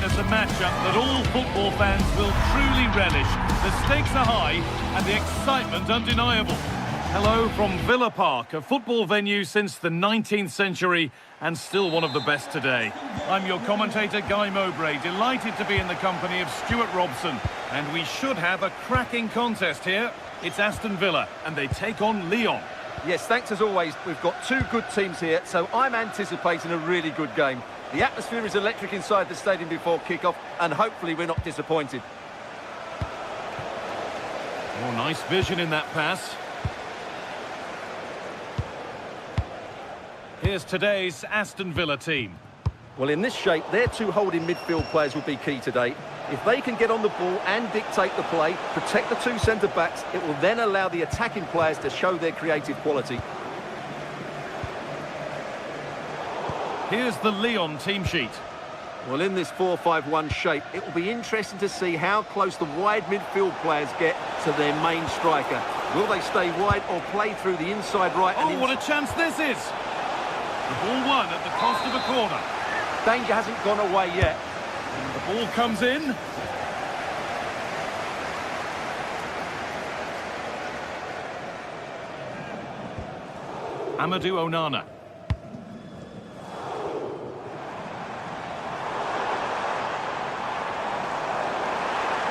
witness a matchup that all football fans will truly relish. The stakes are high and the excitement undeniable. Hello from Villa Park, a football venue since the 19th century and still one of the best today. I'm your commentator, Guy Mowbray, delighted to be in the company of Stuart Robson. And we should have a cracking contest here. It's Aston Villa and they take on Lyon. Yes, thanks as always. We've got two good teams here, so I'm anticipating a really good game. The atmosphere is electric inside the stadium before kickoff, and hopefully we're not disappointed. Oh, nice vision in that pass. Here's today's Aston Villa team. Well, in this shape, their two holding midfield players will be key today. If they can get on the ball and dictate the play, protect the two centre-backs, it will then allow the attacking players to show their creative quality. Here's the Lyon team sheet. Well, in this 4-5-1 shape, it will be interesting to see how close the wide midfield players get to their main striker. Will they stay wide or play through the inside right? Oh, what a chance this is! The ball won at the cost of a corner. Danger hasn't gone away yet. And the ball comes in. Amadou Onana.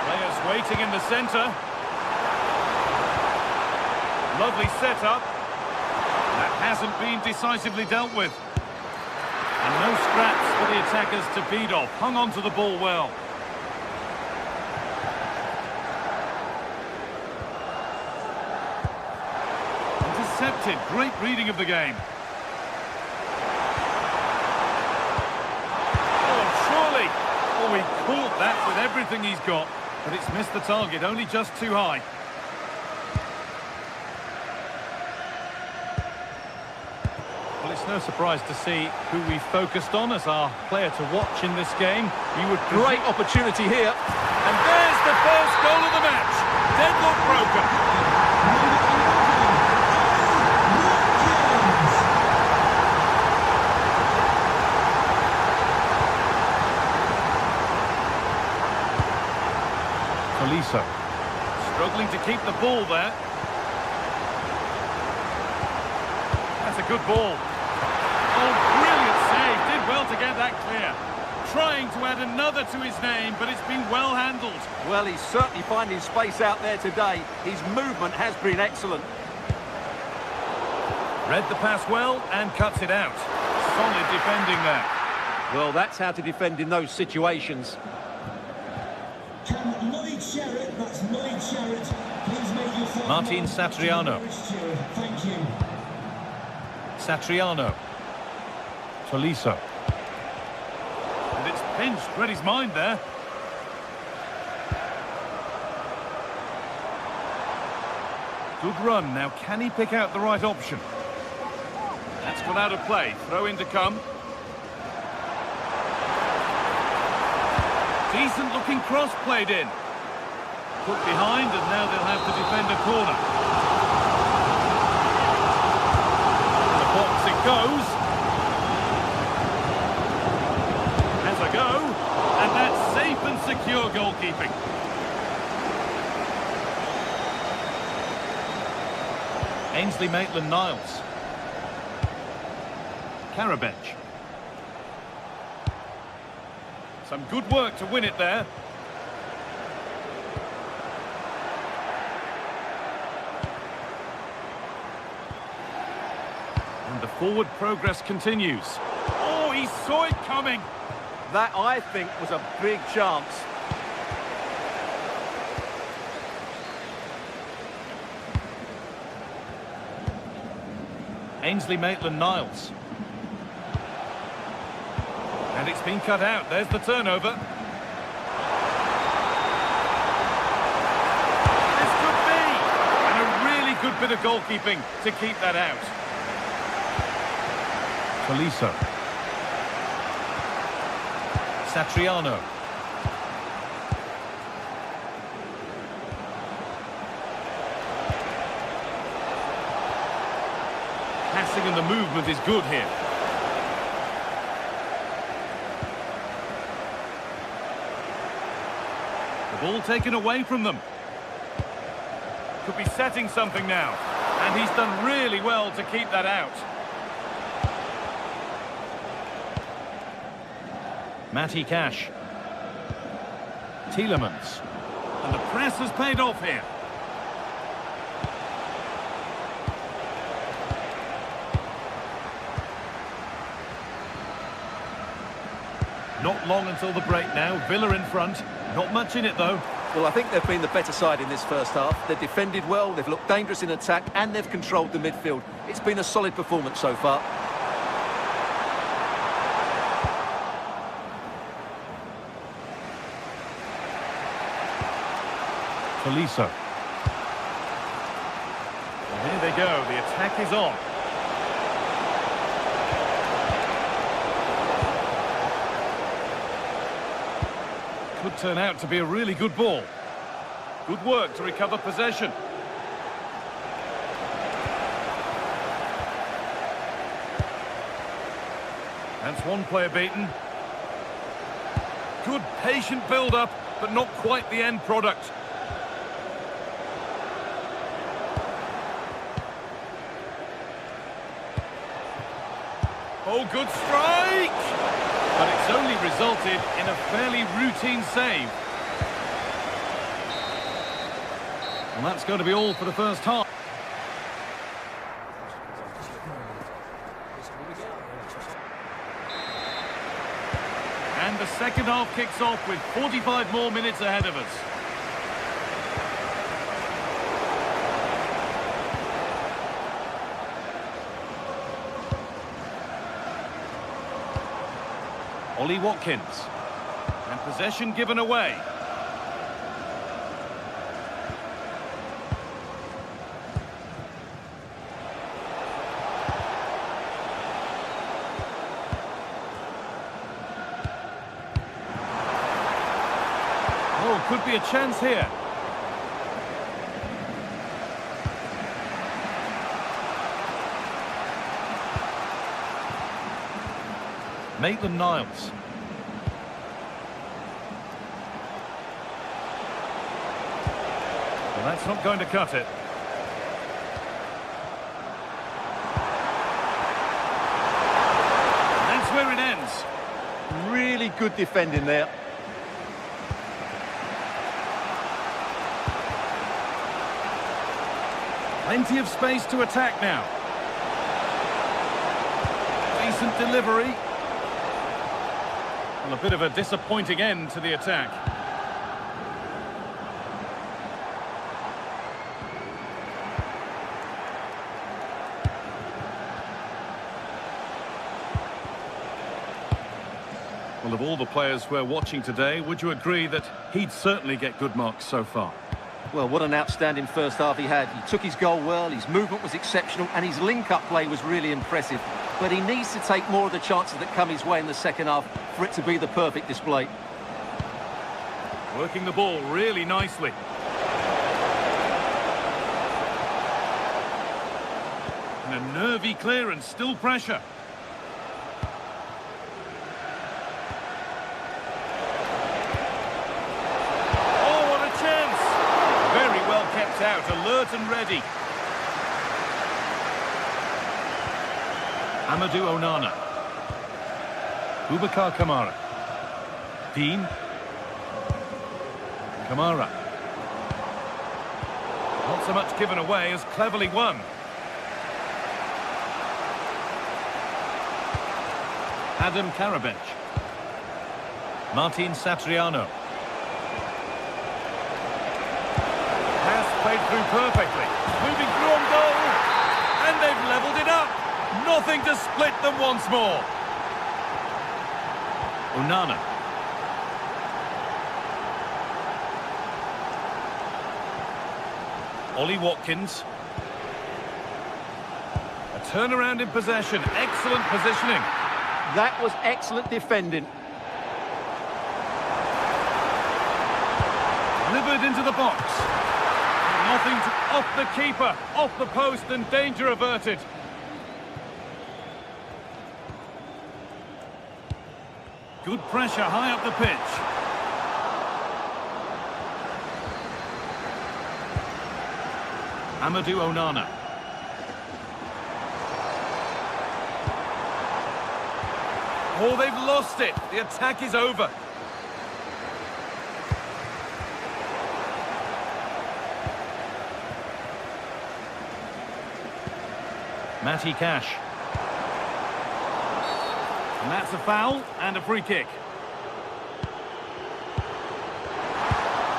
Players waiting in the centre. Lovely setup. That hasn't been decisively dealt with. And no scraps for the attackers to beat off. Hung on to the ball well. Intercepted. Great reading of the game. Oh, surely. Oh, he caught that with everything he's got. But it's missed the target, only just too high. Well, it's no surprise to see who we focused on as our player to watch in this game. You would Great opportunity here. And there's the first goal of the match. Deadlock broken. Tolisso. Struggling to keep the ball there. That's a good ball. Oh, brilliant save. Did well to get that clear. Trying to add another to his name, but it's been well handled. Well, he's certainly finding space out there today. His movement has been excellent. Read the pass well and cuts it out. Solid defending there. Well, that's how to defend in those situations. Martin Satriano. Thank you. Satriano. Tolisso. And it's pinched. Read his mind there. Good run. Now, can he pick out the right option? That's gone out of play. Throw in to come. Decent looking cross played in. Put behind, and now they'll have to defend a corner. In the box it goes. Has a go. And that's safe and secure goalkeeping. Ainsley Maitland-Niles. Karabech. Some good work to win it there. And the forward progress continues. Oh, he saw it coming. That, I think, was a big chance. Ainsley Maitland-Niles. And it's been cut out. There's the turnover. This could be. And a really good bit of goalkeeping to keep that out. Tolisso. Satriano. Passing and the movement is good here. Ball taken away from them. Could be setting something now. And he's done really well to keep that out. Matty Cash. Tielemans. And the press has paid off here. Not long until the break now. Villa in front. Not much in it, though. Well, I think they've been the better side in this first half. They've defended well, they've looked dangerous in attack, and they've controlled the midfield. It's been a solid performance so far. Tolisso. Well, here they go. The attack is on. Could turn out to be a really good ball. Good work to recover possession. That's one player beaten. Good patient build-up, but not quite the end product. Oh, good strike! But it's only resulted in a fairly routine save. And that's going to be all for the first half. And the second half kicks off with 45 more minutes ahead of us. Ollie Watkins. And possession given away. Oh, could be a chance here. Maitland-Niles. Well, that's not going to cut it. And that's where it ends. Really good defending there. Plenty of space to attack now. Decent delivery. Well, a bit of a disappointing end to the attack. Well, of all the players we're watching today, would you agree that he'd certainly get good marks so far? Well, what an outstanding first half he had. He took his goal well, his movement was exceptional, and his link-up play was really impressive. But he needs to take more of the chances that come his way in the second half for it to be the perfect display. Working the ball really nicely. And a nervy clearance, still pressure. Oh, what a chance! Very well kept out, alert and ready. Amadou Onana. Boubacar Kamara. Dean. Kamara. Not so much given away as cleverly won. Adam Karabech. Martin Satriano. Pass played through perfectly. Moving through on goal. And they've levelled it up. Nothing to split them once more. Onana. Ollie Watkins. A turnaround in possession. Excellent positioning. That was excellent defending. Delivered into the box. Nothing to... Off the keeper. Off the post and danger averted. Good pressure high up the pitch. Amadou Onana. Oh, they've lost it. The attack is over. Matty Cash. And that's a foul and a free kick.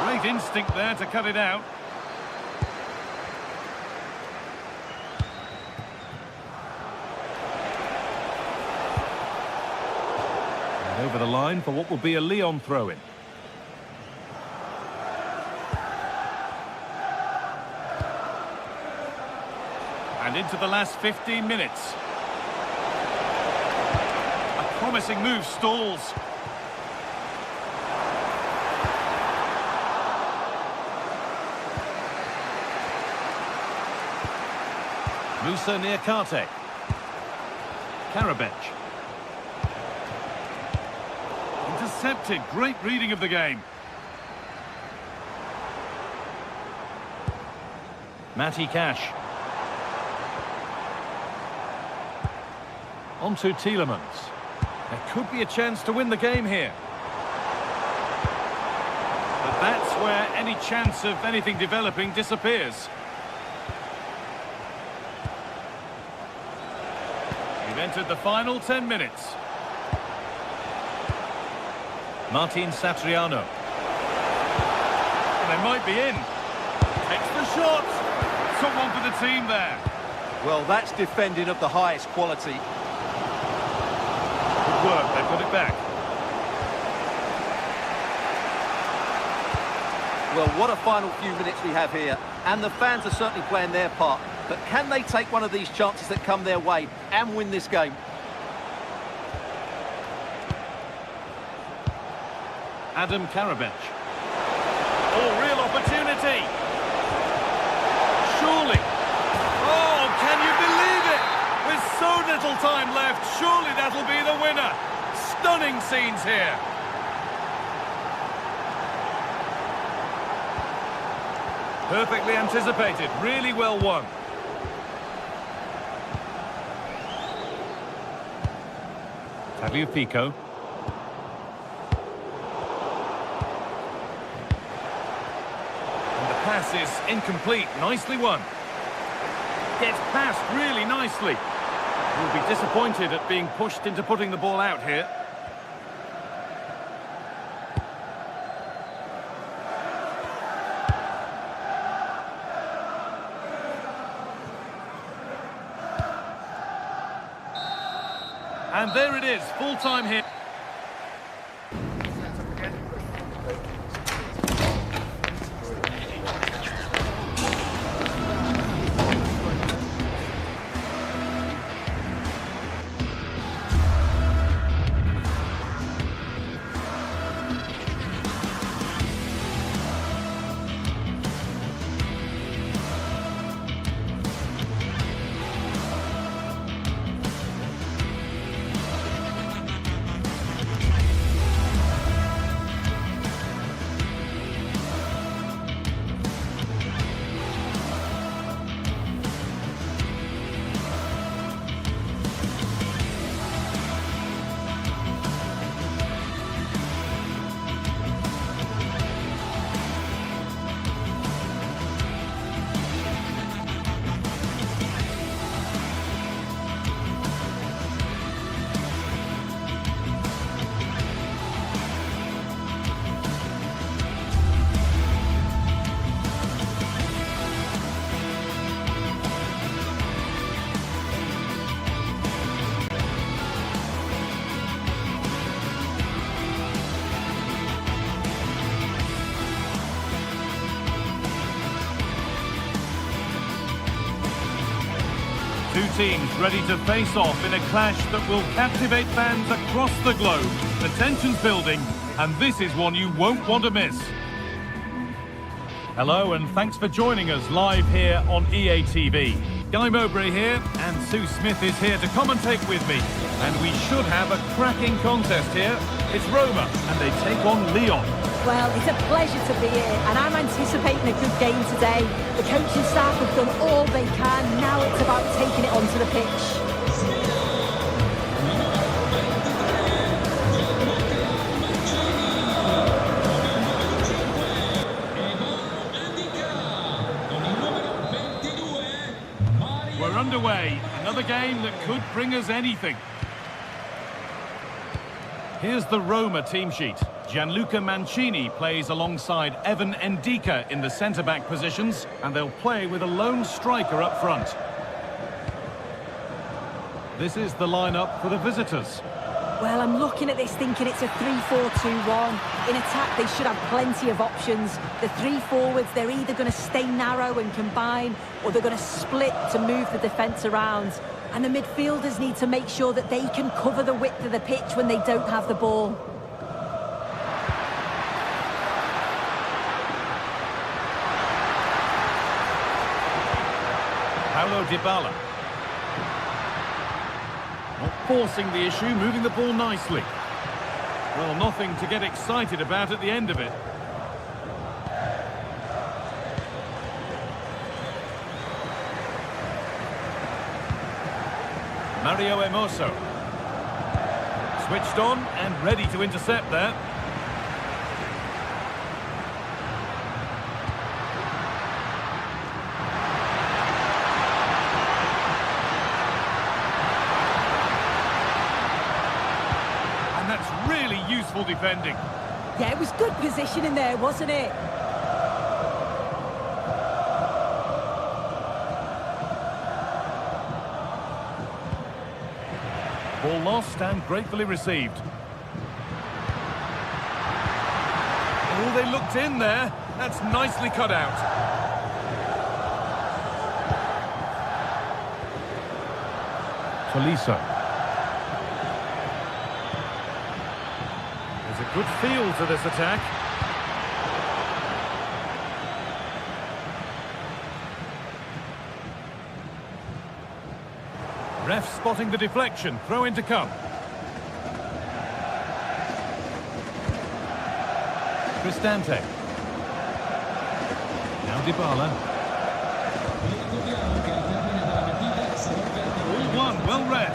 Great instinct there to cut it out. And over the line for what will be a Lyon throw-in. And into the last 15 minutes. A promising move stalls. Musa Niakate. Karabech. Intercepted. Great reading of the game. Matty Cash. On to Tielemans. There could be a chance to win the game here. But that's where any chance of anything developing disappears. We've entered the final 10 minutes. Martin Satriano. They might be in. Takes the shot. Someone for the team there. Well, that's defending of the highest quality. Good work, they've got it back. Well, what a final few minutes we have here. And the fans are certainly playing their part. But can they take one of these chances that come their way and win this game? Adam Karabech. Oh, real opportunity. Surely. Oh, can you believe it? With so little time left, surely that'll be the winner. Stunning scenes here. Perfectly anticipated, really well won. Tagliafico. And the pass is incomplete, nicely won. Gets passed really nicely. Will be disappointed at being pushed into putting the ball out here. And there it is, full time here. Two teams ready to face off in a clash that will captivate fans across the globe. The tension's building, and this is one you won't want to miss. Hello and thanks for joining us live here on EA TV. Guy Mowbray here and Sue Smith is here to commentate with me. And we should have a cracking contest here. It's Roma and they take on Lyon. Well, it's a pleasure to be here and I'm anticipating a good game today. The coaching staff have done all they can. Now it's about taking it onto the pitch. We're underway. Another game that could bring us anything. Here's the Roma team sheet. Gianluca Mancini plays alongside Evan Ndika in the centre-back positions, and they'll play with a lone striker up front. This is the lineup for the visitors. Well, I'm looking at this thinking it's a 3-4-2-1. In attack, they should have plenty of options. The three forwards, they're either going to stay narrow and combine, or they're going to split to move the defence around. And the midfielders need to make sure that they can cover the width of the pitch when they don't have the ball. Paulo Dybala. Not forcing the issue, moving the ball nicely. Well, nothing to get excited about at the end of it. Mario Hermoso. Switched on and ready to intercept there. And that's really useful defending. Yeah, it was good positioning there, wasn't it? Ball lost and gratefully received. Oh, they looked in there. That's nicely cut out. Tolisso. There's a good feel to this attack. Ref spotting the deflection. Throw in to come. Cristante. Now Dybala. All one, well read.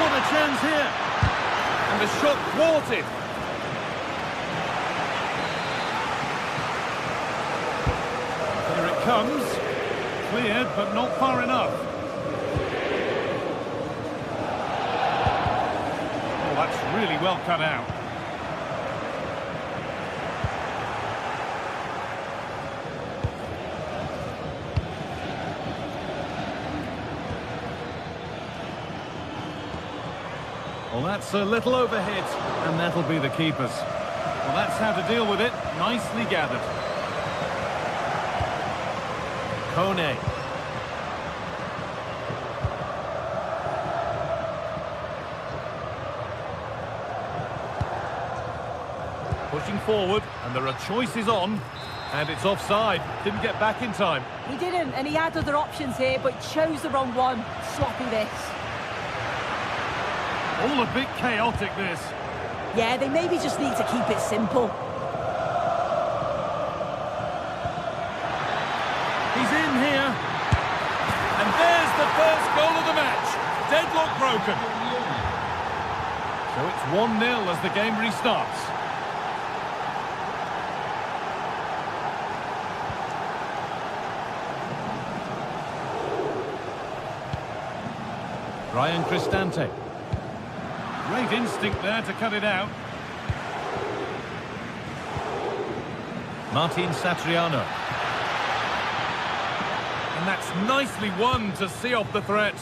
What a chance here. And the shot thwarted. Here it comes. Cleared, but not far enough. Oh, that's really well cut out. Well, that's a little overhit, and that'll be the keepers. Well, that's how to deal with it. Nicely gathered. Kone. Pushing forward, and there are choices on, and it's offside. Didn't get back in time. He didn't, and he had other options here, but chose the wrong one. Sloppy this. All a bit chaotic, this. Yeah, they maybe just need to keep it simple. He's in here. And there's the first goal of the match. Deadlock broken. So it's 1-0 as the game restarts. Ryan Cristante. Great instinct there to cut it out. Martin Satriano. And that's nicely won to see off the threat.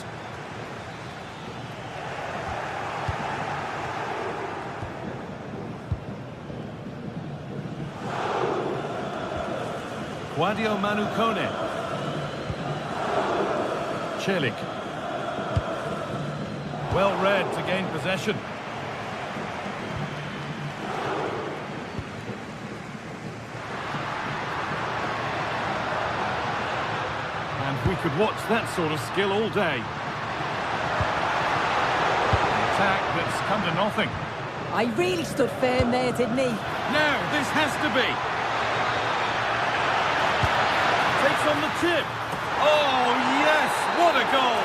Guadio Manu Kone. Celik. Well read to gain possession. we could watch that sort of skill all day. An attack that's come to nothing. I really stood firm there, didn't he? Now, this has to be. Takes on the tip. Oh, yes, what a goal.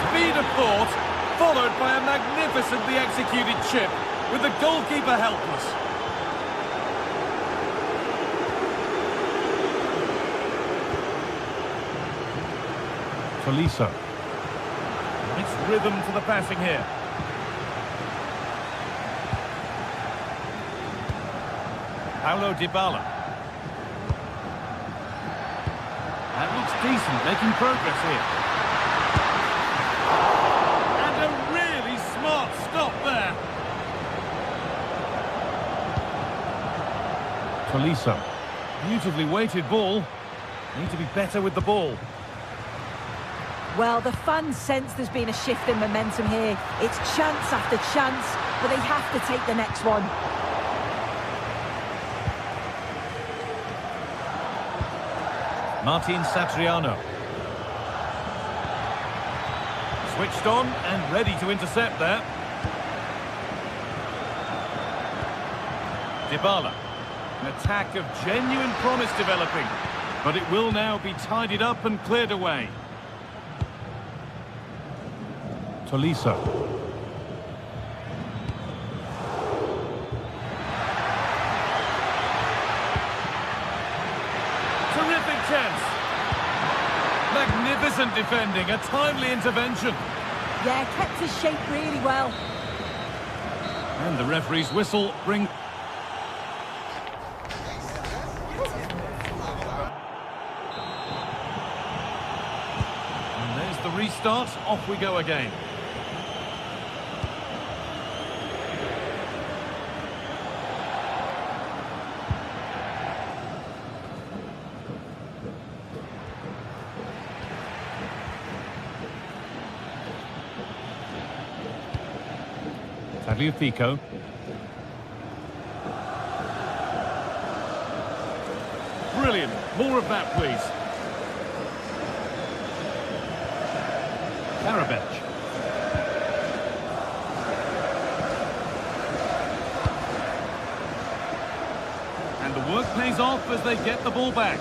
Speed of thought, followed by a magnificently executed chip, with the goalkeeper helpless. Tolisso. Nice rhythm to the passing here. Paulo Dybala. That looks decent, making progress here. And a really smart stop there. Tolisso. Beautifully weighted ball. Need to be better with the ball. Well, the fans sense there's been a shift in momentum here. It's chance after chance, but they have to take the next one. Martin Satriano. Switched on and ready to intercept there. Dybala. An attack of genuine promise developing, but it will now be tidied up and cleared away. Tolisso. Terrific chance. Magnificent defending, a timely intervention. Yeah, kept his shape really well. And the referee's whistle brings... And there's the restart, off we go again. Tagliafico. Brilliant. More of that, please. Karabech. And the work pays off as they get the ball back.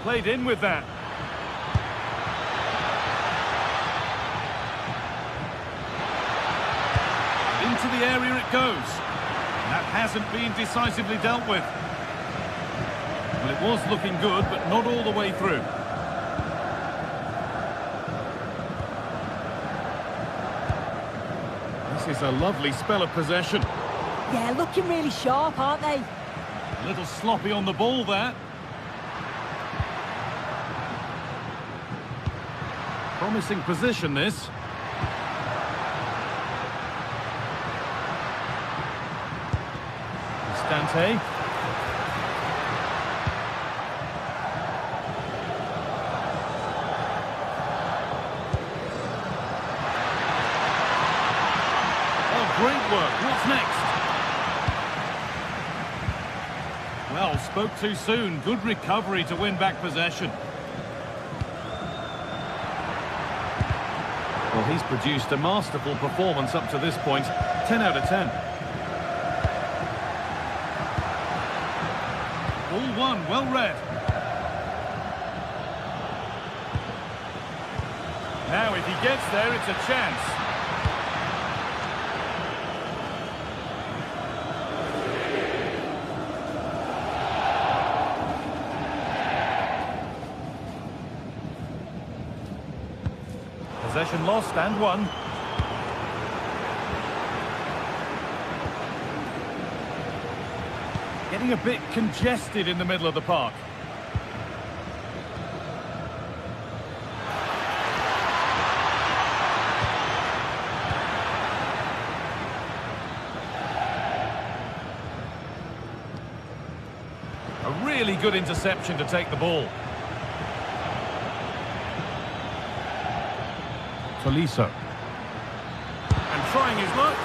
Played in with that. Into the area it goes. That hasn't been decisively dealt with. Well, it was looking good, but not all the way through. This is a lovely spell of possession. Yeah, looking really sharp, aren't they? A little sloppy on the ball there. Promising position, this. Dante. Oh, great work. What's next? Well, spoke too soon. Good recovery to win back possession. Well, he's produced a masterful performance up to this point. 10 out of 10. All one, well read. Now if he gets there, it's a chance. Possession lost and won. Getting a bit congested in the middle of the park. A really good interception to take the ball. Tolisso. And trying his luck.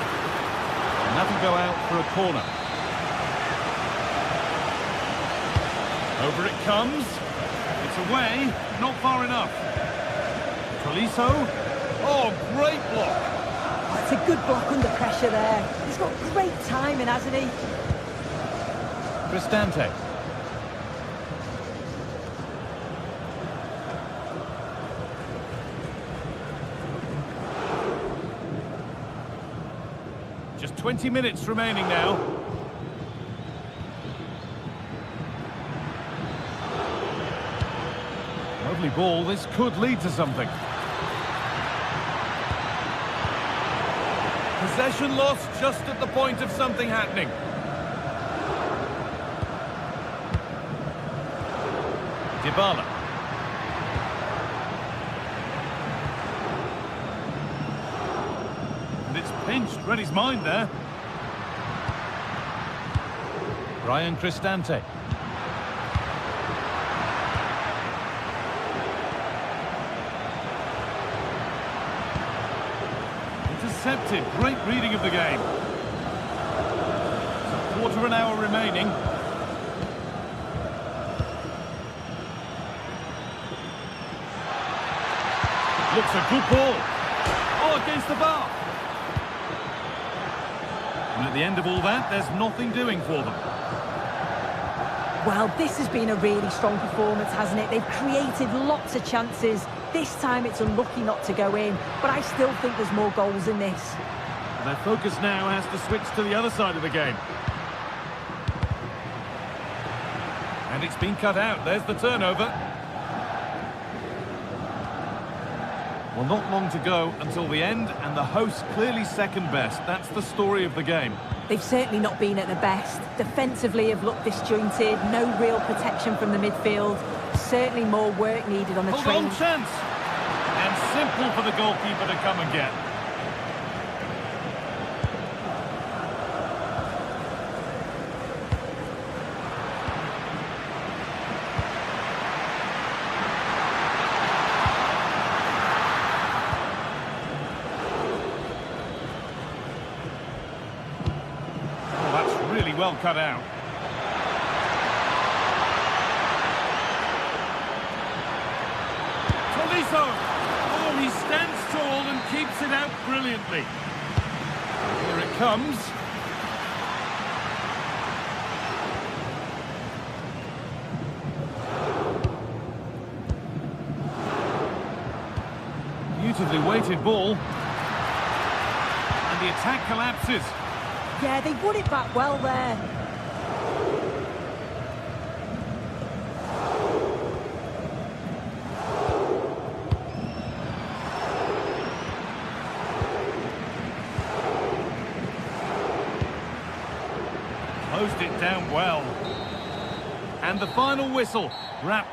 And that'll go out for a corner. Over it comes. It's away, not far enough. Tolisso. Oh, great block. Oh, it's a good block under pressure there. He's got great timing, hasn't he? Cristante. Just 20 minutes remaining now. Lovely ball. This could lead to something. Possession lost just at the point of something happening. Dybala. And it's pinched. Read his mind there. Ryan Cristante. Intercepted. Great reading of the game. It's a quarter of an hour remaining. Looks a good ball. Oh, against the bar. And at the end of all that, there's nothing doing for them. Well, this has been a really strong performance, hasn't it? They've created lots of chances. This time it's unlucky not to go in, but I still think there's more goals in this. And their focus now has to switch to the other side of the game. And it's been cut out. There's the turnover. Well, not long to go until the end, and the hosts clearly second best. That's the story of the game. They've certainly not been at their best. Defensively have looked disjointed, no real protection from the midfield. Certainly more work needed on the Hold training. on, chance. And simple for the goalkeeper to come and get. Well cut out. Tolisso! Oh, he stands tall and keeps it out brilliantly. Here it comes. Beautifully weighted ball. And the attack collapses. Yeah, they won it back well there. Closed it down well. And the final whistle. Wrap.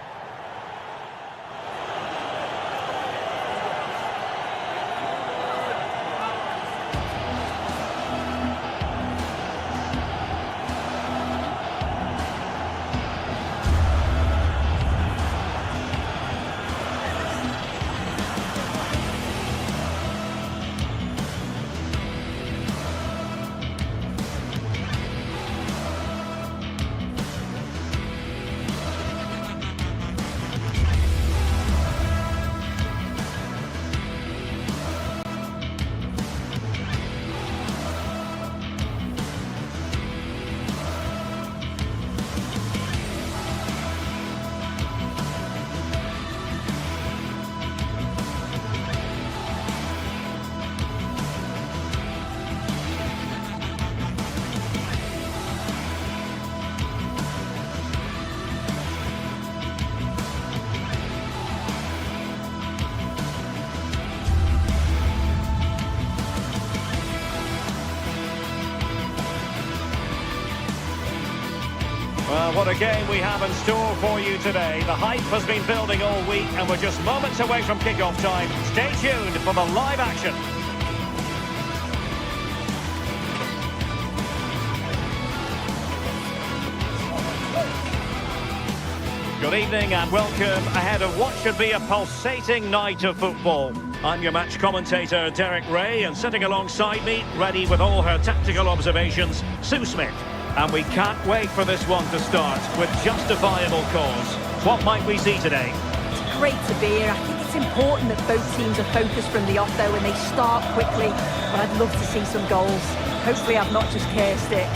Well, what a game we have in store for you today. The hype has been building all week and we're just moments away from kickoff time. Stay tuned for the live action. Good evening and welcome ahead of what should be a pulsating night of football. I'm your match commentator, Derek Ray, and sitting alongside me, ready with all her tactical observations, Sue Smith. And we can't wait for this one to start with justifiable cause. What might we see today? It's great to be here. I think it's important that both teams are focused from the off, though, and they start quickly. But I'd love to see some goals. Hopefully I've not just cursed it.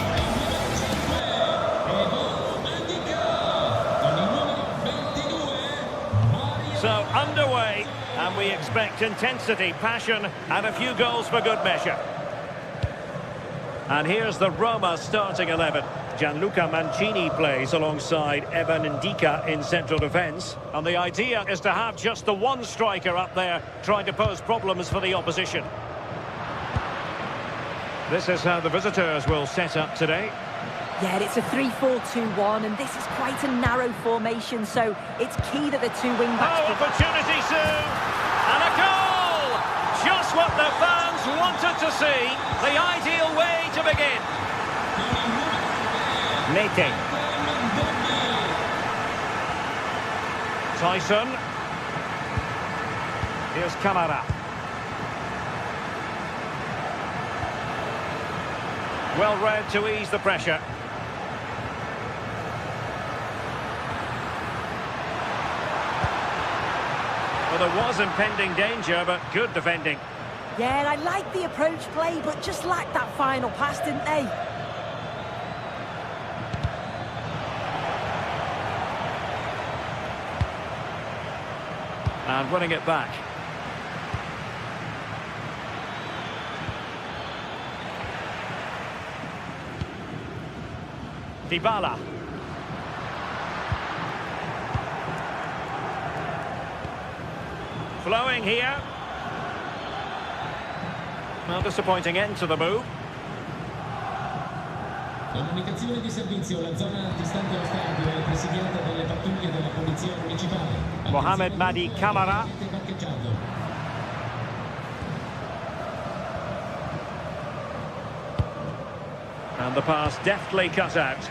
So underway, and we expect intensity, passion, and a few goals for good measure. And here's the Roma starting 11. Gianluca Mancini plays alongside Evan Ndika in central defence. And the idea is to have just the one striker up there trying to pose problems for the opposition. This is how the visitors will set up today. Yeah, it's a 3-4-2-1, and this is quite a narrow formation, so it's key that the two wing-backs... Oh, opportunity soon! And a goal! Just what the fans wanted to see. The ideal way to begin. Nete. Tyson. Here's Camara. Well read to ease the pressure. Well, there was impending danger, but good defending. Yeah, I like the approach play, but just lacked that final pass, didn't they? And winning it back. Dybala. Flowing here. Well, disappointing end to the move. Comunicazione di servizio, la zona distante allo stadio è presidiata dalle pattuglie della polizia municipale. Mohamed Madi Camara. And the pass deftly cut out.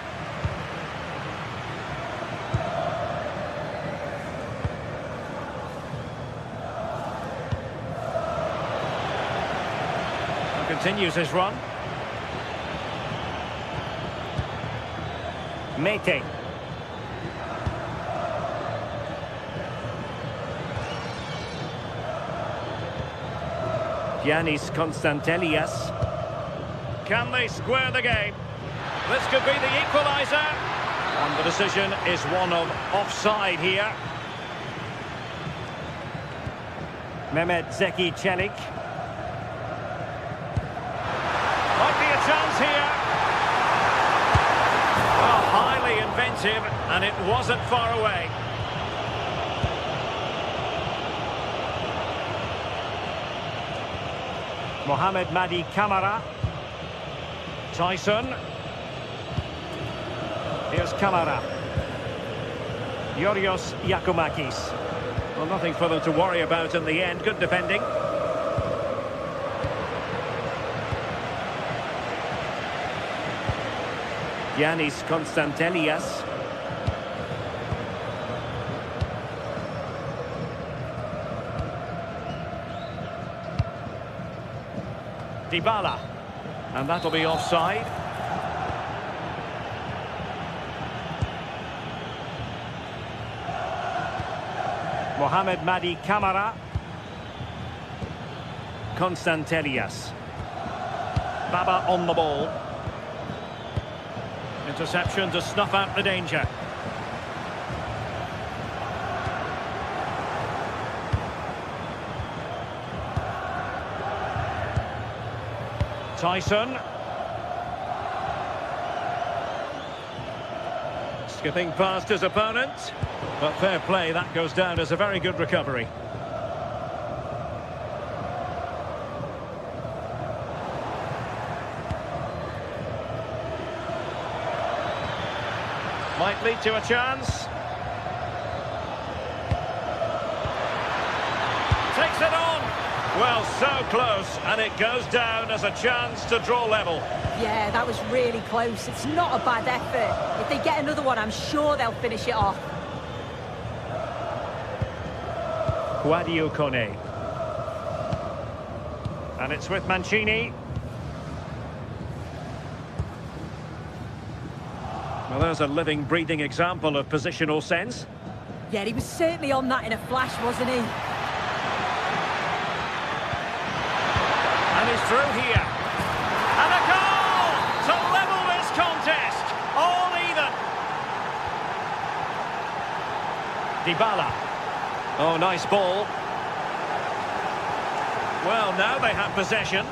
Continues his run. Mete. Giannis Constantelias. Can they square the game? This could be the equaliser. And the decision is one of offside here. Mehmet Zeki Çelik. Might be a chance here. Well, highly inventive, and it wasn't far away. Mohamed Madi Camara. Tyson. Here's Camara. Yorios Yakumakis. Well, nothing for them to worry about in the end. Good defending. Giannis Constantelias. Dybala. And that'll be offside. Mohamed Madi Camara. Constantelias. Baba on the ball. Interception to snuff out the danger. Tyson. Skipping past his opponent. But fair play, that goes down as a very good recovery. Might lead to a chance. Takes it on. Well, so close, and it goes down as a chance to draw level. Yeah, that was really close. It's not a bad effort. If they get another one, I'm sure they'll finish it off. Guadio Kone. And it's with Mancini. Well, there's a living, breathing example of positional sense. Yeah, he was certainly on that in a flash, wasn't he? And he's through here. And a goal to level this contest. All even. Dybala. Oh, nice ball. Well, now they have possession.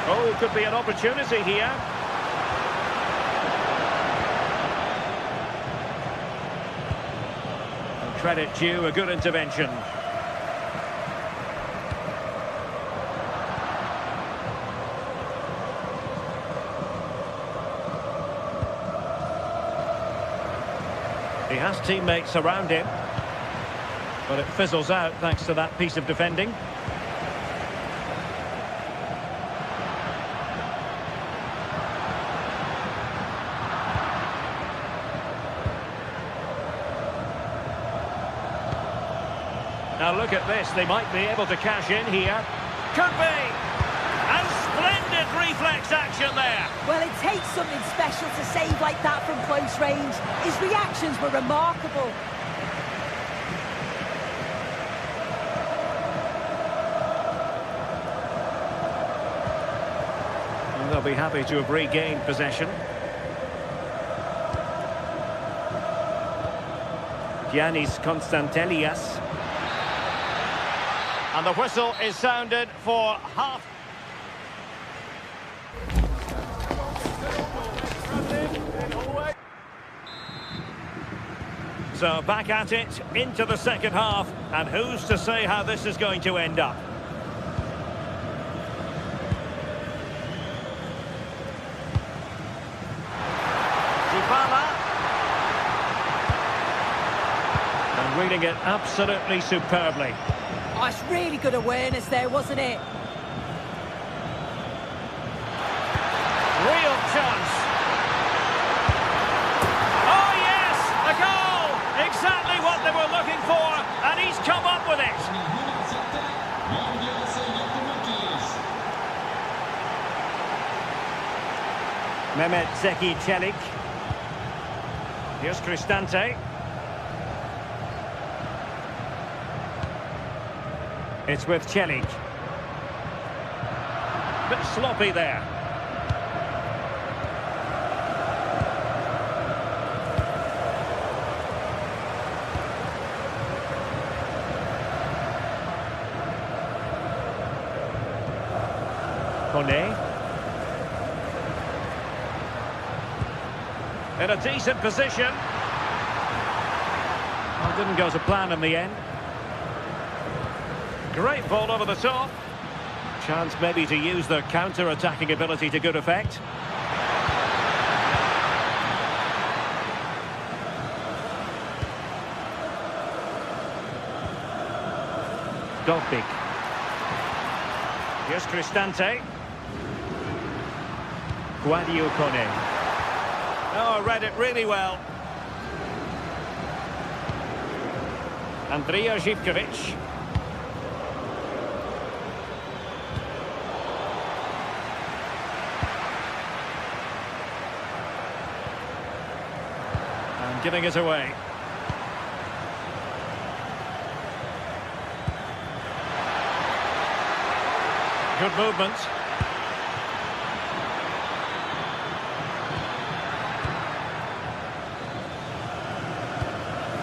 Oh, could be an opportunity here. And credit due, a good intervention. He has teammates around him, but it fizzles out thanks to that piece of defending. Now look at this, they might be able to cash in here. Could be! And splendid reflex action there. Well, it takes something special to save like that from close range. His reactions were remarkable. And they'll be happy to have regained possession. Giannis Konstantelias. And the whistle is sounded for half. So back at it, into the second half, and who's to say how this is going to end up? Dybala. And reading it absolutely superbly. Oh, it's really good awareness there, wasn't it? Real chance. Oh, yes! A goal! Exactly what they were looking for, and he's come up with it. Mehmet Zeki Çelik. Here's Cristante. It's with Çelik. Bit sloppy there. Kone. In a decent position. Well, didn't go to plan in the end. Great ball over the top. Chance maybe to use their counter-attacking ability to good effect. Dolbik. Here's Cristante. Guadio Kone. Oh, read it really well. Andrija Živković. And giving it away. Good movement.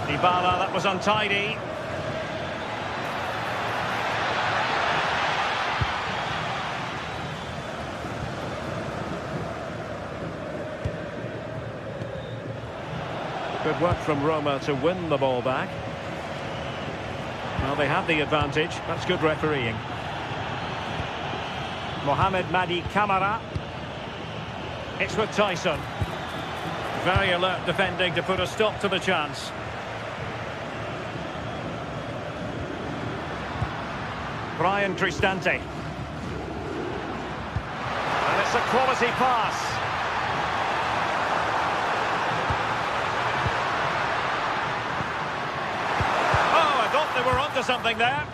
Dybala, that was untidy. Good work from Roma to win the ball back. Well, they have the advantage. That's good refereeing. Mohamed Madi Camara. It's with Tyson. Very alert defending to put a stop to the chance. Brian Cristante. And it's a quality pass. Oh, I thought they were onto something there.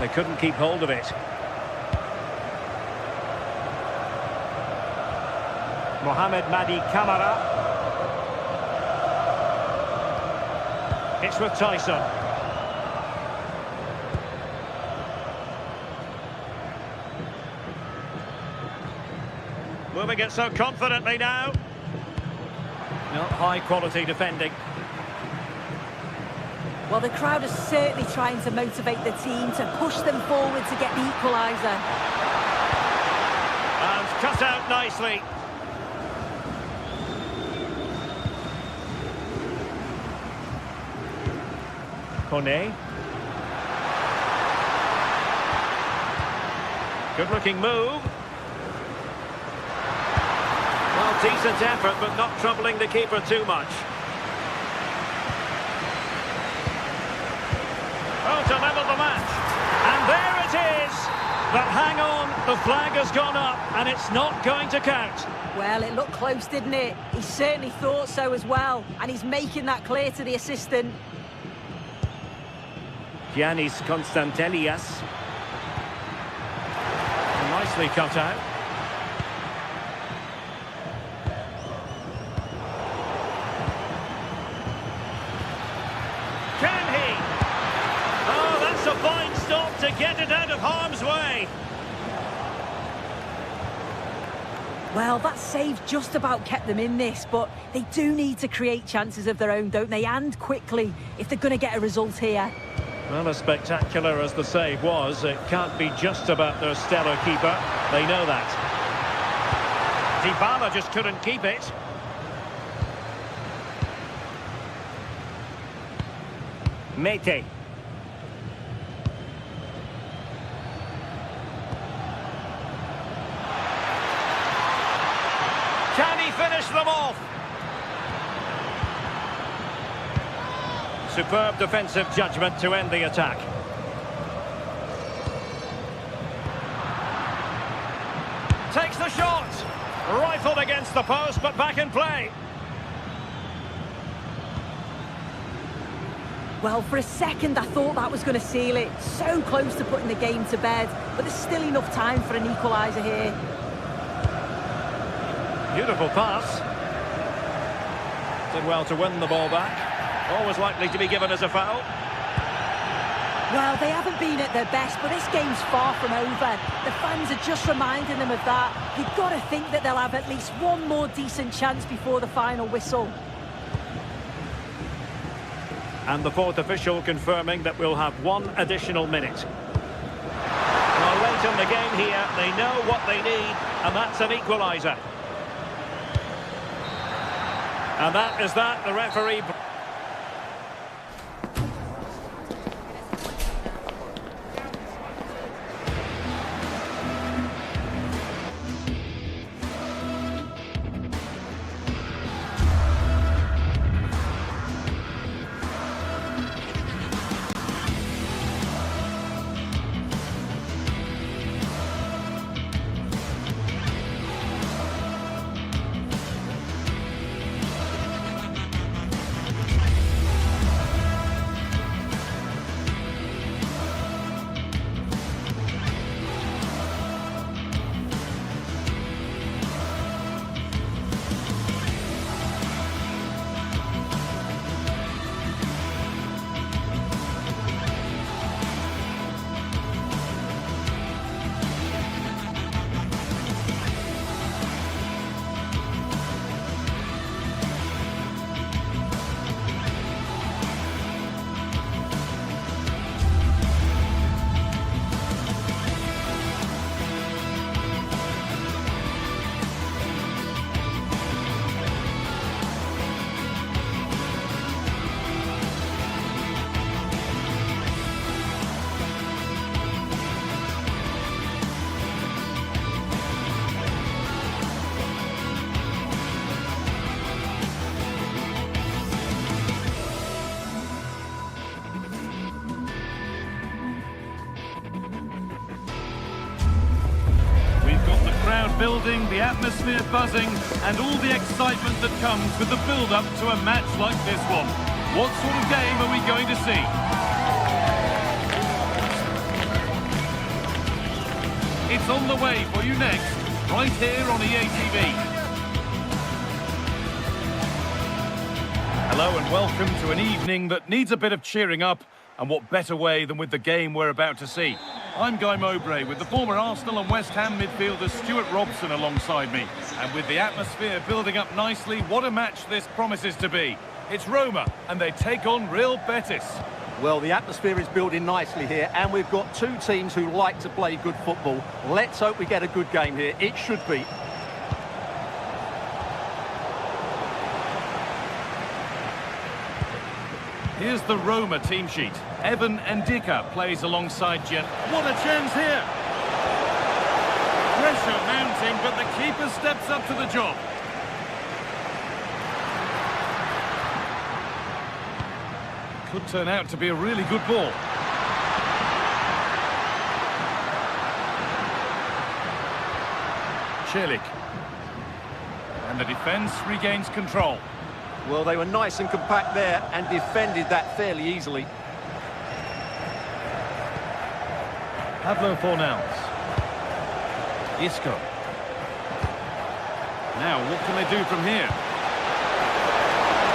They couldn't keep hold of it. Mohamed Madi Camara. It's with Tyson. Moving it so confidently now. Not high quality defending. Well, the crowd is certainly trying to motivate the team to push them forward to get the equaliser. And cut out nicely. Kone. Good-looking move. Well, decent effort, but not troubling the keeper too much. Oh, to level the match. And there it is. But hang on, the flag has gone up, and it's not going to count. Well, it looked close, didn't it? He certainly thought so as well, and he's making that clear to the assistant. Giannis Constantelias. Nicely cut out. Can he? Oh, that's a fine stop to get it out of harm's way. Well, that save just about kept them in this, but they do need to create chances of their own, don't they? And quickly, if they're going to get a result here. Well, as spectacular as the save was, it can't be just about their stellar keeper. They know that. Dybala just couldn't keep it. Mete. Can he finish them off? Superb defensive judgment to end the attack. Takes the shot. Rifled against the post, but back in play. Well, for a second, I thought that was going to seal it. So close to putting the game to bed, but there's still enough time for an equaliser here. Beautiful pass. Did well to win the ball back. Always likely to be given as a foul. Well, they haven't been at their best, but this game's far from over. The fans are just reminding them of that. You've got to think that they'll have at least one more decent chance before the final whistle. And the fourth official confirming that we'll have one additional minute. Well, late in the game here, they know what they need, and that's an equaliser. And that is that, the referee... Building, the atmosphere buzzing, and all the excitement that comes with the build-up to a match like this one. What sort of game are we going to see? It's on the way for you next, right here on EA TV. Hello and welcome to an evening that needs a bit of cheering up, and what better way than with the game we're about to see. I'm Guy Mowbray with the former Arsenal and West Ham midfielder Stuart Robson alongside me. And with the atmosphere building up nicely, what a match this promises to be. It's Roma and they take on Real Betis. Well, the atmosphere is building nicely here, and we've got two teams who like to play good football. Let's hope we get a good game here. It should be. Here's the Roma team sheet. Evan Ndika plays alongside Jet. What a chance here! Pressure mounting, but the keeper steps up to the job. Could turn out to be a really good ball. Celik. And the defence regains control. Well, they were nice and compact there and defended that fairly easily. Pablo Fornals. Isco. Now, what can they do from here?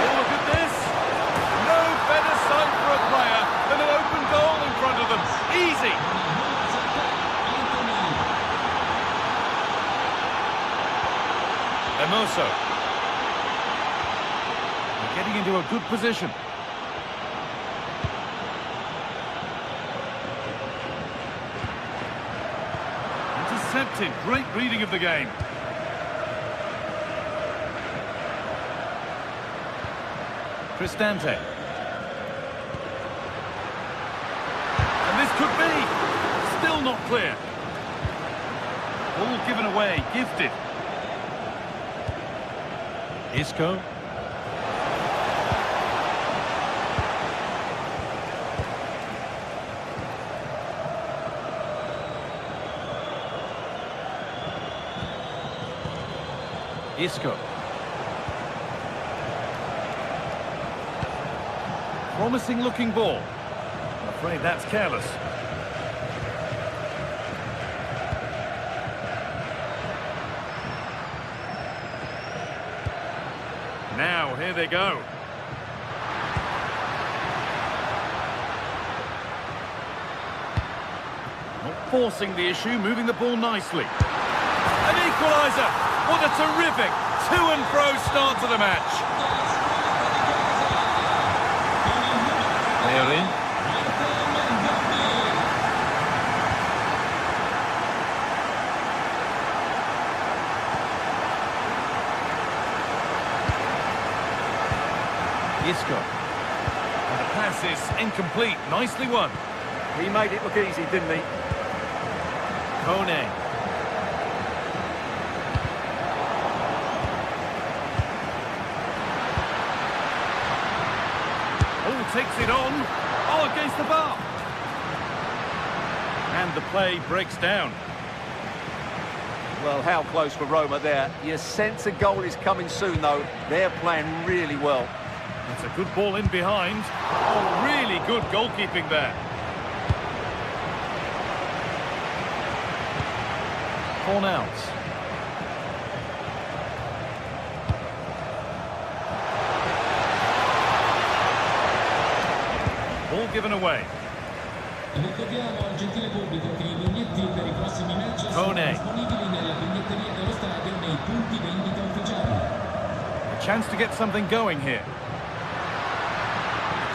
Oh, look at this! No better sight for a player than an open goal in front of them. Easy! Hermoso. They're getting into a good position. Intercepted. Great reading of the game. Cristante. And this could be. Still not clear. Ball given away. Gifted. Isco. Isco. Promising looking ball. I'm afraid that's careless. Now, here they go. Not forcing the issue, moving the ball nicely. An equaliser! What a terrific to-and-fro start to the match. They are in. Isco. And the pass is incomplete. Nicely won. He made it look easy, didn't he? Kone. Takes it on. Oh, against the bar. And the play breaks down. Well, how close for Roma there. You sense a goal is coming soon, though. They're playing really well. It's a good ball in behind. Oh, really good goalkeeping there. Fornals. Ball given away. Ricordiamo al gentile pubblico che I biglietti per I prossimi match sono disponibili nella biglietteria dello stadio nei punti vendita ufficiali. A chance to get something going here.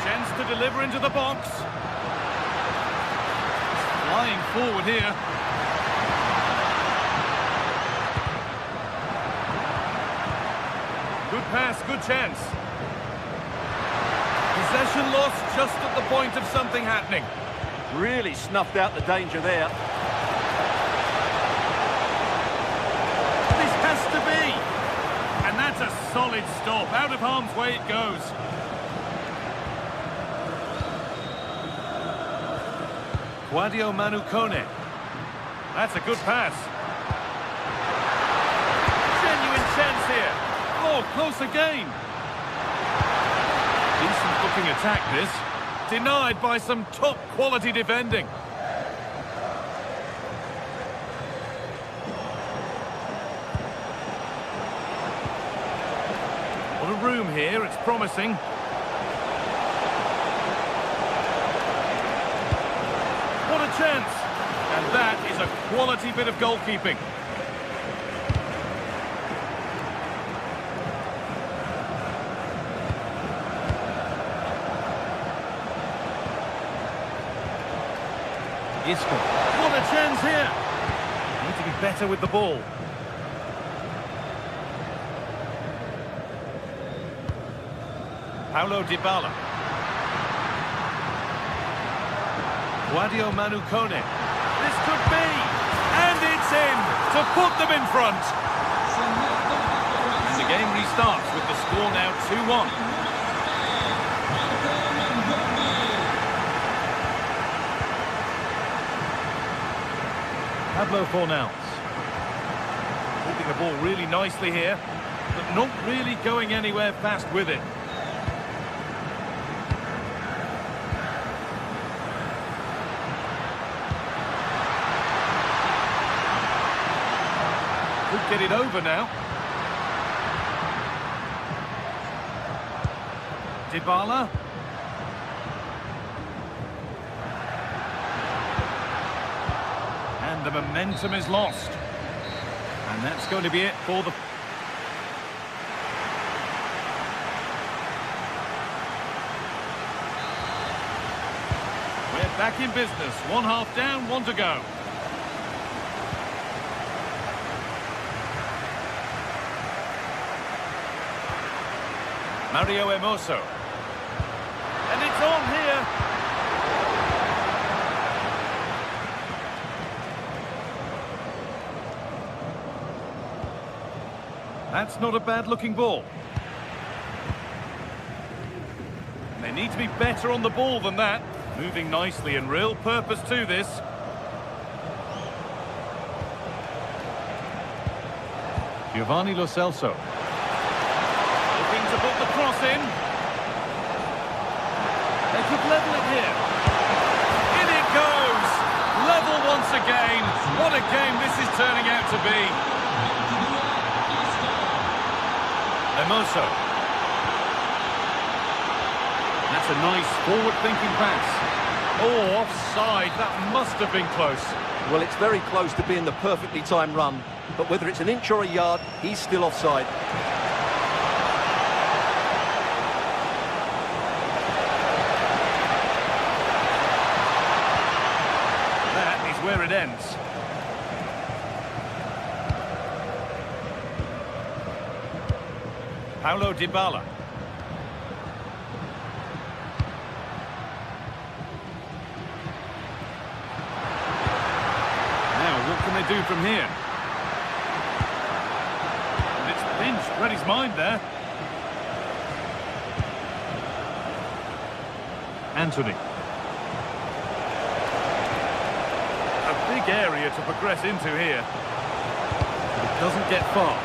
Chance to deliver into the box. Flying forward here. Good pass, good chance. Possession lost just at the point of something happening. Really snuffed out the danger there. This has to be. And that's a solid stop. Out of harm's way it goes. Guadio Manu Kone. That's a good pass. Genuine chance here. Oh, close again. Decent looking attack this. Denied by some top quality defending. room here, it's promising. What a chance! And that is a quality bit of goalkeeping. Isco. What a chance here! Need to be better with the ball. Paulo Dybala. Guadio Manu Kone. This could be! And it's in! To put them in front! And the game restarts with the score now 2-1. Pablo Fornals. Holding the ball really nicely here, but not really going anywhere fast with it. Could get it over now. Dybala. And the momentum is lost. And that's going to be it for the... We're back in business. 1 half down, 1 to go. Mario Hermoso. And it's on here. That's not a bad-looking ball. They need to be better on the ball than that. Moving nicely and real purpose to this. Giovanni Lo Celso. Looking to put the cross in. They could level it here. In it goes! Level once again. What a game this is turning out to be. Hermoso. That's a nice forward-thinking pass. Oh, offside. That must have been close. Well, it's very close to being the perfectly timed run, but whether it's an inch or a yard, he's still offside. That is where it ends. Paulo Dybala. Now, what can they do from here? And it's pinched, read his mind there. Anthony. A big area to progress into here. But it doesn't get far.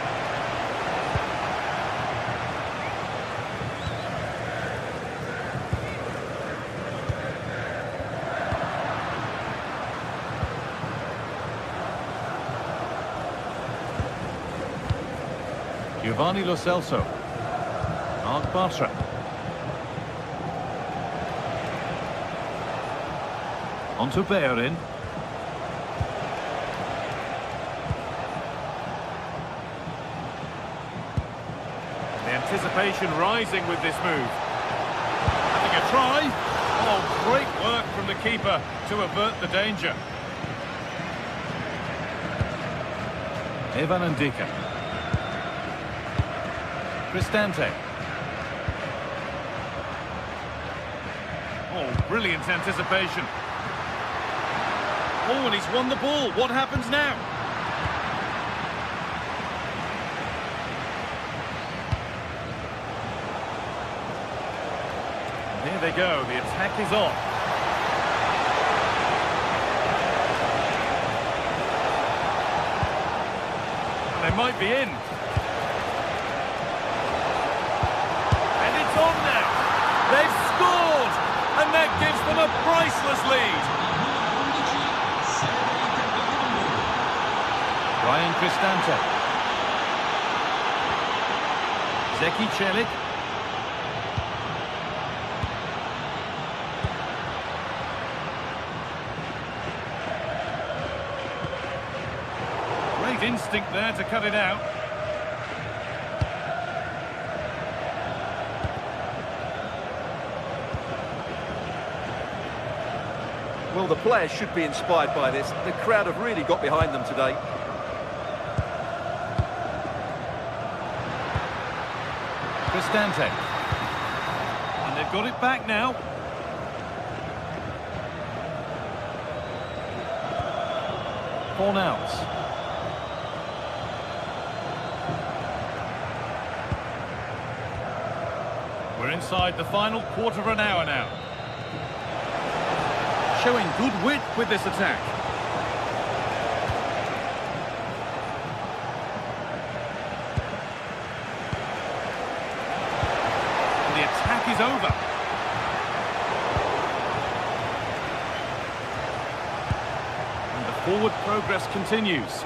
Giovanni Lo Celso. Mark Bartra. On to Bayern. The anticipation rising with this move. Having a try. Oh, great work from the keeper to avert the danger. Evan Ndika. Cristante. Oh, brilliant anticipation. Oh, and he's won the ball. What happens now? Here they go. The attack is on. And they might be in. On now. They've scored, and that gives them a priceless lead. Ryan Cristante. Zeki Celik. instinct there to cut it out. Well, the players should be inspired by this. The crowd have really got behind them today. Cristante. And they've got it back now. Fornals. We're inside the final quarter of an hour now. Showing good width with this attack. And the attack is over. And the forward progress continues.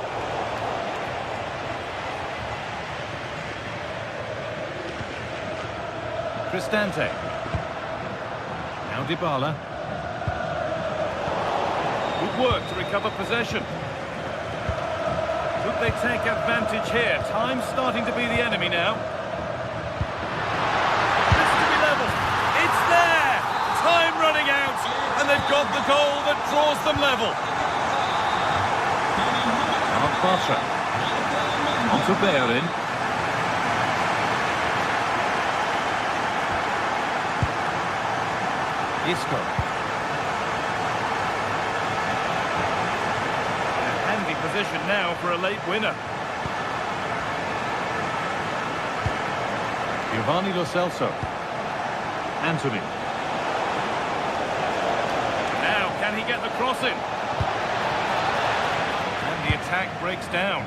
Cristante. Now Dybala. Good work to recover possession. Could they take advantage here? Time's starting to be the enemy now. This to be level. It's there! Time running out, and they've got the goal that draws them level. Bartra. On to Bayern. Isco. Position now for a late winner. Giovanni Lo Celso. Anthony. Now, can he get the cross in? And the attack breaks down.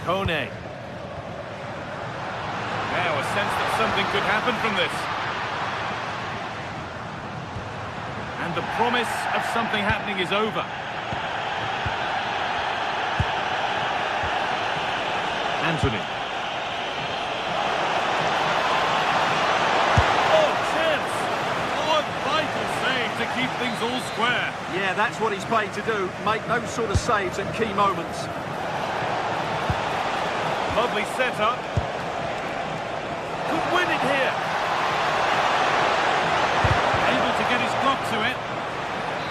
Kone. Now, a sense that something could happen from this. And the promise of something happening is over. Anthony. Oh, chance! Oh, a vital save to keep things all square. Yeah, that's what he's paid to do. Make those sort of saves at key moments. Lovely setup. Could win it here. Able to get his block to it.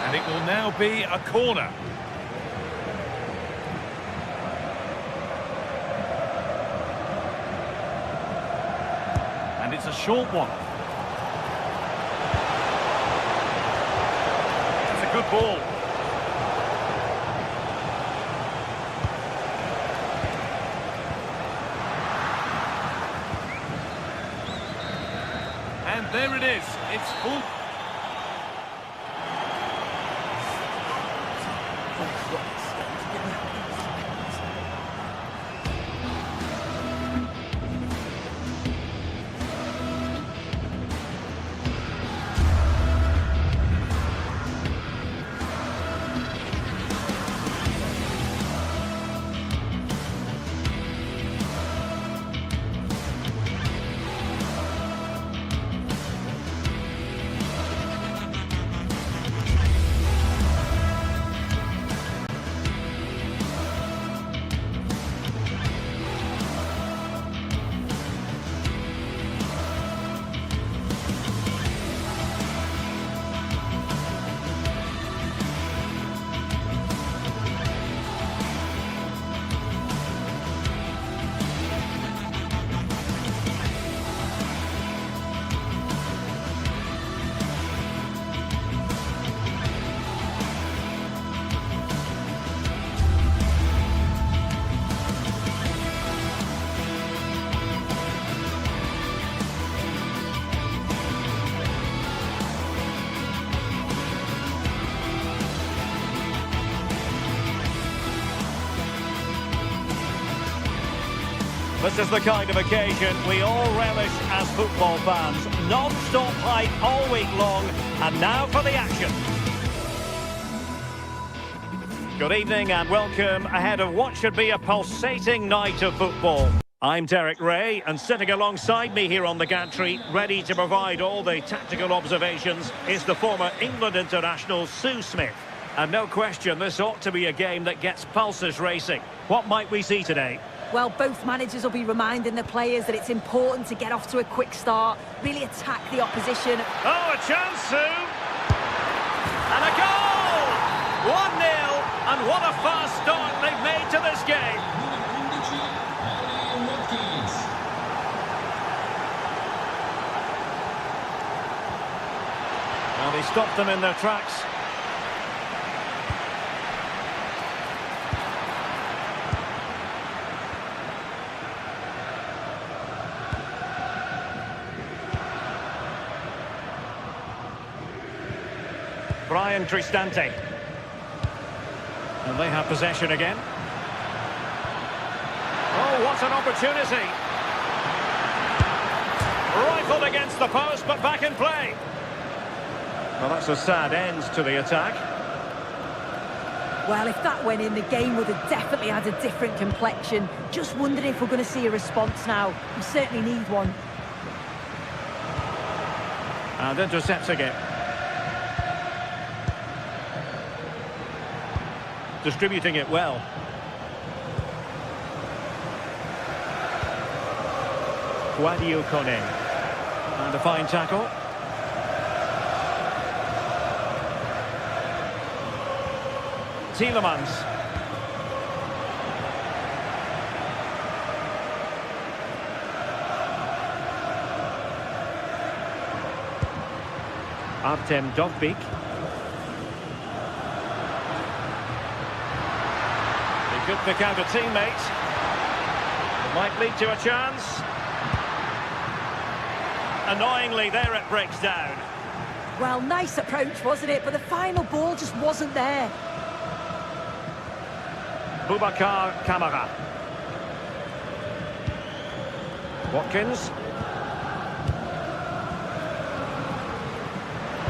And it will now be a corner. And it's a short one. It's a good ball. And there it is. It's full. This is the kind of occasion we all relish as football fans. Non-stop hype all week long, and now for the action. Good evening and welcome ahead of what should be a pulsating night of football. I'm Derek Ray, and sitting alongside me here on the gantry, ready to provide all the tactical observations, is the former England international Sue Smith. And no question, this ought to be a game that gets pulses racing. What might we see today? Well, both managers will be reminding the players that it's important to get off to a quick start, really attack the opposition. Oh, a chance, Sue! And a goal! 1-0, and what a fast start they've made to this game. Well, they stopped them in their tracks. Brian Cristante. And they have possession again. Oh, what an opportunity. Rifled against the post, but back in play. Well, that's a sad end to the attack. Well, if that went in, the game would have definitely had a different complexion. Just wondering if we're going to see a response now. We certainly need one. And intercepts again. Distributing it well. Guadio Kone. And a fine tackle. Tielemans. Artem Dovbyk. He could pick out a teammate. It might lead to a chance. Annoyingly, there it breaks down. Well, nice approach, wasn't it? But the final ball just wasn't there. Boubacar Kamara. Watkins.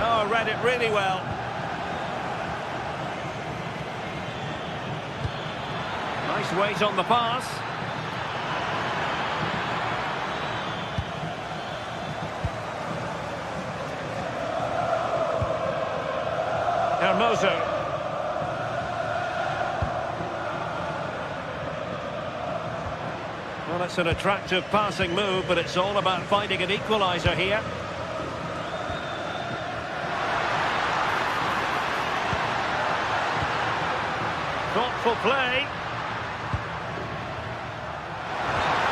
Oh, read it really well. Nice weight on the pass. Hermoso. Well, it's an attractive passing move, but it's all about finding an equaliser here. Thoughtful play.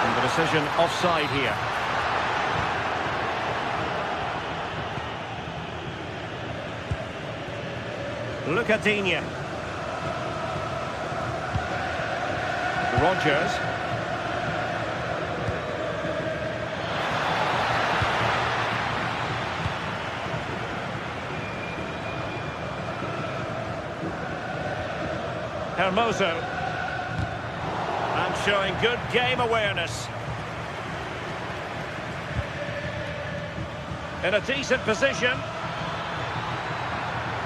And the decision offside here. Lucadinha. Rogers. Hermoso. And showing good game awareness. In a decent position.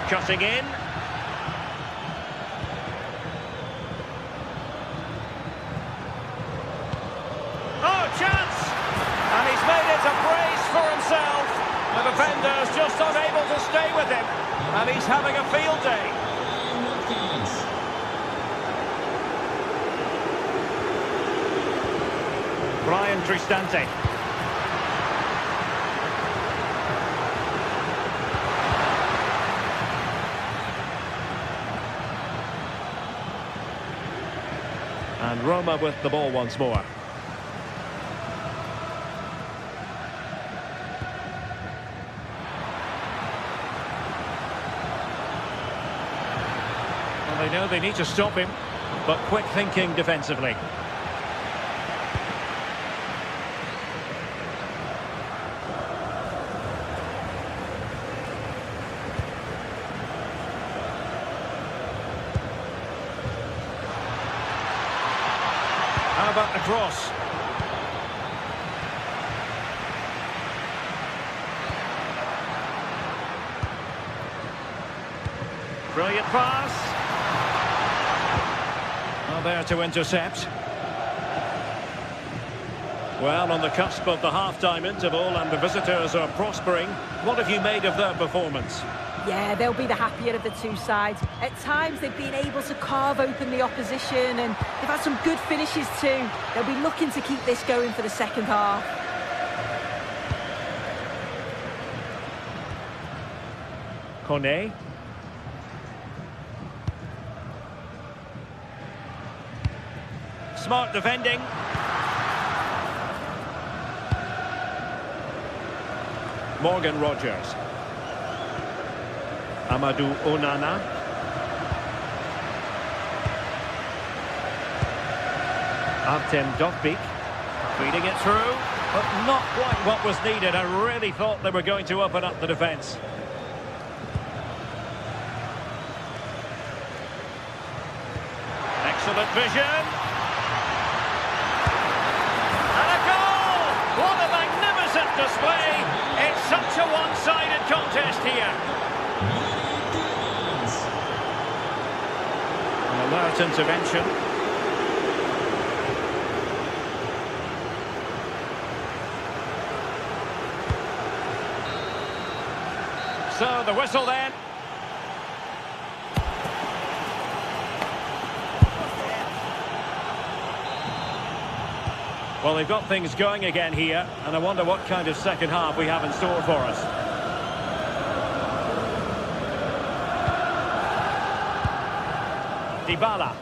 Cutting in. Oh, chance! And he's made it a brace for himself. The defender's just unable to stay with him. And he's having a field day. Brian Cristante. And Roma with the ball once more. Well, they know they need to stop him, but quick thinking defensively. How about the cross? Brilliant pass. Well, there to intercept. Well, on the cusp of the half-time interval and the visitors are prospering. What have you made of their performance? Yeah, they'll be the happier of the two sides. At times, they've been able to carve open the opposition, and they've had some good finishes too. They'll be looking to keep this going for the second half. Kone. Smart defending. Morgan Rogers. Amadou Onana. Artem Dovbyk. Feeding it through, but not quite what was needed. I really thought they were going to open up the defence. Excellent vision. And a goal! What a magnificent display! It's such a one-sided contest here. An alert intervention. So the whistle then. Well, they've got things going again here, and I wonder what kind of second half we have in store for us. Dybala.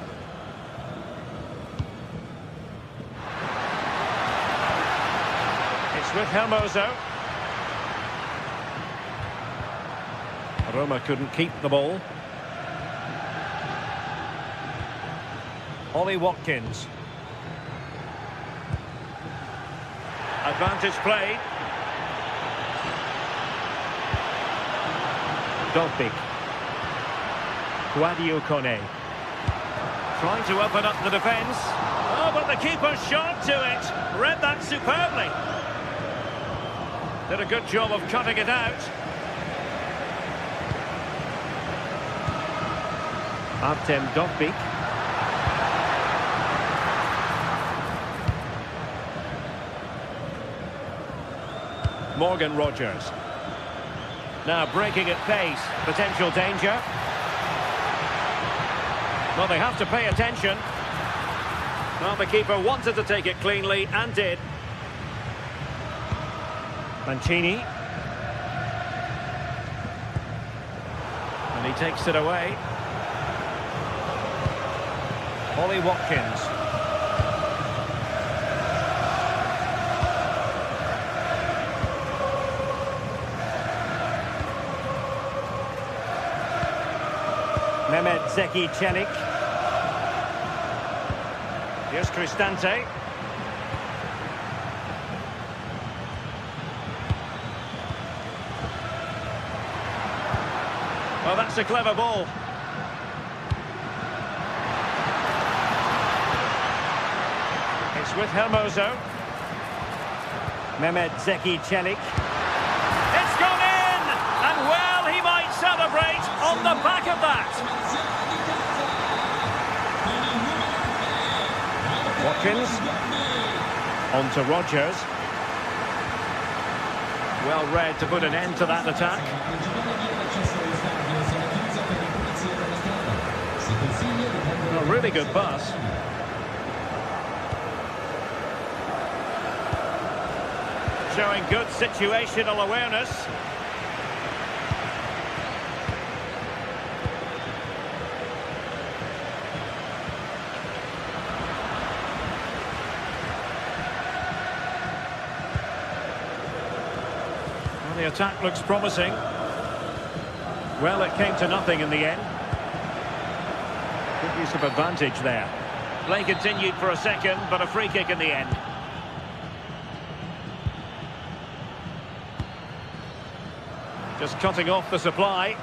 It's with Hermoso. Roma couldn't keep the ball. Ollie Watkins. Advantage played. Dovbyk. Guadio Kone. Trying to open up the defence. Oh, but the keeper shot to it. Read that superbly. Did a good job of cutting it out. Artem Dovbyk. Morgan Rogers. Now breaking at pace. Potential danger. Well, they have to pay attention. Well, the keeper wanted to take it cleanly and did. Mancini. And he takes it away. Ollie Watkins. Mehmet Zeki Çelik. Here's Cristante. Oh, that's a clever ball. It's with Hermoso. Mehmet Zeki Çelik. It's gone in! And well, he might celebrate on the back of that. Watkins. On to Rogers. Well read to put an end to that attack. A really good pass. Showing good situational awareness. Well, the attack looks promising. Well, it came to nothing in the end. Good use of advantage there. Play continued for a second, but a free kick in the end. Just cutting off the supply.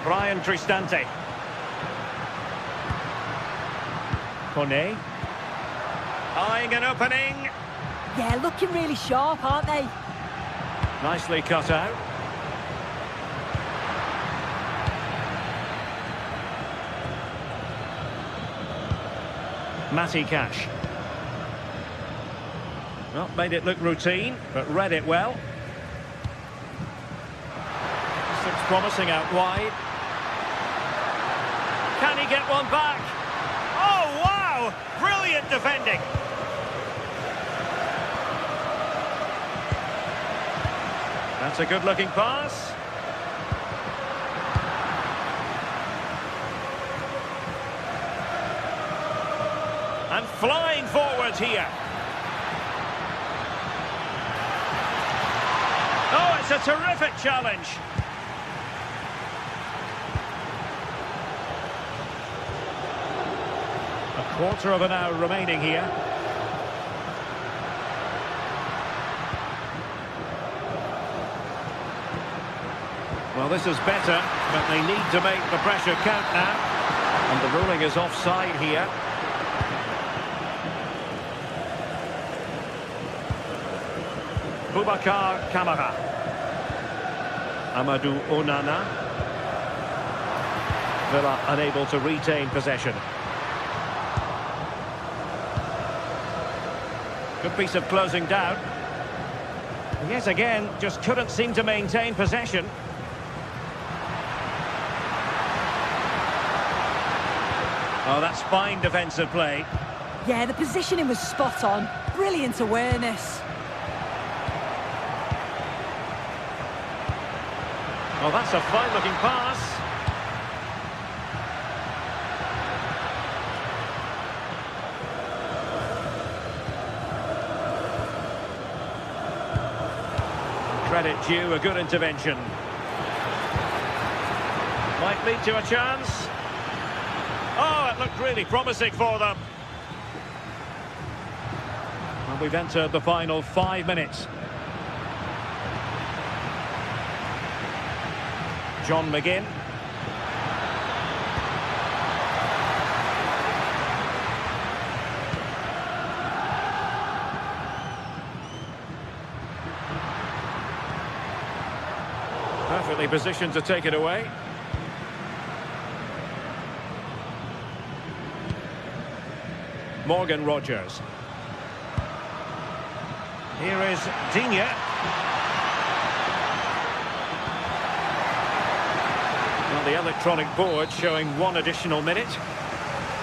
Brian Cristante. Kone. Eyeing an opening. Yeah, looking really sharp, aren't they? Nicely cut out. Matty Cash. Well, made it look routine, but read it well. This looks promising out wide. Can he get one back? Oh, wow! Brilliant defending. That's a good-looking pass. And flying forwards here. Oh, it's a terrific challenge. A quarter of an hour remaining here. Well, this is better, but they need to make the pressure count now. And the ruling is offside here. Boubacar Kamara. Amadou Onana. Villa unable to retain possession. Good piece of closing down. Yet again, just couldn't seem to maintain possession. Oh, that's fine defensive play. Yeah, the positioning was spot on. Brilliant awareness. Oh, that's a fine-looking pass. Credit due, a good intervention. Might lead to a chance. Oh, it looked really promising for them. And we've entered the final 5 minutes. John McGinn. Perfectly positioned to take it away. Morgan Rogers. Here is Digne. Well, the electronic board showing 1 additional minute.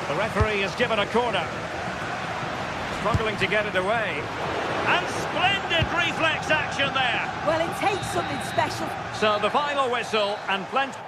The referee has given a corner. Struggling to get it away. And splendid reflex action there. Well, it takes something special. So the final whistle and plenty.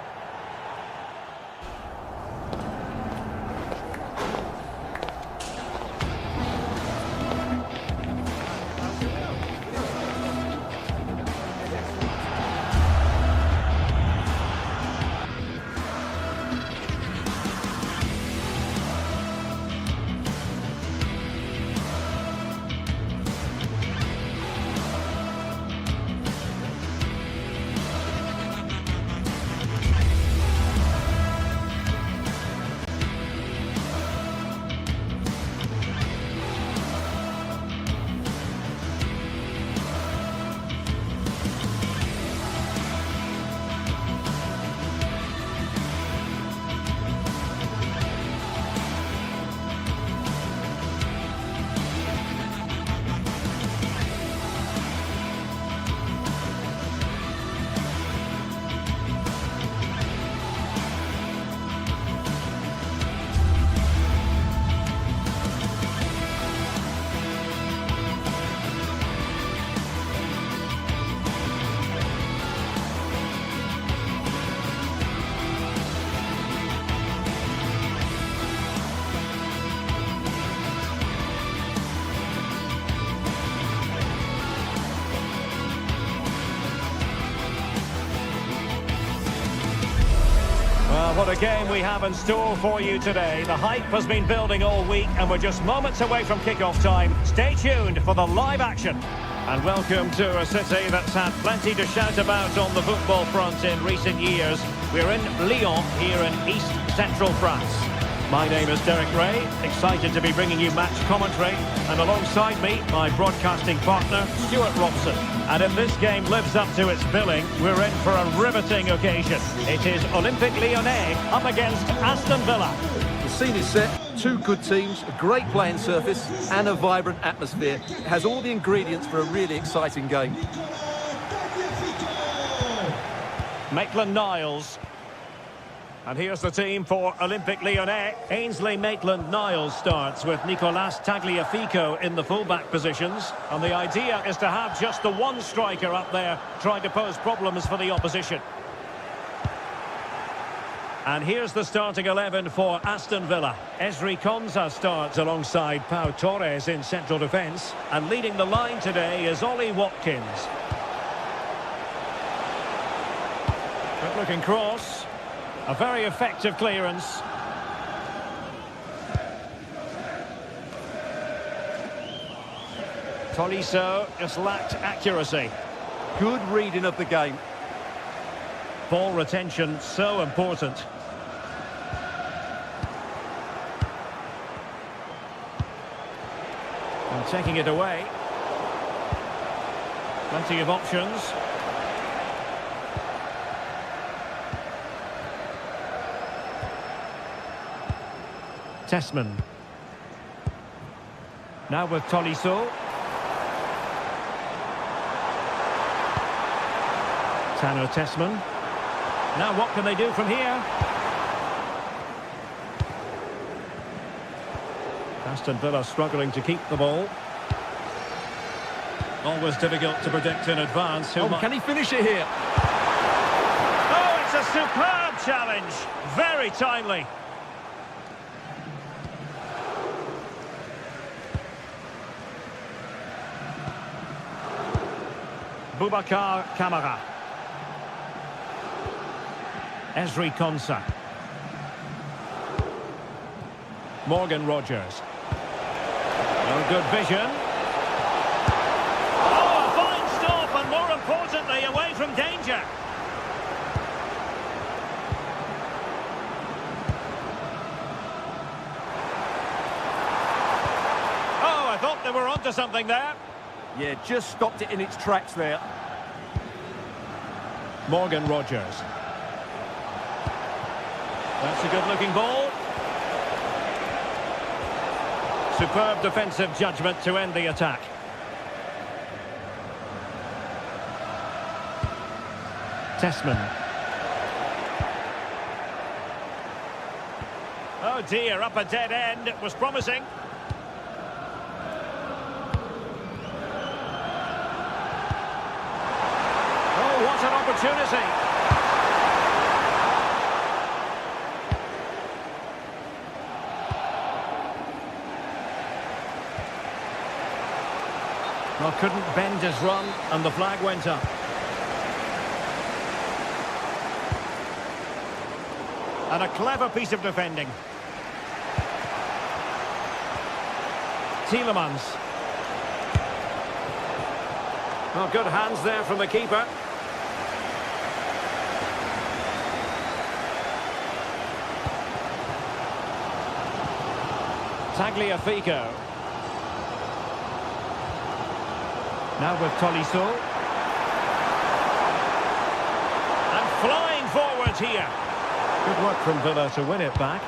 What a game we have in store for you today. The hype has been building all week and we're just moments away from kickoff time. Stay tuned for the live action. And welcome to a city that's had plenty to shout about on the football front in recent years. We're in Lyon, here in East Central France. My name is Derek Ray, excited to be bringing you match commentary, and alongside me, my broadcasting partner, Stuart Robson. And if this game lives up to its billing, we're in for a riveting occasion. It is Olympique Lyonnais up against Aston Villa. The scene is set. two good teams, a great playing surface and a vibrant atmosphere. It has all the ingredients for a really exciting game. Maitland-Niles. And here's the team for Olympique Lyonnais. Ainsley Maitland-Niles starts with Nicolas Tagliafico in the fullback positions. And the idea is to have just the one striker up there trying to pose problems for the opposition. And here's the starting 11 for Aston Villa. Ezri Konsa starts alongside Pau Torres in central defence. And leading the line today is Ollie Watkins. Good looking cross. A very effective clearance. Tolisso just lacked accuracy. Good reading of the game. Ball retention so important. And taking it away. Plenty of options. Tessman. Now with Tolisso. Tano Tessman. Now what can they do from here? Aston Villa struggling to keep the ball. Always difficult to predict in advance. Can he finish it here? Oh, it's a superb challenge. Very timely. Boubacar Kamara. Ezri Konsa. Morgan Rogers. Oh, good vision. Oh, a fine stop, and more importantly, away from danger. Oh, I thought they were onto something there. Yeah, just stopped it in its tracks there. Morgan Rogers. That's a good-looking ball. Superb defensive judgment to end the attack. Tessman. Oh dear, up a dead end. It was promising. Oh, what an opportunity. Well, couldn't bend his run, and the flag went up. And a clever piece of defending. Tielemans. Well, good hands there from the keeper. Tagliafico. Now with Tolisso. And flying forward here. Good work from Villa to win it back.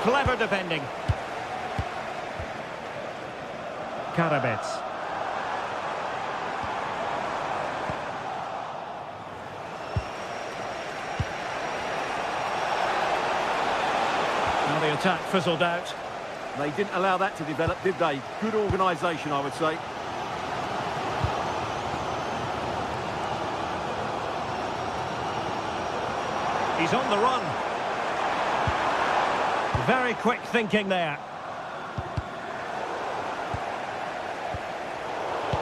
Clever defending. Karabets. Now the attack fizzled out. They didn't allow that to develop, did they? Good organisation, I would say. He's on the run. Very quick thinking there.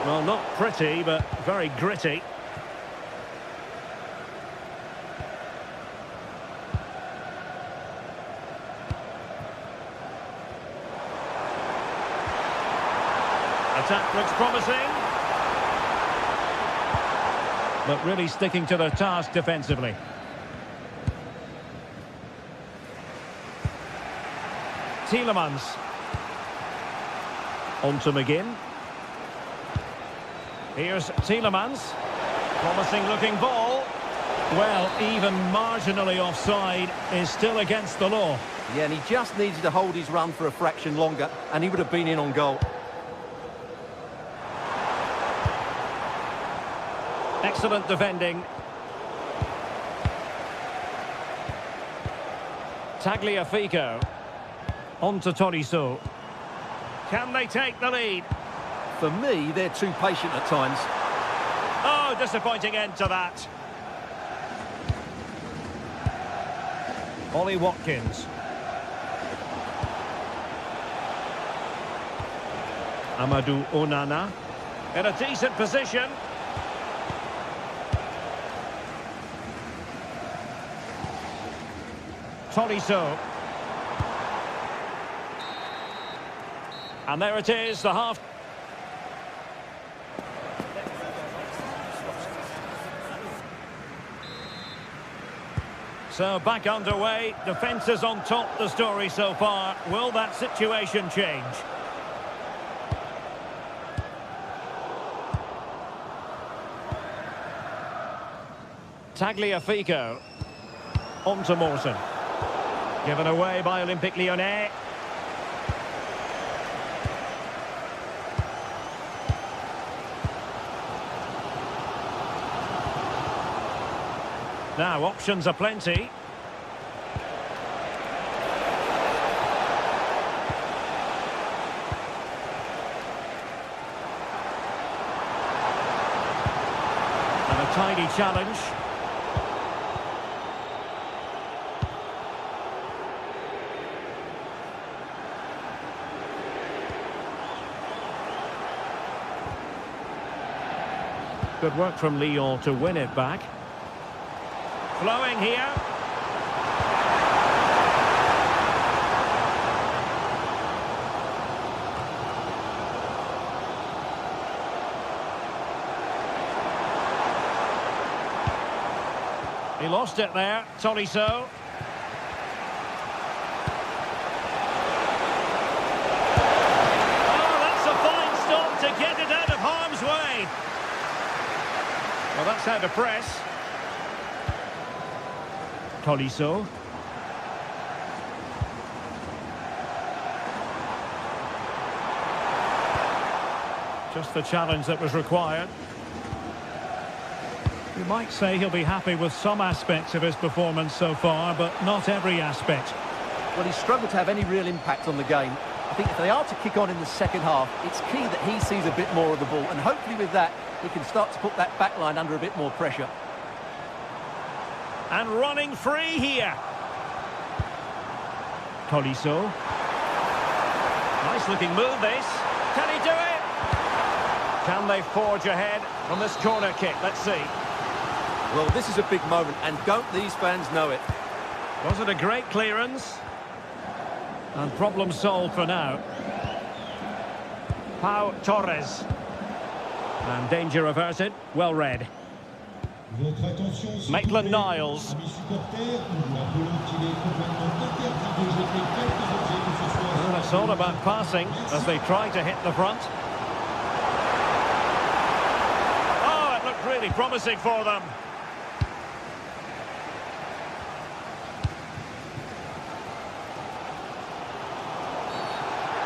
Well, not pretty, but very gritty. attack looks promising. But really sticking to their task defensively. Tielemans. On to McGinn. Here's Tielemans. Promising looking ball. Well, even marginally offside is still against the law. Yeah, and he just needed to hold his run for a fraction longer, and he would have been in on goal. Excellent defending. Tagliafico. On to Tolisso. Can they take the lead? For me, they're too patient at times. Oh, disappointing end to that. Ollie Watkins. Amadou Onana. In a decent position. Tolisso. And there it is, the half. So back underway, defence is on top, the story so far. Will that situation change? Tagliafico. On to Morton. Given away by Olympique Lyonnais. Now, options are plenty. And a tidy challenge. Good work from Lyon to win it back. Flowing here. He lost it there, Tolisso. Oh, that's a fine stop to get it out of harm's way. Well, that's how to press. Tolisso. Just the challenge that was required. You might say he'll be happy with some aspects of his performance so far, but not every aspect. Well, he's struggled to have any real impact on the game. I think if they are to kick on in the second half, it's key that he sees a bit more of the ball, and hopefully with that, he can start to put that back line under a bit more pressure. And running free here. Tolisso. Nice looking move this. Can he do it? Can they forge ahead from this corner kick? Let's see. Well, this is a big moment, and don't these fans know it? Was it a great clearance? And problem solved for now. Pau Torres. And danger averted. Well read. Maitland-Niles. Well, it's all about passing as they try to hit the front. Oh, it looked really promising for them.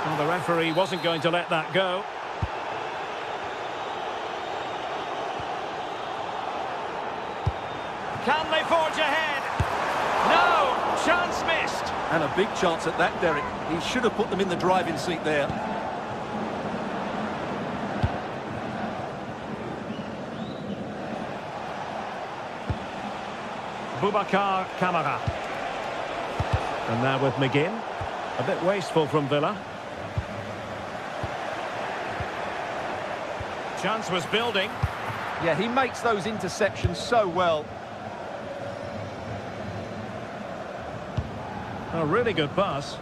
Well, the referee wasn't going to let that go. Can they forge ahead? No! Chance missed! And a big chance at that, Derek. He should have put them in the driving seat there. Boubacar Kamara. And now with McGinn. A bit wasteful from Villa. Chance was building. Yeah, he makes those interceptions so well. A really good pass.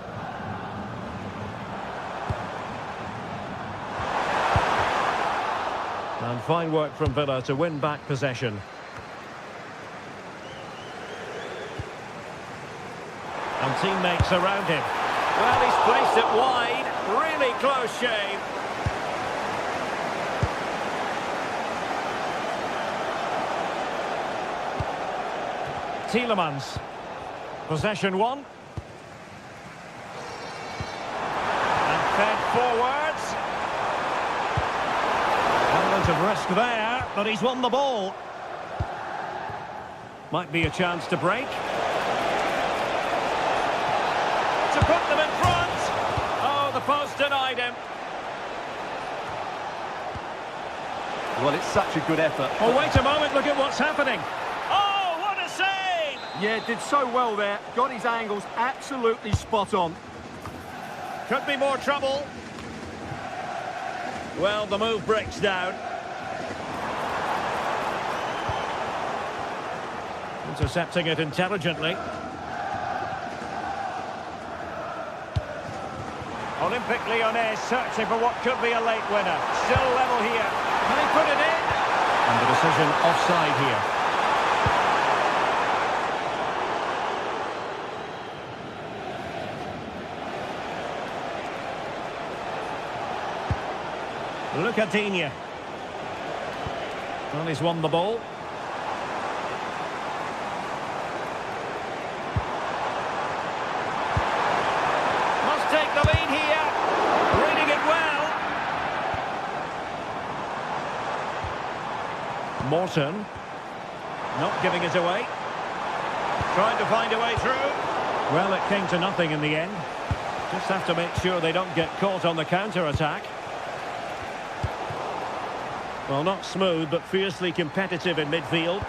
And fine work from Villa to win back possession. And teammates around him. Well, he's placed it wide. Really close shave. Tielemans. Possession one. And fed forwards. Element of risk there, but he's won the ball. Might be a chance to break. To put them in front. Oh, the post denied him. Well, it's such a good effort. Oh, wait a moment, look at what's happening. Oh, what a save! Yeah, did so well there. Got his angles absolutely spot on. Could be more trouble. Well, the move breaks down. Intercepting it intelligently. Olympique Lyonnais searching for what could be a late winner. Still level here. Can he put it in? And the decision offside here. Look at Digne. Well, he's won the ball. Must take the lead here. Reading it well. Morton. Not giving it away. Trying to find a way through. Well, it came to nothing in the end. Just have to make sure they don't get caught on the counter-attack. Well, not smooth, but fiercely competitive in midfield.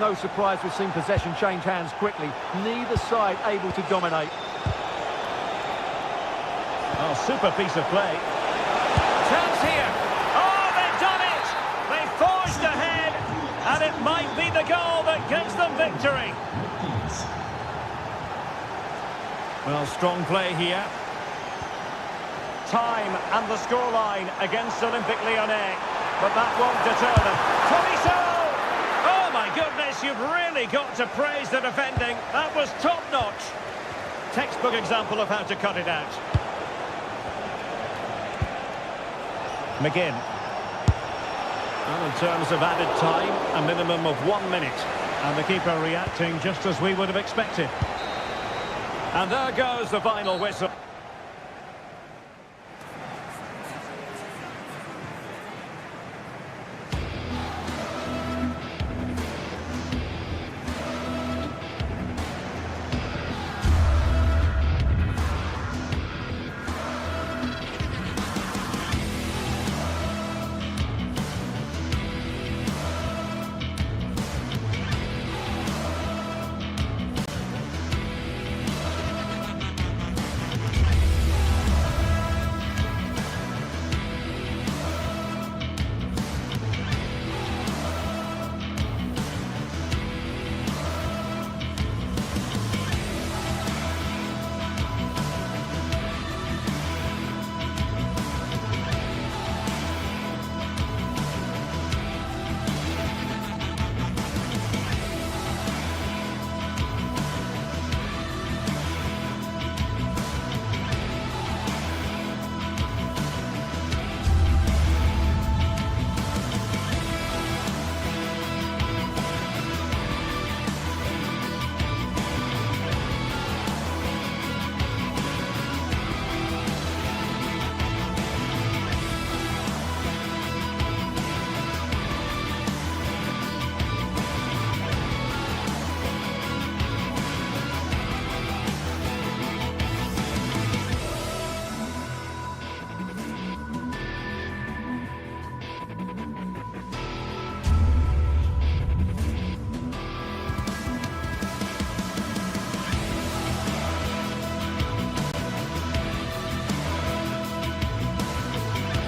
No surprise we've seen possession change hands quickly. Neither side able to dominate. Oh, super piece of play. Chance here. Oh, they've done it! They forged ahead, and it might be the goal that gives them victory. Well, strong play here. Time and the scoreline against Olympique Lyonnais. But that won't deter them. Tolisso! Oh my goodness, you've really got to praise the defending. That was top-notch. Textbook example of how to cut it out. McGinn. Well, in terms of added time, a minimum of 1 minute. And the keeper reacting just as we would have expected. And there goes the final whistle.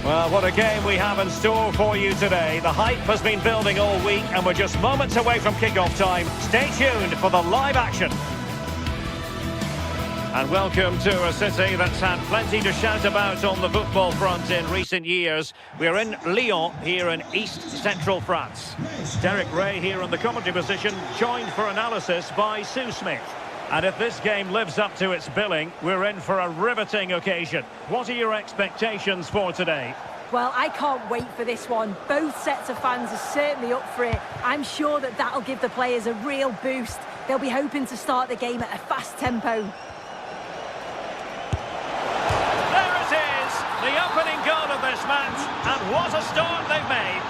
Well, what a game we have in store for you today. The hype has been building all week and we're just moments away from kickoff time. Stay tuned for the live action. And welcome to a city that's had plenty to shout about on the football front in recent years. We're in Lyon, here in east-central France. Derek Ray here in the commentary position, joined for analysis by Sue Smith. And if this game lives up to its billing, we're in for a riveting occasion. What are your expectations for today? Well, I can't wait for this one. Both sets of fans are certainly up for it. I'm sure that that'll give the players a real boost. They'll be hoping to start the game at a fast tempo. There it is, the opening goal of this match, and what a start they've made.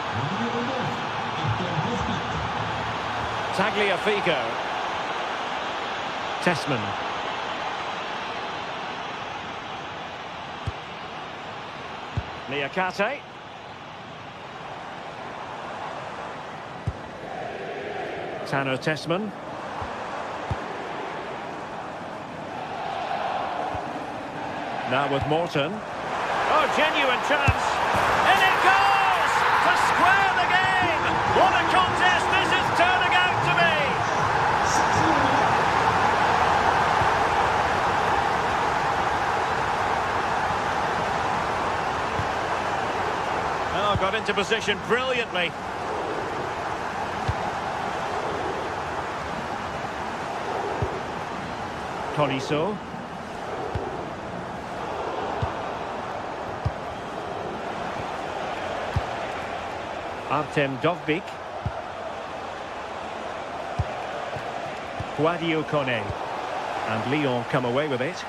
Tagliafico. Tessman. Niakate. Tanner Tessman. Now with Morton. Oh, genuine chance. And it goes! To square the game! What a contest this is turning out to be! Oh, got into position brilliantly. Tolisso. Artem Dovbyk. Guadio Kone. And Lyon come away with it.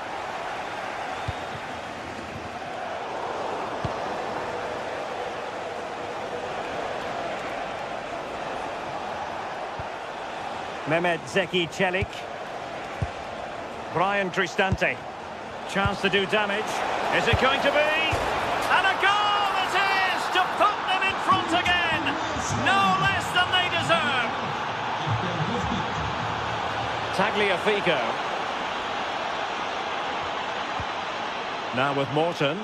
Mehmet Zeki Çelik. Brian Cristante. Chance to do damage. Is it going to be? And a goal it is to put them in front again. No less than they deserve. Tagliafico. Now with Morton.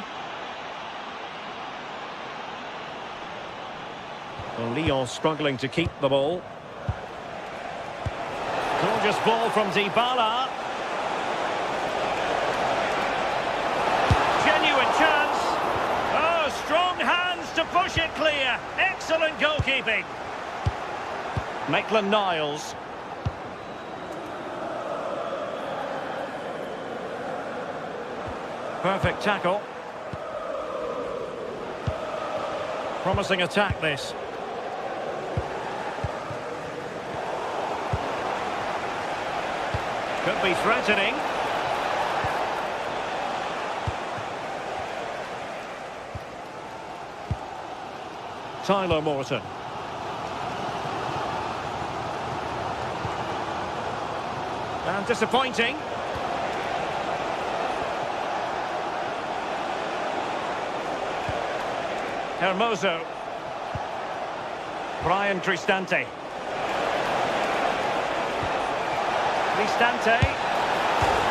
Well, Lyon struggling to keep the ball. Gorgeous ball from Dybala. Genuine chance. Oh, strong hands to push it clear. Excellent goalkeeping. Maitland-Niles. Perfect tackle. Promising attack this. Could be threatening. Tyler Morton. And disappointing. Hermoso. Brian Cristante. Cristante.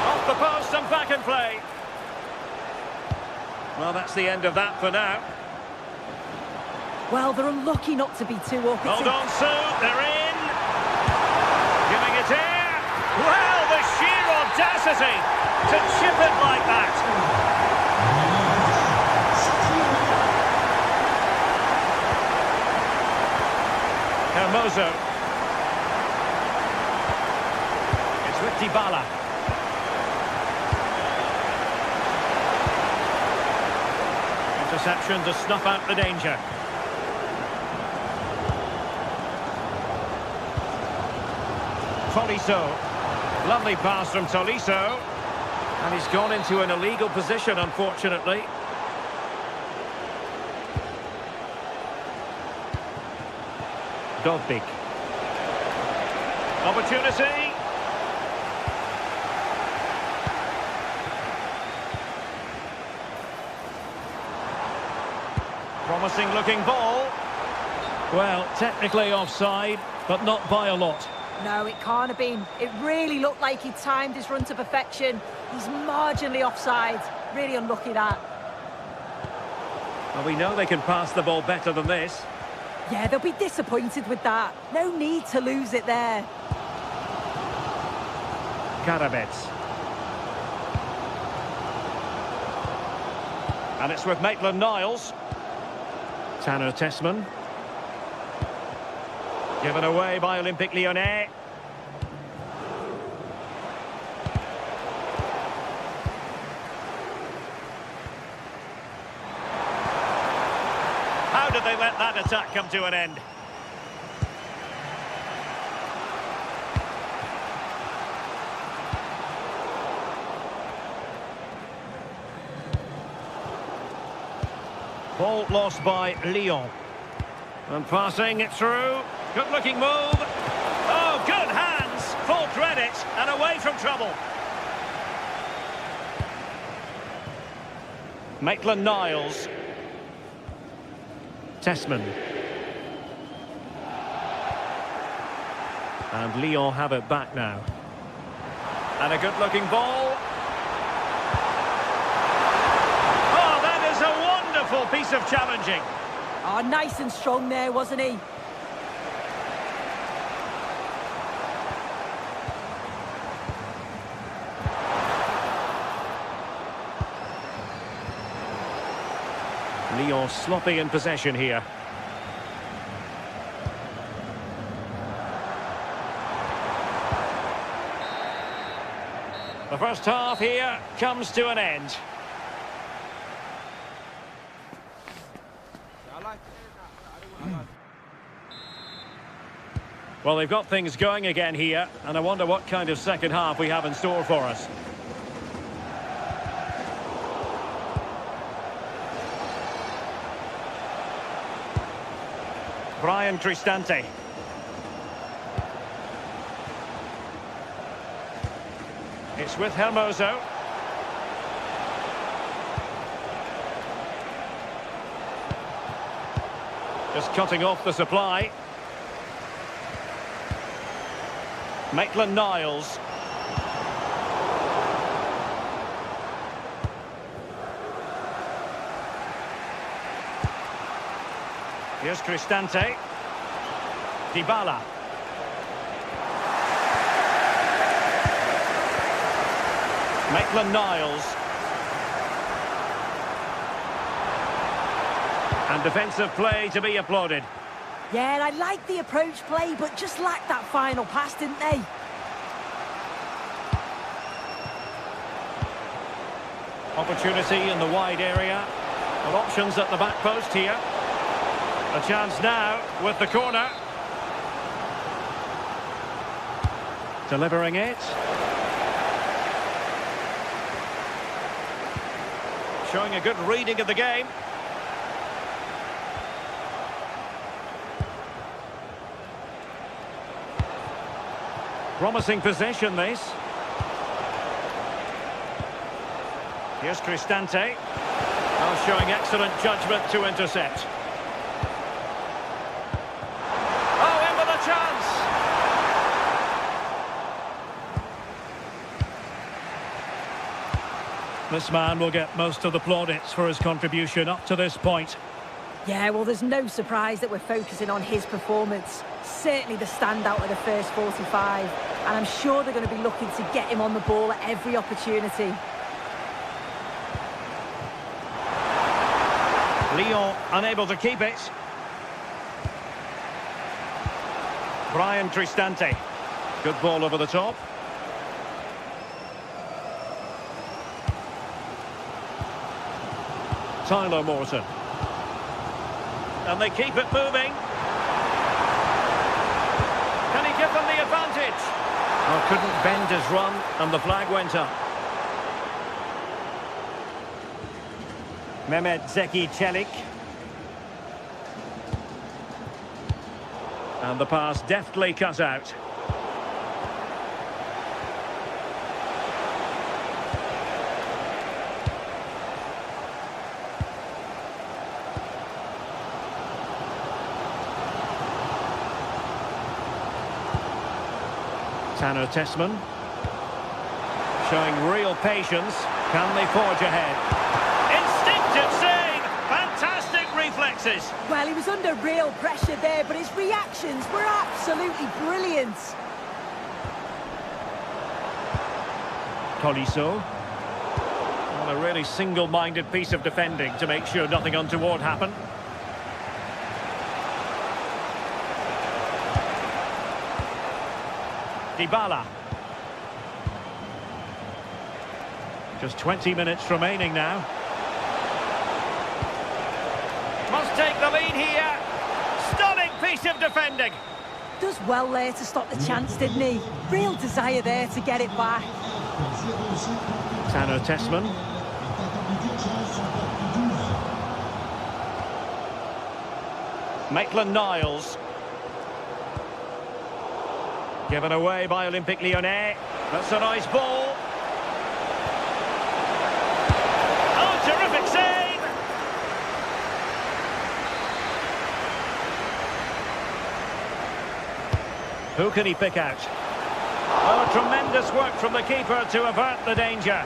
Off the post and back in play. Well, that's the end of that for now. Well, they're unlucky not to be too up. Hold on, Sue. They're in. Giving it air. Well, the sheer audacity to chip it like that. Hermoso. It's with Dybala. Interception to snuff out the danger. Tolisso. Lovely pass from Tolisso. And he's gone into an illegal position, unfortunately. Dovbyk. Opportunity. Promising looking ball. Well, technically offside, but not by a lot. No, it can't have been. It really looked like he timed his run to perfection. He's marginally offside. Really unlucky, that. Well, we know they can pass the ball better than this. Yeah, they'll be disappointed with that. No need to lose it there. Karabets. And it's with Maitland-Niles. Tanner Tessman. Given away by Olympique Lyonnais. How did they let that attack come to an end? Ball lost by Lyon. And passing it through. Good looking move. Oh, good hands. Full credit and away from trouble. Maitland-Niles. Tessman. And Lyon have it back now. And a good looking ball. Oh, that is a wonderful piece of challenging. Oh, nice and strong there, wasn't he? Lyon sloppy in possession here. The first half here comes to an end. Well, they've got things going again here, and I wonder what kind of second half we have in store for us. Brian Cristante. It's with Hermoso. Just cutting off the supply. Maitland-Niles. Here's Cristante. Dybala. Maitland-Niles. And defensive play to be applauded. Yeah, I like the approach play, but just lacked that final pass, didn't they? Opportunity in the wide area. And options at the back post here. A chance now with the corner. Delivering it. Showing a good reading of the game. Promising possession, this. Here's Cristante. Now showing excellent judgment to intercept. Oh, in with a chance! This man will get most of the plaudits for his contribution up to this point. Yeah, well, there's no surprise that we're focusing on his performance. Certainly the standout of the first 45. And I'm sure they're going to be looking to get him on the ball at every opportunity. Lyon unable to keep it. Brian Cristante. Good ball over the top. Tyler Morton. And they keep it moving. Can he give them the advantage? Oh, couldn't bend his run, and the flag went up. Mehmet Zeki Çelik. And the pass deftly cut out. Tanner Tessman. Showing real patience. Can they forge ahead? Instinctive save! Fantastic reflexes! Well, he was under real pressure there, but his reactions were absolutely brilliant. Tolisso. Well, a really single-minded piece of defending to make sure nothing untoward happened. Dybala. Just 20 minutes remaining now. Must take the lead here. Stunning piece of defending. Does well there to stop the chance, didn't he? Real desire there to get it back. Tanner Tessman. Maitland-Niles. Given away by Olympique Lyonnais. That's a nice ball. Oh, terrific save! Who can he pick out? Oh, tremendous work from the keeper to avert the danger.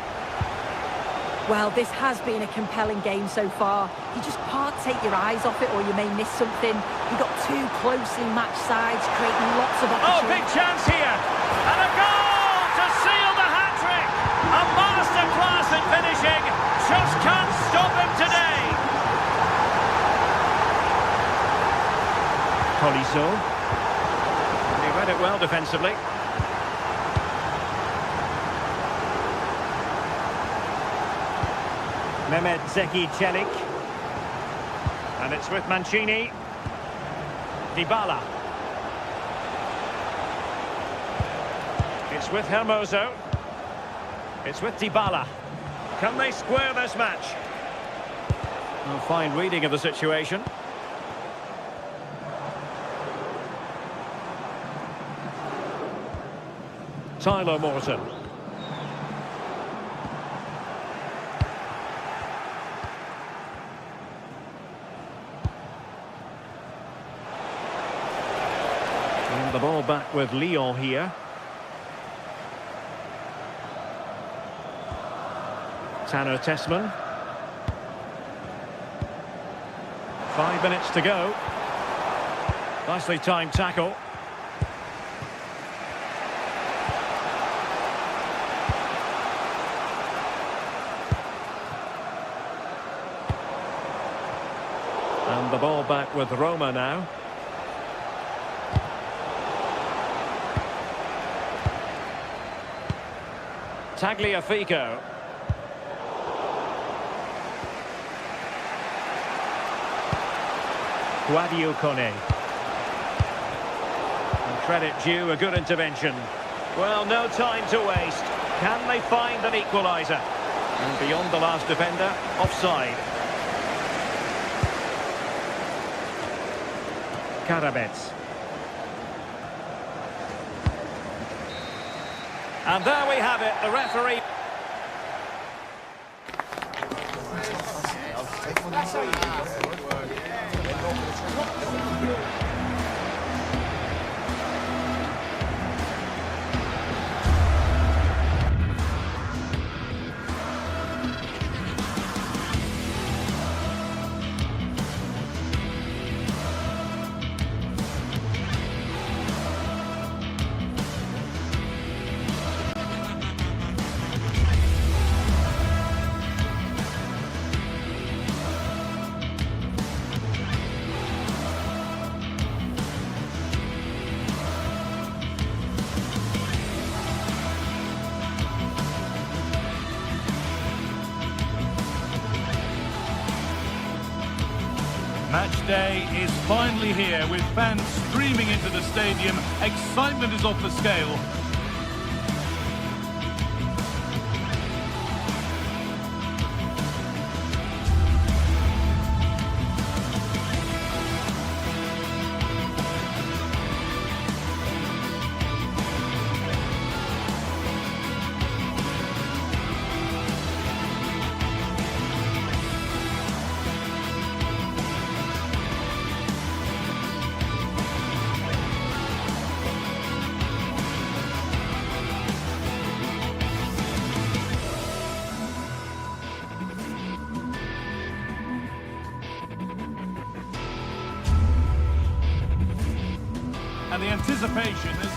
Well, this has been a compelling game so far. You just can't take your eyes off it or you may miss something. You've got two closely matched sides creating lots of opportunities. Oh, big chance here. And a goal to seal the hat-trick. A masterclass in finishing. Just can't stop him today. Tolisso. He read it well defensively. Mehmet Zeki Çelik. And it's with Mancini. Dybala. It's with Hermoso. It's with Dybala. Can they square this match? A fine reading of the situation. Tyler Morton. And the ball back with Lyon here. Tanner Tessman. 5 minutes to go. Nicely timed tackle. And the ball back with Roma now. Tagliafico. Guadio Kone. And credit due, a good intervention. Well, no time to waste. Can they find an equaliser? And beyond the last defender, offside. Karabets. And there we have it, the referee. Match day is finally here with fans streaming into the stadium. Excitement is off the scale. And the anticipation is...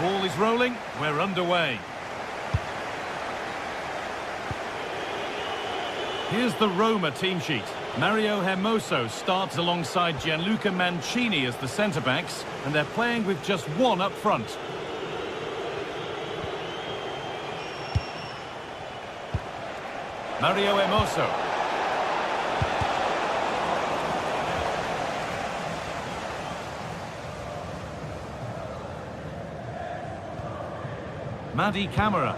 Ball is rolling. We're underway. Here's the Roma team sheet. Mario Hermoso starts alongside Gianluca Mancini as the centre-backs, and they're playing with just one up front. Mario Hermoso. Madi Camara.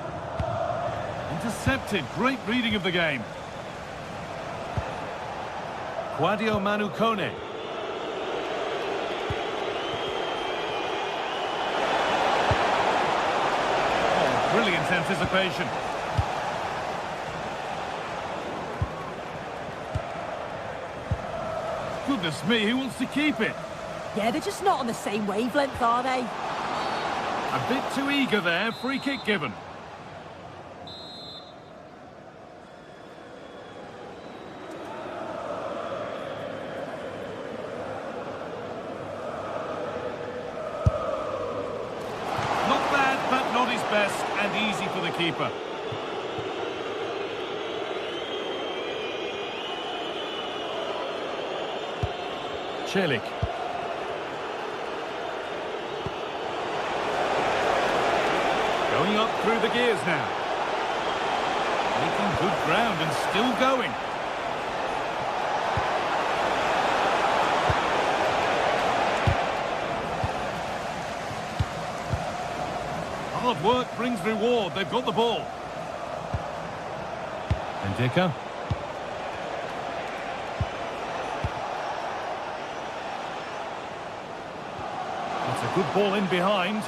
Intercepted. Great reading of the game. Quadio Manu Kone. Oh, brilliant anticipation. Goodness me, who wants to keep it? Yeah, they're just not on the same wavelength, are they? A bit too eager there. Free kick given. Not bad, but not his best, and easy for the keeper. Celik. Going up through the gears now. Making good ground and still going. Hard work brings reward. They've got the ball. Ndika. That's a good ball in behind.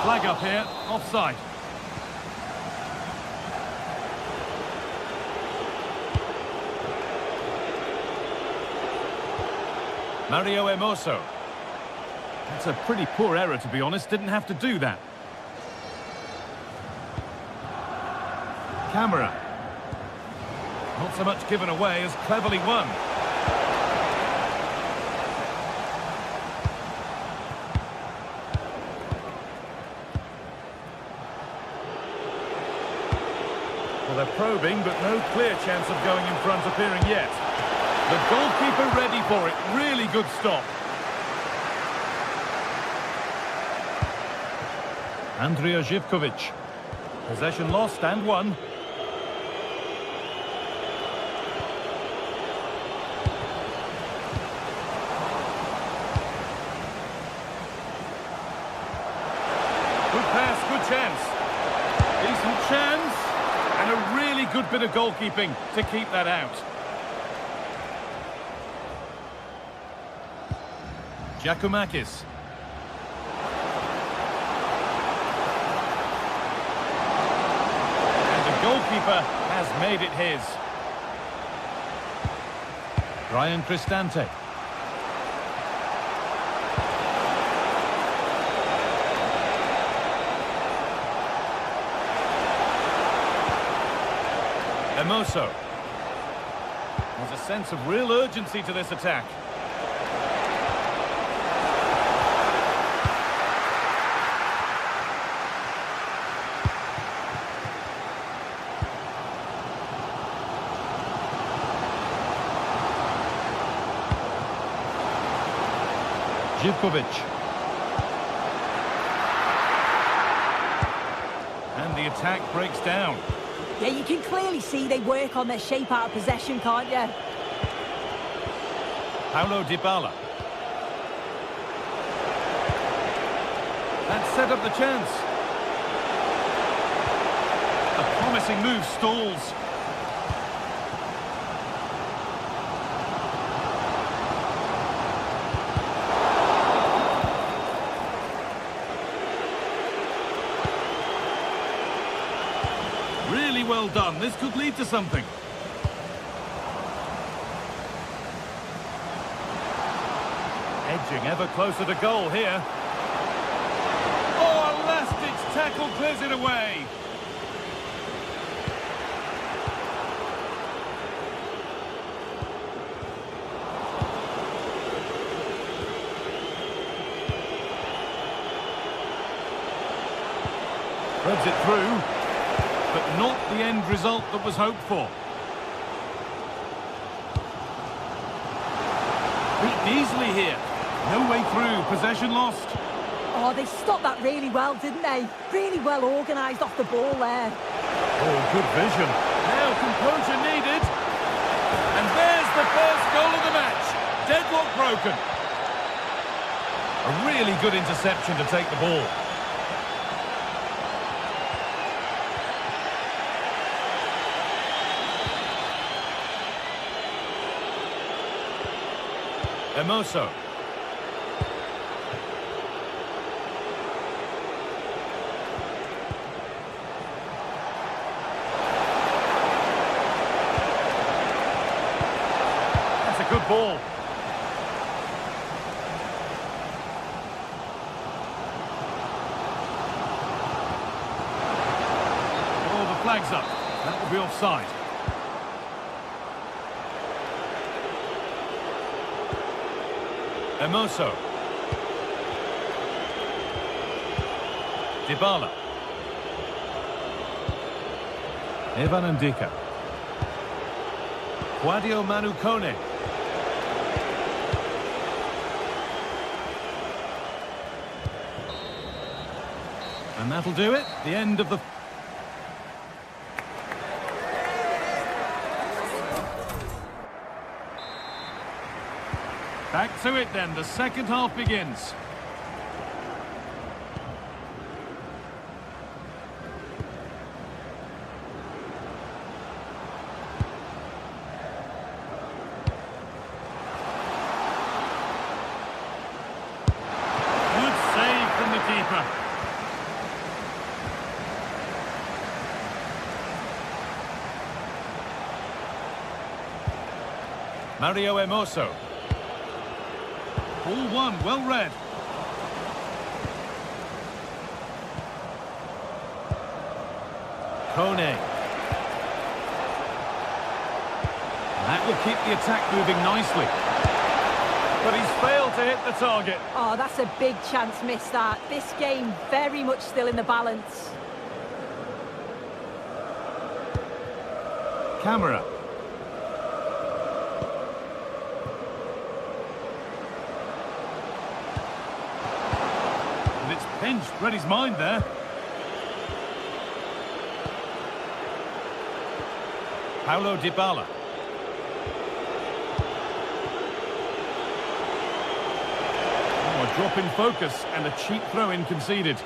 Flag up here, offside. Mario Hermoso. That's a pretty poor error, to be honest. Didn't have to do that. Camera. Not so much given away as cleverly won. Well, they're probing, but no clear chance of going in front appearing yet. The goalkeeper ready for it. Really good stop. Andrija Živković. Possession lost and won. Good pass, good chance. Decent chance. And a really good bit of goalkeeping to keep that out. Giacomakis. And the goalkeeper has made it his. Brian Cristante. Hermoso. There's a sense of real urgency to this attack. Živković. And the attack breaks down. Yeah, you can clearly see they work on their shape out of possession, can't you? Paulo Dybala. That set up the chance. A promising move stalls. Really well done. This could lead to something. Edging ever closer to goal here. Oh, a last-ditch tackle clears it away. Holds it through, but not the end result that was hoped for. Beat easily here. No way through. Possession lost. Oh, they stopped that really well, didn't they? Really well organised off the ball there. Oh, good vision. Now composure needed. And there's the first goal of the match. Deadlock broken. A really good interception to take the ball. Hermoso. That's a good ball. Oh, the flag's up. That will be offside. Hermoso. Dybala. Evan Ndika. Sadio Manu Kone. And that'll do it. The end of the... Back to it then, the second half begins. Good save from the keeper. Mario Hermoso. All one, well read. Kone. That will keep the attack moving nicely. But he's failed to hit the target. Oh, that's a big chance missed that. This game very much still in the balance. Camera. Pinched, read his mind there. Paulo Dybala. Oh, a drop in focus and a cheap throw-in conceded.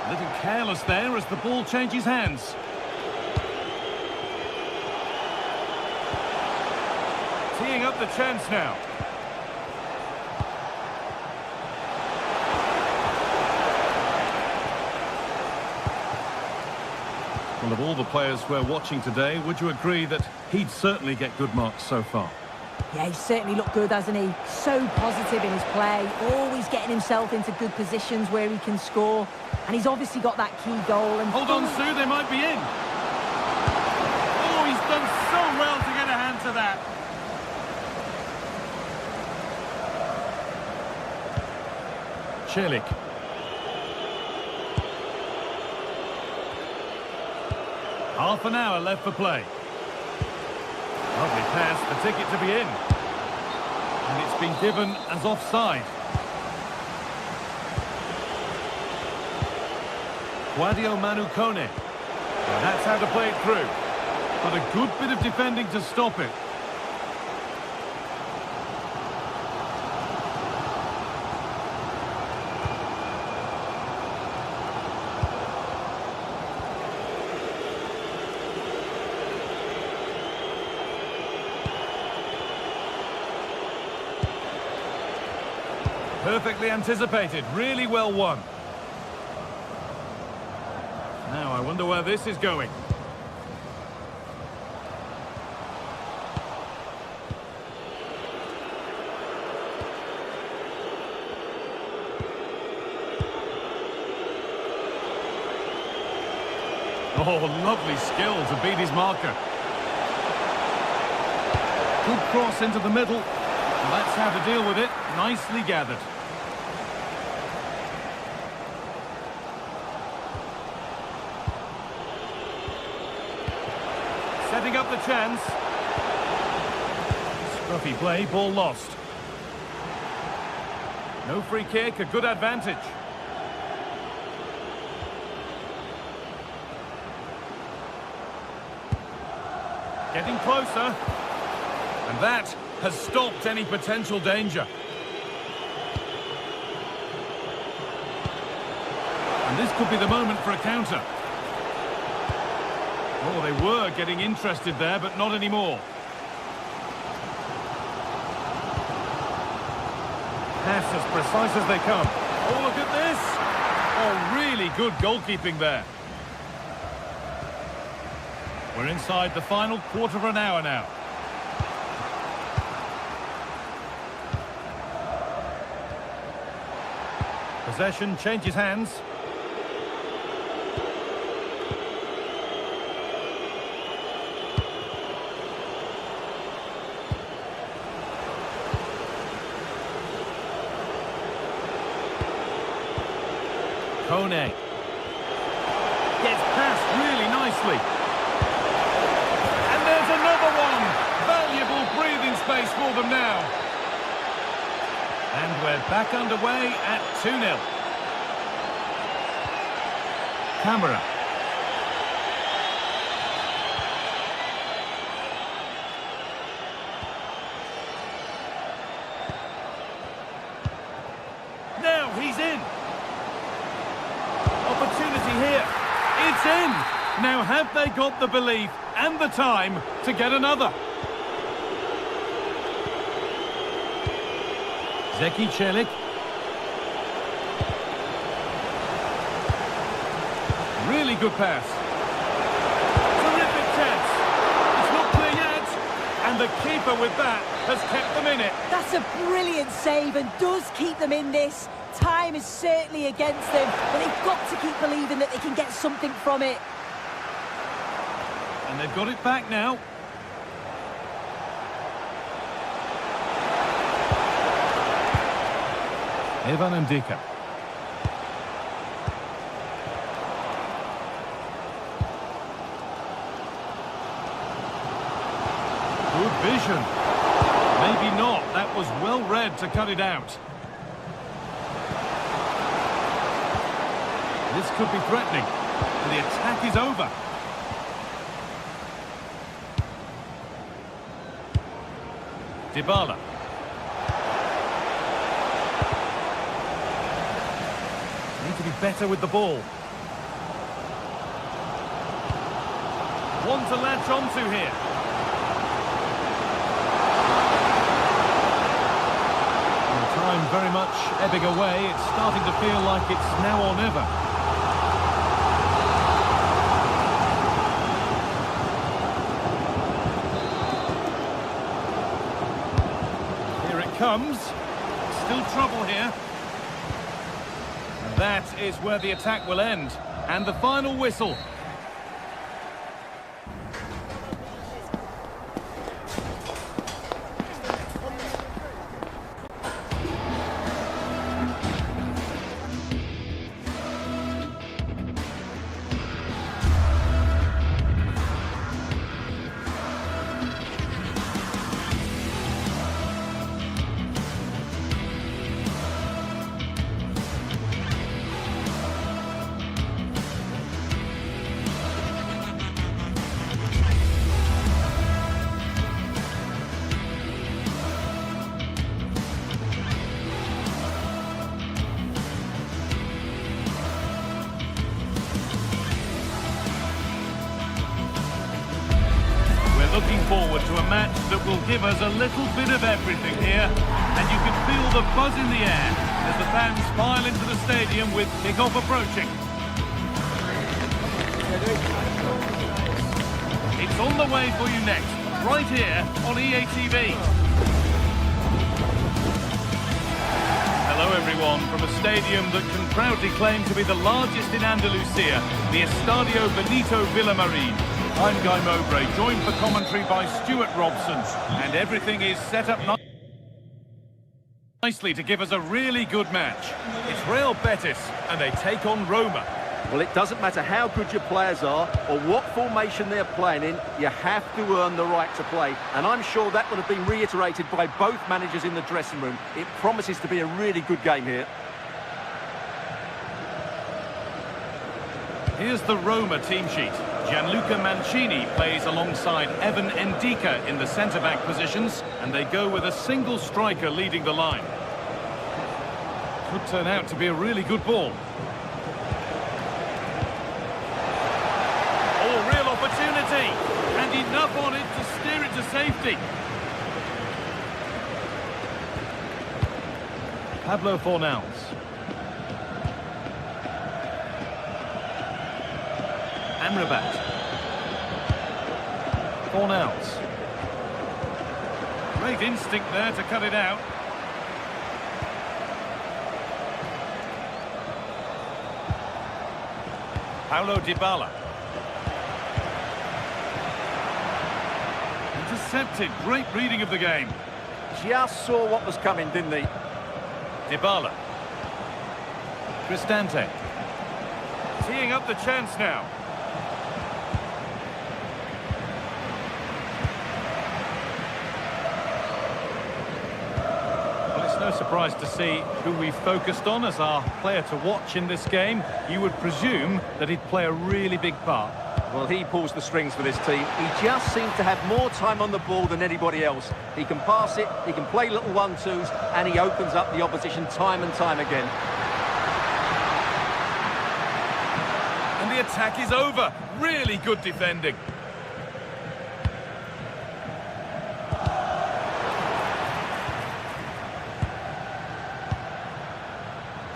A little careless there as the ball changes hands. Teeing up the chance now. Well, of all the players we're watching today, would you agree that he'd certainly get good marks so far? Yeah, he's certainly looked good, hasn't he? So positive in his play, always getting himself into good positions where he can score. And he's obviously got that key goal. And hold on, Sue, they might be in. Oh, he's done so well to get a hand to that. Celik. Half an hour left for play. Lovely pass, the ticket to be in. And it's been given as offside. Sadio Manu Kone. And that's how to play it through. But a good bit of defending to stop it. Perfectly anticipated, really well won. Now I wonder where this is going. Oh, lovely skill to beat his marker. Good cross into the middle. And that's how to deal with it. Nicely gathered. setting up the chance. Scruffy play, ball lost. No free kick, a good advantage. Getting closer. And that has stopped any potential danger. And this could be the moment for a counter. Oh, they were getting interested there, but not anymore. Pass as precise as they come. Oh, look at this! Oh, really good goalkeeping there. We're inside the final quarter of an hour now. Possession changes hands. Kone gets past really nicely. And there's another one. Valuable breathing space for them now. And we're back underway at 2-0. Camera. Now he's in. Opportunity here. It's in. Now have they got the belief and the time to get another? Zeki Celik. Really good pass. Terrific chance. It's not clear yet. And the keeper with that has kept them in it. That's a brilliant save and does keep them in this. Time is certainly against them, but they've got to keep believing that they can get something from it. And they've got it back now. Evan Ndika. Good vision. Maybe not. That was well read to cut it out. This could be threatening. And the attack is over. Dybala. Need to be better with the ball. One to latch onto here. And time very much ebbing away. It's starting to feel like it's now or never. Comes. Still trouble here. And that is where the attack will end. And the final whistle. Looking forward to a match that will give us a little bit of everything here. And you can feel the buzz in the air as the fans file into the stadium with kickoff approaching. It's on the way for you next, right here on EA TV. Hello everyone, from a stadium that can proudly claim to be the largest in Andalusia, the Estadio Benito Villamarín. I'm Guy Mowbray, joined for commentary by Stuart Robson, and everything is set up nicely to give us a really good match. It's Real Betis, and they take on Roma. Well, it doesn't matter how good your players are or what formation they're playing in, you have to earn the right to play. And I'm sure that would have been reiterated by both managers in the dressing room. It promises to be a really good game here. Here's the Roma team sheet. Gianluca Mancini plays alongside Evan Ndika in the centre-back positions, and they go with a single striker leading the line. Could turn out to be a really good ball. Oh, real opportunity! And enough on it to steer it to safety. Pablo Fornals. Amrabat. Fornals. Great instinct there to cut it out. Paulo Dybala. Intercepted. Great reading of the game. Just saw what was coming, didn't he? Dybala. Cristante. Teeing up the chance now. No surprise to see who we focused on as our player to watch in this game. You would presume that he'd play a really big part. Well, he pulls the strings for this team. He just seems to have more time on the ball than anybody else. He can pass it, he can play little 1-2s, and he opens up the opposition time and time again. And the attack is over. Really good defending.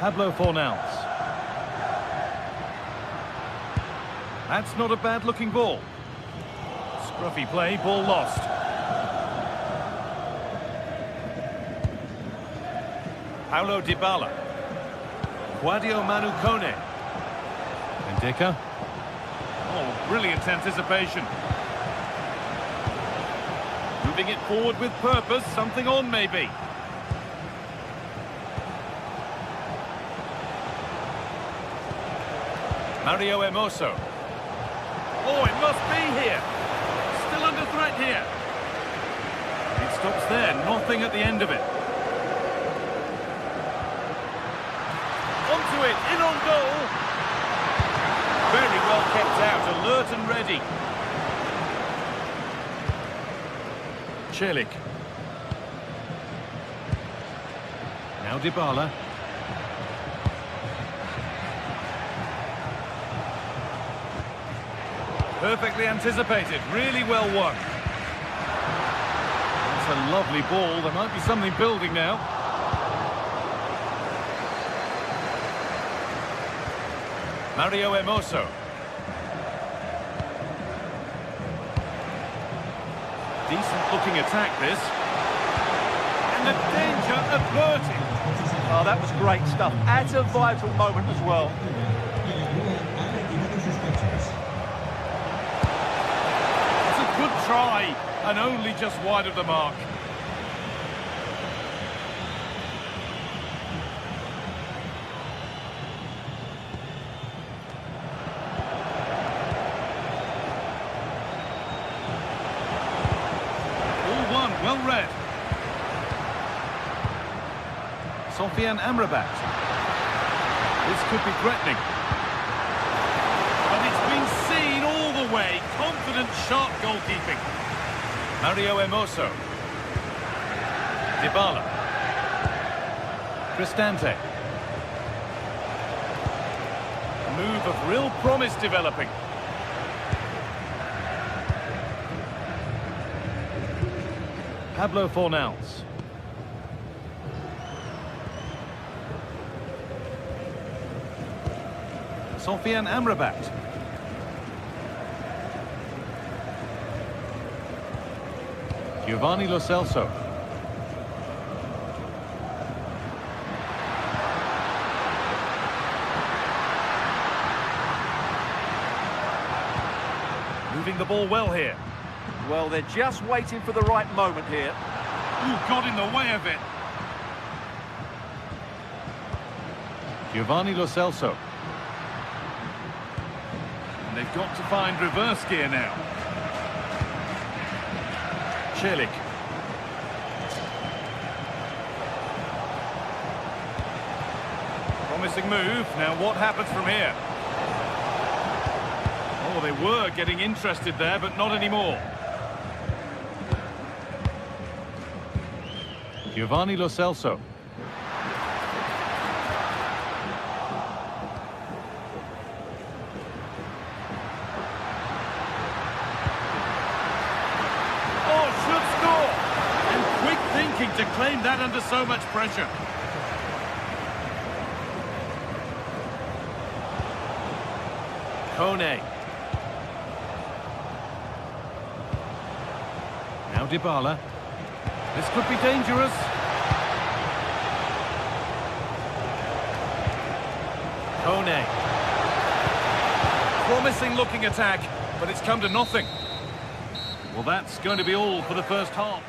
Pablo Fornals. That's not a bad-looking ball. Scruffy play, ball lost. Paulo Dybala. Guadio Manu Kone. Ndika. Oh, brilliant anticipation. Moving it forward with purpose, something on maybe. Mario Hermoso. Oh, it must be here. Still under threat here. It stops there, nothing at the end of it. Onto it, in on goal. Very well kept out, alert and ready. Celik. Now Dybala. Perfectly anticipated, really well won. That's a lovely ball, there might be something building now. Mario Hermoso. Decent looking attack this. And the danger averted. Oh, that was great stuff. At a vital moment as well. Good try, and only just wide of the mark. All one, well read. Sofian Amrabat. This could be threatening. But it's been seen all the way. Confident, sharp goalkeeping. Mario Hermoso. Dybala. Cristante. A move of real promise developing. Pablo Fornals. Sofian Amrabat. Giovanni Lo Celso. Moving the ball well here. Well, they're just waiting for the right moment here. Ooh, got in the way of it. Giovanni Lo Celso. They've got to find reverse gear now. Celik. Promising move. Now what happens from here? Oh, they were getting interested there, but not anymore. Giovanni Lo Celso. To claim that under so much pressure. Kone. Now Dybala. This could be dangerous. Kone. Promising looking attack, but it's come to nothing. Well, that's going to be all for the first half.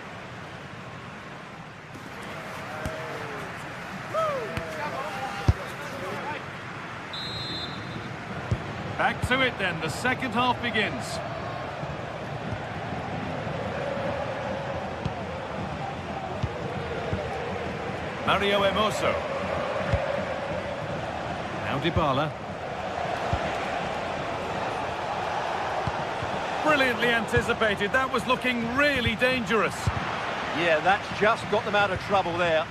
Back to it then, the second half begins. Mario Hermoso. Now Dybala. Brilliantly anticipated, that was looking really dangerous. Yeah, that's just got them out of trouble there.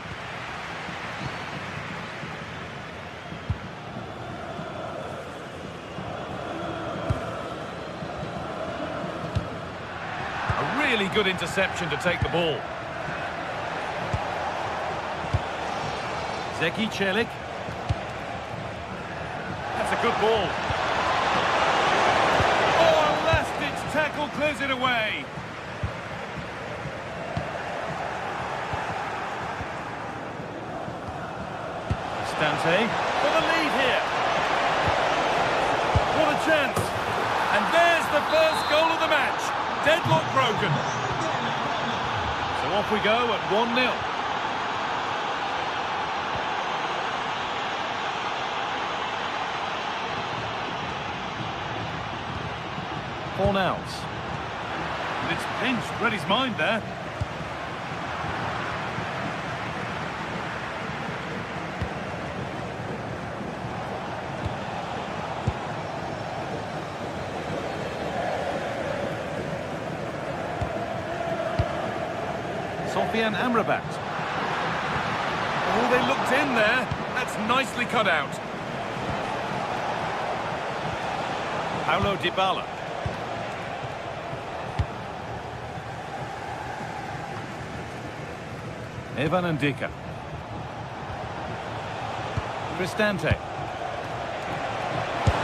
Really good interception to take the ball. Zeki Celik. That's a good ball. Oh, a last-ditch tackle clears it away. Cristante for the lead here. What a chance. And there's the first goal of the match. Deadlock broken. So off we go at 1-0. Fornals. And it's pinched, read his mind there. Sofian Amrabat. Oh, they looked in there. That's nicely cut out. Paulo Dybala. Evan Ndika. Cristante.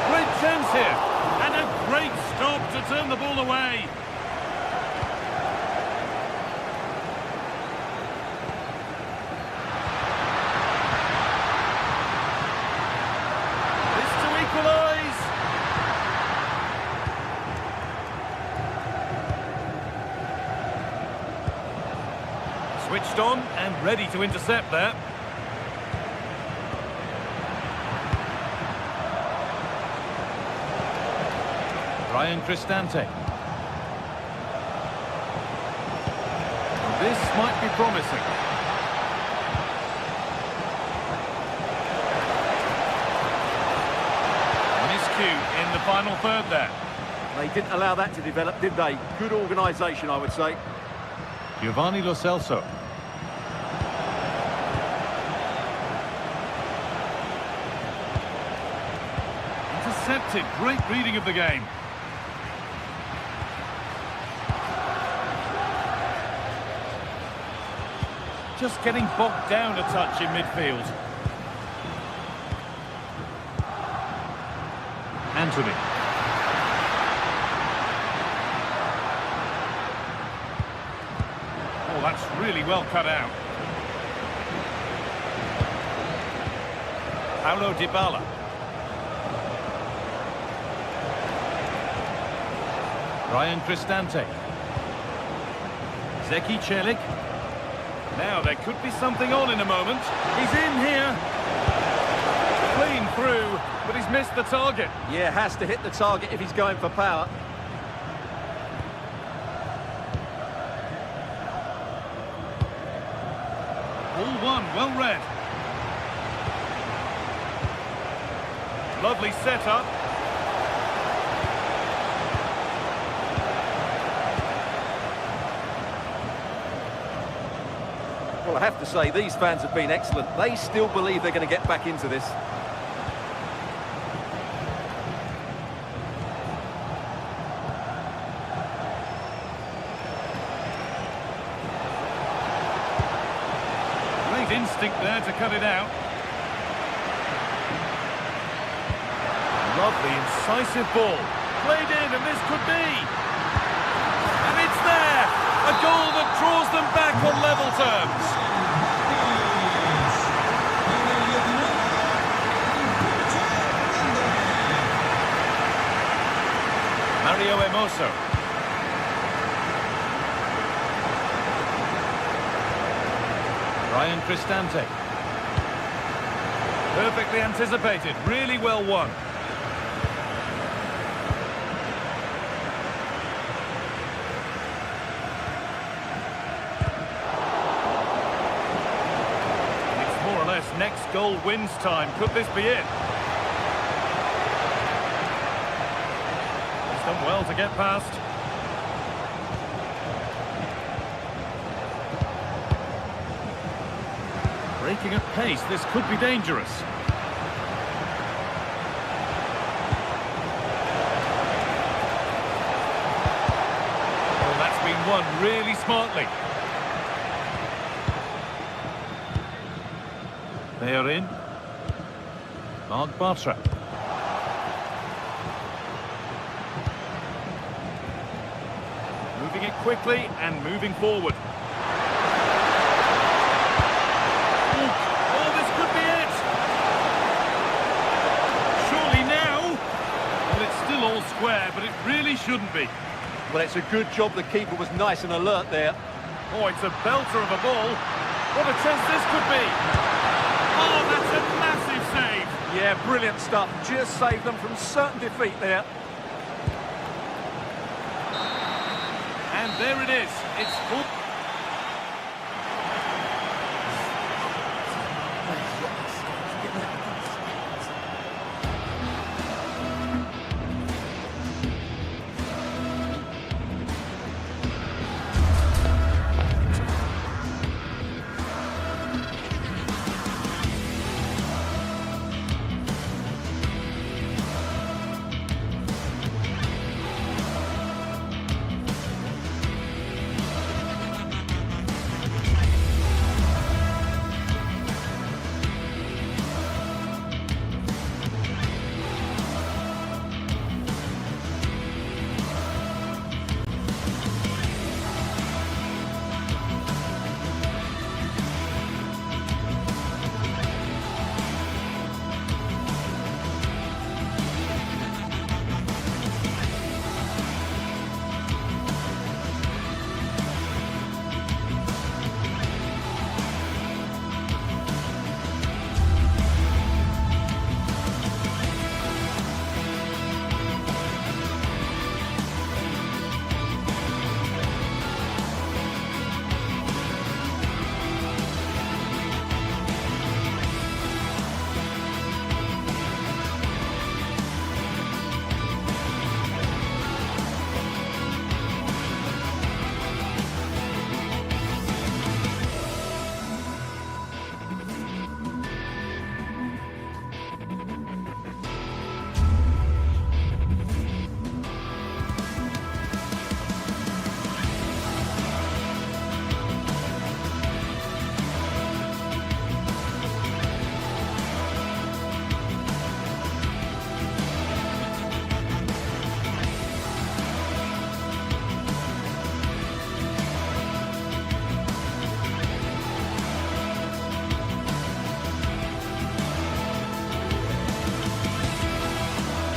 Great chance here. And a great stop to turn the ball away. Switched on and ready to intercept there. Ryan Cristante. This might be promising. Miscue in the final third there. They didn't allow that to develop, did they? Good organisation, I would say. Giovanni Lo Celso. Intercepted. Great reading of the game. Just getting bogged down a touch in midfield. Anthony. Oh, that's really well cut out. Paulo Dybala. Ryan Cristante. Zeki Celik. Now there could be something on in a moment. He's in here. Playing through, but he's missed the target. Yeah, has to hit the target if he's going for power. All one, well read. Lovely setup. Well, I have to say, these fans have been excellent. They still believe they're going to get back into this. Great instinct there to cut it out. Lovely, incisive ball. Played in, and this could be. And it's there! A goal that draws them back on level terms. Mario Hermoso. Ryan Cristante. Perfectly anticipated, really well won. It's more or less next goal wins time. Could this be it? He's done well to get past. Breaking at pace, this could be dangerous. Oh, that's been won really smartly. They are in. Mark Bartra. Moving it quickly and moving forward. All square, but it really shouldn't be. Well, it's a good job the keeper was nice and alert there. Oh, it's a belter of a ball. What a chance this could be. Oh, that's a massive save. Yeah, brilliant stuff. Just saved them from certain defeat there. And there it is. It's full.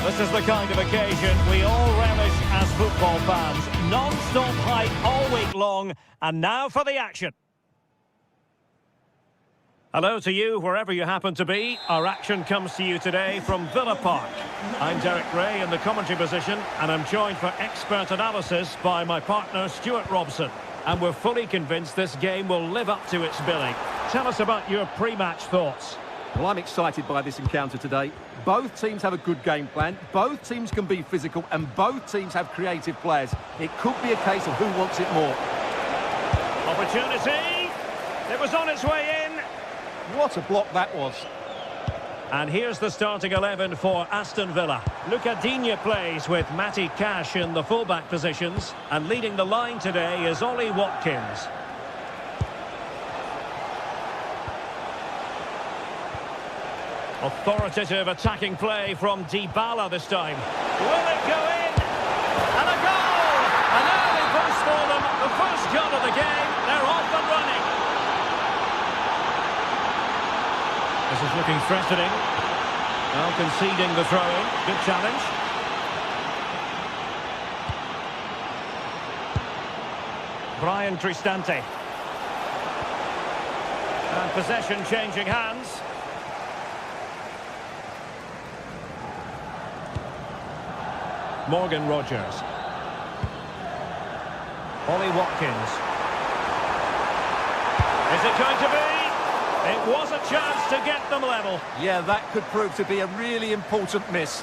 This is the kind of occasion we all relish as football fans. Non-stop hype all week long, and now for the action. Hello to you, wherever you happen to be. Our action comes to you today from Villa Park. I'm Derek Ray in the commentary position, and I'm joined for expert analysis by my partner, Stuart Robson. And we're fully convinced this game will live up to its billing. Tell us about your pre-match thoughts. Well, I'm excited by this encounter today. Both teams have a good game plan, both teams can be physical, and both teams have creative players. It could be a case of who wants it more. Opportunity! It was on its way in. What a block that was. And here's the starting 11 for Aston Villa. Luca Digne plays with Matty Cash in the fullback positions. And leading the line today is Ollie Watkins. Authoritative attacking play from Dybala this time. Will it go in? And a goal! An early boost for them. The first goal of the game. They're off and running. This is looking threatening. Now conceding the throw-in. Good challenge. Brian Cristante. And possession changing hands. Morgan Rogers. Ollie Watkins. Is it going to be? It was a chance to get them level. Yeah, that could prove to be a really important miss.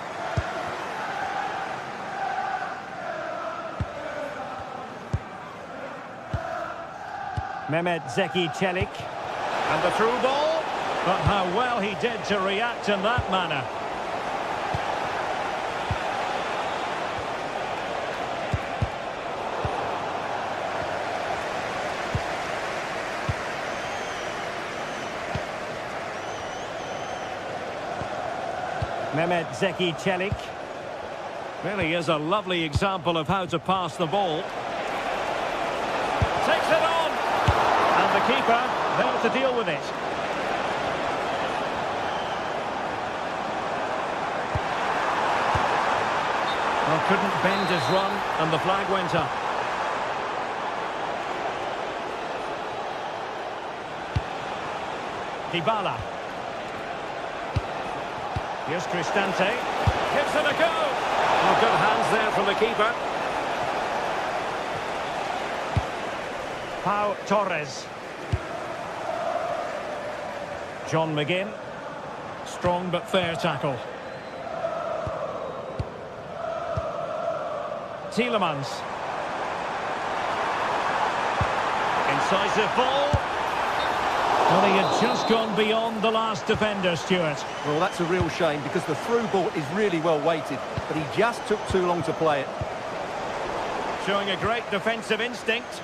Mehmet Zeki Çelik. And the through ball. But how well he did to react in that manner. Mehmet Zeki Çelik. Really is a lovely example of how to pass the ball. Takes it on. And the keeper there to deal with it. Well, couldn't bend his run, and the flag went up. Dybala. Here's Cristante. Gives it a go. Well, good hands there from the keeper. Pau Torres. John McGinn. Strong but fair tackle. Tielemans. Incisive ball. Well, he had just gone beyond the last defender, Stuart. Well, that's a real shame because the through ball is really well weighted, but he just took too long to play it. Showing a great defensive instinct.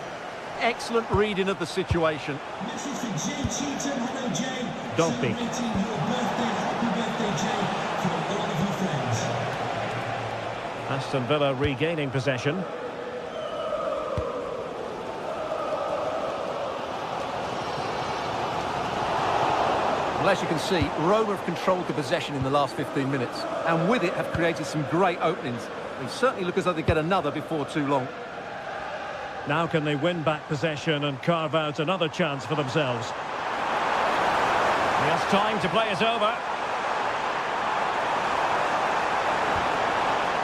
Excellent reading of the situation. Message for Jay Cheatham. Hello, Jay. Don't be. Celebrating your birthday. Happy birthday, Jay, from all of your friends. Aston Villa regaining possession. Well, as you can see, Roma have controlled the possession in the last 15 minutes, and with it have created some great openings. They certainly look as though they get another before too long. Now can they win back possession and carve out another chance for themselves? He has time to play it over.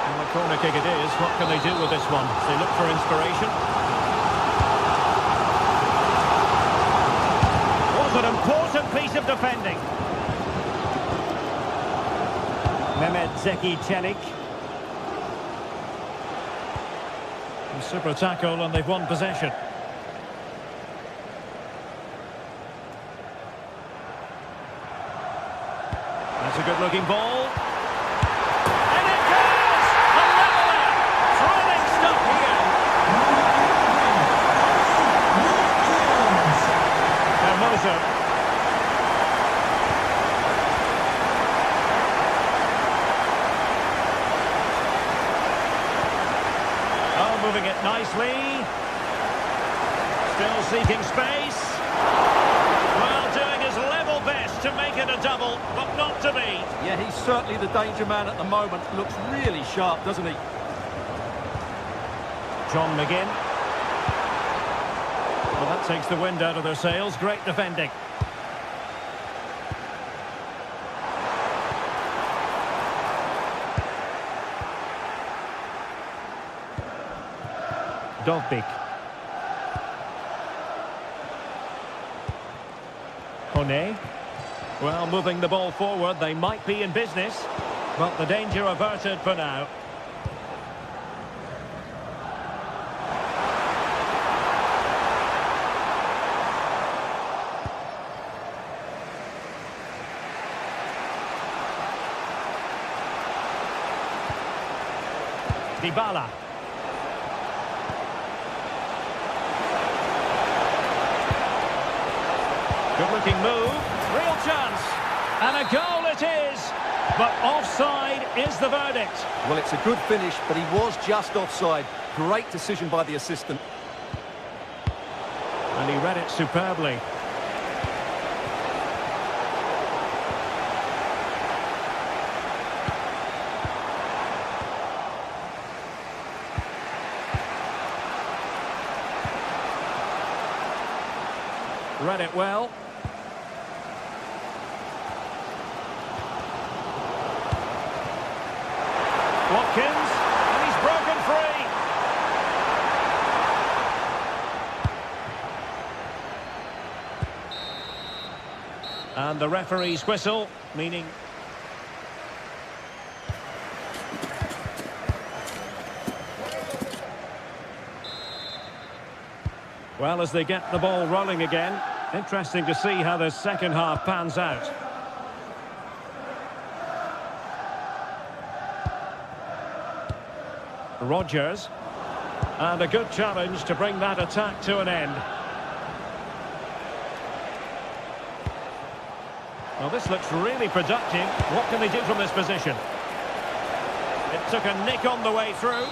And the corner kick it is. What can they do with this one? They look for inspiration. Was an important piece of defending. Mehmet Zeki Çelik. Super tackle, and they've won possession. That's a good-looking ball. And it goes! A leveller! Thrilling stuff here. Hermoso. Moving it nicely. Still seeking space. Well, doing his level best to make it a double, but not to be. Yeah, he's certainly the danger man at the moment. Looks really sharp, doesn't he? John McGinn. Well, that takes the wind out of their sails. Great defending. Dovbyk. Kone. Well, moving the ball forward, they might be in business, but the danger averted for now. Dybala. Good-looking move. Real chance. And a goal it is. But offside is the verdict. Well, it's a good finish, but he was just offside. Great decision by the assistant. And he read it superbly. Read it well. Watkins, and he's broken free. And the referee's whistle, meaning... Well, as they get the ball rolling again, interesting to see how the second half pans out. Rodgers, and a good challenge to bring that attack to an end. Well, this looks really productive. What can they do from this position? It took a nick on the way through.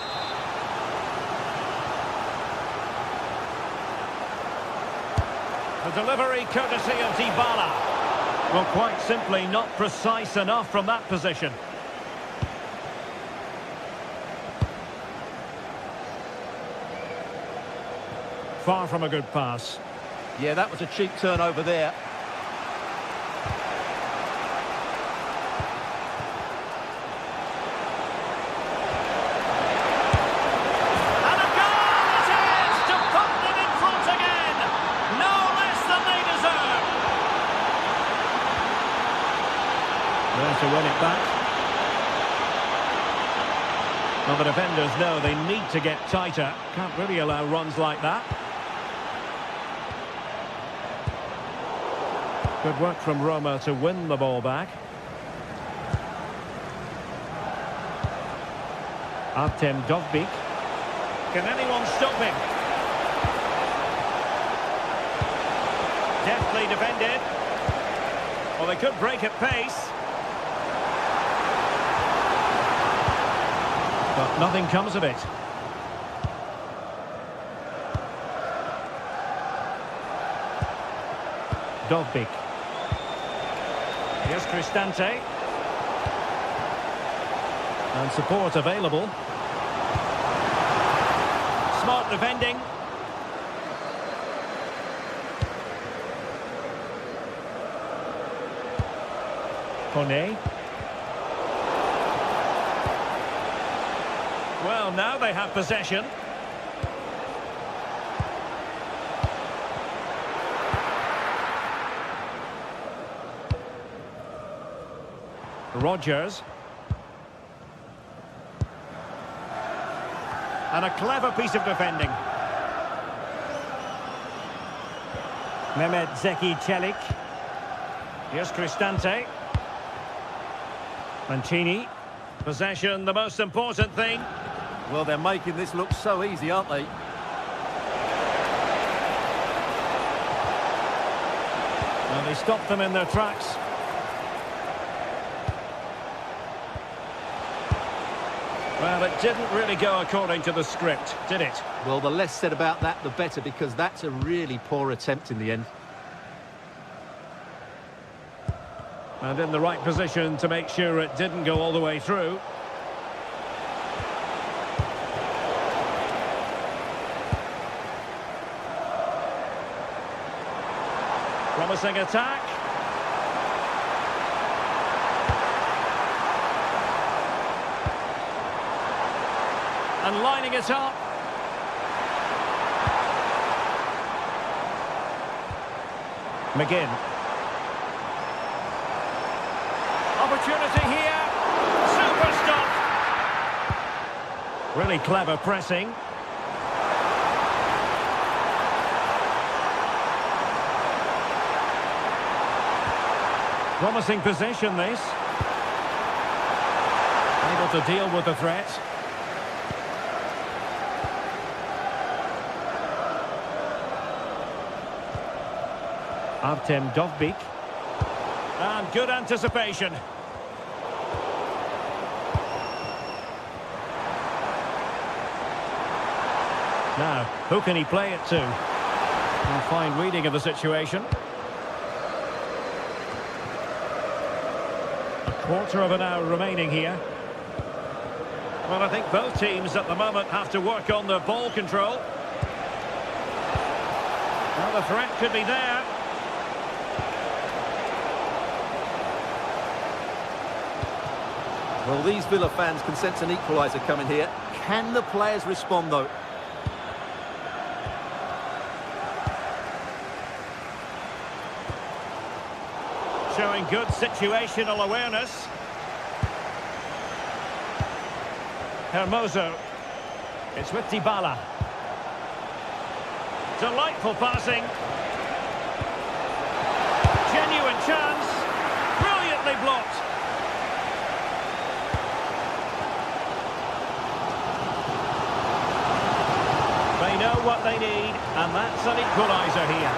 The delivery courtesy of Dybala. Well, quite simply not precise enough from that position. Far from a good pass. Yeah, that was a cheap turnover there. And a goal it is to put them in front again. No less than they deserve. There to win it back. Well, the defenders know they need to get tighter. Can't really allow runs like that. Good work from Roma to win the ball back. Artem Dovbyk. Can anyone stop him? Deftly defended. Well, they could break at pace. But nothing comes of it. Dovbyk. Here's Cristante. And support available. Smart defending. Kone. Well, now they have possession. Rodgers. And a clever piece of defending. Mehmet Zeki Çelik. Here's Cristante. Mancini. Possession, the most important thing. Well, they're making this look so easy, aren't they? Well, they stopped them in their tracks. Well, it didn't really go according to the script, did it? Well, the less said about that, the better, because that's a really poor attempt in the end. And in the right position to make sure it didn't go all the way through. Promising attack. And lining it up. McGinn. Opportunity here. Super stop. Really clever pressing. Promising possession, this. Able to deal with the threat. Artem Dovbyk. And good anticipation. Now, who can he play it to? A fine reading of the situation. A quarter of an hour remaining here. Well, I think both teams at the moment have to work on their ball control. Well, the threat could be there. Well, these Villa fans can sense an equaliser coming here. Can the players respond, though? Showing good situational awareness. Hermoso. It's with Dybala. Delightful passing. Genuine chance. Brilliantly blocked. They know what they need, and that's an equaliser here.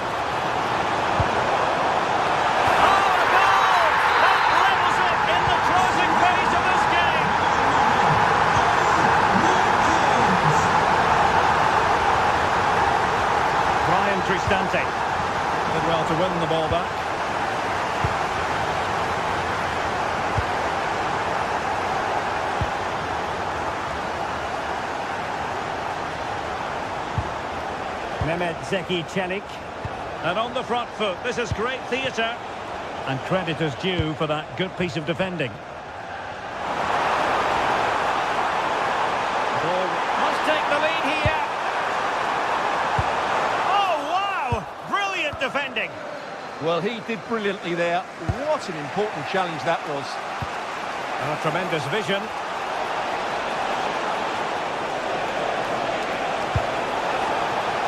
Cristante. Did well to win the ball back. Mehmet Zeki Çelik. And on the front foot, this is great theatre. And credit is due for that good piece of defending. Ball must take the lead here. Defending. Well, he did brilliantly there. What an important challenge that was. And a tremendous vision.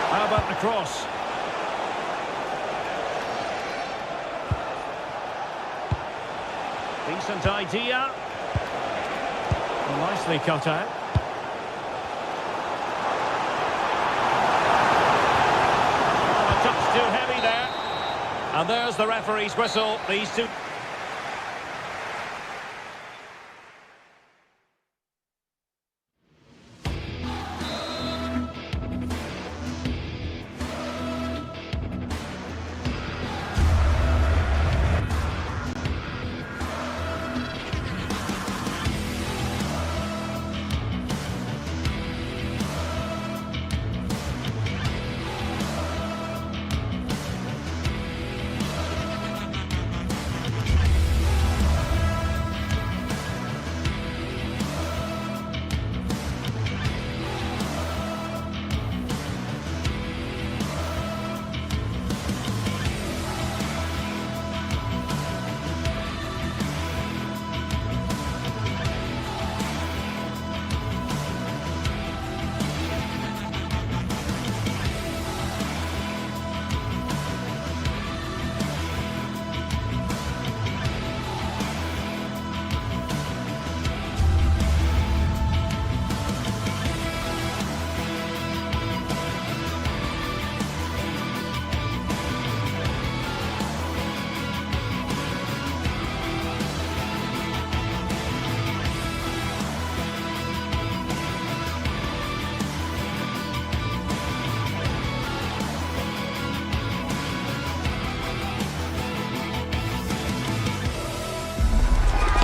How about the cross? Decent idea. Well, nicely cut out. Too heavy there. And there's the referee's whistle. These two...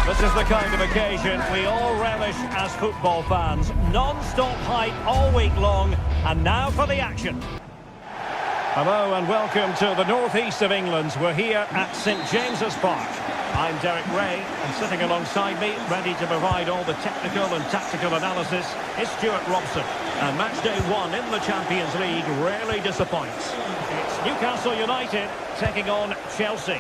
This is the kind of occasion we all relish as football fans. Non-stop hype all week long, and now for the action. Hello and welcome to the northeast of England. We're here at St James's Park. I'm Derek Ray, and sitting alongside me, ready to provide all the technical and tactical analysis, is Stuart Robson. And match day 1 in the Champions League rarely disappoints. It's Newcastle United taking on Chelsea.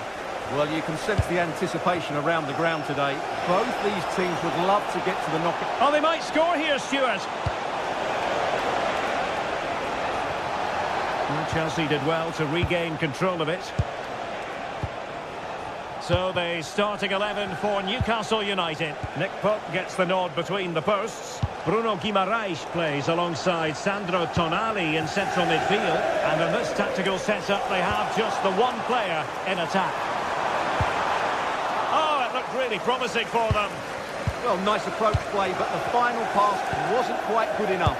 Well, you can sense the anticipation around the ground today. Both these teams would love to get to the knockout. Oh, they might score here, Stuart. Well, Chelsea did well to regain control of it. So the starting 11 for Newcastle United. Nick Pope gets the nod between the posts. Bruno Guimaraes plays alongside Sandro Tonali in central midfield. And in this tactical setup, they have just the one player in attack. Oh, it looked really promising for them. Well, nice approach play, but the final pass wasn't quite good enough.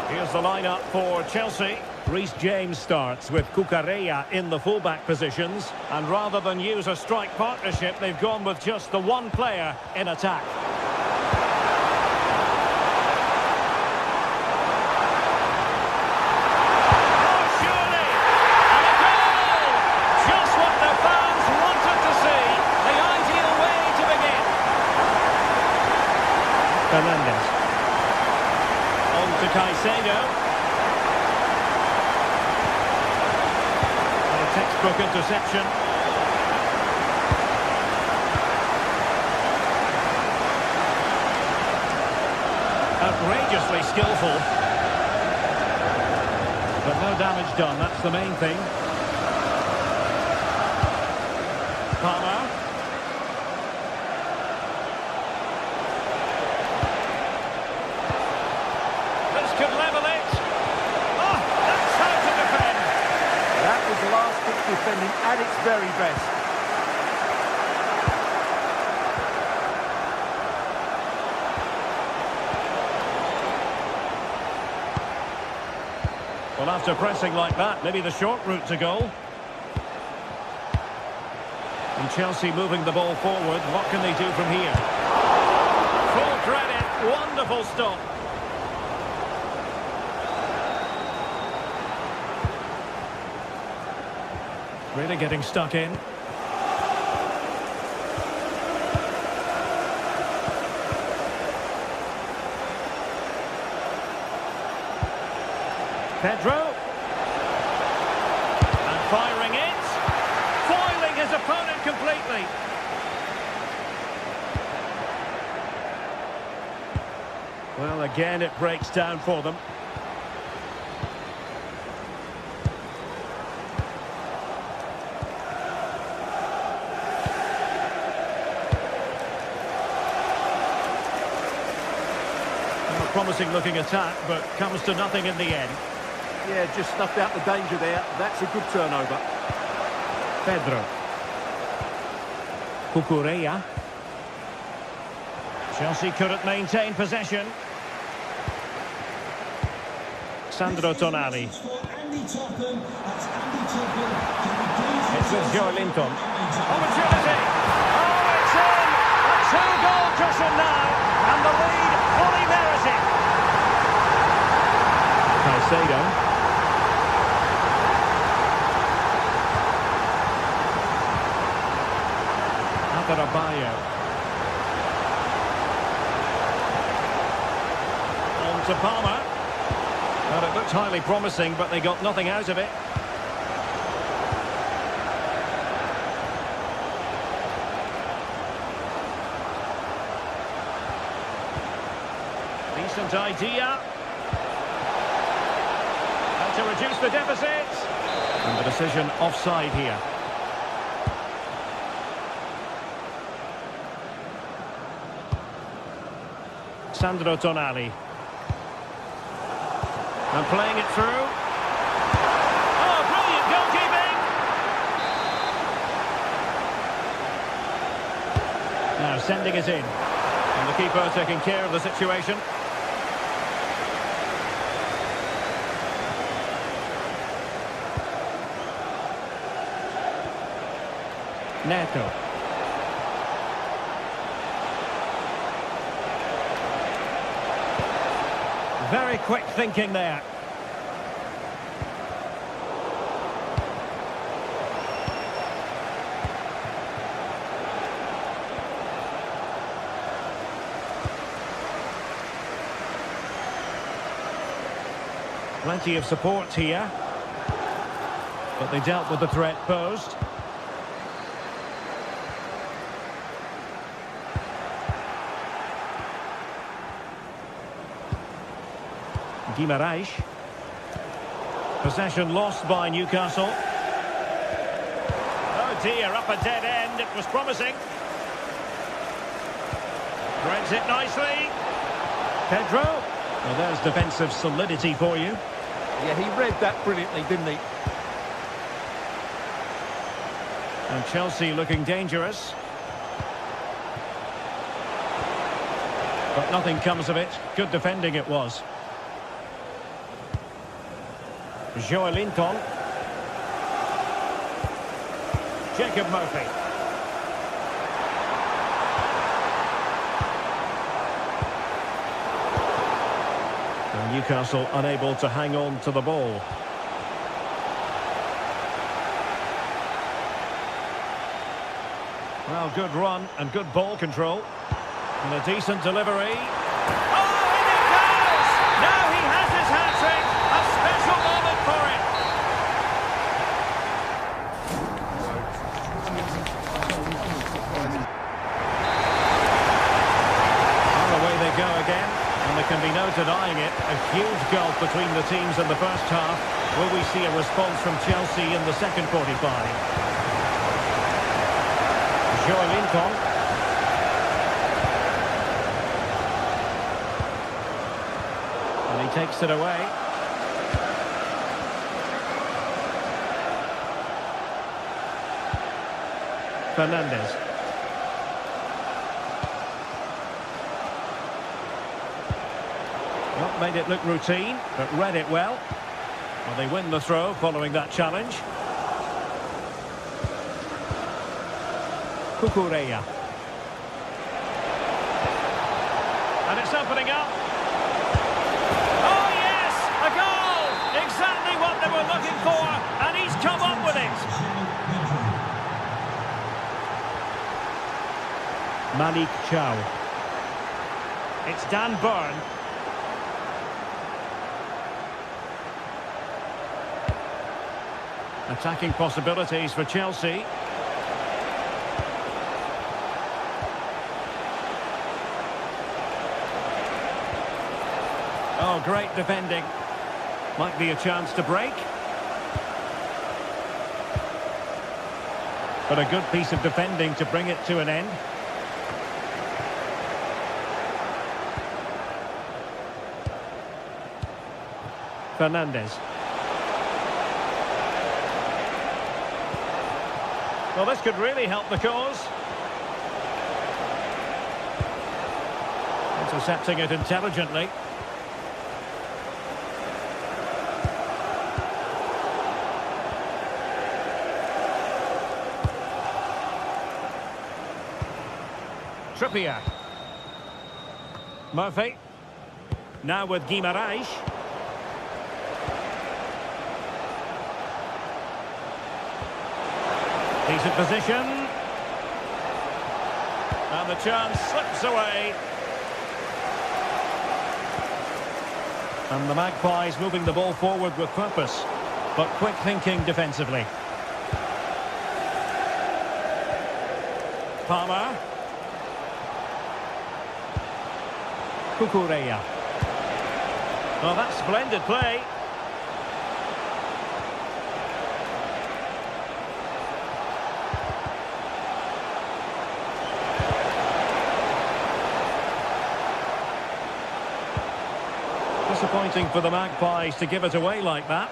Here's the lineup for Chelsea. Reece James starts with Cucurella in the fullback positions. And rather than use a strike partnership, they've gone with just the one player in attack. Oh, surely! And a goal! Just what the fans wanted to see. The ideal way to begin. Fernandes. On to Caicedo. Textbook interception. Outrageously skillful. But no damage done, that's the main thing. Palmer. This could level it. Oh, that's how to defend. That was last-ditch defending at its very best. Well, after pressing like that, maybe the short route to goal. And Chelsea moving the ball forward. What can they do from here? Full credit. Wonderful stop. Really getting stuck in. Pedro. And firing it. Foiling his opponent completely. Well, again, it breaks down for them. Promising looking attack, but comes to nothing in the end. Yeah, just snuffed out the danger there. That's a good turnover. Pedro. Cucurella. Chelsea couldn't maintain possession. Sandro Tonali. It's with Joe Linton. Opportunity! Oh, it's in! A two-goal cushion now, and the lead fully merited. Caicedo. Bayern. On to Palmer. Well, it looked highly promising, but they got nothing out of it. Decent idea. And to reduce the deficit. And the decision offside here. Sandro Tonali. And playing it through. Oh, brilliant goalkeeping! Now sending it in. And the keeper taking care of the situation. Neto. Very quick thinking there. Plenty of support here. But they dealt with the threat posed. Guimaraes. Possession lost by Newcastle. Oh dear, up a dead end. It was promising. Threads it nicely. Pedro. Well, there's defensive solidity for you. Yeah, he read that brilliantly, didn't he? And Chelsea looking dangerous. But nothing comes of it. Good defending it was. Joelinton. Jacob Murphy. And Newcastle unable to hang on to the ball. Well, good run and good ball control. And a decent delivery. Oh, in it goes! Now he has his hat-trick. A special moment for him. Well, away they go again. And there can be no denying it. A huge gulf between the teams in the first half. Will we see a response from Chelsea in the second 45? Joelinton. And he takes it away. Fernandes. Well, made it look routine, but read it well. Well, they win the throw following that challenge. Cucurella. And it's opening up. Oh yes, a goal! Exactly what they were looking for, and he's come up with it. Malik Chow. It's Dan Burn. Attacking possibilities for Chelsea. Oh, great defending. Might be a chance to break. But a good piece of defending to bring it to an end. Fernandes. Well, this could really help the cause. Intercepting it intelligently. Trippier. Murphy. Now with Guimaraes. Decent position. And the chance slips away. And the Magpies moving the ball forward with purpose, but quick thinking defensively. Palmer. Cucurella. Well, that's splendid play. Disappointing for the Magpies to give it away like that.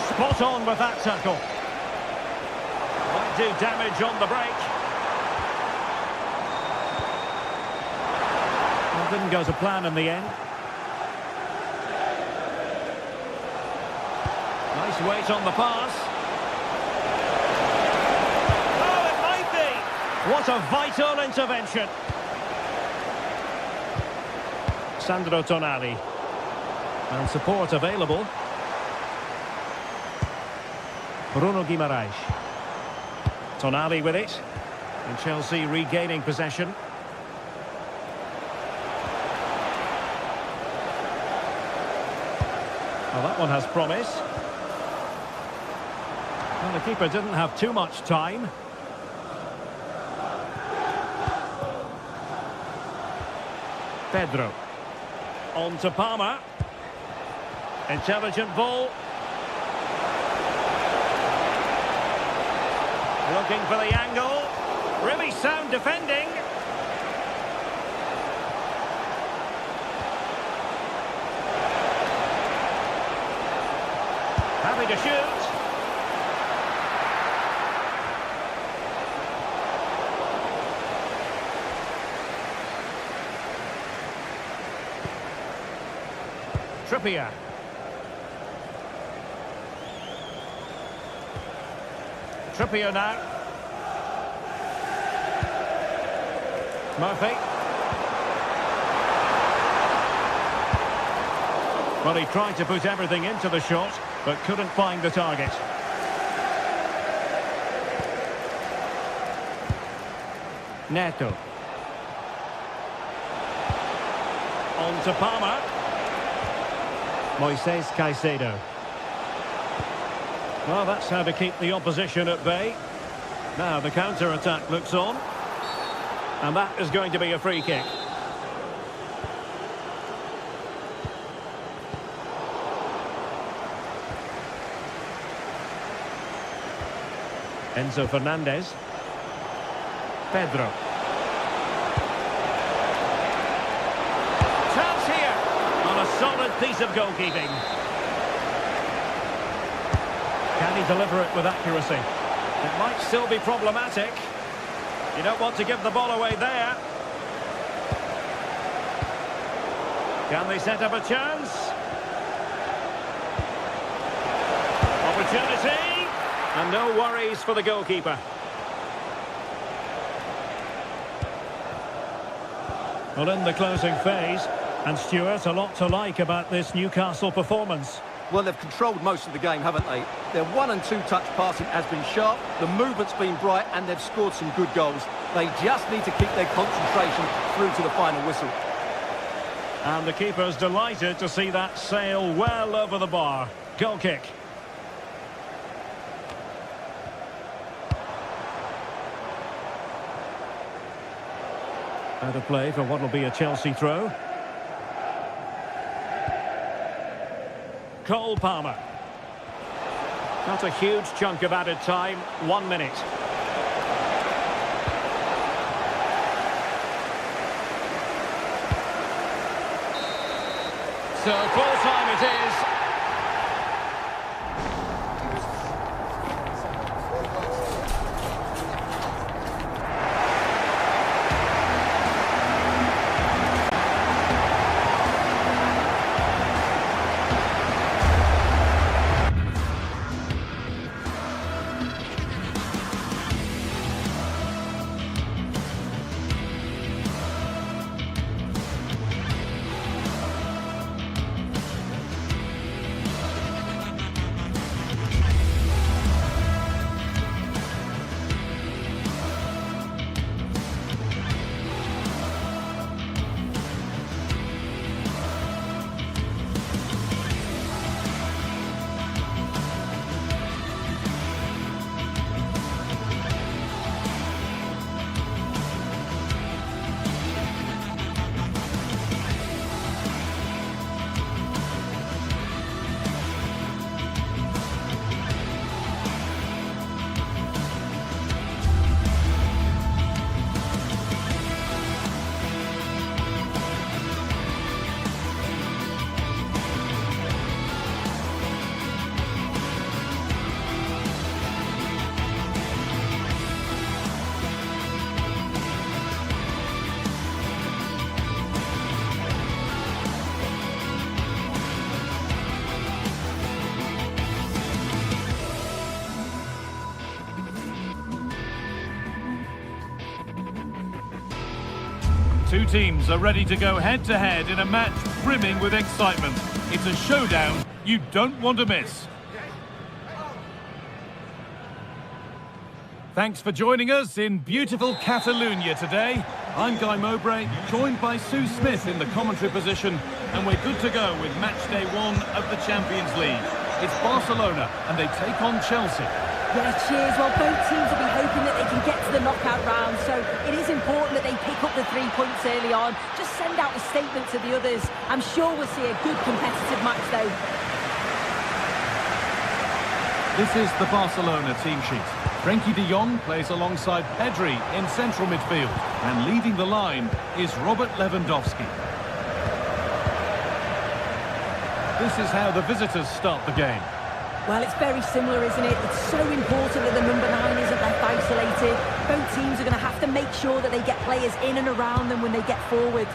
Spot on with that tackle. Might do damage on the break. Well, didn't go to plan in the end. Nice weight on the pass. Oh, it might be. What a vital intervention. Sandro Tonali. And support available. Bruno Guimaraes. Tonali with it. And Chelsea regaining possession. Well, that one has promise. Well, the keeper didn't have too much time. Pedro. On to Palmer. Intelligent ball. Looking for the angle. Really sound defending. Happy to shoot. Trippier. Trippier now. Murphy. Well, he tried to put everything into the shot, but couldn't find the target. Neto. On to Palmer. Moises Caicedo. Well, that's how to keep the opposition at bay. Now the counter-attack looks on. And that is going to be a free kick. Enzo Fernandez. Pedro. Chance here on a solid piece of goalkeeping. Can he deliver it with accuracy? It might still be problematic. You don't want to give the ball away there. Can they set up a chance? Opportunity. And no worries for the goalkeeper. Well, in the closing phase, and Stuart, a lot to like about this Newcastle performance. Well, they've controlled most of the game, haven't they? Their 1- and 2-touch passing has been sharp, the movement's been bright, and they've scored some good goals. They just need to keep their concentration through to the final whistle. And the keeper's delighted to see that sail well over the bar. Goal kick. Out of play for what will be a Chelsea throw. Cole Palmer. Not a huge chunk of added time. 1 minute. So full time it is. Two teams are ready to go head-to-head in a match brimming with excitement. It's a showdown you don't want to miss. Thanks for joining us in beautiful Catalonia today. I'm Guy Mowbray, joined by Sue Smith in the commentary position, and we're good to go with match day 1 of the Champions League. It's Barcelona, and they take on Chelsea. Yeah, cheers. Well, both teams will be hoping that they can get to the knockout round, so it is important that they pick up the 3 points early on. Just send out a statement to the others. I'm sure we'll see a good competitive match, though. This is the Barcelona team sheet. Frenkie de Jong plays alongside Pedri in central midfield, and leading the line is Robert Lewandowski. This is how the visitors start the game. Well, it's very similar, isn't it? It's so important that the number 9 isn't left isolated. Both teams are going to have to make sure that they get players in and around them when they get forward.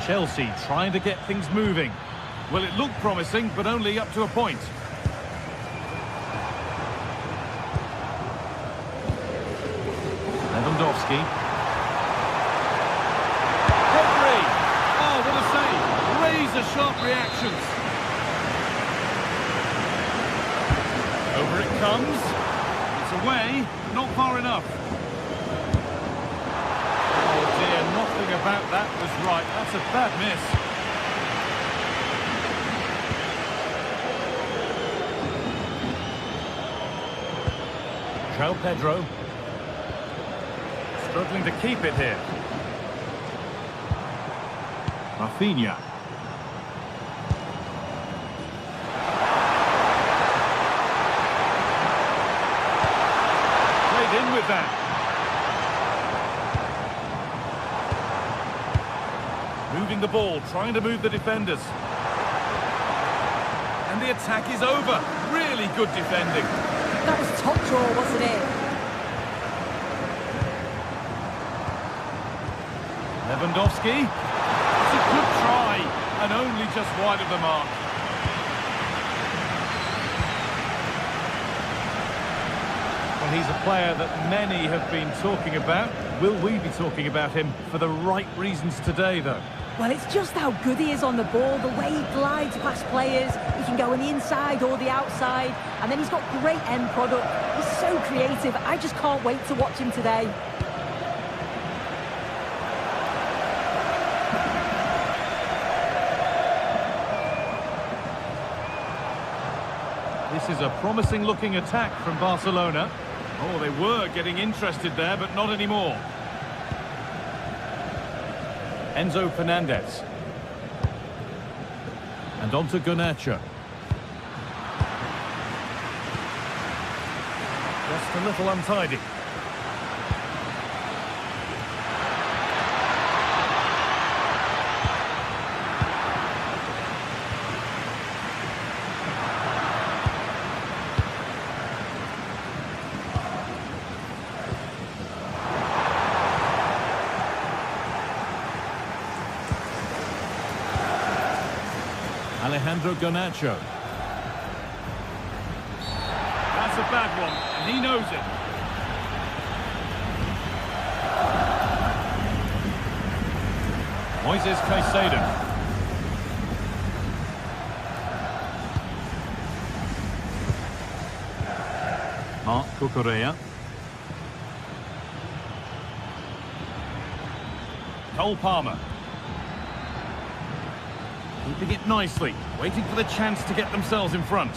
Chelsea trying to get things moving. Well, it looked promising, but only up to a point. Lewandowski. Pedri! Oh, what a save! Razor-sharp reactions. Over it comes. It's away, but not far enough. Oh dear, nothing about that was right. That's a bad miss. João Pedro. Struggling to keep it here. Rafinha. Played in with that. Moving the ball, trying to move the defenders. And the attack is over. Really good defending. That was top draw, wasn't it? Lewandowski. It's a good try, and only just wide of the mark. Well, he's a player that many have been talking about. Will we be talking about him for the right reasons today, though? Well, it's just how good he is on the ball, the way he glides past players. He can go on the inside or the outside, and then he's got great end product. He's so creative. I just can't wait to watch him today. This is a promising-looking attack from Barcelona. Oh, they were getting interested there, but not anymore. Enzo Fernandez. And on to Garnacho. Just a little untidy. Alejandro Garnacho. That's a bad one, and he knows it. Moises Caicedo. Marc Cucurella. Cole Palmer. Keeping it nicely, waiting for the chance to get themselves in front.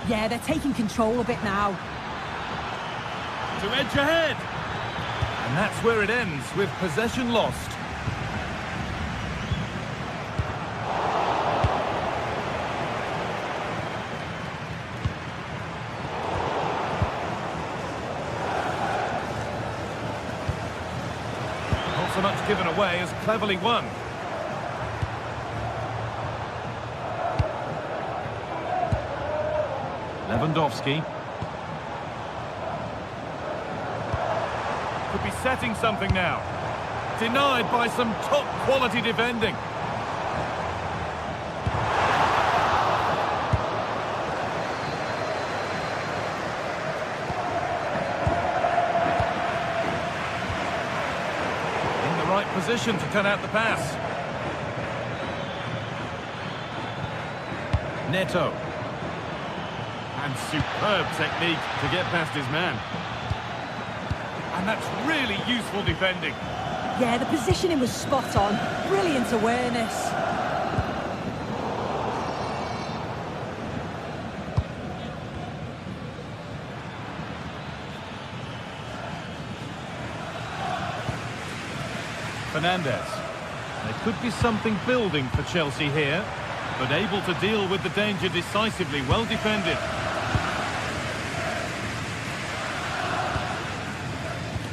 Yeah, they're taking control a bit now. To edge ahead. And that's where it ends, with possession lost. Not so much given away as cleverly won. Lewandowski. Could be setting something now. Denied by some top-quality defending. In the right position to cut out the pass. Neto. And superb technique to get past his man. And that's really useful defending. Yeah, the positioning was spot on. Brilliant awareness. Fernandes. There could be something building for Chelsea here, but able to deal with the danger decisively. Well defended.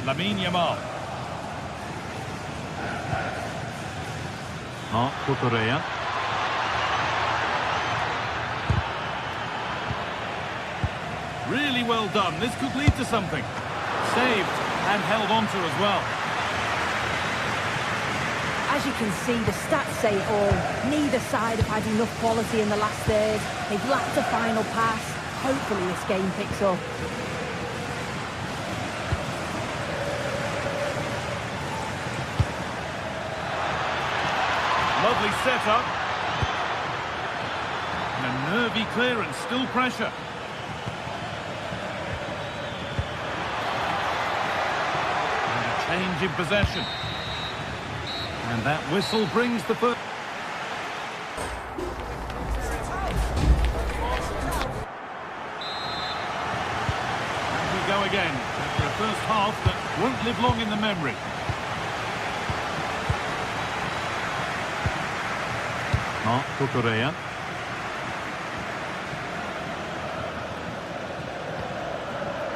Lamine Yamal. Marc Cucurella. Really well done. This could lead to something. Saved and held on to as well. As you can see, the stats say it all. Neither side have had enough quality in the last third. They've lacked a final pass. Hopefully this game picks up. Lovely setup. And a nervy clearance, still pressure. And a change in possession. And that whistle brings the first. And we go again after a first half that won't live long in the memory. Marc Cucurella.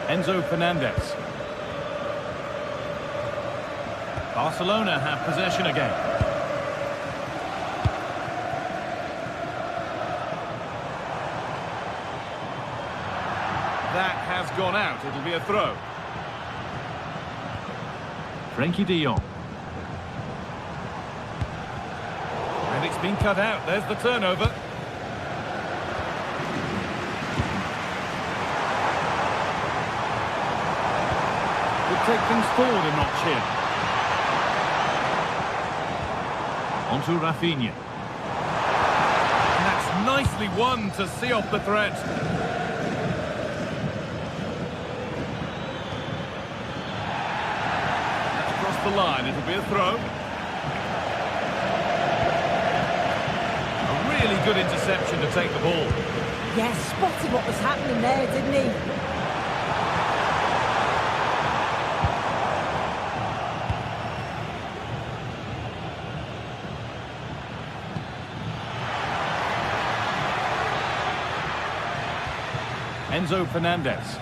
Enzo Fernandez. Barcelona have possession again. That has gone out. It'll be a throw. Frankie de Jong. And it's been cut out. There's the turnover. Could take things forward a notch here. Onto Rafinha. And that's nicely won to see off the threat. That's across the line. It'll be a throw. A really good interception to take the ball. Yeah, spotted what was happening there, didn't he? Enzo Fernandez.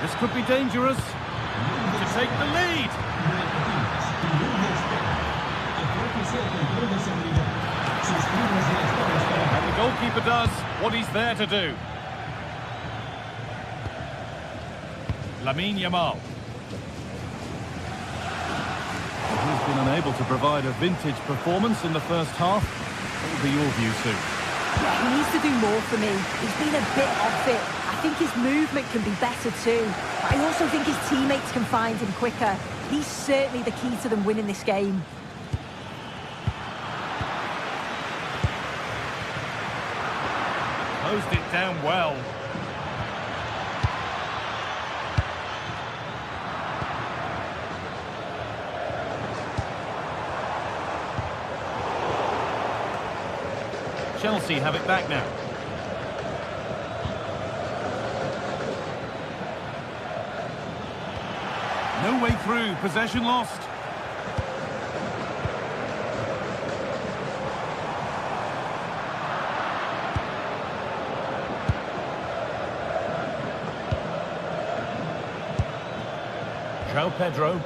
This could be dangerous to take the lead. And the goalkeeper does what he's there to do. Lamine Yamal. He's been unable to provide a vintage performance in the first half. What will be your view, Sue? Yeah, he needs to do more for me. He's been a bit off it. I think his movement can be better too. But I also think his teammates can find him quicker. He's certainly the key to them winning this game. Closed it down well. Chelsea have it back now. No way through, possession lost. João Pedro.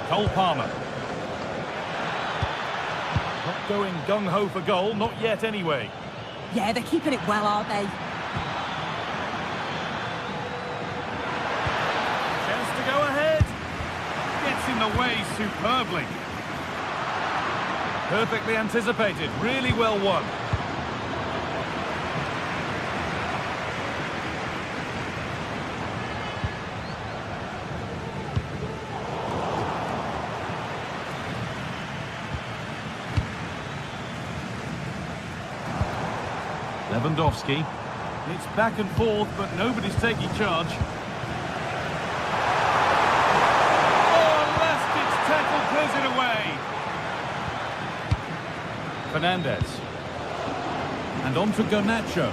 Cole Palmer. Not going gung-ho for goal, not yet anyway. Yeah, they're keeping it well, aren't they? Chance to go ahead. Gets in the way superbly. Perfectly anticipated, really well won. Lewandowski. It's back and forth, but nobody's taking charge. Oh, last-ditch tackle clears it away. Fernandez. And on to Garnacho.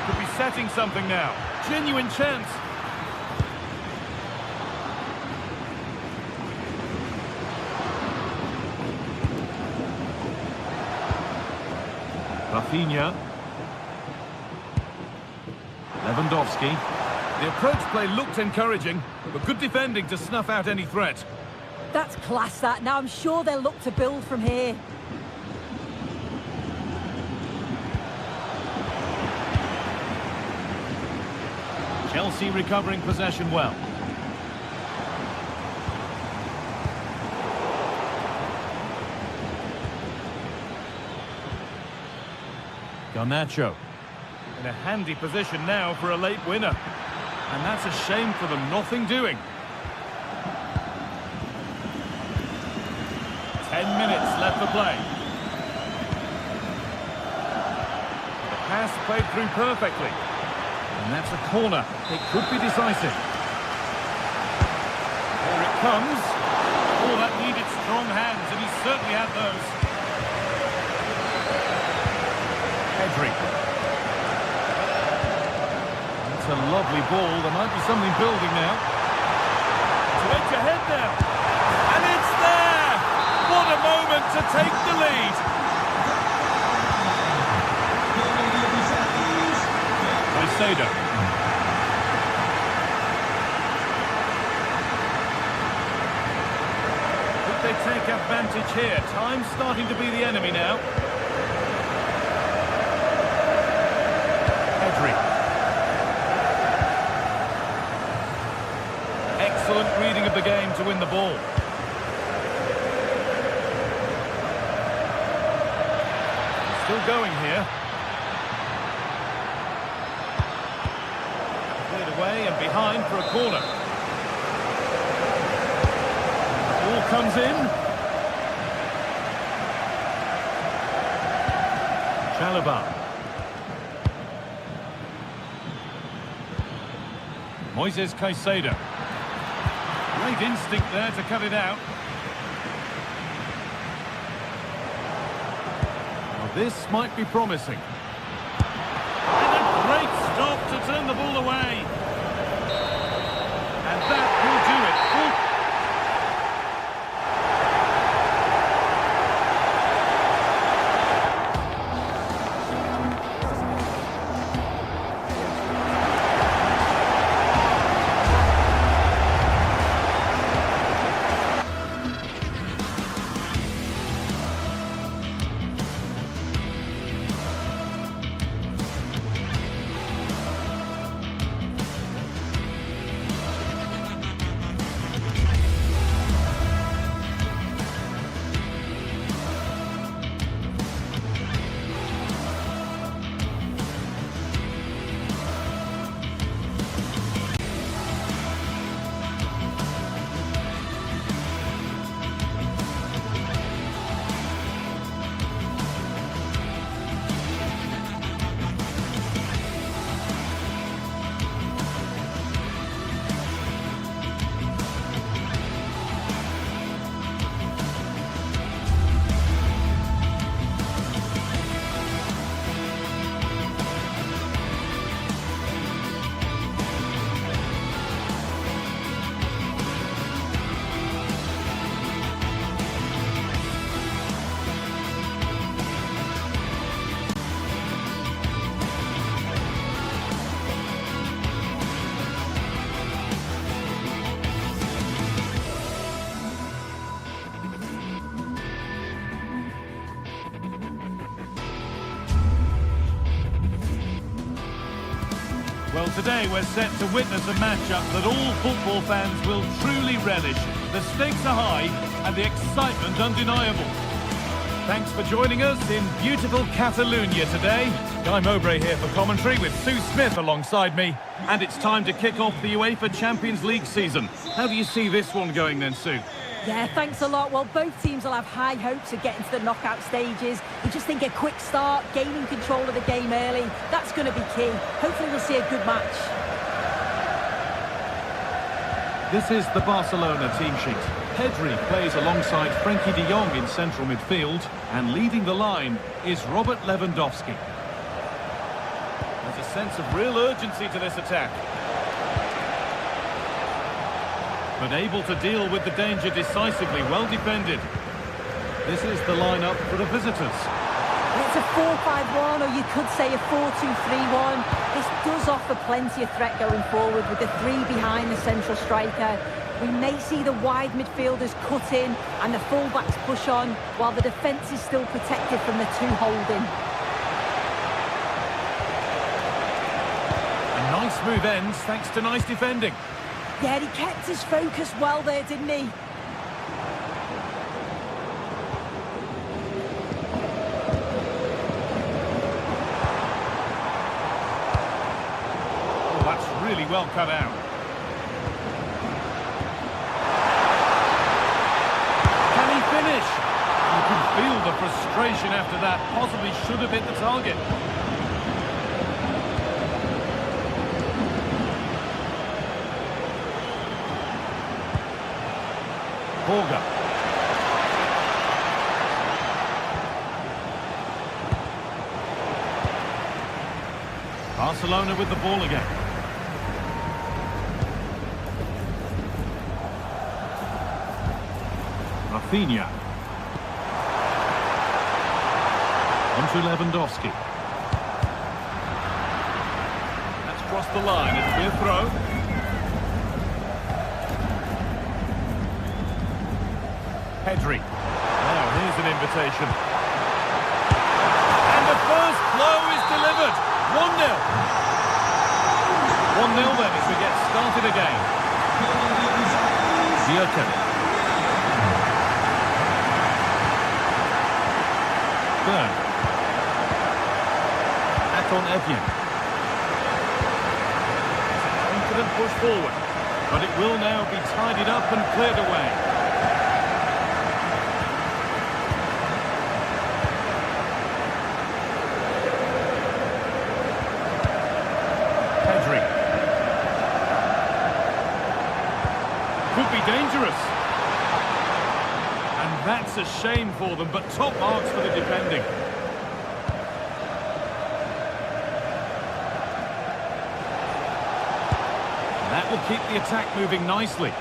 Could be setting something now. Genuine chance. Rafinha. Lewandowski. The approach play looked encouraging, but good defending to snuff out any threat. That's class, that. Now I'm sure they'll look to build from here. Chelsea recovering possession well. Garnacho in a handy position now for a late winner. And that's a shame for them, nothing doing. 10 minutes left to play. The pass played through perfectly. And that's a corner. It could be decisive. Here it comes. Oh, that needed strong hands, and he certainly had those. Pedri. That's a lovely ball. There might be something building now. To edge ahead now. And it's there! What a moment to take the lead. Caicedo. Could they take advantage here? Time's starting to be the enemy now. Pedri. Excellent reading of the game to win the ball. Still going here. Cleared away and behind for a corner. Ball comes in. Chalobah. Moises Caicedo. Great instinct there to cut it out. Well, this might be promising. And a great stop to turn the ball away. And that will do it. Well, today we're set to witness a matchup that all football fans will truly relish. The stakes are high and the excitement undeniable. Thanks for joining us in beautiful Catalonia today. Guy Mowbray here for commentary with Sue Smith alongside me. And it's time to kick off the UEFA Champions League season. How do you see this one going then, Sue? Yeah, thanks a lot. Well, both teams will have high hopes of getting to the knockout stages. We just think a quick start, gaining control of the game early, that's going to be key. Hopefully we'll see a good match. This is the Barcelona team sheet. Pedri plays alongside Frenkie de Jong in central midfield, and leading the line is Robert Lewandowski. There's a sense of real urgency to this attack. But able to deal with the danger decisively, well defended. This is the lineup for the visitors. It's a 4-5-1, or you could say a 4-2-3-1. This does offer plenty of threat going forward with the three behind the central striker. We may see the wide midfielders cut in and the fullbacks push on, while the defence is still protected from the two holding. A nice move ends thanks to nice defending. Yeah, he kept his focus well there, didn't he? Oh, that's really well cut out. Can he finish? You can feel the frustration after that. Possibly should have hit the target. Borga. Barcelona with the ball again. Rafinha. On to Lewandowski. That's crossed the line. It'll be a throw. Pedri. Now, here's an invitation. And the first blow is delivered. 1-0. 1-0 then as we get started again. Bierken. Bern. Aton Evjen. Confident push forward. But it will now be tidied up and cleared away. Could be dangerous. And that's a shame for them, but top marks for the defending. And that will keep the attack moving nicely.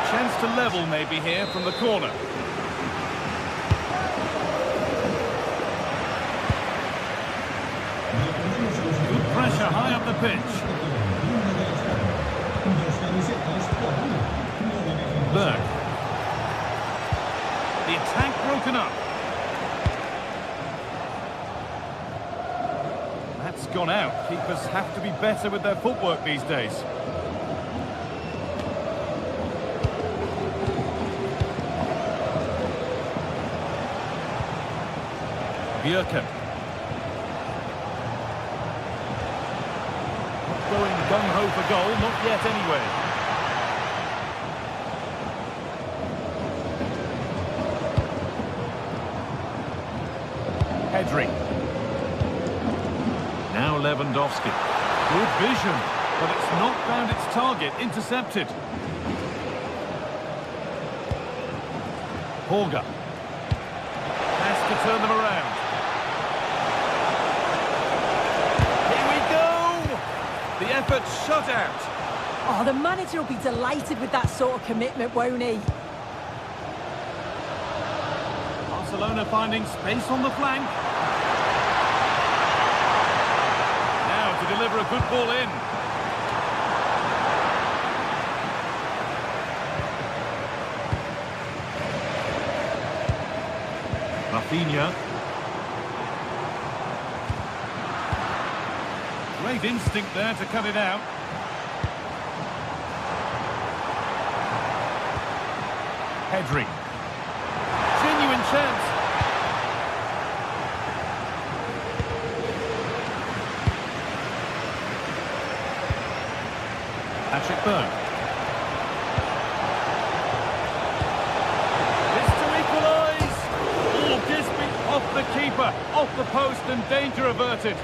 Chance to level maybe here from the corner. Good pressure high up the pitch. Berg. The attack broken up. That's gone out. Keepers have to be better with their footwork these days. Bierken. Not going gung-ho for goal, not yet anyway. Pedri. Now Lewandowski. Good vision, but it's not found its target. Intercepted. Borga. Has to turn them around. Here we go! The effort shut out. Oh, the manager will be delighted with that sort of commitment, won't he? Barcelona finding space on the flank. Now to deliver a good ball in. Rafinha. Great instinct there to cut it out. Pedri. chance. Patrick Berg. It's to equalise. Oh, Gisby off the keeper, off the post, and danger averted.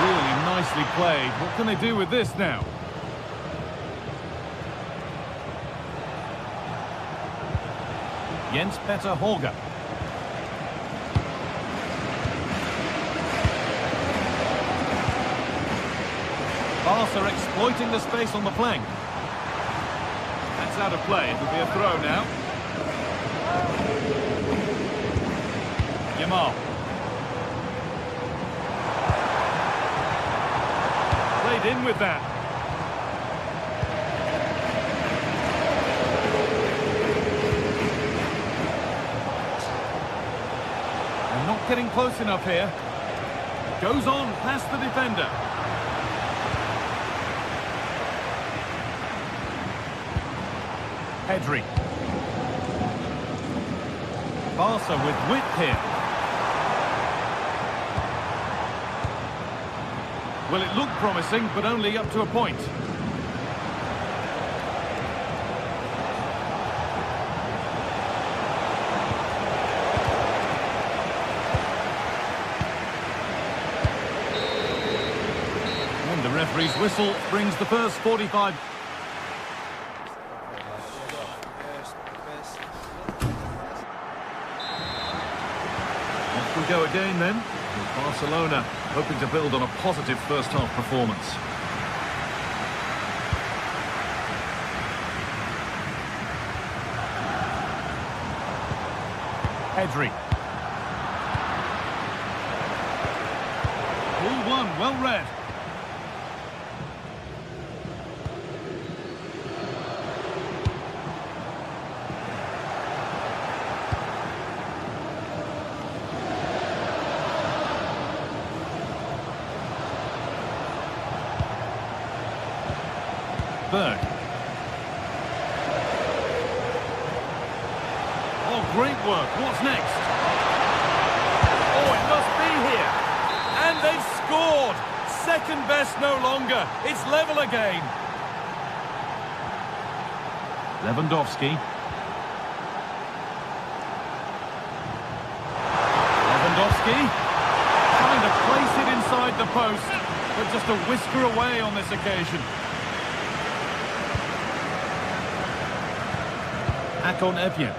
Really nicely played. What can they do with this now? Jens Petter Holger. Barca exploiting the space on the flank. That's out of play. It will be a throw now. Yamal. Played in with that. And not getting close enough here. Goes on past the defender. Pedri. Barca with width here. Well, it looked promising, but only up to a point. And the referee's whistle brings the first 45. We go again then, with Barcelona hoping to build on a positive first half performance. Pedri. Ball one, well read. Berg. Oh, great work. What's next? Oh, it must be here. And they've scored. Second best no longer. It's level again. Lewandowski. Lewandowski. Trying to place it inside the post, but just a whisker away on this occasion. Akon Evien.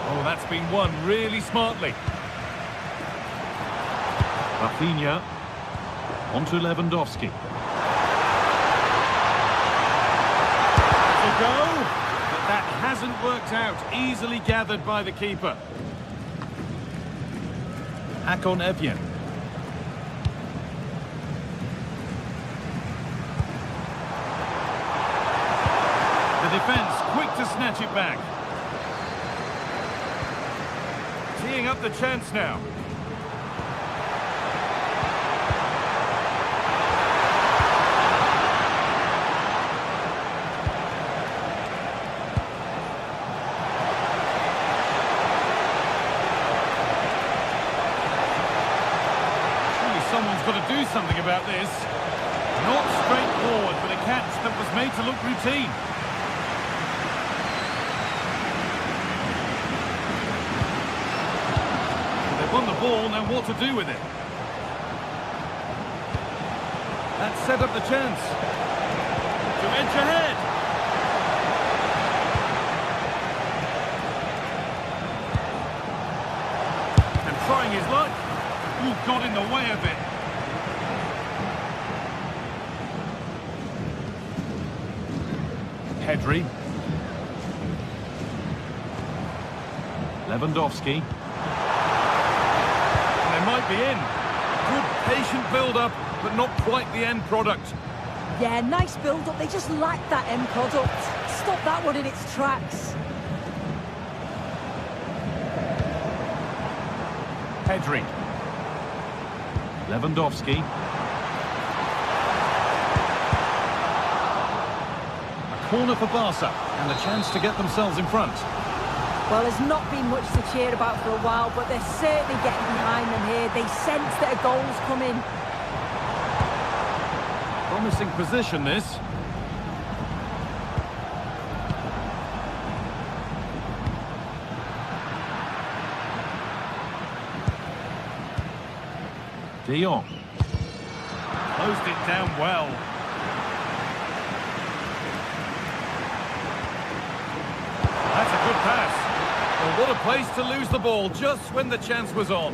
Oh, that's been won really smartly. Rafinha. Onto Lewandowski. To go, but that hasn't worked out. Easily gathered by the keeper. Akon Evien. The defence quick to snatch it back. Teeing up the chance now. Surely someone's got to do something about this. Not straightforward, but a catch that was made to look routine. Won the ball, now what to do with it? That set up the chance to edge ahead. And trying his luck. Ooh, got in the way of it. Pedri. Lewandowski. Might be in. Good patient build-up, but not quite the end product. Yeah, nice build-up. They just lack that end product. Stop that one in its tracks. Pedri. Lewandowski. A corner for Barca, and a chance to get themselves in front. Well, there's not been much to cheer about for a while, but they're certainly getting behind them here. They sense that a goal's coming. Promising position, this. De Jong. Closed it down well. That's a good pass. Well, what a place to lose the ball just when the chance was on.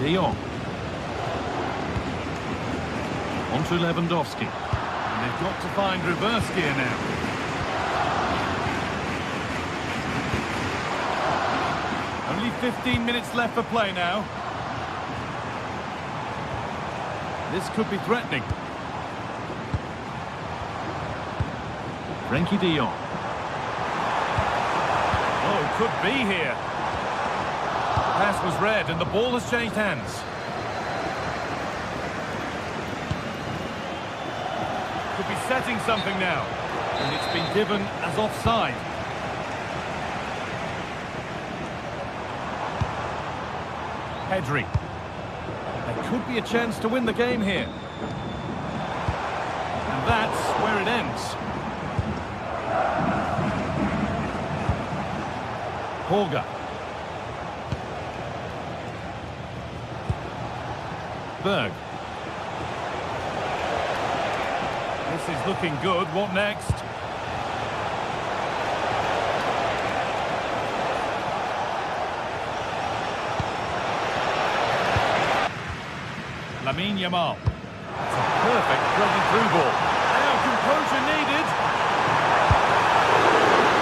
De Jong. On to Lewandowski. And they've got to find reverse gear now. Only 15 minutes left for play now. This could be threatening. Frenkie de Jong. Oh, could be here. The pass was read and the ball has changed hands. Could be setting something now. And it's been given as offside. Pedri. There could be a chance to win the game here. And that's where it ends. Holger. Berg. This is looking good. What next? Lamine Yamal. It's a perfect breaking through ball. Now composure needed.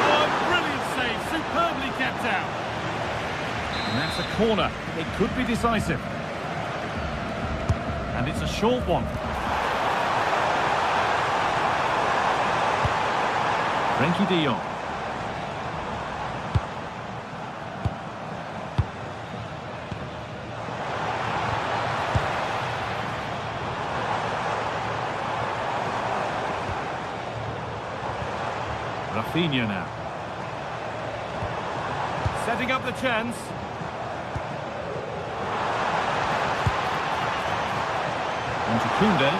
Oh, brilliant save. Superbly kept out. And that's a corner. It could be decisive. And it's a short one. Frenkie de Jong. Rafinha now. Setting up the chance. On to Koundé.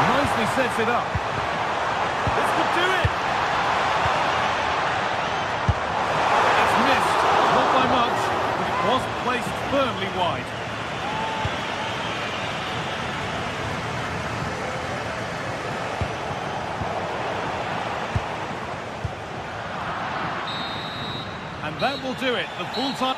Nicely sets it up. This could do it. It's missed. Not by much, but it was placed firmly wide. And that will do it. The full time.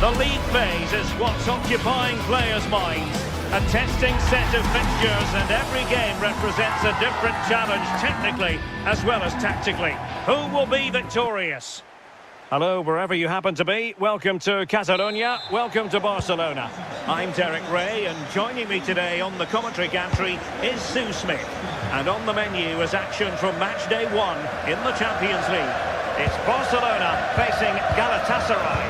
The league phase is what's occupying players' minds. A testing set of fixtures, and every game represents a different challenge technically as well as tactically. Who will be victorious? Hello, wherever you happen to be. Welcome to Catalonia. Welcome to Barcelona. I'm Derek Ray, and joining me today on the commentary gantry is Sue Smith. And on the menu is action from match day 1 in the Champions League. It's Barcelona facing Galatasaray.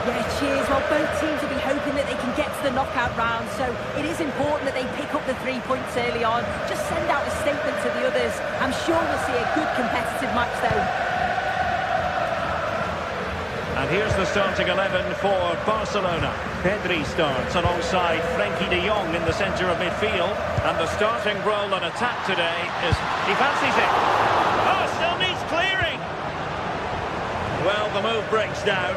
Yeah, cheers. Well, both teams will be hoping that they can get to the knockout round, so it is important that they pick up the 3 points early on. Just send out a statement to the others. I'm sure we'll see a good competitive match, though. And here's the starting 11 for Barcelona. Pedri starts alongside Frenkie de Jong in the centre of midfield. And the starting role in attack today is... he fancies it. Oh, still needs clearing. Well, the move breaks down.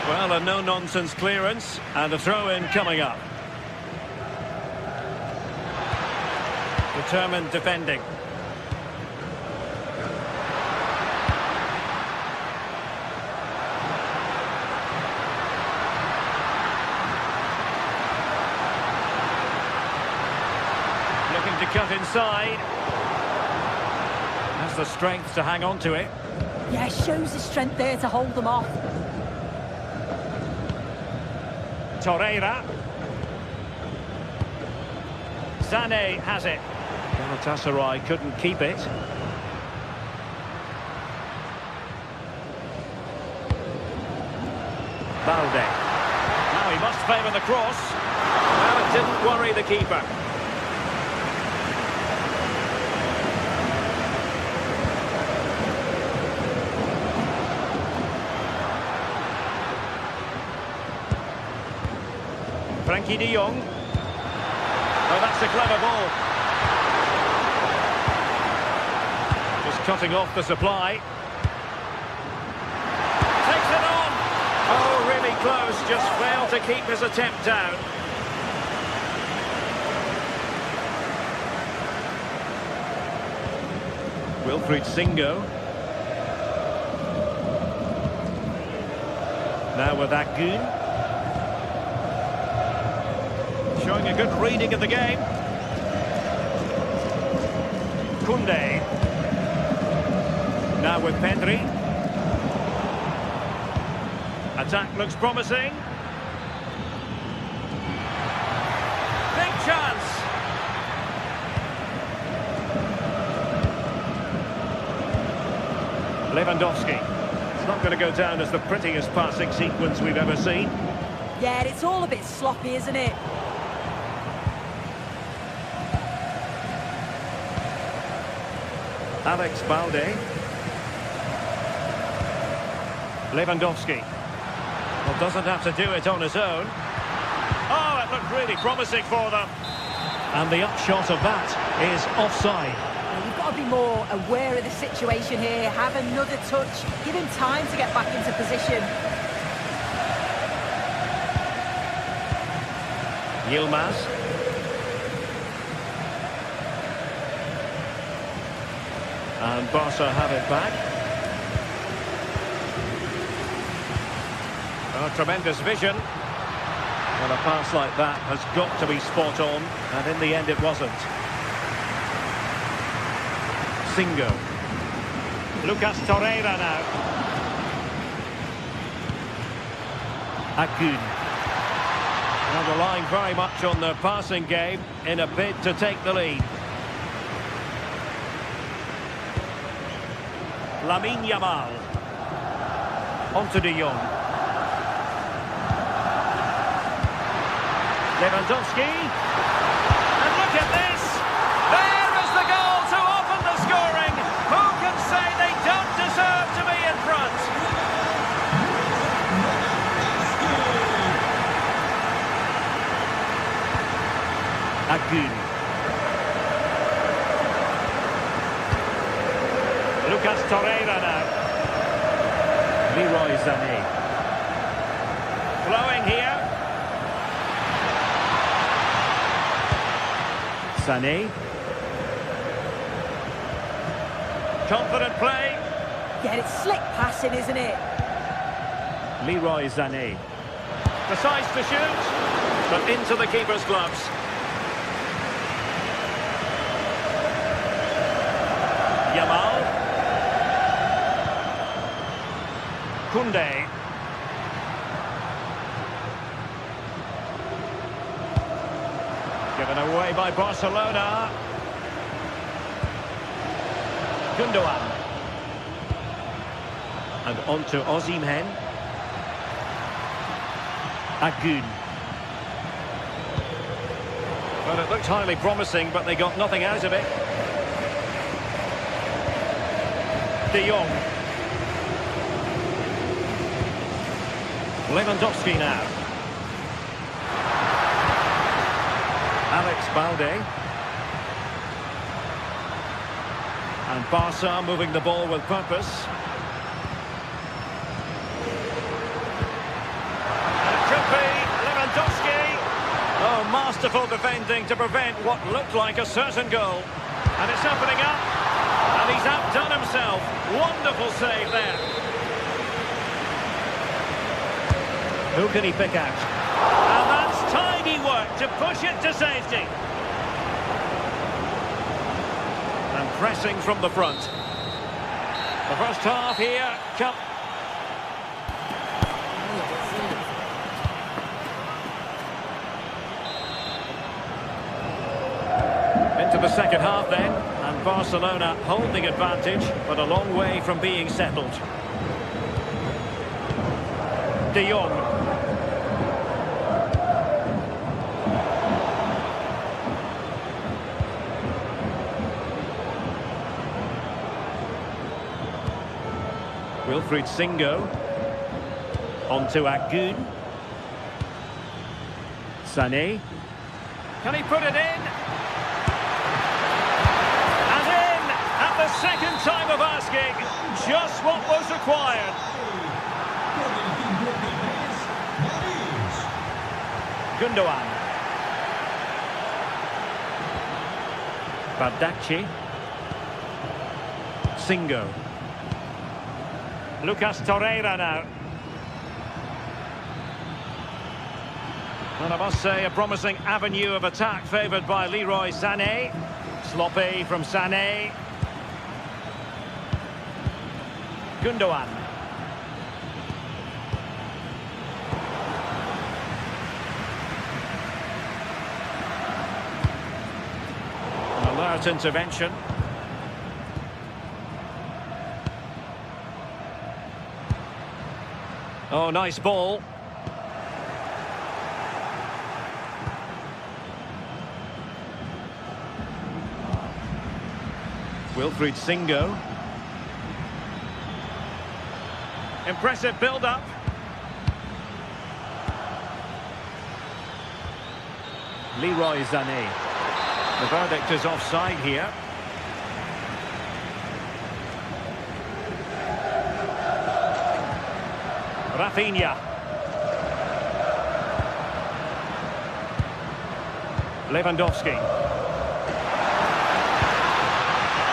Well, a no-nonsense clearance and a throw-in coming up. Determined defending. Looking to cut inside. Has the strength to hang on to it. Yeah, shows the strength there to hold them off. Torreira. Sané has it. Galatasaray couldn't keep it. Balde. Now he must favour the cross. Well, it didn't worry the keeper. Frenkie de Jong. Oh, that's a clever ball. Just cutting off the supply. Takes it on. Oh, really close. Just failed to keep his attempt down. Wilfried Singo. Now with Agun. Showing a good reading of the game. Koundé. Now with Pedri. Attack looks promising. Big chance. Lewandowski. It's not going to go down as the prettiest passing sequence we've ever seen. Yeah, it's all a bit sloppy, isn't it? Alex Balde. Lewandowski. Well, doesn't have to do it on his own. Oh, it looked really promising for them. And the upshot of that is offside. You've got to be more aware of the situation here. Have another touch. Give him time to get back into position. Yilmaz. And Barca have it back. Oh, tremendous vision. Well, a pass like that has got to be spot on, and in the end it wasn't. Singo. Lucas Torreira now. Agun. Now relying very much on their passing game in a bid to take the lead. Lamine Yamal. Onto de Jong. Lewandowski. And look at this! There is the goal to open the scoring! Who can say they don't deserve to be in front? Agun. Lucas Torreira now. Leroy Sané. Flowing here. Sané. Confident play. Yeah, it's slick passing, isn't it? Leroy Sané. Decides to shoot. But into the keeper's gloves. Yamal. Koundé. Given away by Barcelona. Gundogan. And on to Osimhen. Agun. Well, it looked highly promising, but they got nothing out of it. De Jong. Lewandowski now. Alex Balde. And Barca moving the ball with purpose. And it could be Lewandowski. Oh, masterful defending to prevent what looked like a certain goal. And it's opening up. And he's outdone himself. Wonderful save there. Who can he pick out? And that's tidy work to push it to safety. And pressing from the front. The first half here. Into the second half then. And Barcelona hold the advantage, but a long way from being settled. De Jong. Wilfried Singo. On to Agun. Sané. Can he put it in? And in! At the second time of asking, just what was required. Gundogan. Bardacci. Singo. Lucas Torreira now. And I must say, a promising avenue of attack favoured by Leroy Sané. Sloppy from Sané. Gundogan. An alert intervention. Oh, nice ball. Wilfried Singo. Impressive build-up. Leroy Sané. The verdict is offside here. Rafinha. Lewandowski.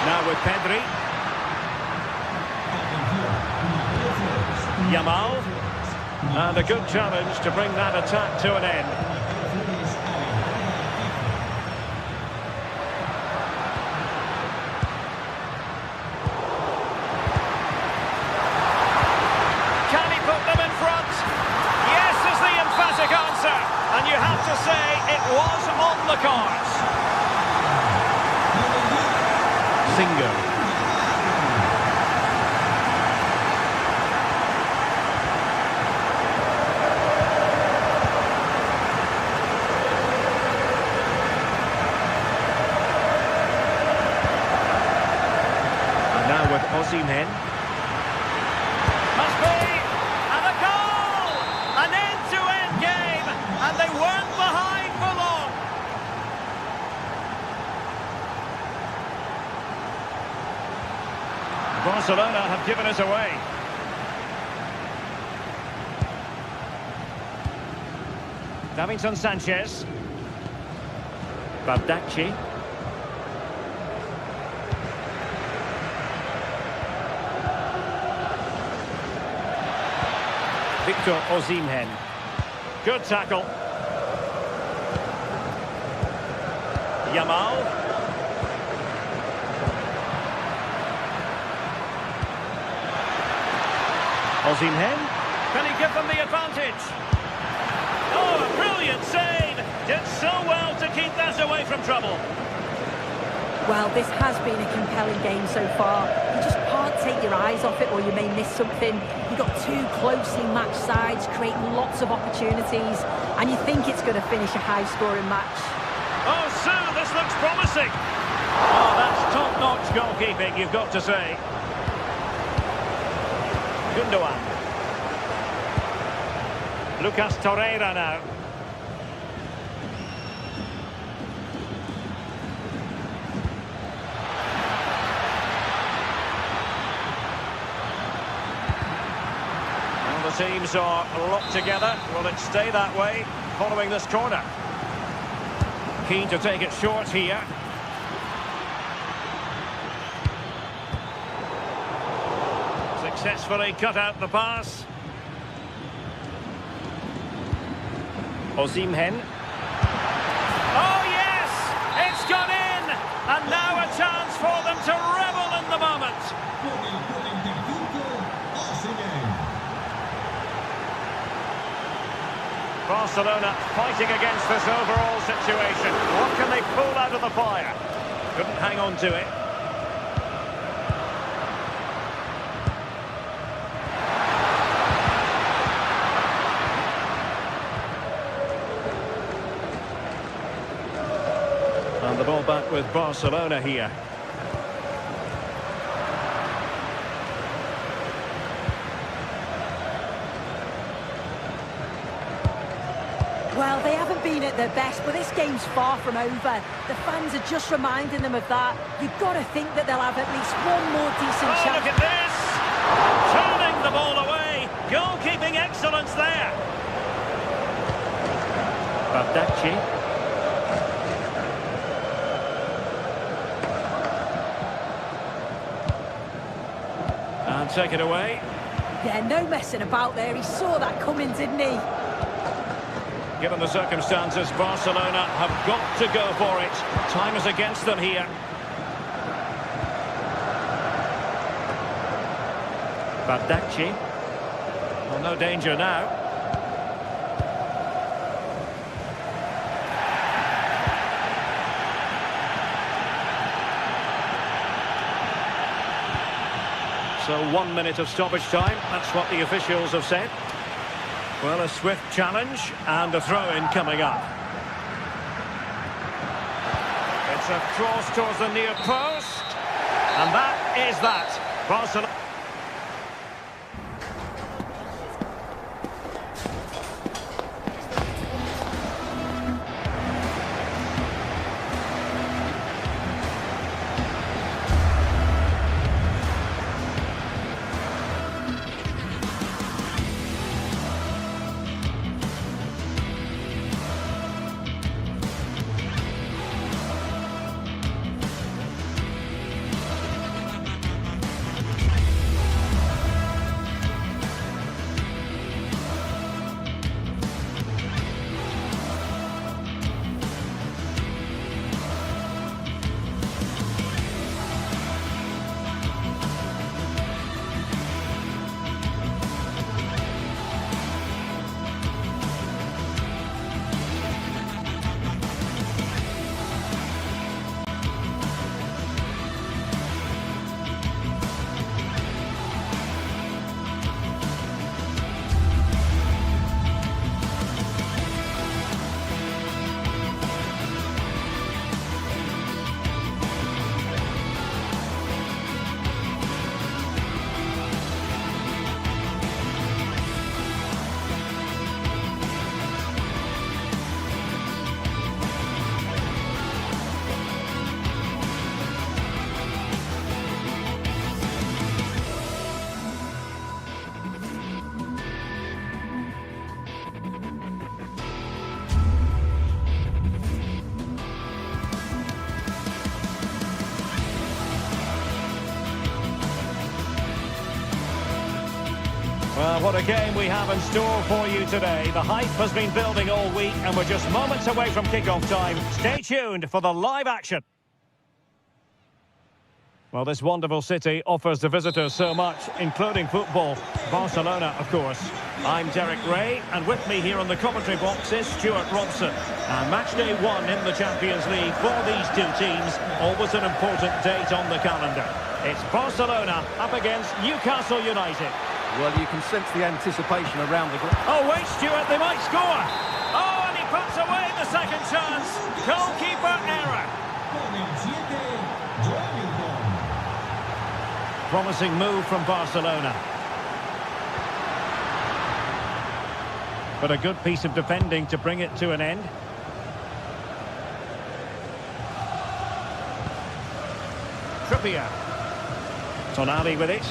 Now with Pedri. Yamal. And a good challenge to bring that attack to an end. And you have to say it was on the cards. Singo. And now with Osimhen. Must be! And a goal! An end-to-end game! And they weren't behind for long. Barcelona have given us away. Davinson Sanchez. Bardacci. Victor Osimhen. Good tackle. Yamal. Osimhen. Can he give them the advantage? Oh, a brilliant save! Did so well to keep that away from trouble. Well, this has been a compelling game so far. You just can't take your eyes off it or you may miss something. You've got two closely matched sides creating lots of opportunities and you think it's going to finish a high-scoring match. Oh, Sue, this looks promising. Oh, that's top-notch goalkeeping, you've got to say. Gundogan. Lucas Torreira now. The teams are locked together. Will it stay that way following this corner? Keen to take it short here. Successfully cut out the pass. Osimhen. Oh yes! It's gone in! And now a chance for them to revel in the moment. Barcelona fighting against this overall situation. What can they pull out of the fire? Couldn't hang on to it. And the ball back with Barcelona here. Well, they haven't been at their best, but this game's far from over. The fans are just reminding them of that. You've got to think that they'll have at least one more decent chance. Look at this! Turning the ball away. Goalkeeping excellence there. Bardacci. And take it away. Yeah, no messing about there. He saw that coming, didn't he? Given the circumstances, Barcelona have got to go for it. Time is against them here. Bardacci. Well, no danger now. So 1 minute of stoppage time. That's what the officials have said. Well, a swift challenge and a throw-in coming up. It's a cross towards the near post. And that is that. Barcelona. Well, what a game we have in store for you today. The hype has been building all week and we're just moments away from kickoff time. Stay tuned for the live action. Well, this wonderful city offers the visitors so much, including football. Barcelona, of course. I'm Derek Ray, and with me here on the commentary box is Stuart Robson. And match day 1 in the Champions League for these two teams, always an important date on the calendar. It's Barcelona up against Newcastle United. Well, you can sense the anticipation around the group. Oh, wait, Stuart, they might score. Oh, and he puts away the second chance. Goalkeeper error. Promising move from Barcelona. But a good piece of defending to bring it to an end. Trippier. Tonali with it.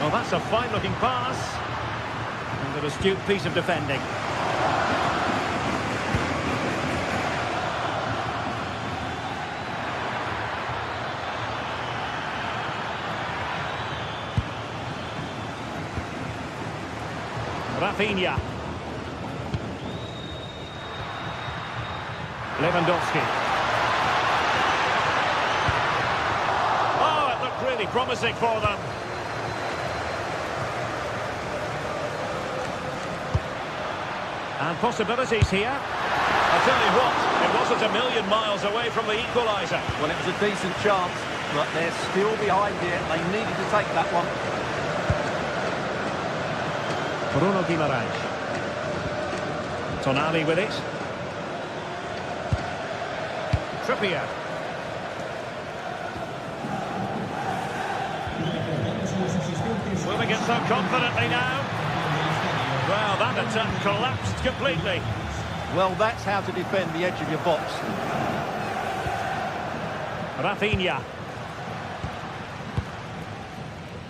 Oh, that's a fine-looking pass. And an astute piece of defending. Rafinha. Lewandowski. Oh, it looked really promising for them. And possibilities here. I tell you what, it wasn't a million miles away from the equaliser. Well, it was a decent chance, but they're still behind here. They needed to take that one. Bruno Guimaraes. Tonali with it. Trippier. Moving it so confidently now. Well, that attack collapsed completely. Well, that's how to defend the edge of your box. Rafinha.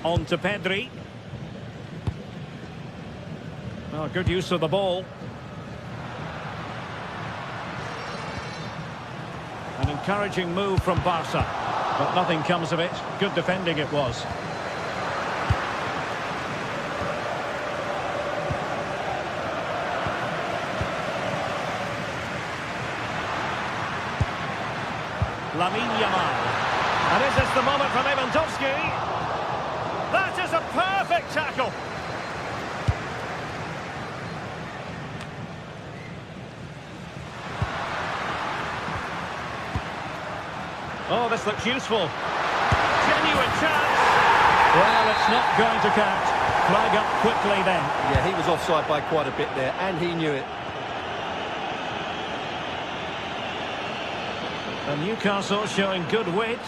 On to Pedri. Oh, good use of the ball. An encouraging move from Barca, but nothing comes of it. Good defending it was. Lamine Yamal. And is this the moment for Lewandowski? That is a perfect tackle. Oh, this looks useful. Genuine chance. Well, it's not going to count. Flag up quickly then. Yeah, he was offside by quite a bit there, and he knew it. And Newcastle showing good wit.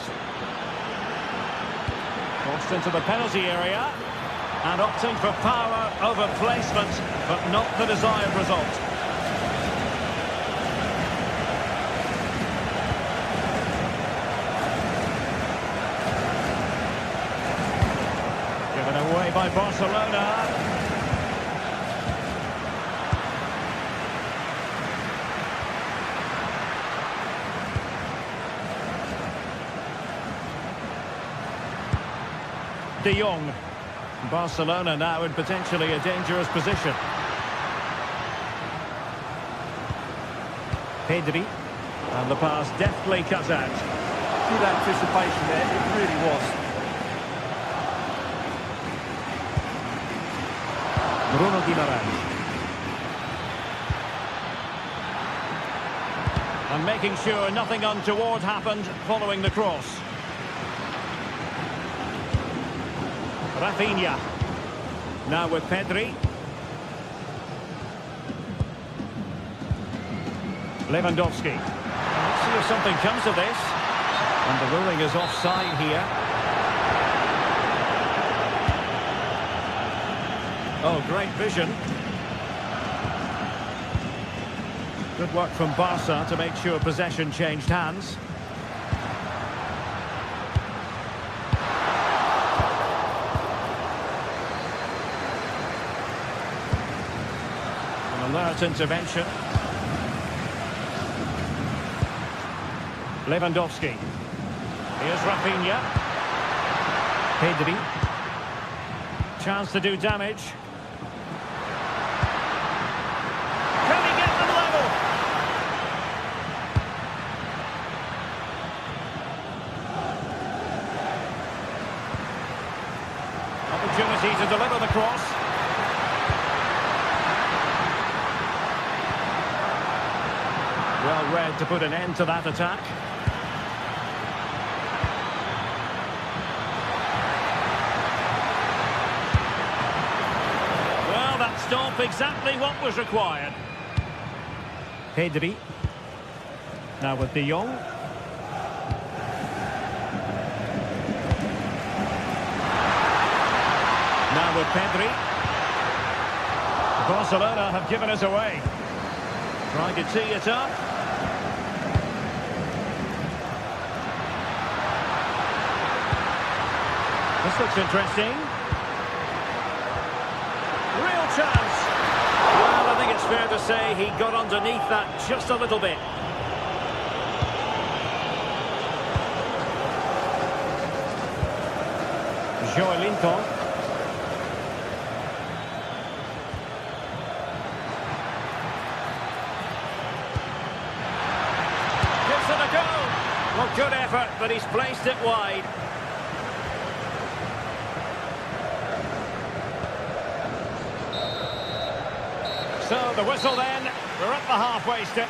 Crossed into the penalty area. And opting for power over placement, but not the desired result. Away by Barcelona. De Jong. Barcelona now in potentially a dangerous position. Pedri. And the pass deftly cut out. Good anticipation there, it really was. Bruno Guimaraes. And making sure nothing untoward happened following the cross. Rafinha. Now with Pedri. Lewandowski. Let's see if something comes of this. And the ruling is offside here. Oh, great vision. Good work from Barca to make sure possession changed hands. An alert intervention. Lewandowski. Here's Rafinha. Pedri. Chance to do damage. Can he get them level? Opportunity to deliver the cross. Well read to put an end to that attack. Well, that stop exactly what was required. Pedri. Now with De Jong. Now with Pedri. Barcelona have given us away. Trying to tee it up. This looks interesting. Real chance. Well, I think it's fair to say he got underneath that just a little bit. Joelinton. Gives it a go. Well, good effort, but he's placed it wide. So the whistle then, we're at the halfway step.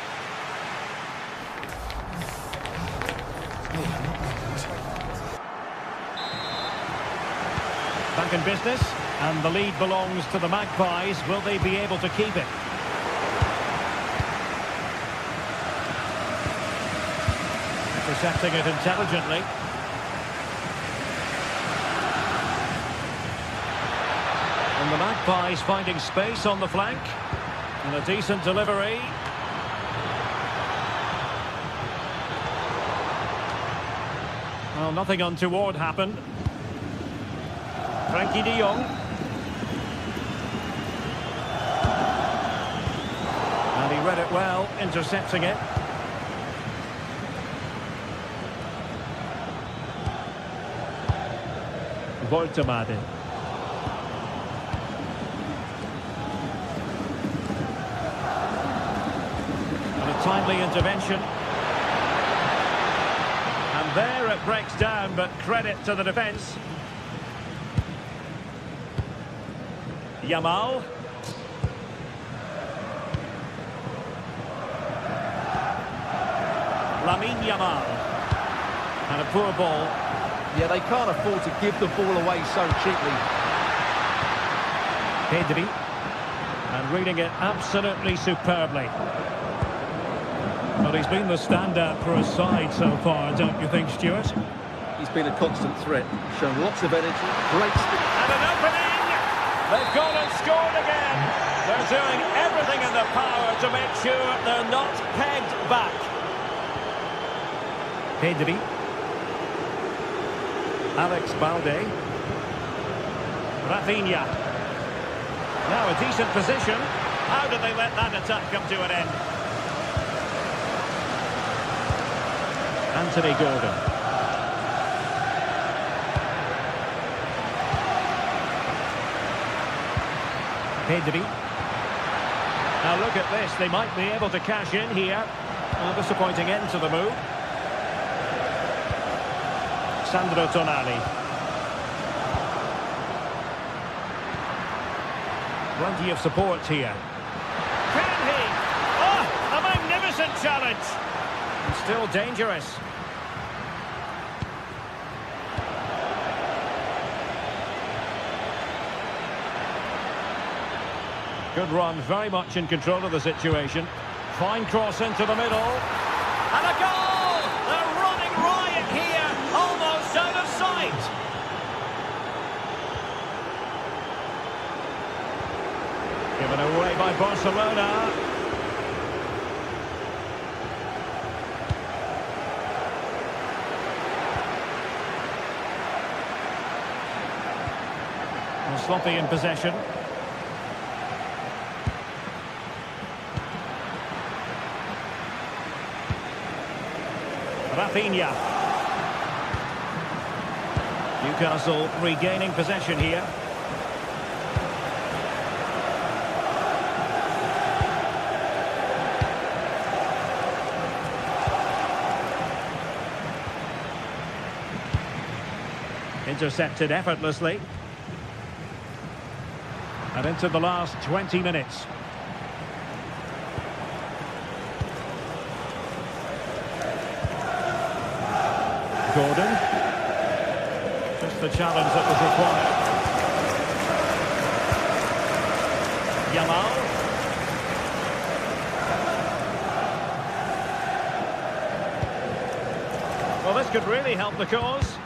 Back in business, and the lead belongs to the Magpies. Will they be able to keep it? Intercepting it intelligently. And the Magpies finding space on the flank. And a decent delivery. Well, nothing untoward happened. Frankie de Jong. And he read it well, intercepting it. Voltemade. Timely intervention. And there it breaks down, but credit to the defence. Yamal. Lamine Yamal. And a poor ball. Yeah, they can't afford to give the ball away so cheaply. Pedri. And reading it absolutely superbly. Well, he's been the standout for his side so far, don't you think, Stuart? He's been a constant threat, shown lots of energy, great speed. And an opening! They've gone and scored again. They're doing everything in their power to make sure they're not pegged back. Pedri. Alex Balde. Rafinha. Now a decent position. How did they let that attack come to an end? Anthony Gordon. Pedri. Now look at this, they might be able to cash in here. A disappointing end to the move. Sandro Tonali. Plenty of support here. Can he? Oh, a magnificent challenge. And still dangerous. Good run, very much in control of the situation. Fine cross into the middle. And a goal! They're running riot here, almost out of sight. Given away by Barcelona. Sloppy in possession. Rafinha. Newcastle regaining possession here. Intercepted effortlessly. And into the last 20 minutes. Gordon. Just the challenge that was required. Yamal. Well, this could really help the cause.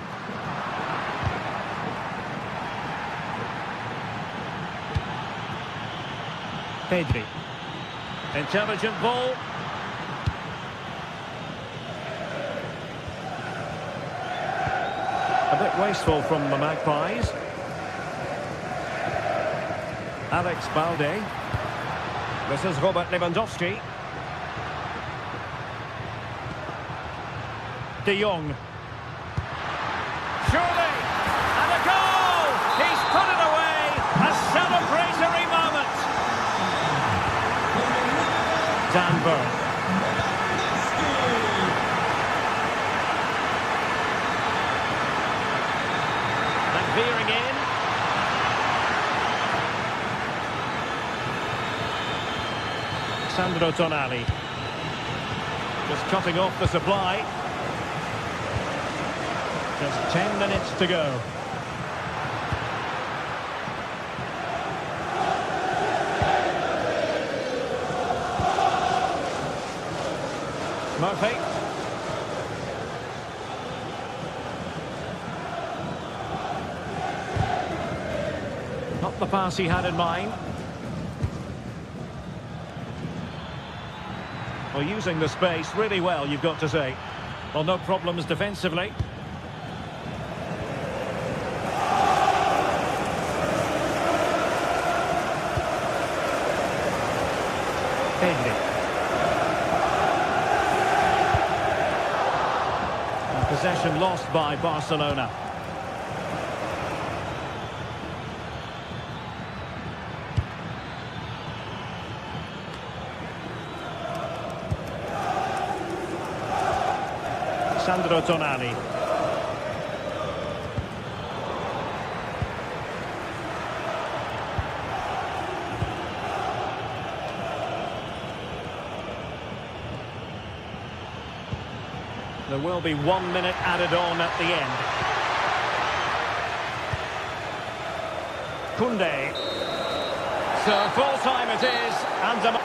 Pedri. Intelligent ball. A bit wasteful from the Magpies. Alex Balde. This is Robert Lewandowski. De Jong. Surely! And a goal! He's put it away! A celebratory moment! Dan Burn. And veering in. Sandro Tonali. Just cutting off the supply. Just 10 minutes to go. Murphy. Not the pass he had in mind. Well, using the space really well, you've got to say. Well, no problems defensively. Pedri. Possession lost by Barcelona. Sandro Tonali. There will be 1 minute added on at the end. Koundé. So full time it is, and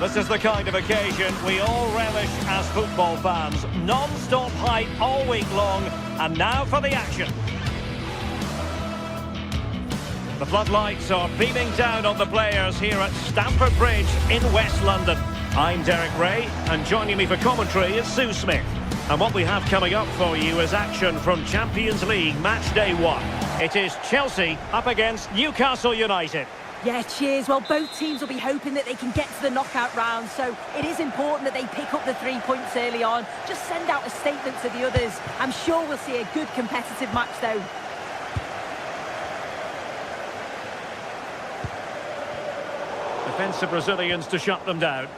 This is the kind of occasion we all relish as football fans. Non-stop hype all week long, and now for the action. The floodlights are beaming down on the players here at Stamford Bridge in West London. I'm Derek Ray, and joining me for commentary is Sue Smith. And what we have coming up for you is action from Champions League match day 1. It is Chelsea up against Newcastle United. Yeah, cheers. Well, both teams will be hoping that they can get to the knockout round, so it is important that they pick up the 3 points early on. Just send out a statement to the others. I'm sure we'll see a good competitive match, though. Defensive Brazilians to shut them down.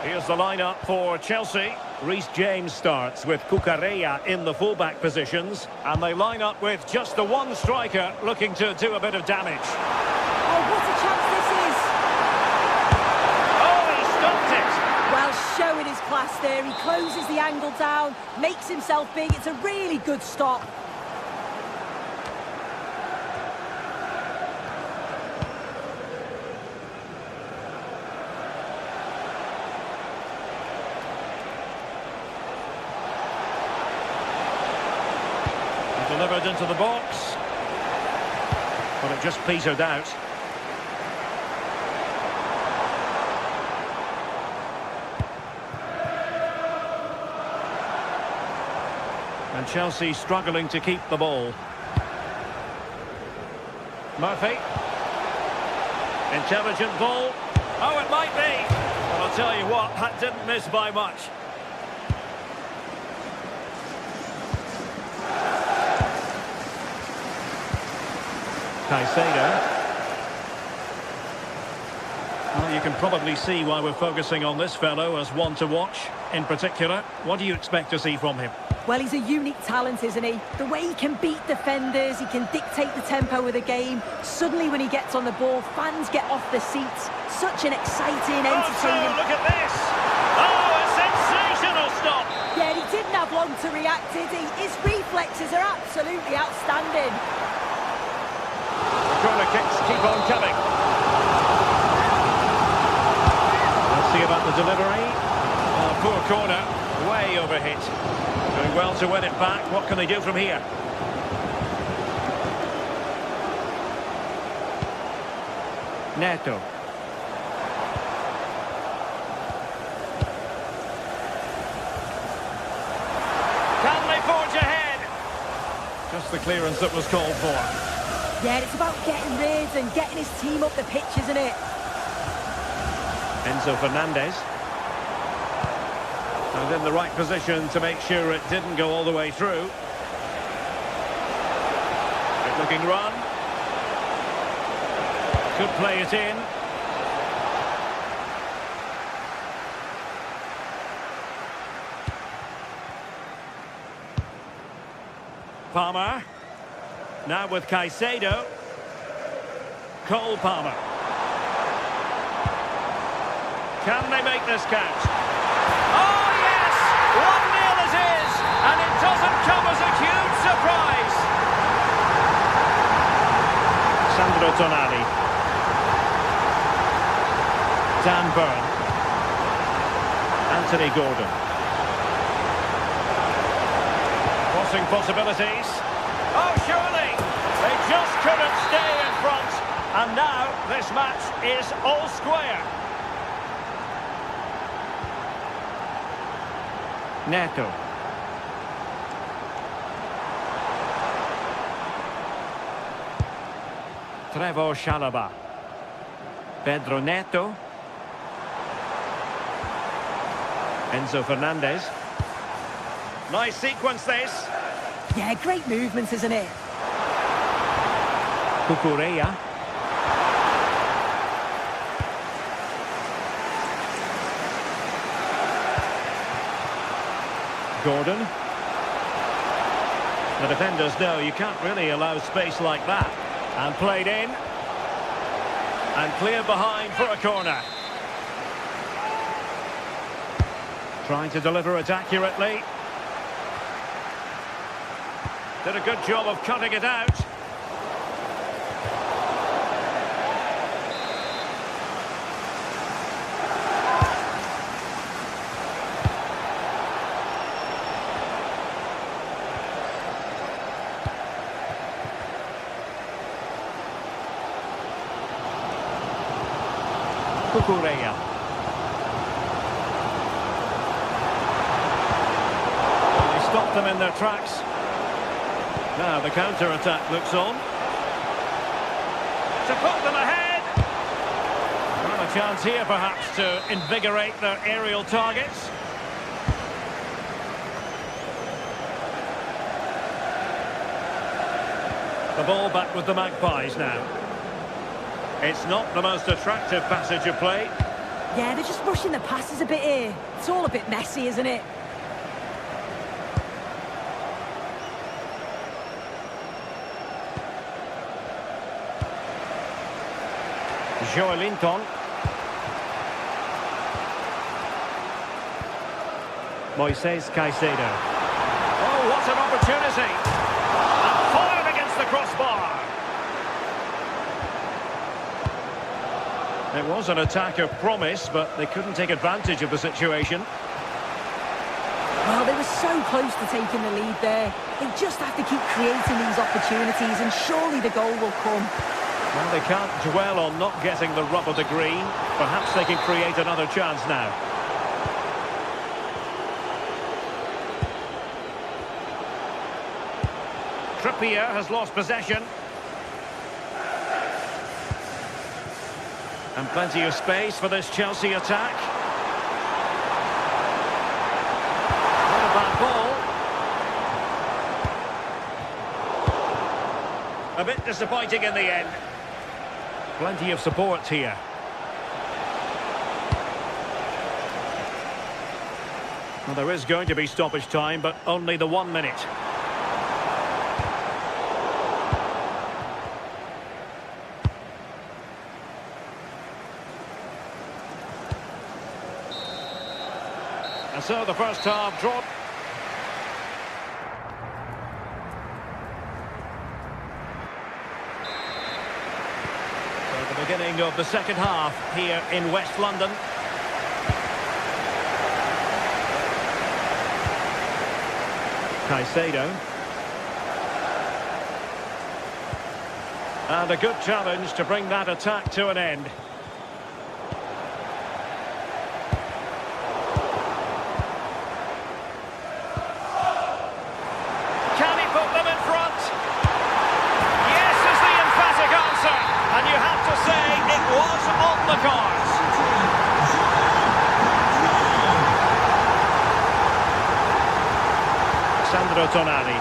Here's the lineup for Chelsea. Reece James starts with Cucurella in the fullback positions, and they line up with just the one striker looking to do a bit of damage. Oh, what a chance this is! Oh, he stopped it! Well, showing his class there. He closes the angle down, makes himself big. It's a really good stop. Delivered into the box, but it just petered out. And Chelsea struggling to keep the ball. Murphy. Intelligent ball. Oh, it might be. Well, I'll tell you what, that didn't miss by much. Caicedo. Well, you can probably see why we're focusing on this fellow as one to watch. In particular, what do you expect to see from him? Well, he's a unique talent, isn't he? The way he can beat defenders, he can dictate the tempo of the game. Suddenly, when he gets on the ball, fans get off their seats. Such an exciting, entertaining... Oh, look at this! Oh, a sensational stop! Yeah, he didn't have long to react, did he? His reflexes are absolutely outstanding. The corner kicks keep on coming. Let's see about the delivery. Oh, poor corner, way overhit. Doing well to win it back. What can they do from here? Neto. Can they forge ahead? Just the clearance that was called for. Yeah, it's about getting rid and getting his team up the pitch, isn't it? Enzo Fernandez. And in the right position to make sure it didn't go all the way through. Good looking run. Could play it in. Palmer. Now with Caicedo. Cole Palmer. Can they make this count? Oh, yes! 1-0 it is! And it doesn't come as a huge surprise. Sandro Tonali. Dan Burn. Anthony Gordon. Crossing possibilities. Oh, surely! They just couldn't stay in front. And now this match is all square. Neto. Trevor Chalobah. Pedro Neto. Enzo Fernandez. Nice sequence this. Yeah, great movements, isn't it? Cucurella. Gordon. The defenders know you can't really allow space like that. And played in. And cleared behind for a corner. Trying to deliver it accurately. Did a good job of cutting it out. Cucurella. They stopped them in their tracks. Now the counter-attack looks on. To put them ahead. Well, a chance here perhaps to invigorate their aerial targets. The ball back with the Magpies now. It's not the most attractive passage of play. Yeah, they're just rushing the passes a bit here. It's all a bit messy, isn't it? Joelinton. Moises Caicedo. Oh, what an opportunity! And fired against the crossbar. It was an attack of promise, but they couldn't take advantage of the situation. Well, they were so close to taking the lead there. They just have to keep creating these opportunities, and surely the goal will come. Well, they can't dwell on not getting the rub of the green. Perhaps they can create another chance now. Trippier has lost possession. And plenty of space for this Chelsea attack. Not a bad ball. A bit disappointing in the end. Plenty of support here. Well, there is going to be stoppage time, but only the 1 minute. And so the first half drawn. So the beginning of the second half here in West London. Caicedo. And a good challenge to bring that attack to an end. Tonali.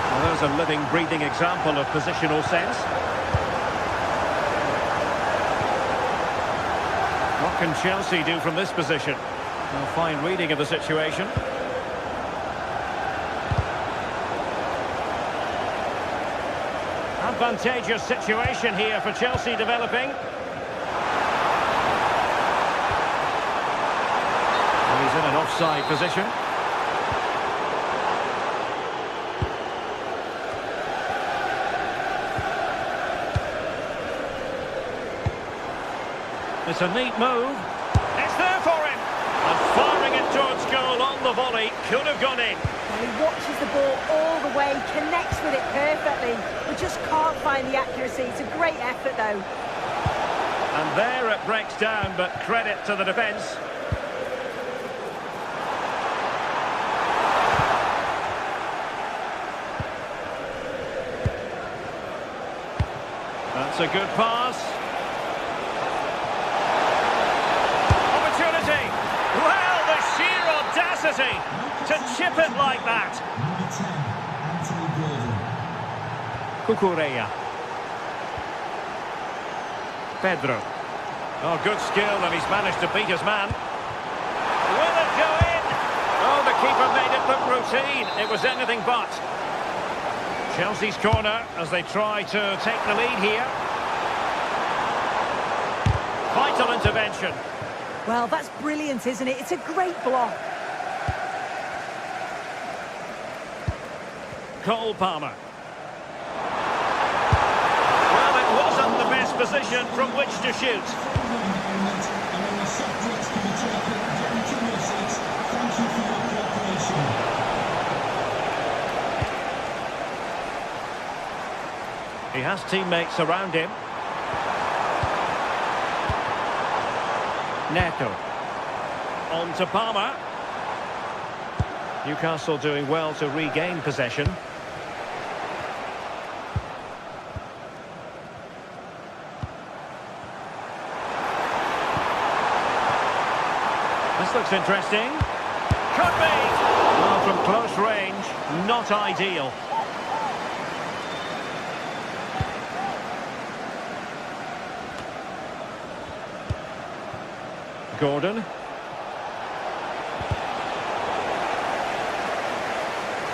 Well, there's a living, breathing example of positional sense. What can Chelsea do from this position? A fine reading of the situation. Advantageous situation here for Chelsea developing. And he's in an offside position. It's a neat move. It's there for him. And firing it towards goal on the volley. Could have gone in. Well, he watches the ball all the way, connects with it perfectly, but just can't find the accuracy. It's a great effort, though. And there it breaks down, but credit to the defence. That's a good pass. Well, the sheer audacity to chip it like that. Cucurella. Pedro. Oh, good skill, and he's managed to beat his man. Will it go in? Oh, the keeper made it look routine. It was anything but. Chelsea's corner as they try to take the lead here. Vital intervention. Well, that's brilliant, isn't it? It's a great block. Cole Palmer. Well, it wasn't the best position from which to shoot. He has teammates around him. Neto. On to Palmer. Newcastle doing well to regain possession. This looks interesting. Could be! Well, from close range, not ideal. Gordon.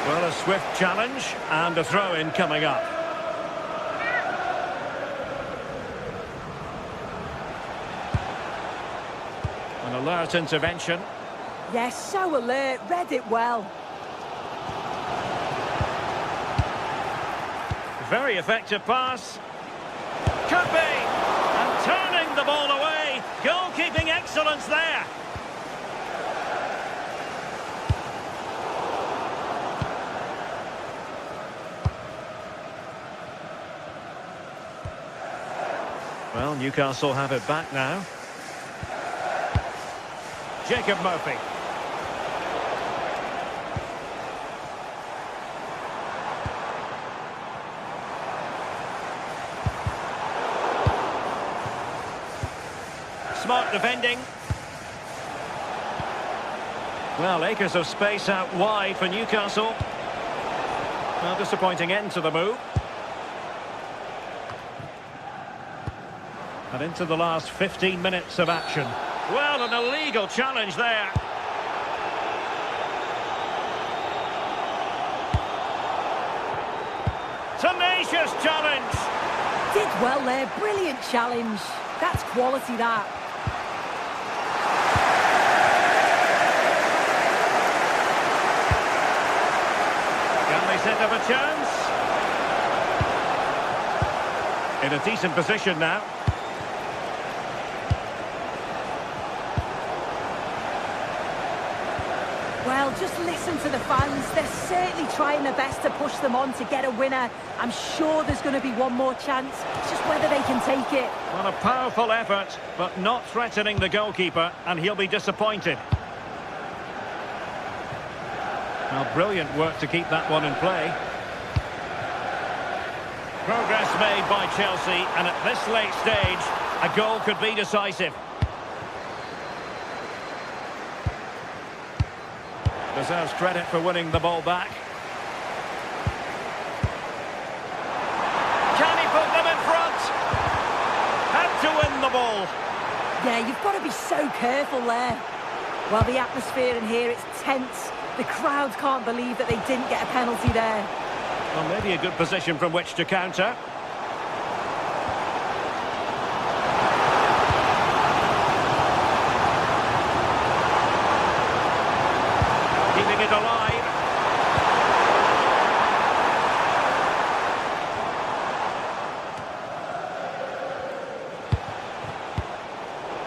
Well, a swift challenge and a throw-in coming up. An alert intervention. Yes, so alert, read it well. Very effective pass. Could be! And turning the ball away. Goalkeeping excellence there. Well, Newcastle have it back now. Jacob Murphy. Smart defending. Well, acres of space out wide for Newcastle. Well, disappointing end to the move. And into the last 15 minutes of action. Well, an illegal challenge there. Tenacious challenge. Did well there, brilliant challenge. That's quality, that. Can they set up a chance? In a decent position now. Well, just listen to the fans. They're certainly trying their best to push them on to get a winner. I'm sure there's going to be one more chance. It's just whether they can take it. Well, a powerful effort, but not threatening the goalkeeper, and he'll be disappointed. Well, brilliant work to keep that one in play. Progress made by Chelsea, and at this late stage, a goal could be decisive. Deserves credit for winning the ball back. Can he put them in front? Had to win the ball. Yeah, you've got to be so careful there. Well, the atmosphere in here, it's tense. The crowd can't believe that they didn't get a penalty there. Well, maybe a good position from which to counter. Keeping it alive.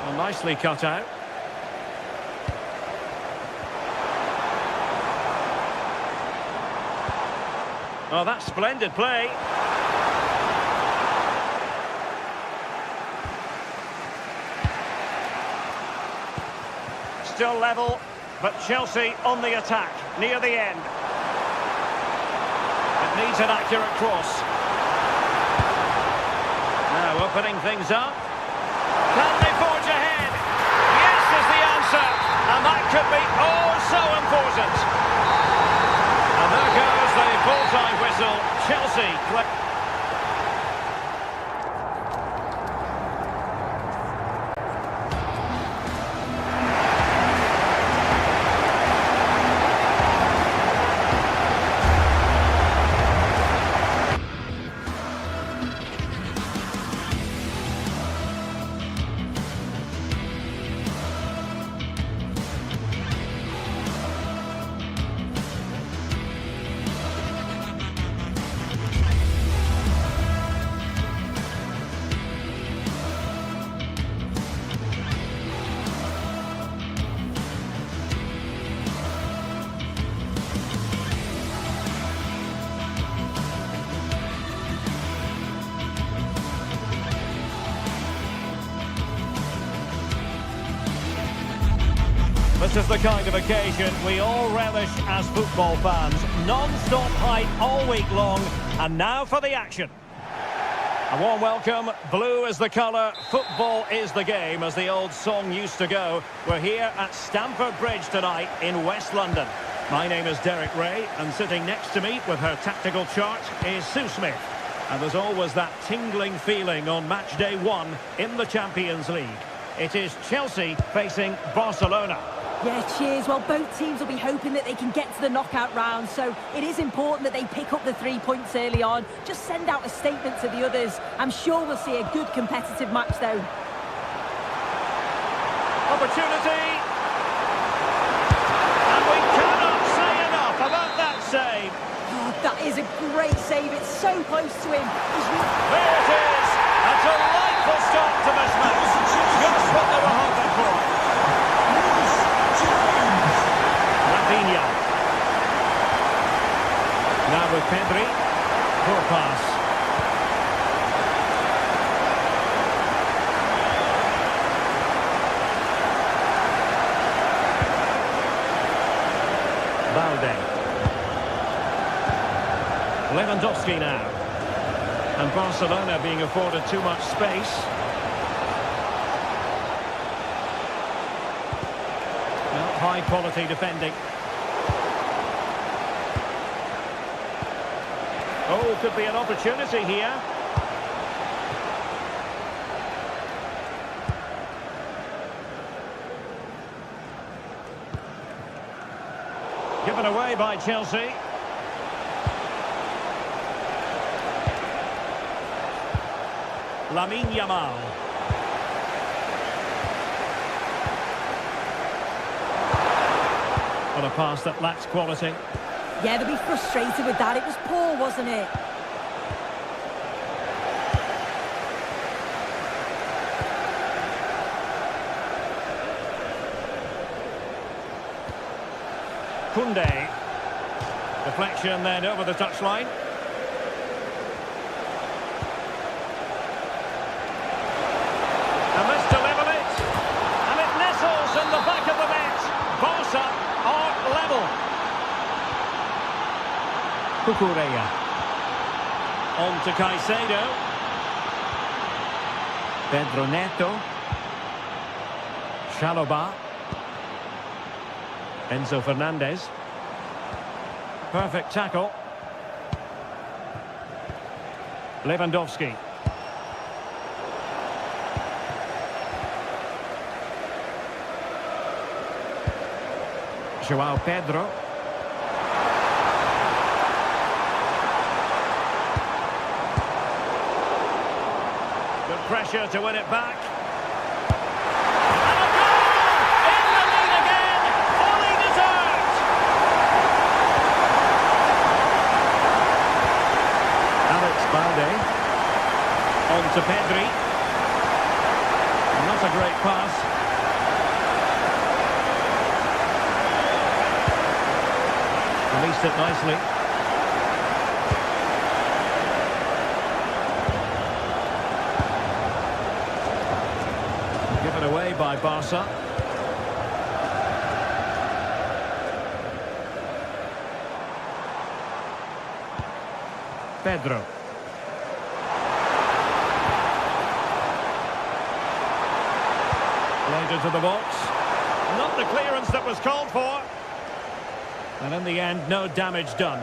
Well, nicely cut out. Oh, that's splendid play. Still level, but Chelsea on the attack, near the end. It needs an accurate cross. Now opening things up. Can they forge ahead? Yes is the answer, and that could be oh so important. And there goes the full-time whistle. Chelsea play. is the kind of occasion we all relish as football fans. Non-stop hype all week long, and now for the action. A warm welcome. Blue is the colour, football is the game, as the old song used to go. We're here at Stamford Bridge tonight in West London. My name is Derek Ray, and sitting next to me with her tactical chart is Sue Smith. And there's always that tingling feeling on match day 1 in the Champions League. It is Chelsea facing Barcelona. Yeah, cheers. Well, both teams will be hoping that they can get to the knockout round, so it is important that they pick up the 3 points early on. Just send out a statement to the others. I'm sure we'll see a good competitive match, though. Opportunity. And we cannot say enough about that save. Oh, that is a great save. It's so close to him. There it is. A delightful start to this match. Just what they were hoping for. Rafinha. Now with Pedri. Poor pass. Balde. Lewandowski now. And Barcelona being afforded too much space. High quality defending. Oh, could be an opportunity here. Given away by Chelsea. Lamine Yamal. On a pass that lacks quality. Yeah, they'll be frustrated with that. It was poor, wasn't it? Koundé. Deflection then over the touchline. And this to level it. And it nestles in the back of the net. Barca are level. Cucurella. On to Caicedo. Pedro Neto. Chalobah. Enzo Fernandez. Perfect tackle. Lewandowski. João Pedro. Good pressure to win it back. And a goal! In the lead again! Fully deserved! Alex Balde. On to Pedri. Not a great pass. Released it nicely. Given away by Barca. Pedro. Played into the box. Not the clearance that was called for. And in the end, no damage done.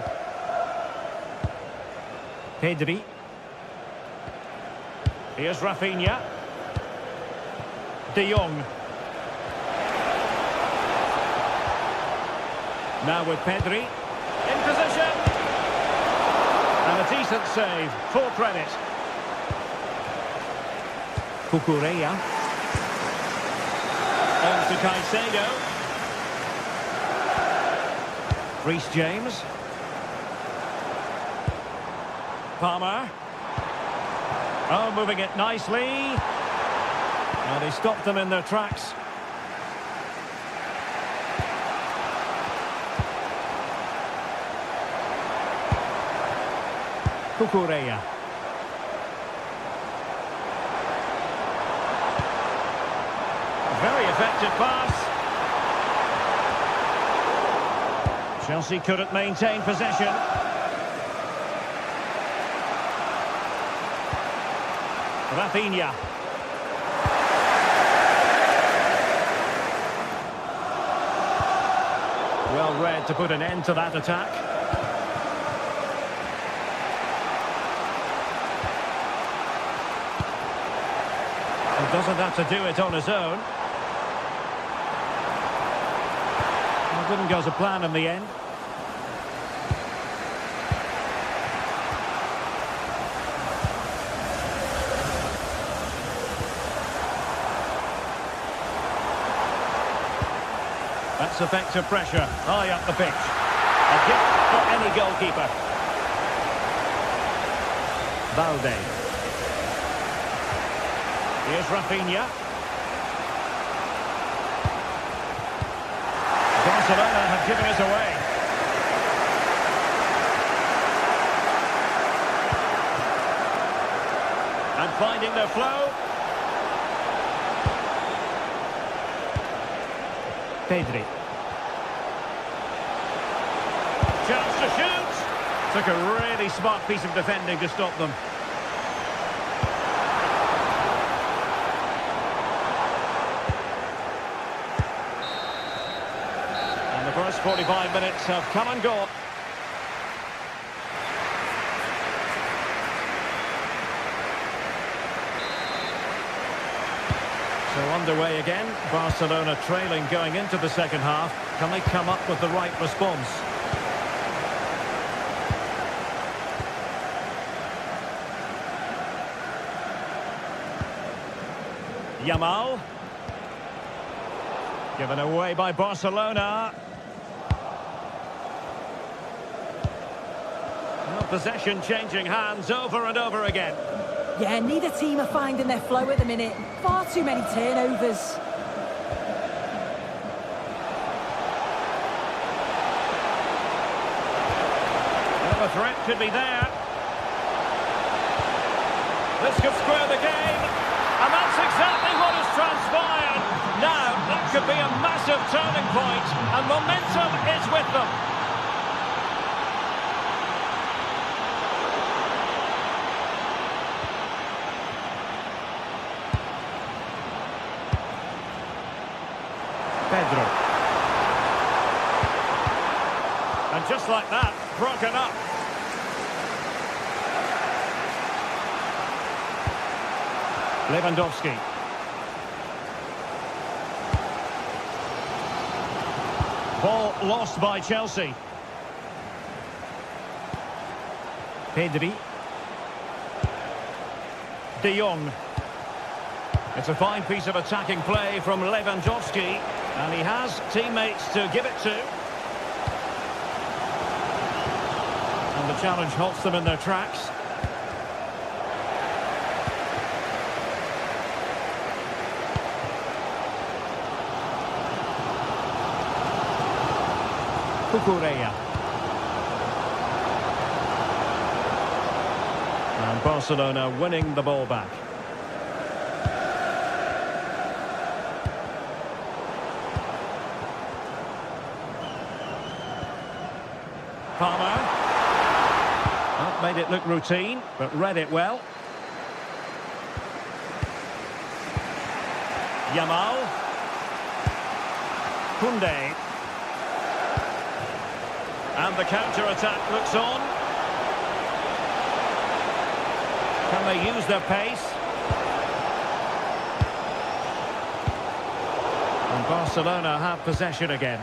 Pedri. Here's Rafinha. De Jong. Now with Pedri. In position. And a decent save. Full credit. Cucurella. On to Caicedo. Reece James. Palmer. Oh, moving it nicely. And he stopped them in their tracks. Cucurella. Very effective pass. Chelsea couldn't maintain possession. Rafinha. Well read to put an end to that attack. He doesn't have to do it on his own. It didn't go to plan in the end. That's effective pressure, high up the pitch. A gift for any goalkeeper. Valde. Here's Rafinha. Barcelona have given it away. And finding their flow. Pedri. Chance to shoot. Took a really smart piece of defending to stop them. And the first 45 minutes have come and gone. So underway again, Barcelona trailing going into the second half. Can they come up with the right response? Yamal. Given away by Barcelona. Well, possession changing hands over and over again. Yeah, neither team are finding their flow at the minute. Far too many turnovers. Well, the threat could be there. This could square the game. And that's exactly what has transpired. Now, that could be a massive turning point. And momentum is with them. Pedro. And just like that, broken up. Lewandowski. Ball lost by Chelsea. Pedri. De Jong. It's a fine piece of attacking play from Lewandowski. And he has teammates to give it to. And the challenge halts them in their tracks. Cucurella. And Barcelona winning the ball back. Palmer. Well, made it look routine, but read it well. Yamal. Koundé. And the counter-attack looks on. Can they use their pace? And Barcelona have possession again.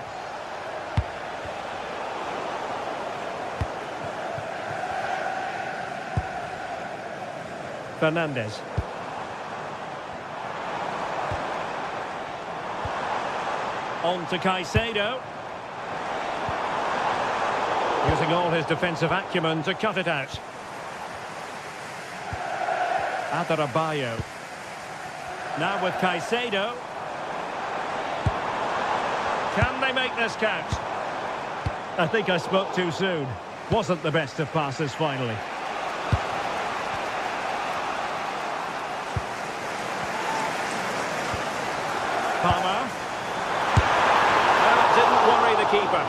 Fernandes. On to Caicedo. Using all his defensive acumen to cut it out. Adarabioyo. Now with Caicedo. Can they make this count? I think I spoke too soon. Wasn't the best of passes finally. Palmer. Well, it didn't worry the keeper.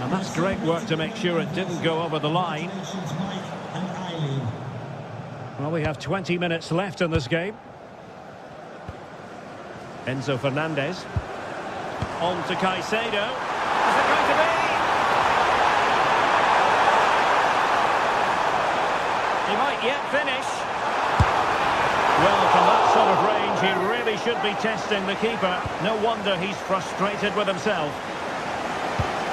And that's great work to make sure it didn't go over the line. Well, we have 20 minutes left in this game. Enzo Fernandez. On to Caicedo. Is it going to be? He might yet finish. Well, from that sort of range, he really should be testing the keeper. No wonder he's frustrated with himself.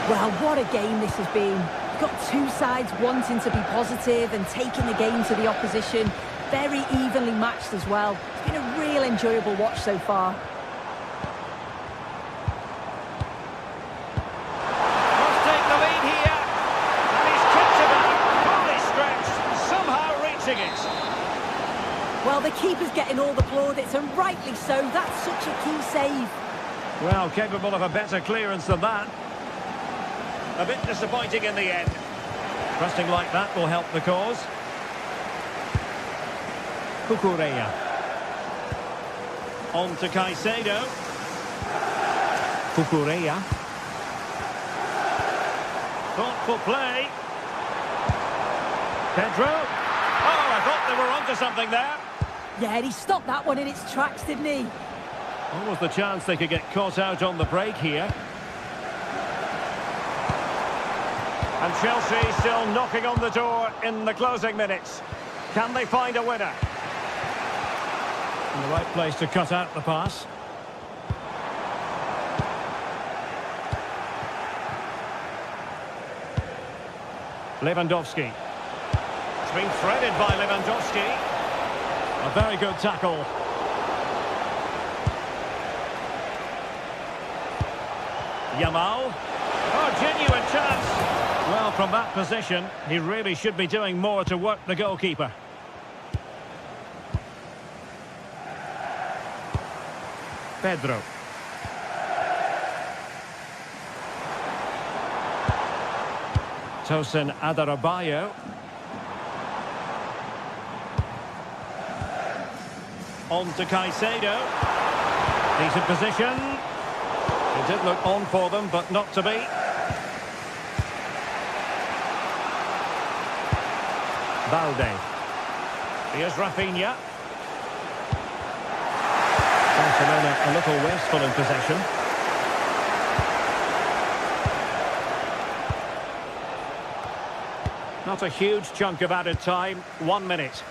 Well, what a game this has been. You've got two sides wanting to be positive and taking the game to the opposition. Very evenly matched as well. It's been a real enjoyable watch so far. Must take the lead here. And he's kicked it out. Fully stretched. Somehow reaching it. Well, the keeper's getting all the plaudits, and rightly so. That's such a key save. Well, capable of a better clearance than that. A bit disappointing in the end. Trusting like that will help the cause. Cucurella. On to Caicedo. Cucurella. Thoughtful play. Pedro. Oh, I thought they were onto something there. Yeah, and he stopped that one in its tracks, didn't he? What was the chance they could get caught out on the break here? And Chelsea still knocking on the door in the closing minutes. Can they find a winner? In the right place to cut out the pass. Lewandowski. It's been threaded by Lewandowski. A very good tackle. Yamal. Oh, genuine chance. Well, from that position, he really should be doing more to work the goalkeeper. Pedro. Tosin Adarabioyo. On to Caicedo. Decent position. It did look on for them, but not to be. Balde. Here's Rafinha. Barcelona a little wasteful in possession. Not a huge chunk of added time. 1 minute.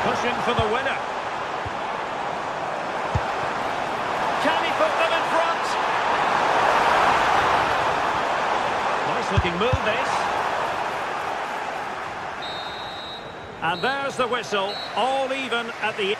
Pushing for the winner. Can he put them in front? Nice looking move this. And there's the whistle. All even at the end.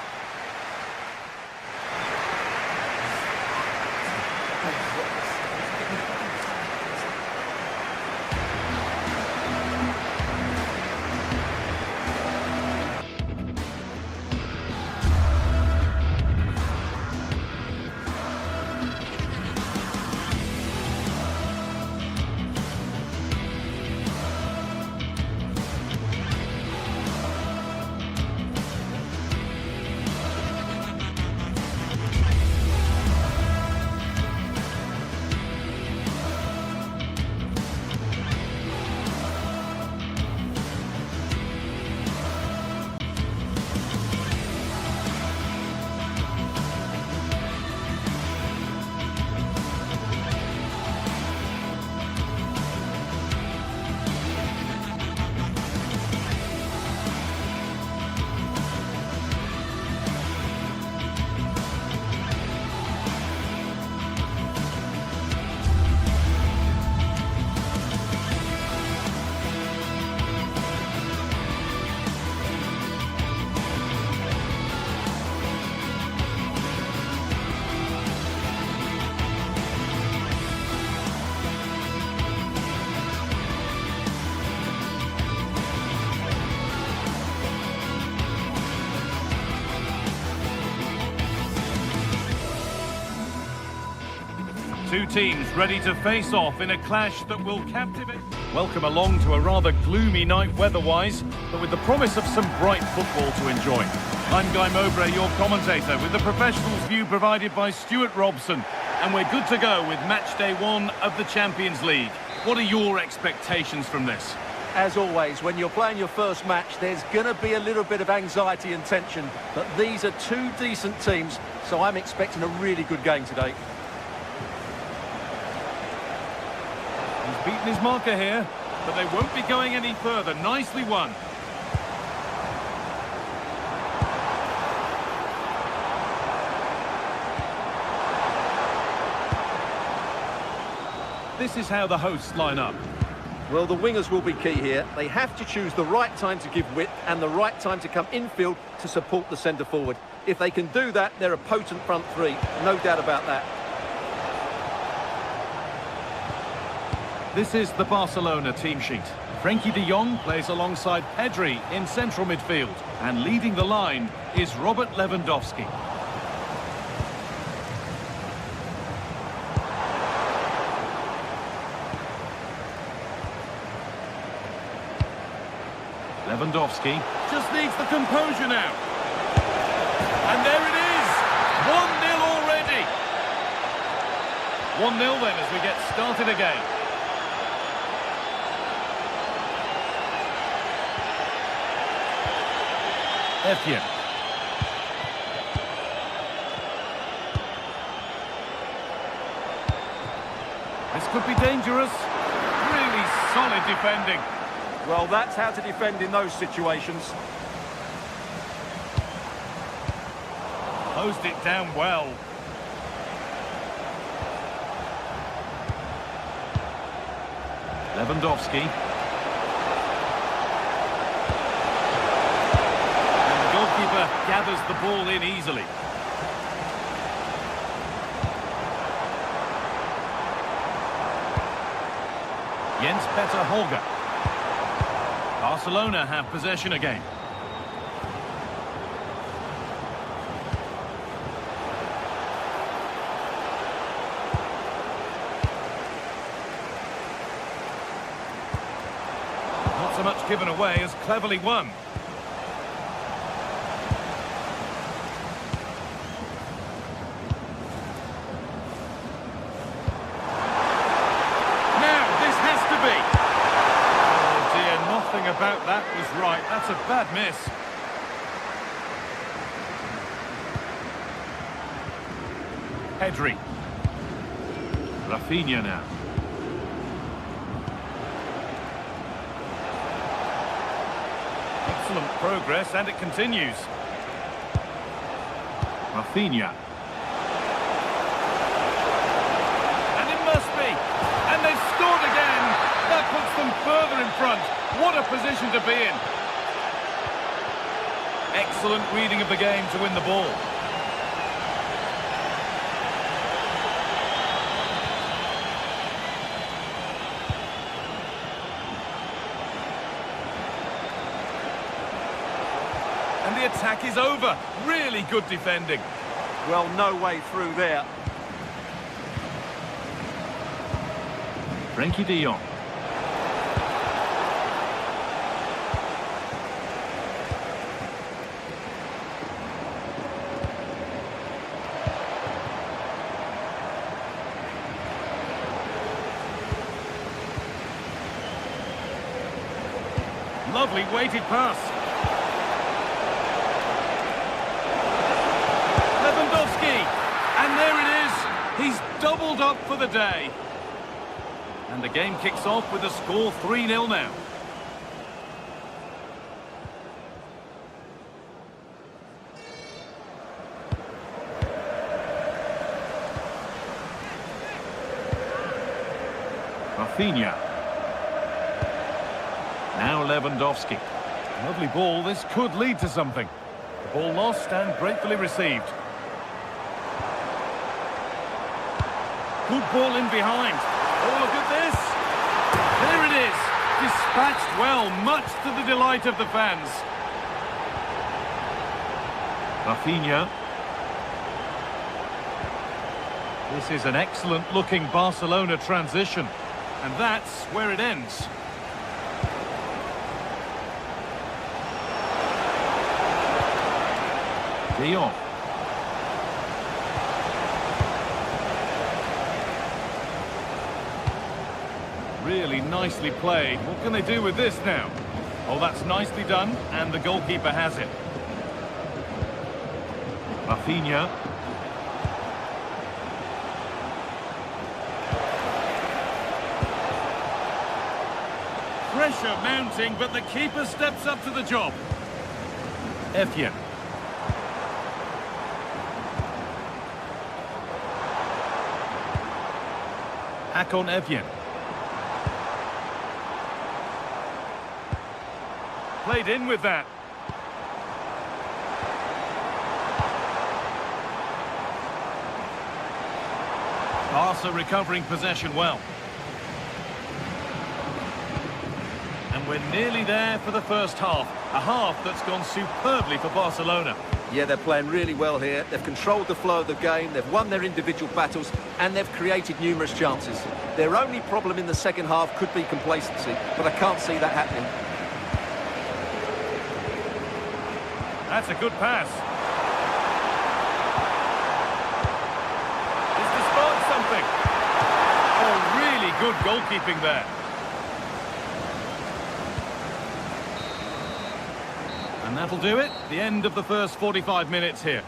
Two teams ready to face off in a clash that will captivate. Welcome along to a rather gloomy night weather-wise, but with the promise of some bright football to enjoy. I'm Guy Mowbray, your commentator, with the professionals' view provided by Stuart Robson. And we're good to go with match day 1 of the Champions League. What are your expectations from this? As always, when you're playing your first match, there's going to be a little bit of anxiety and tension. But these are two decent teams, so I'm expecting a really good game today. He's beaten his marker here, but they won't be going any further. Nicely won. This is how the hosts line up. Well, the wingers will be key here. They have to choose the right time to give width and the right time to come infield to support the centre-forward. If they can do that, they're a potent front three. No doubt about that. This is the Barcelona team sheet. Frenkie de Jong plays alongside Pedri in central midfield. And leading the line is Robert Lewandowski. Lewandowski just needs the composure now. And there it is! 1-0 already! 1-0 then as we get started again. Etienne. This could be dangerous. Really solid defending. Well, that's how to defend in those situations. Closed it down well. Lewandowski. And the goalkeeper gathers the ball in easily. Jens-Peter Holger. Barcelona have possession again. Not so much given away as cleverly won. About that was right. That's a bad miss. Pedri. Rafinha now. Excellent progress, and it continues. Rafinha. And it must be. And they've scored again. That puts them further in front. What a position to be in. Excellent reading of the game to win the ball. And the attack is over. Really good defending. Well, no way through there. Frenkie de Jong. Lovely weighted pass. Lewandowski. And there it is. He's doubled up for the day. And the game kicks off with a score 3-0 now. Rafinha. Now Lewandowski. Lovely ball. This could lead to something. The ball lost and gratefully received. Good ball in behind. Oh, look at this. There it is. Dispatched well, much to the delight of the fans. Rafinha. This is an excellent-looking Barcelona transition. And that's where it ends. De Jong. Really nicely played. What can they do with this now? Oh, that's nicely done, and the goalkeeper has it. Rafinha. Pressure mounting, but the keeper steps up to the job. Effian. Hakon Effian. Played in with that. Barca recovering possession well. And we're nearly there for the first half. A half that's gone superbly for Barcelona. Yeah, they're playing really well here. They've controlled the flow of the game, they've won their individual battles, and they've created numerous chances. Their only problem in the second half could be complacency, but I can't see that happening. That's a good pass. Is to spark something. Oh, really good goalkeeping there. And that'll do it. The end of the first 45 minutes here.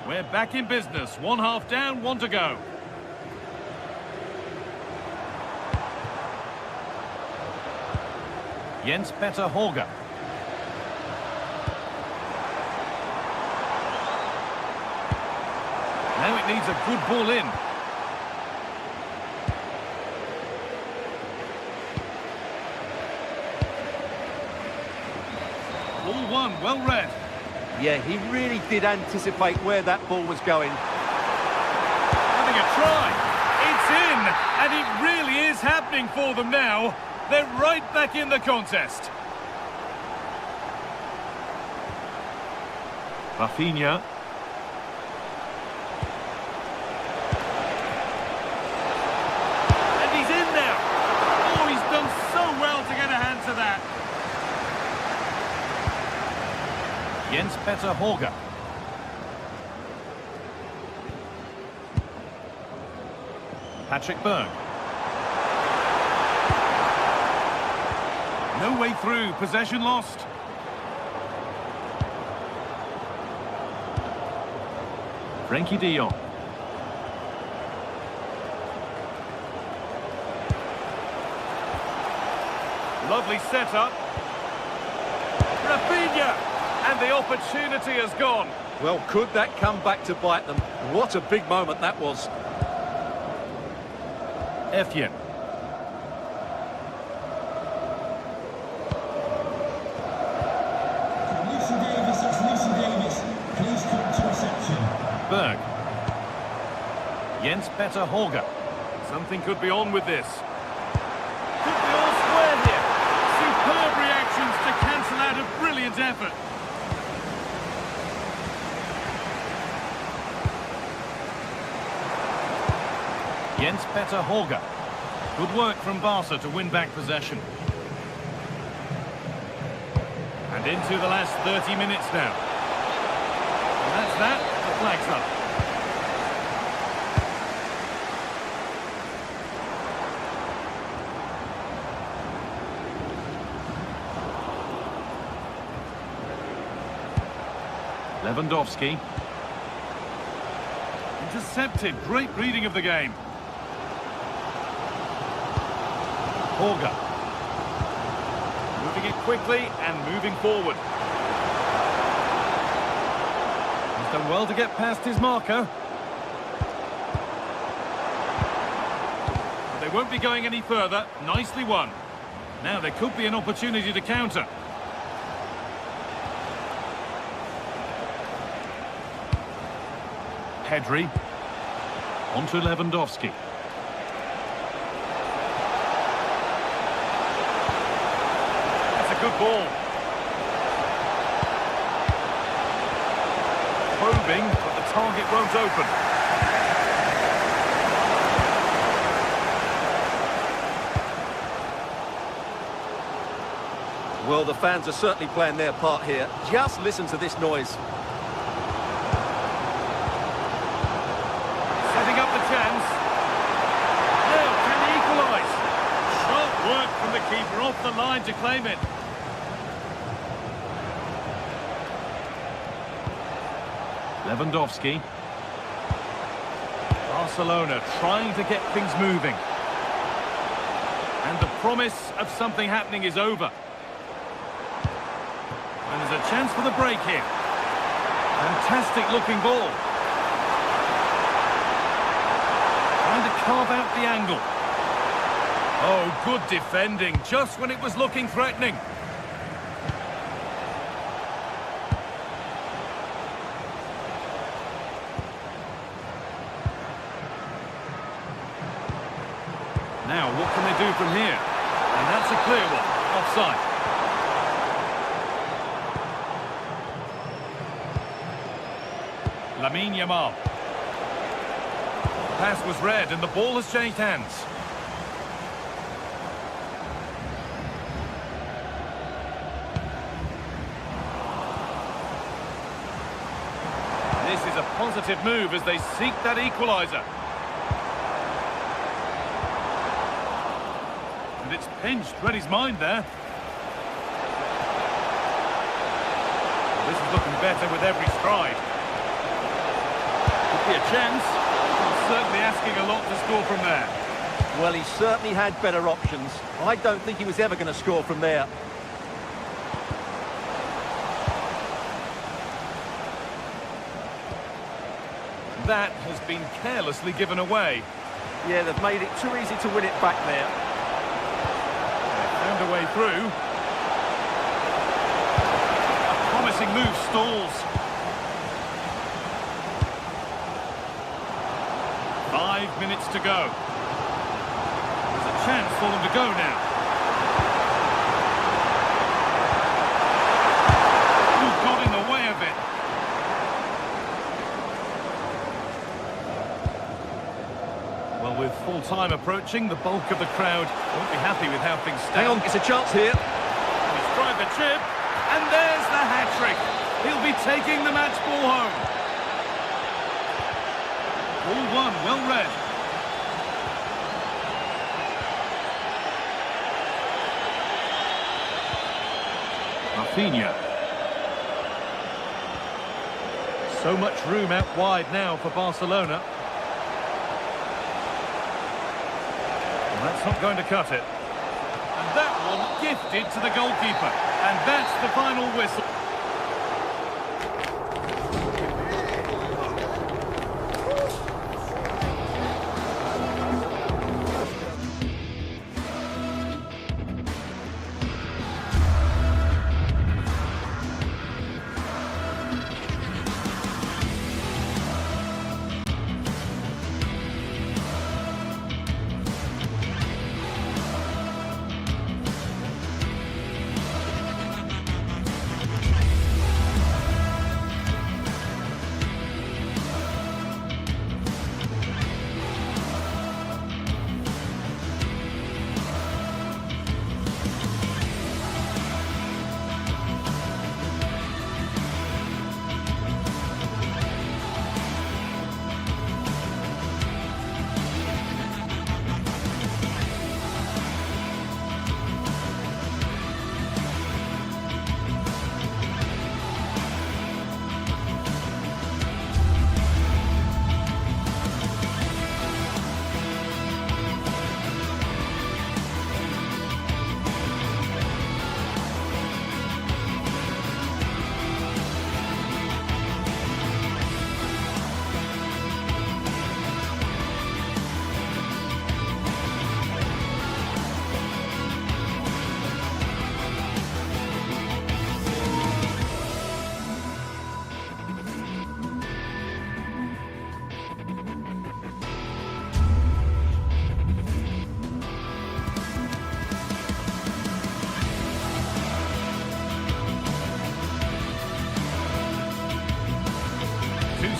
We're back in business. One half down, one to go. Jens-Peter Horger. Now it needs a good ball in. Ball one, well read. Yeah, he really did anticipate where that ball was going. Having a try. It's in, and it really is happening for them now. They're right back in the contest. Rafinha. And he's in now. Oh, he's done so well to get a hand to that. Jens-Peter Horger. Patrick Berg. No way through, possession lost. Frenkie de Jong. Lovely setup. Rafinha! And the opportunity has gone. Well, could that come back to bite them? What a big moment that was. Effian. Berg. Jens-Peter Horger. Something could be on with this. Could be all square here. Superb reactions to cancel out a brilliant effort. Jens-Peter Horger. Good work from Barca to win back possession. And into the last 30 minutes now. And that's that. The flag's up. Lewandowski. Intercepted. Great reading of the game. Horger. Moving it quickly and moving forward. He's done well to get past his marker. But they won't be going any further. Nicely won. Now there could be an opportunity to counter. Pedri. Onto Lewandowski. Good ball. Probing, but the target won't open. Well, the fans are certainly playing their part here. Just listen to this noise. off the line to claim it. Lewandowski. Barcelona trying to get things moving. And the promise of something happening is over. And there's a chance for the break here. Fantastic looking ball. Trying to carve out the angle. Oh, good defending, just when it was looking threatening. Now, what can they do from here? And that's a clear one. Offside. Lamine Yamal. The pass was read and the ball has changed hands. This is a positive move as they seek that equaliser. And it's pinched, read his mind there. This is looking better with every stride. Could be a chance. Well, certainly asking a lot to score from there. Well, he certainly had better options. I don't think he was ever going to score from there. That has been carelessly given away. Yeah, they've made it too easy to win it back there. They found a way through. A promising move stalls. 5 minutes to go. There's a chance for them to go now. Who got in the way of it? Well, with full time approaching, the bulk of the crowd won't be happy with how things stand. Hang on, it's a chance here. He's tried the chip, and there's the hat-trick. He'll be taking the match ball home. All one, well read. Rafinha. So much room out wide now for Barcelona. Well, that's not going to cut it. And that one gifted to the goalkeeper. And that's the final whistle.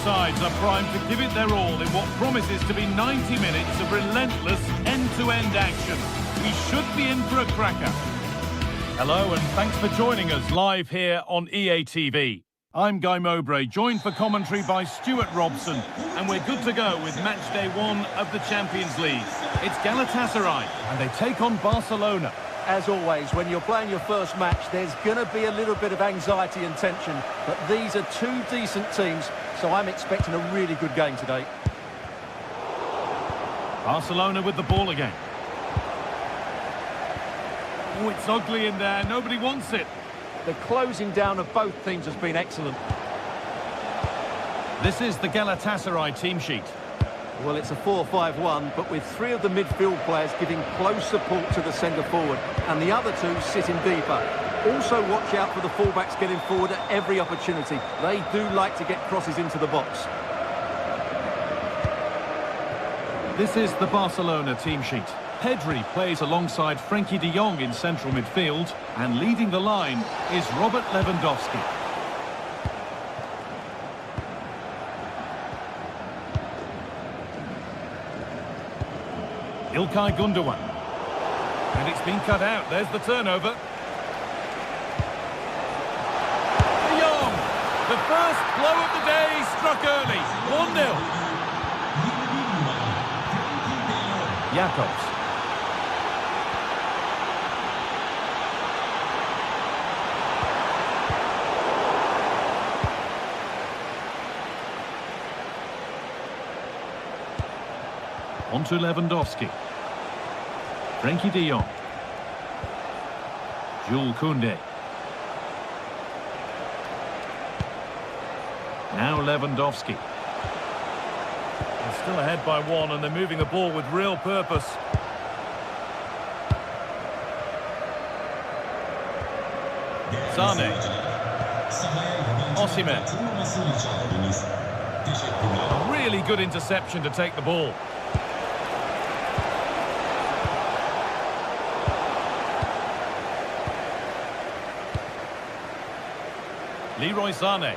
Sides are primed to give it their all in what promises to be 90 minutes of relentless end-to-end action. We should be in for a cracker. Hello and thanks for joining us live here on EA TV. I'm Guy Mowbray, joined for commentary by Stuart Robson, and we're good to go with match day 1 of the Champions League. It's Galatasaray and they take on Barcelona. As always, when you're playing your first match, there's going to be a little bit of anxiety and tension. But these are two decent teams, so I'm expecting a really good game today. Barcelona with the ball again. Oh, it's ugly in there. Nobody wants it. The closing down of both teams has been excellent. This is the Galatasaray team sheet. Well, it's a 4-5-1, but with three of the midfield players giving close support to the centre forward, and the other two sitting deeper. Also watch out for the fullbacks getting forward at every opportunity. They do like to get crosses into the box. This is the Barcelona team sheet. Pedri plays alongside Frenkie de Jong in central midfield, and leading the line is Robert Lewandowski. Ilkay Gundogan. And it's been cut out. There's the turnover. De Jong. The first blow of the day struck early. 1-0. Jacobs. On to Lewandowski. Frenkie de Jong. Jules Koundé. Now Lewandowski. They're still ahead by one, and they're moving the ball with real purpose. Sane. Osimhen. A really good interception to take the ball. Leroy Sane. A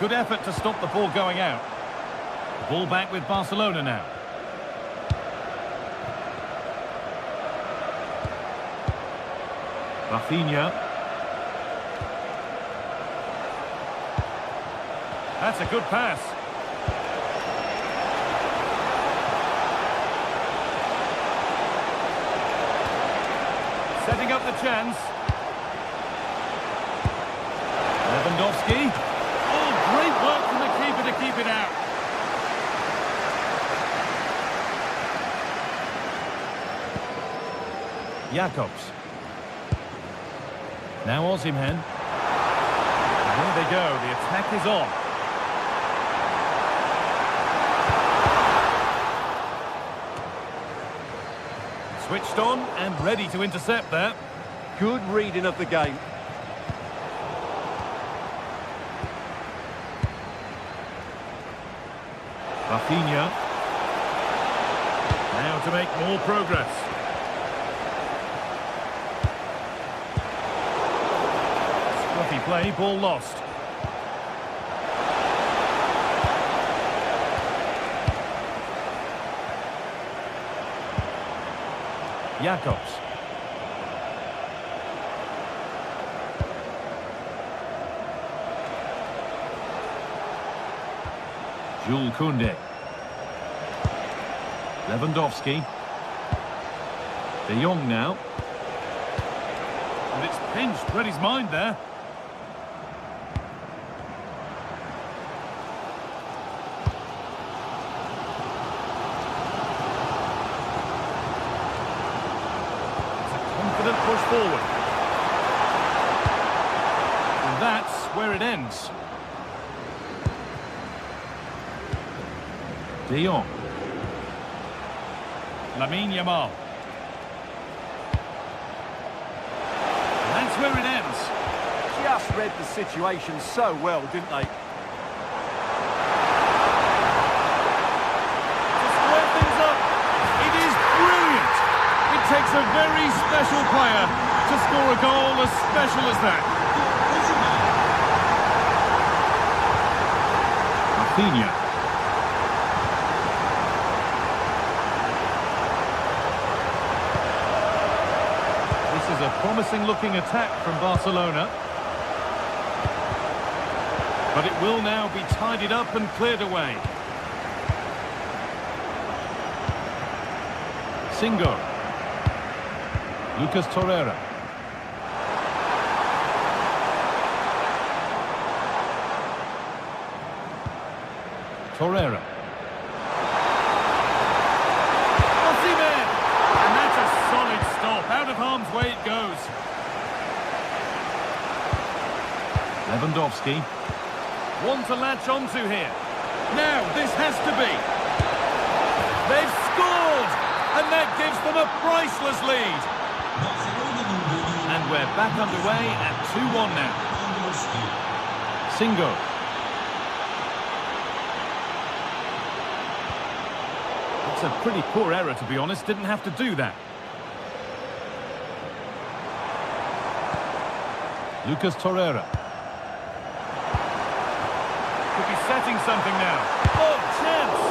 good effort to stop the ball going out. The ball back with Barcelona now. Rafinha. That's a good pass. Setting up the chance. Lewandowski. Oh, great work from the keeper to keep it out. Jacobs. Now Osimhen. And here they go. The attack is on. Switched on and ready to intercept there. Good reading of the game. Rafinha. Now to make more progress. Scruffy play, ball lost. Jacobs. Jules Koundé. Lewandowski. De Jong now. And it's pinched, read his mind there. It's a confident push forward. And that's where it ends. De Jong. Lamine Yamal. And that's where it ends. Just read the situation so well, didn't they? To square things up, it is brilliant. It takes a very special player to score a goal as special as that. Rafinha. A promising-looking attack from Barcelona. But it will now be tidied up and cleared away. Singo. Lucas Torreira. Torreira. Osimhen! And that's a solid stop. Out of harm's way it goes. Lewandowski. One to latch onto here. Now, this has to be. They've scored! And that gives them a priceless lead. And we're back underway at 2-1 now. Singo. It's a pretty poor error, to be honest. Didn't have to do that. Lucas Torreira. Could be setting something now. Oh, chance!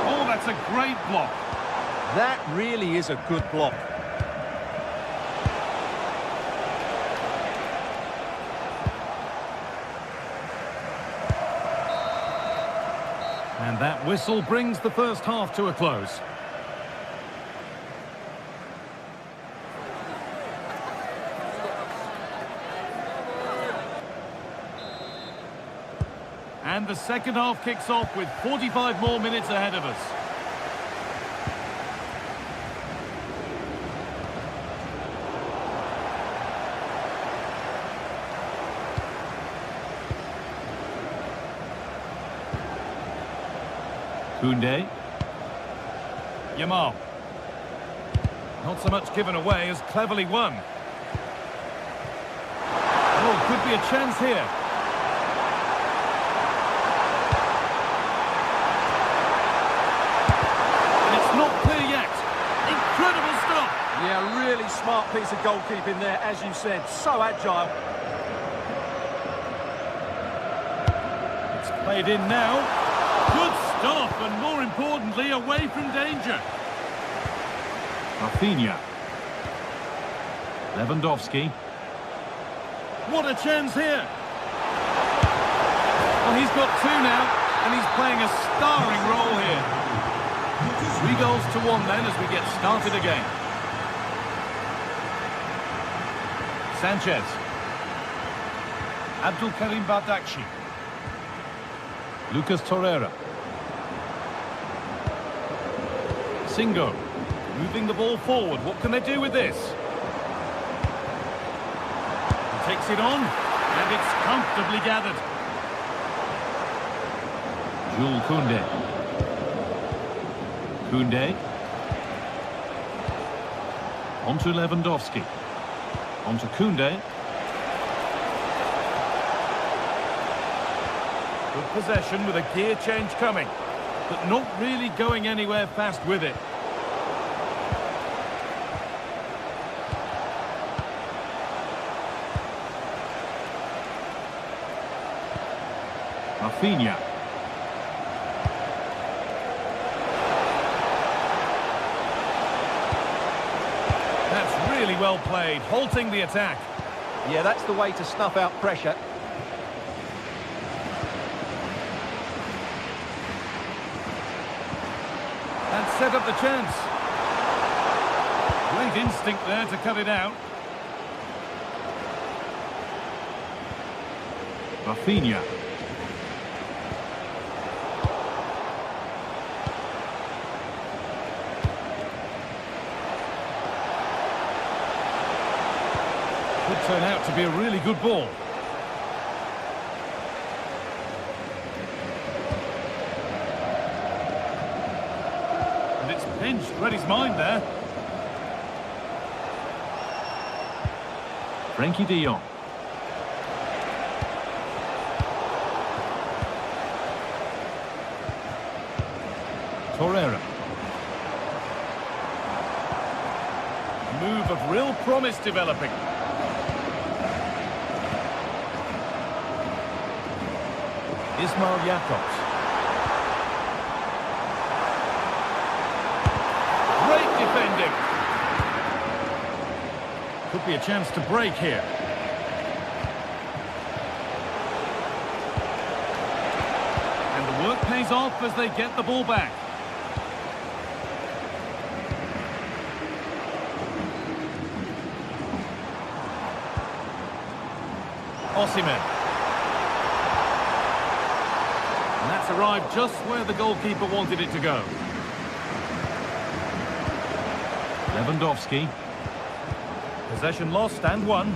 Oh, that's a great block. That really is a good block. And that whistle brings the first half to a close. And the second half kicks off with 45 more minutes ahead of us. Koundé. Yamal. Not so much given away as cleverly won. Oh, could be a chance here. And it's not clear yet. Incredible stop. Yeah, really smart piece of goalkeeping there, as you said. So agile. It's played in now. Good stop, and more importantly, away from danger. Rafinha. Lewandowski. What a chance here. Well, he's got two now, and he's playing a starring role here. 3-1 then as we get started again. Sanchez. Abdulkarim Bardakci. Lucas Torreira. Singo. Moving the ball forward. What can they do with this? He takes it on, and it's comfortably gathered. Jules Koundé. Koundé. On to Lewandowski. On to Koundé. Good possession with a gear change coming, but not really going anywhere fast with it. Rafinha. That's really well played, halting the attack. Yeah, that's the way to snuff out pressure. And set up the chance. Great instinct there to cut it out. Rafinha. Could turn out to be a really good ball. And it's pinched, read his mind there. Frenkie de Jong. Torreira. Move of real promise developing. Ismail Jakobs. Great defending. Could be a chance to break here. And the work pays off as they get the ball back. Osimhen. And that's arrived just where the goalkeeper wanted it to go. Lewandowski. Possession lost and won.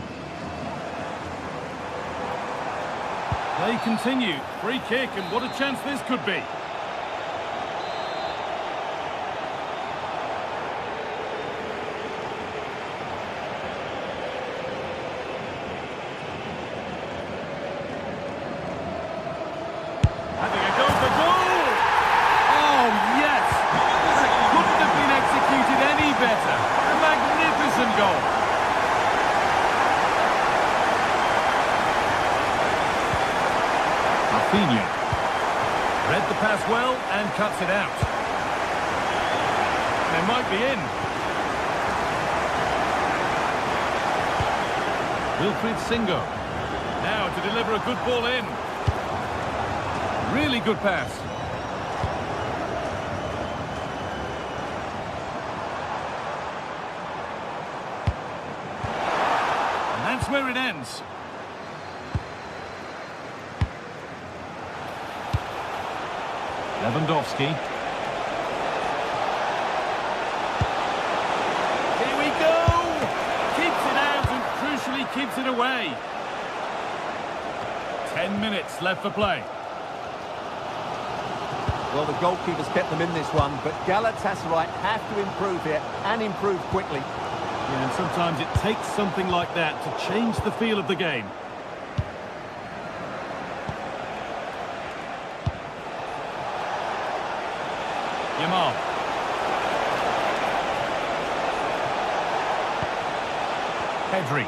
They continue. Free kick, and what a chance this could be. Having a go for goal! Oh, yes! That couldn't have been executed any better. A magnificent goal. Rafinha. Read the pass well and cuts it out. They might be in. Wilfried Singo. Now to deliver a good ball in. Really good pass. And that's where it ends. Lewandowski. Here we go! Keeps it out and crucially keeps it away. 10 minutes left for play. Well, the goalkeeper's kept them in this one, but Galatasaray have to improve here and improve quickly. Yeah, and sometimes it takes something like that to change the feel of the game. Yamal. Pedri.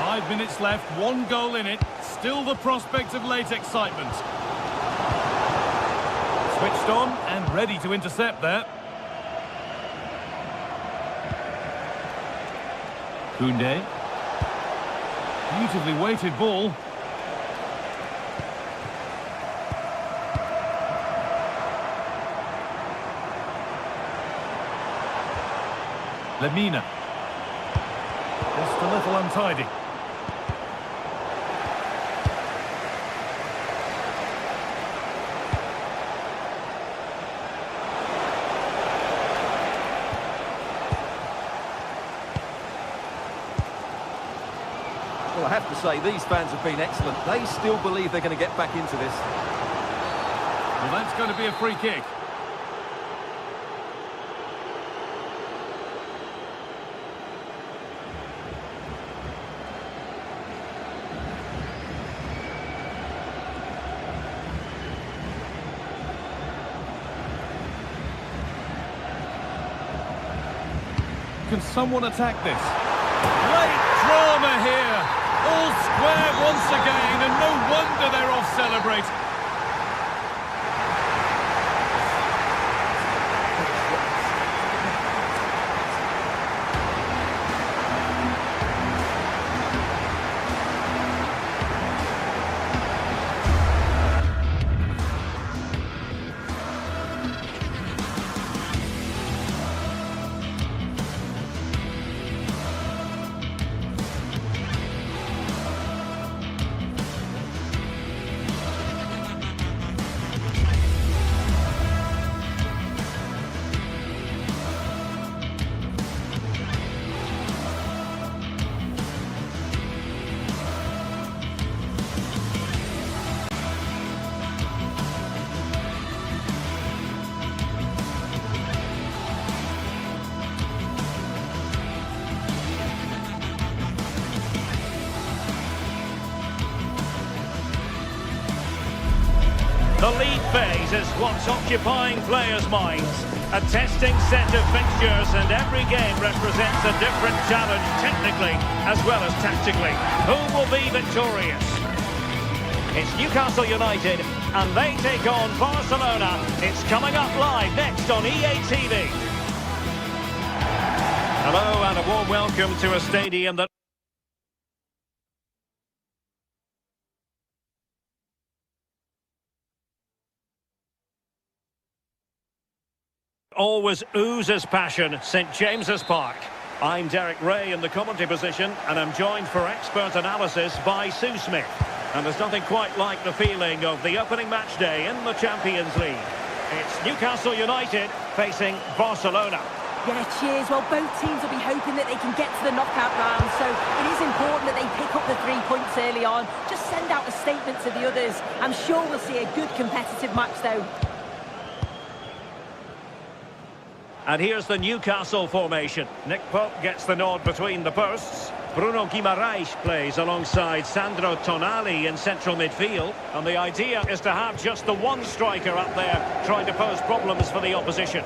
Five minutes left, one goal in it. Still the prospect of late excitement. Switched on and ready to intercept there. Koundé. Beautifully weighted ball. Lemina. Just a little untidy. Well, I have to say, these fans have been excellent. They still believe they're going to get back into this. Well, that's going to be a free kick. Can someone attack this? Late drama here. All square once again, and no wonder they're off celebrating. The league phase is what's occupying players' minds. A testing set of fixtures, and every game represents a different challenge technically as well as tactically. Who will be victorious? It's Newcastle United, and they take on Barcelona. It's coming up live next on EA TV. Hello and a warm welcome to a stadium that always oozes passion, St James's Park. I'm Derek Ray in the commentary position, and I'm joined for expert analysis by Sue Smith. And there's nothing quite like the feeling of the opening match day in the Champions League. It's Newcastle United facing Barcelona. Yeah, cheers. Well, both teams will be hoping that they can get to the knockout round, so it is important that they pick up the 3 points early on. Just send out a statement to the others. I'm sure we'll see a good competitive match, though. And here's the Newcastle formation. Nick Pope gets the nod between the posts. Bruno Guimaraes plays alongside Sandro Tonali in central midfield. And the idea is to have just the one striker up there trying to pose problems for the opposition.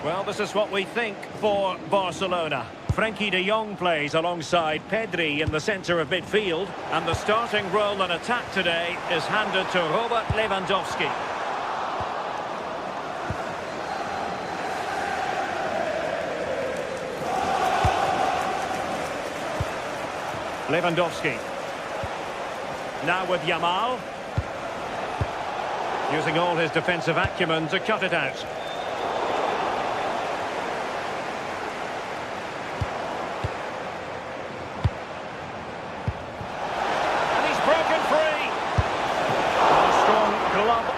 Well, this is what we think for Barcelona. Frenkie de Jong plays alongside Pedri in the centre of midfield. And the starting role in attack today is handed to Robert Lewandowski. Lewandowski. Now with Yamal. Using all his defensive acumen to cut it out.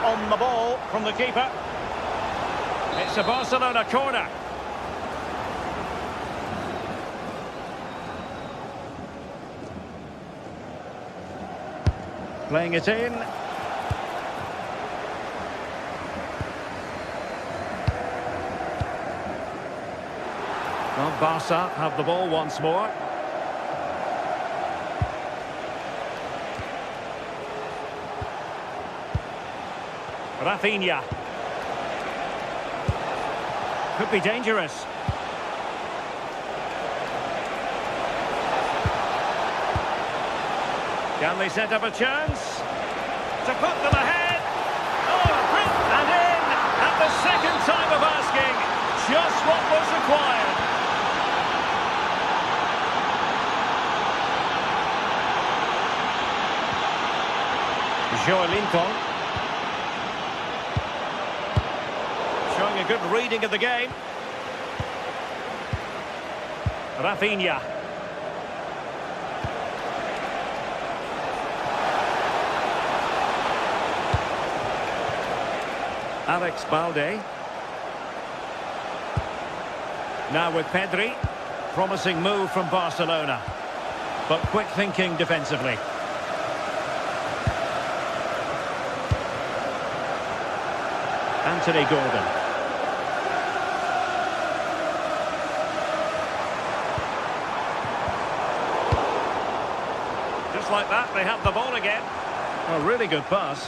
On the ball from the keeper. It's a Barcelona corner. Playing it in. Well, Barca have the ball once more. Rafinha. Could be dangerous. Can they set up a chance? To put them ahead. Oh, and in! At the second time of asking. Just what was required. Joelinton. Showing a good reading of the game. Rafinha. Alex Balde. Now with Pedri. Promising move from Barcelona. But quick thinking defensively. Anthony Gordon. Just like that, they have the ball again. A really good pass.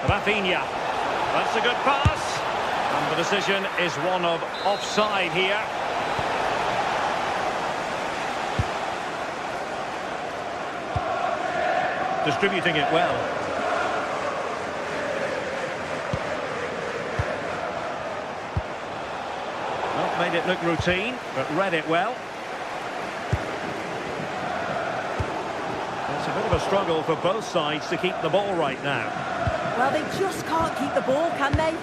Rafinha. That's a good pass. And the decision is one of offside here. Distributing it well. Well, made it look routine, but read it well. It's a bit of a struggle for both sides to keep the ball right now. Well, they just can't keep the ball, can they?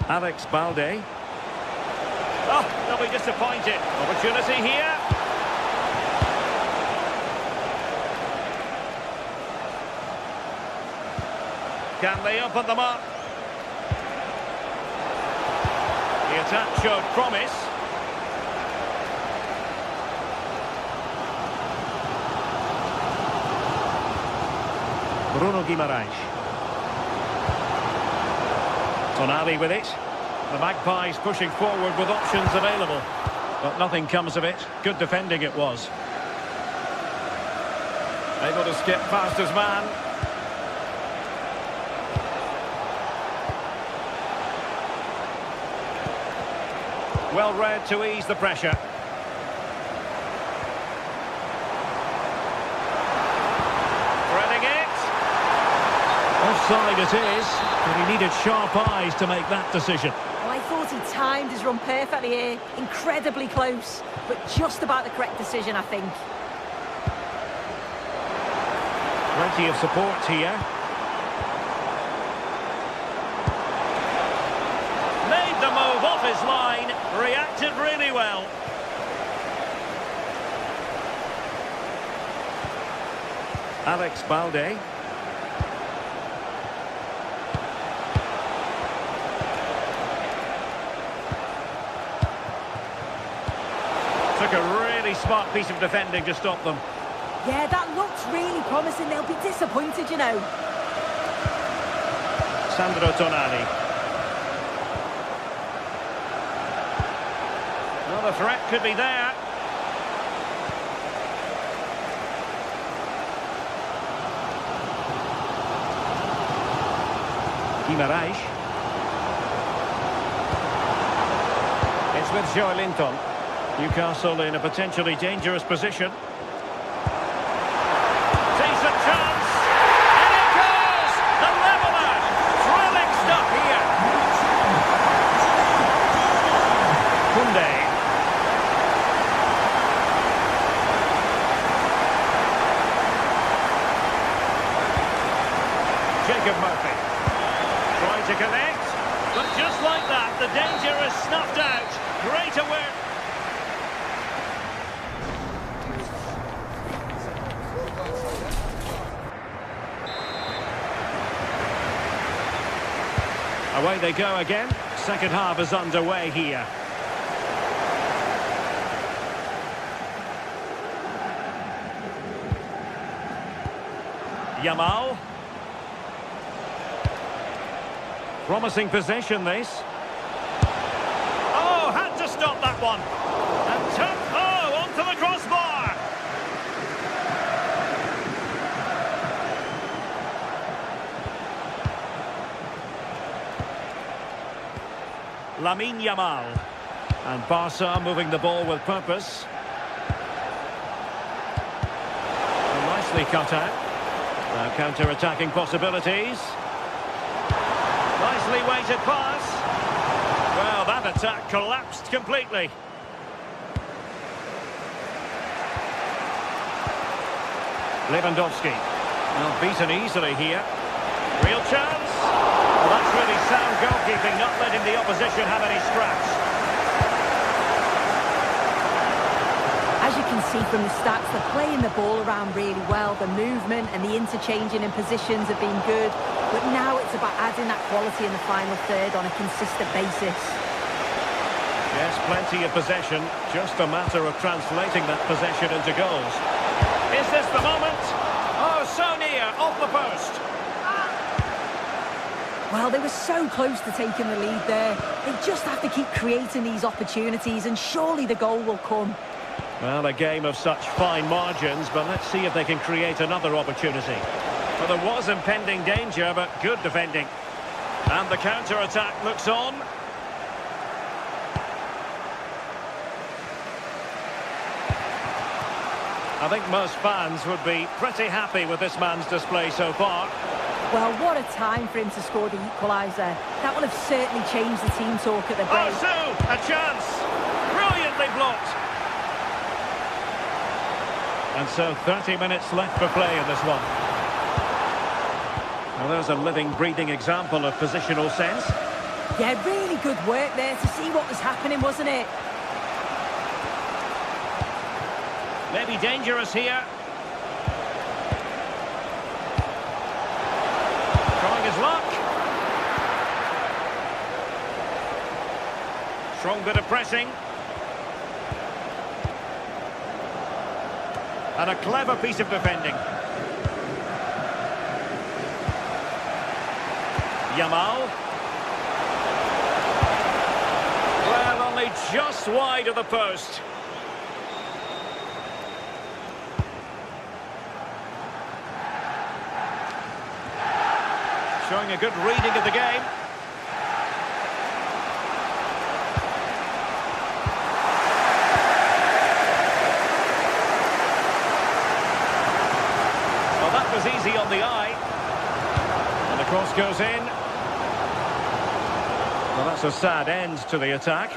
Alex Balde. Oh, they'll be disappointed. Opportunity here. Can they open them up? The attack showed promise. Bruno Guimaraes. Tonali with it. The Magpies pushing forward with options available. But nothing comes of it. Good defending it was. Able to skip past his man. Well read to ease the pressure. Threading it. Offside it is, but he needed sharp eyes to make that decision. Well, I thought he timed his run perfectly here. Incredibly close, but just about the correct decision, I think. Plenty of support here. Made the move off his line. Reacted really well. Alex Balde. Took a really smart piece of defending to stop them. Yeah, that looks really promising. They'll be disappointed, you know. Sandro Tonali. Well, the threat could be there. Guimaraes. It's with Joelinton. Newcastle in a potentially dangerous position. Decent chance. And it goes! The leveller! Thrilling stuff here. Koundé. Jacob Murphy. Trying to connect, but just like that, the danger is snuffed out. Great awareness. Away they go again. Second half is underway here. Yamal. Promising possession, this. Oh, had to stop that one. And took, onto the crossbar. Lamine Yamal. And Barca moving the ball with purpose. And nicely cut out. Now counter-attacking possibilities. Nicely weighted pass. Well, that attack collapsed completely. Lewandowski. Well, beaten easily here. Real chance. Well, that's really sound goalkeeping, not letting the opposition have any scraps. As you can see from the stats, they're playing the ball around really well. The movement and the interchanging in positions have been good. But now it's about adding that quality in the final third on a consistent basis. Yes, plenty of possession. Just a matter of translating that possession into goals. Is this the moment? Oh, so near, off the post. Well, they were so close to taking the lead there. They just have to keep creating these opportunities and surely the goal will come. Well, a game of such fine margins, but let's see if they can create another opportunity. Well, there was impending danger, but good defending. And the counter-attack looks on. I think most fans would be pretty happy with this man's display so far. Well, what a time for him to score the equaliser. That will have certainly changed the team talk at the break. Oh, so, a chance! Brilliantly blocked! And so 30 minutes left for play in this one. Well, there's a living, breathing example of positional sense. Yeah, really good work there to see what was happening, wasn't it? Maybe dangerous here. Trying his luck. Strong bit of pressing. And a clever piece of defending. Yamal. Well, only just wide of the post. Showing a good reading of the game. Well, that was easy on the eye. And the cross goes in. Well, that's a sad end to the attack.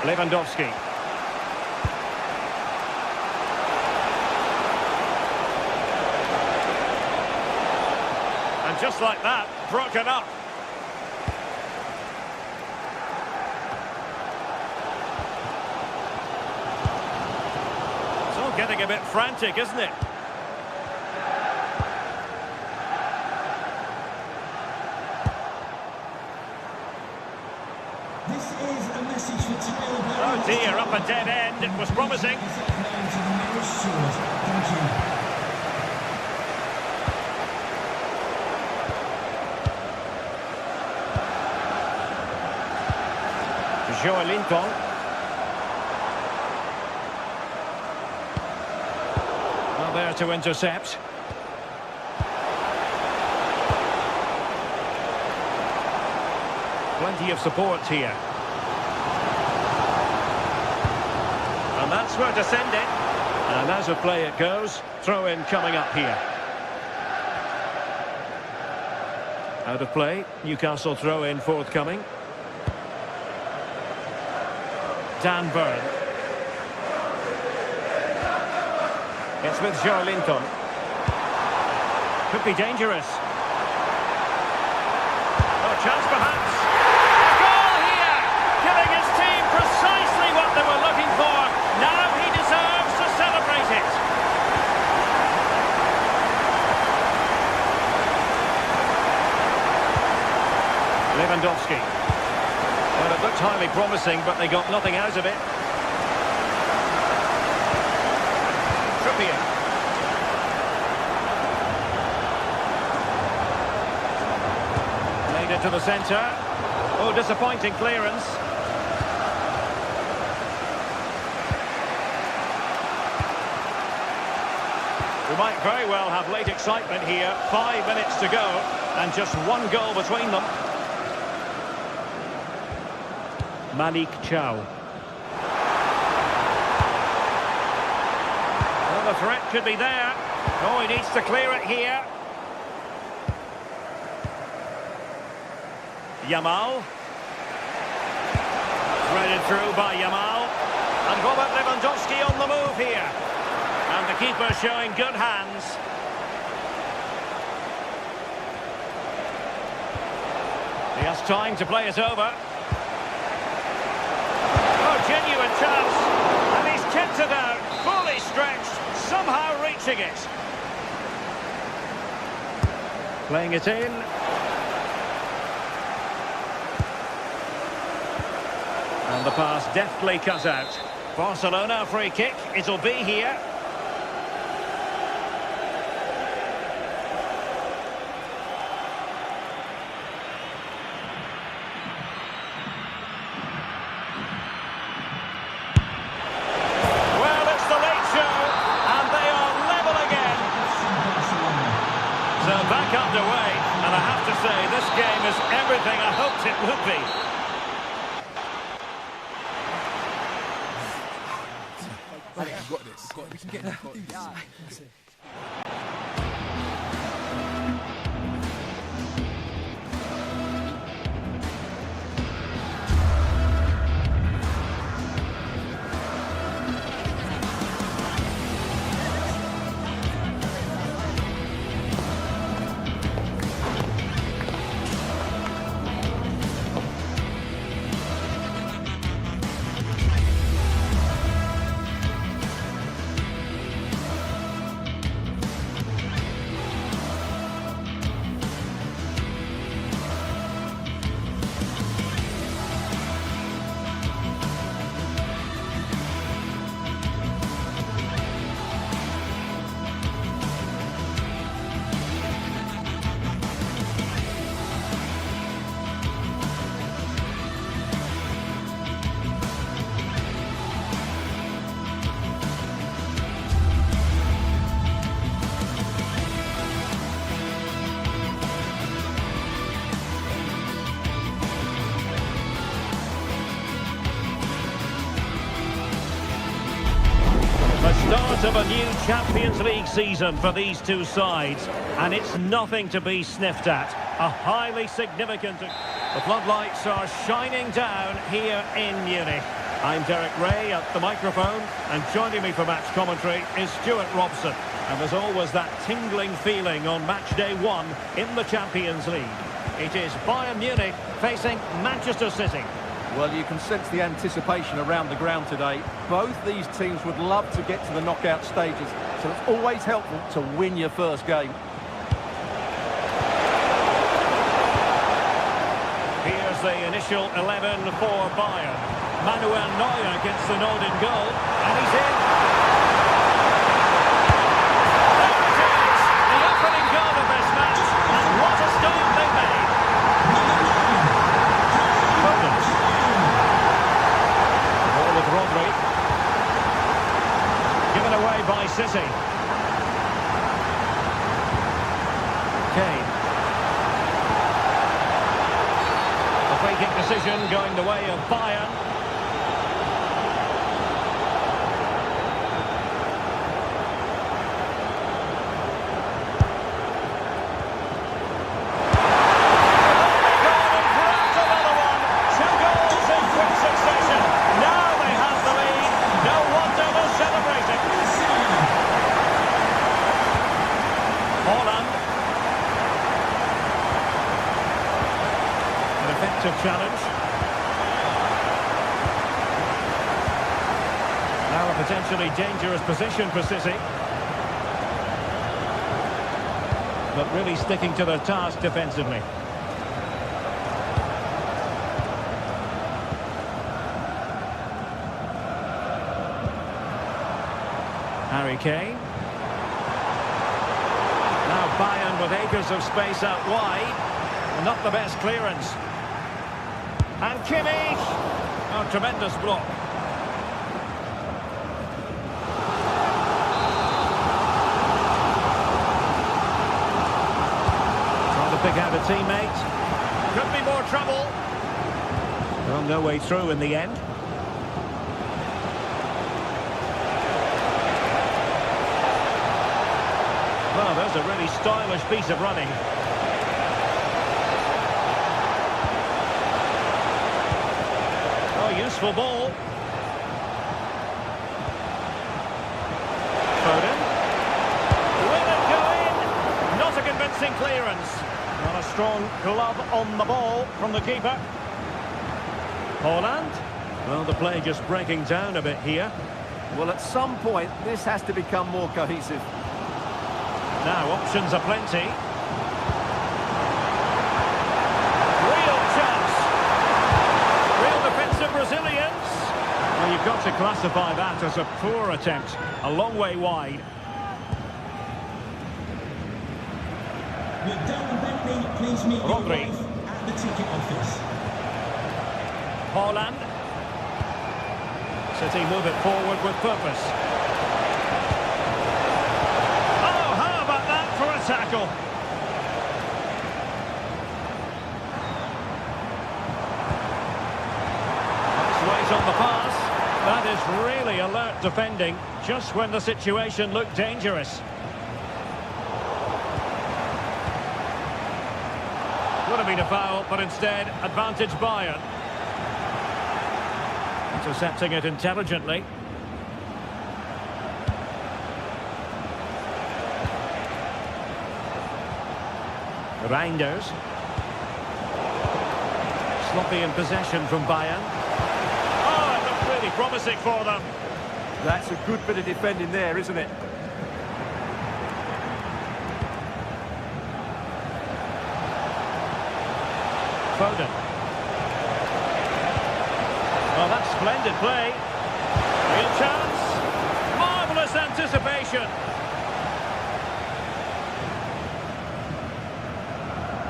Lewandowski. And just like that, broken up. It's all getting a bit frantic, isn't it? This is a message for Tyler. Oh dear, up a dead end. It was promising. Thank you. Linton. Well, there to intercept. Plenty of support here. And that's where to send it. And as a play it goes, throw in coming up here. Out of play, Newcastle throw in forthcoming. Dan Burn. It's with Linton. Could be dangerous. Oh, chance perhaps. A goal here! Giving his team precisely what they were looking for. Now he deserves to celebrate it. Lewandowski. Well, it looked highly promising, but they got nothing out of it. Trippier. Made it to the centre. Oh, disappointing clearance. We might very well have late excitement here. 5 minutes to go, and just one goal between them. Malik Chow. Well, the threat could be there. Oh, he needs to clear it here. Yamal. Threaded through by Yamal. And Robert Lewandowski on the move here. And the keeper showing good hands. He has time to play it over. Genuine chance, and he's kept it out, fully stretched, somehow reaching it. Playing it in. And the pass deftly cut out. Barcelona free kick, it'll be here. Back underway, and I have to say this game is everything I hoped it would be. You've got this. We can get this. start of a new Champions League season for these two sides, and it's nothing to be sniffed at. A highly significant... The floodlights are shining down here in Munich. I'm Derek Ray at the microphone, and joining me for match commentary is Stuart Robson. And there's always that tingling feeling on match day 1 in the Champions League. It is Bayern Munich facing Manchester City. Well, you can sense the anticipation around the ground today. Both these teams would love to get to the knockout stages, so it's always helpful to win your first game. Here's the initial 11 for Bayern. Manuel Neuer gets the nod in goal, and he's in. There it is, the opening goal of this match, and what a start they made. Ball with Rodri. Given away by City. Kane. The free-kick decision going the way of Bayern. Challenge. Now a potentially dangerous position for City. But really sticking to their task defensively. Harry Kane. Now Bayern with acres of space out wide. Not the best clearance. And Kimmich! Oh, tremendous block. Trying to pick out a teammate. Could be more trouble. Well, no way through in the end. Well, there's a really stylish piece of running. Useful ball. Foden. Will it go in? Not a convincing clearance. Not a strong glove on the ball from the keeper. Haaland. Well, the play just breaking down a bit here. Well, at some point, this has to become more cohesive. Now, options are plenty. Brazilians. Well, you've got to classify that as a poor attempt. A long way wide. Rodri. At the ticket office. Haaland. City move it forward with purpose. Oh, how about that for a tackle? On the pass. That is really alert defending just when the situation looked dangerous. Would have been a foul, but instead advantage Bayern. Intercepting it intelligently. Reinders. Sloppy in possession from Bayern. Promising for them. That's a good bit of defending there, isn't it? Foden. Well, that's splendid play. Real chance. Marvellous anticipation.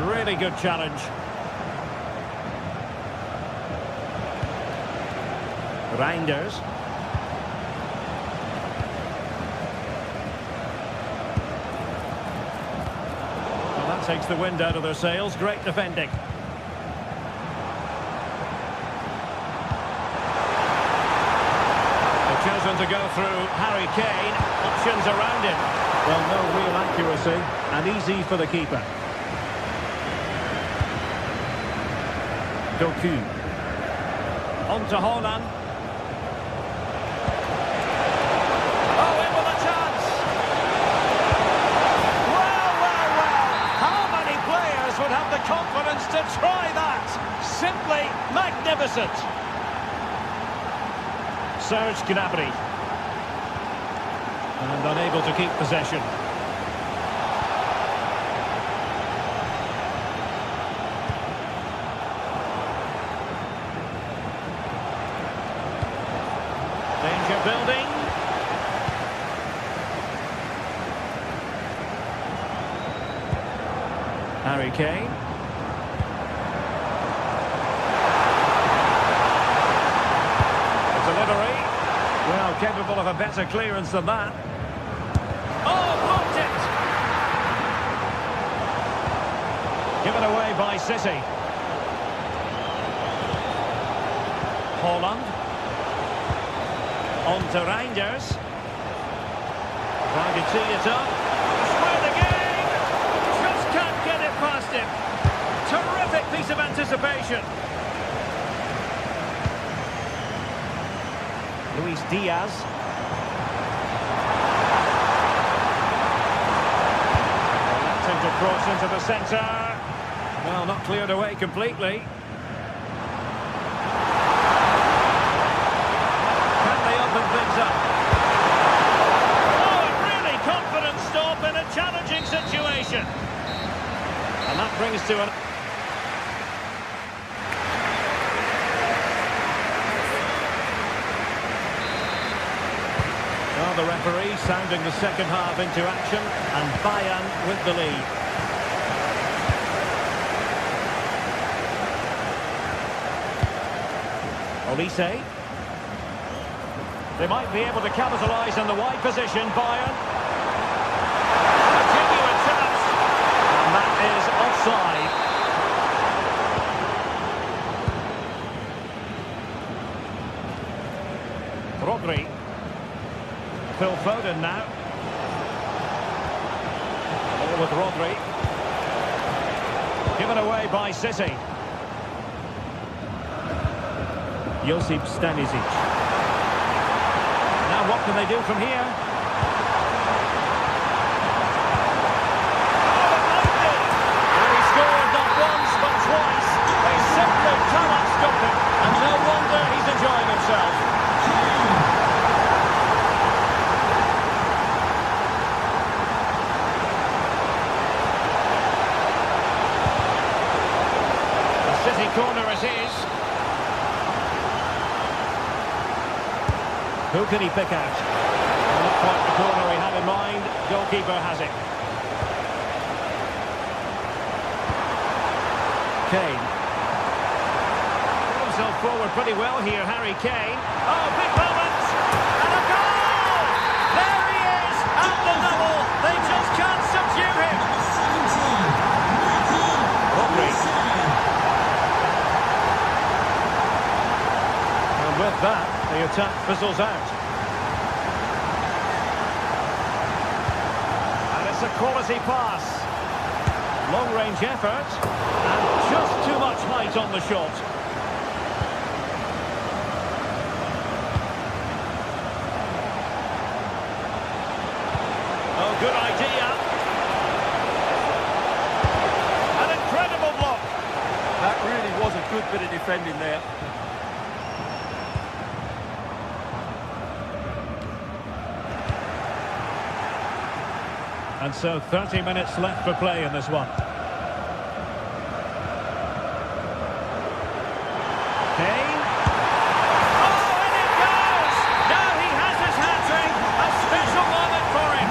Really good challenge. Reinders. Well, that takes the wind out of their sails. Great defending. The chosen to go through Harry Kane. Options around him. Well, no real accuracy, and easy for the keeper. Doku. On to Haaland. Oh, in with a chance! Well! How many players would have the confidence to try that? Simply magnificent! Serge Gnabry. And unable to keep possession. Danger building. Harry Kane. The delivery. Well, capable of a better clearance than that. Oh, blocked it! Given away by City. Haaland. On to Reinders. Trying to tee it up. Square again! Just can't get it past him. Terrific piece of anticipation. Luis Diaz. Attempting to cross into the centre. Well, not cleared away completely. Can they open things up? Oh, a really confident stop in a challenging situation. And that brings to an... Well, the referee sounding the second half into action, and Bayern with the lead. Olise. They might be able to capitalise on the wide position, Bayern. A genuine chance, and that is offside. Rodri. Phil Foden now. Ball with Rodri. Given away by City. Josip Stanisic. Now what can they do from here? And he scored not once but twice. They simply cannot stop him. And no wonder he's enjoying himself. City corner it is. Who can he pick out? Not quite the corner he had in mind. Goalkeeper has it. Kane. Put himself forward pretty well here, Harry Kane. Oh, big moment! And a goal! There he is! At the double! They just can't subdue him! Rodri. With that, the attack fizzles out. And it's a quality pass. Long-range effort. And just too much height on the shot. Oh, good idea. An incredible block. That really was a good bit of defending there. And so 30 minutes left for play in this one. Kane. Oh, and it goes! Now he has his hat-trick. A special moment for him.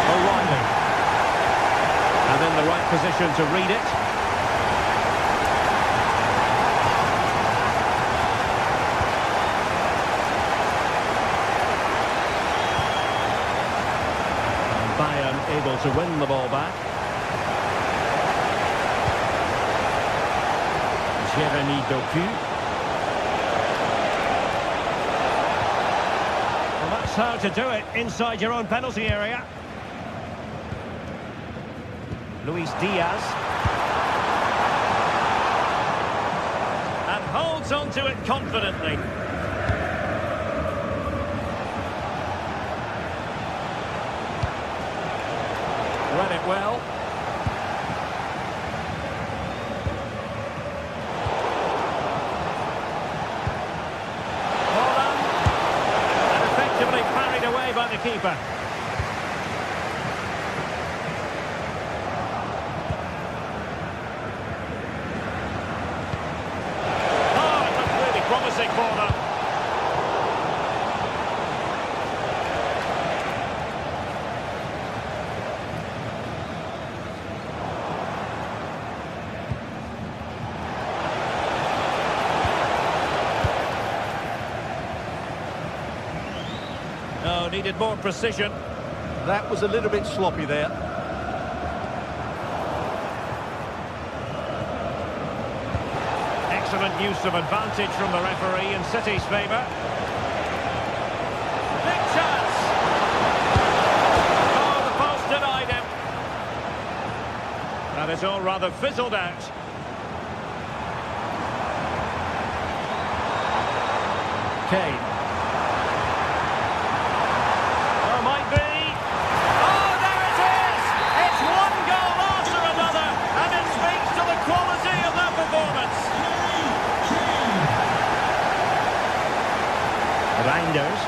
O'Reilly. And in the right position to read it. Bayern able to win the ball back. Jeremy Doku. how to do it inside your own penalty area. Luis Diaz. And holds on to it confidently. Read it well. Carried away by the keeper. Oh, it looked really promising for them. Oh, needed more precision. That was a little bit sloppy there. Excellent use of advantage from the referee in City's favour. Big chance! Oh, the post denied him. That is all rather fizzled out. Kane. Reinders.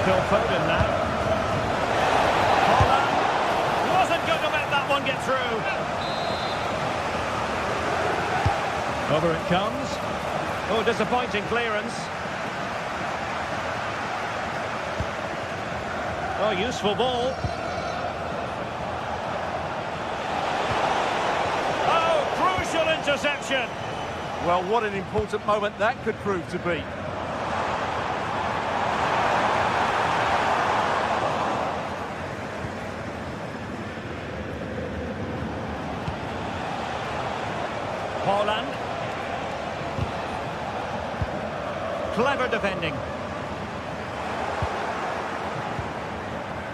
Phil Foden now. Holland wasn't going to let that one get through. Over it comes. Oh, disappointing clearance. Oh, useful ball. Interception. Well, what an important moment that could prove to be. Holland. Clever defending.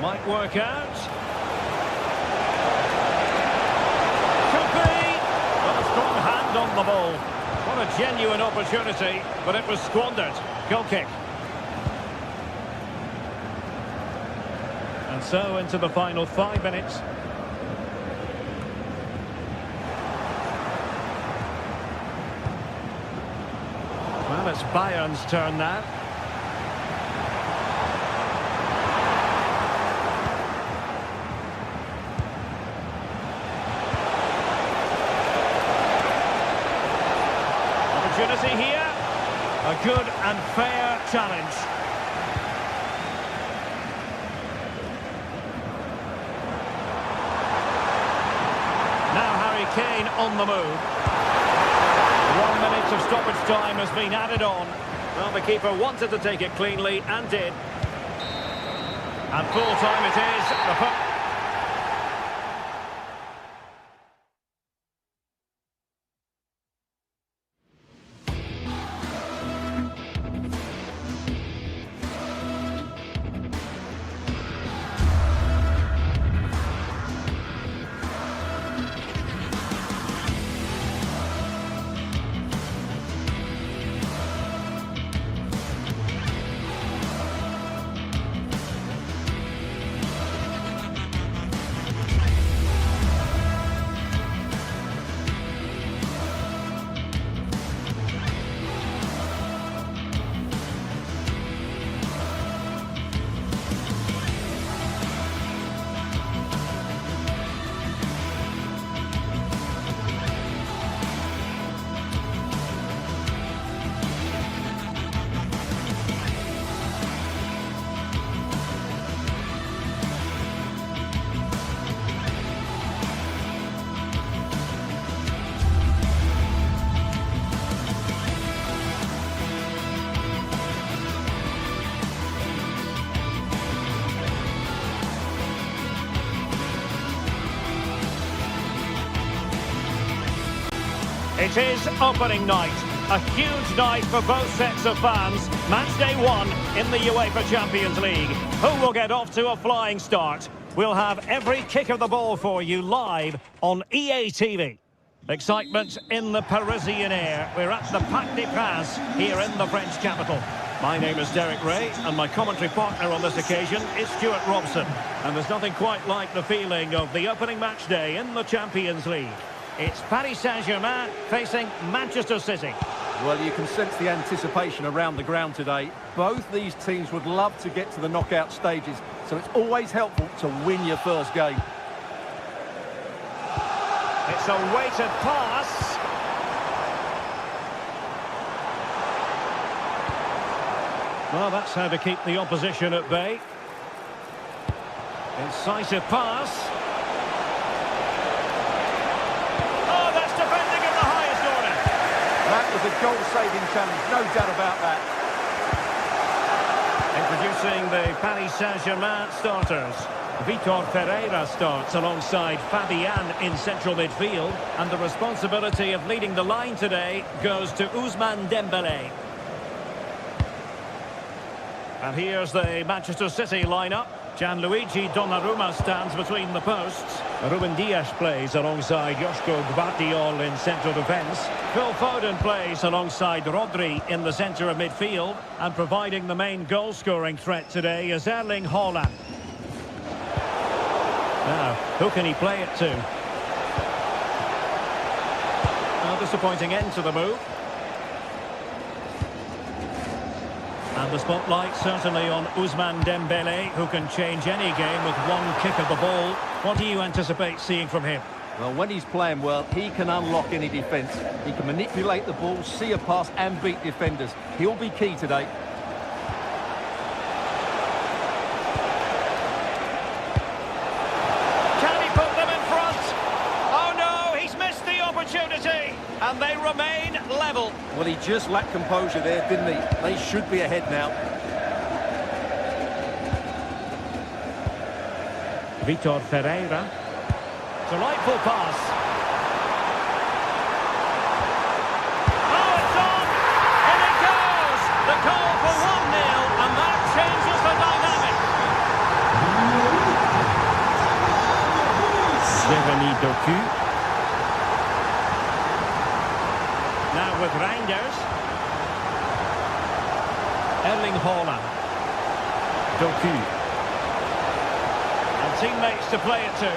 Might work out. Strong hand on the ball. What a genuine opportunity, but it was squandered. Goal kick. And so into the final 5 minutes. Well, it's Bayern's turn now. Opportunity here. A good and fair challenge. Now Harry Kane on the move. 1 minute of stoppage time has been added on. Well, the keeper wanted to take it cleanly and did. And full time it is. It is opening night. A huge night for both sets of fans. Match day 1 in the UEFA Champions League. Who will get off to a flying start? We'll have every kick of the ball for you live on EA TV. Excitement in the Parisian air. We're at the Parc des Princes here in the French capital. My name is Derek Ray, and my commentary partner on this occasion is Stuart Robson. And there's nothing quite like the feeling of the opening match day in the Champions League. It's Paris Saint-Germain facing Manchester City. Well, you can sense the anticipation around the ground today. Both these teams would love to get to the knockout stages, so it's always helpful to win your first game. It's a weighted pass. Well, that's how to keep the opposition at bay. Incisive pass. Oh, that's defending in the highest order. That was a goal-saving challenge, no doubt about that. Introducing the Paris Saint-Germain starters. Vitor Ferreira starts alongside Fabian in central midfield, and the responsibility of leading the line today goes to Ousmane Dembélé. And here's the Manchester City lineup. Gianluigi Donnarumma stands between the posts. Ruben Dias plays alongside Joško Gvardiol in central defence. Phil Foden plays alongside Rodri in the centre of midfield. And providing the main goal-scoring threat today is Erling Haaland. Now, who can he play it to? A disappointing end to the move. And the spotlight certainly on Ousmane Dembélé, who can change any game with one kick of the ball. What do you anticipate seeing from him? Well, when he's playing well, he can unlock any defence. He can manipulate the ball, see a pass and beat defenders. He'll be key today. And they remain level. Well, he just lacked composure there, didn't he? They should be ahead now. Vitor Ferreira. Delightful pass. Oh, it's on! In it goes! The goal for 1-0, and that changes the dynamic. Jeremy Doku. Now with Reinders. Erling Haaland. Doku. And teammates to play it to.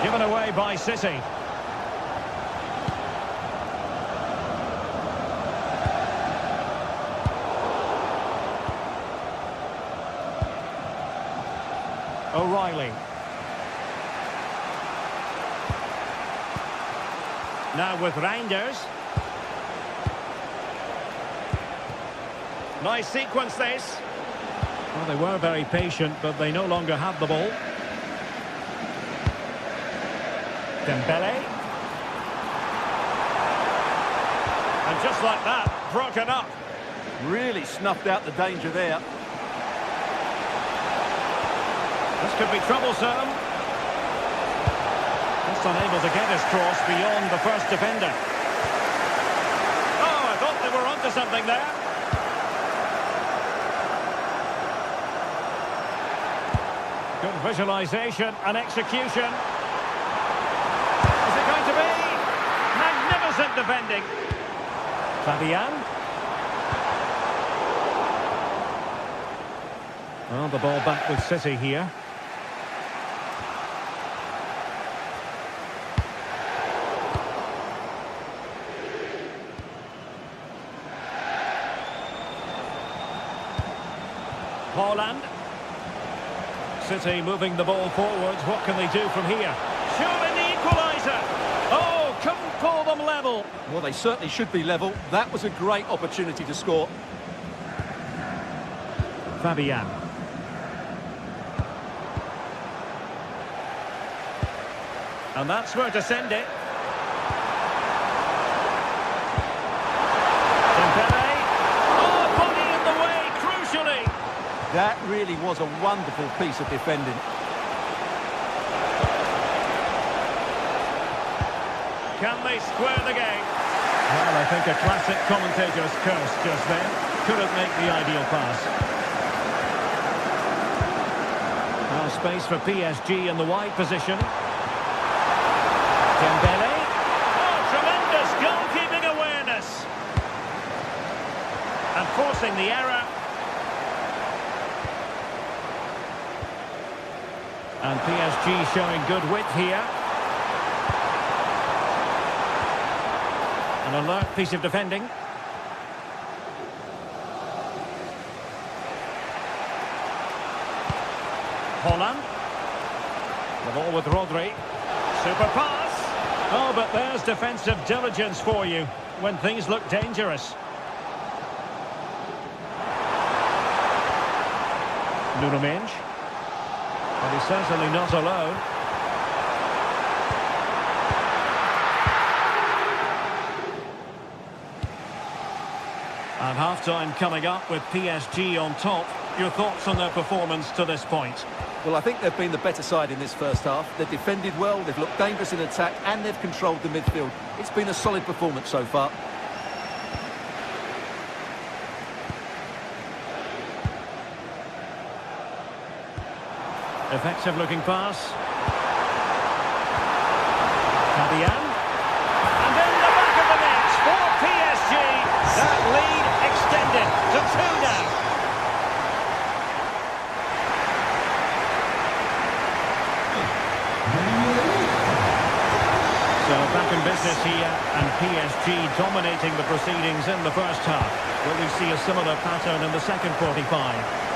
Given away by City. O'Reilly. Now with Reinders. Nice sequence this. Well, they were very patient, but they no longer have the ball. Dembélé. And just like that, broken up. Really snuffed out the danger there. This could be troublesome. Unable to get his cross beyond the first defender. Oh, I thought they were onto something there. Good visualization and execution. Is it going to be? Magnificent defending. Fabian. Well, the ball back with City here. Haaland. City moving the ball forwards. What can they do from here? Surely the equaliser. Oh, couldn't pull them level. Well, they certainly should be level. That was a great opportunity to score. Fabian. And that's where to send it. Dembélé. Oh, body in the way, crucially. That really was a wonderful piece of defending. Can they square the game? Well, I think a classic commentator's curse just then. Couldn't make the ideal pass. Now space for PSG in the wide position. Dembele. Oh, tremendous goalkeeping awareness. And forcing the error. And PSG showing good width here. An alert piece of defending. Holland. The ball with Rodri. Super pass. Oh, but there's defensive diligence for you when things look dangerous. Nuno Mendes. But he's certainly not alone. And half-time coming up with PSG on top. Your thoughts on their performance to this point? Well, I think they've been the better side in this first half. They've defended well, they've looked dangerous in attack, and they've controlled the midfield. It's been a solid performance so far. Effective looking pass. Fabian. And in the back of the net for PSG. That lead extended to 2 now. So back in business here, and PSG dominating the proceedings in the first half. Will we see a similar pattern in the second 45?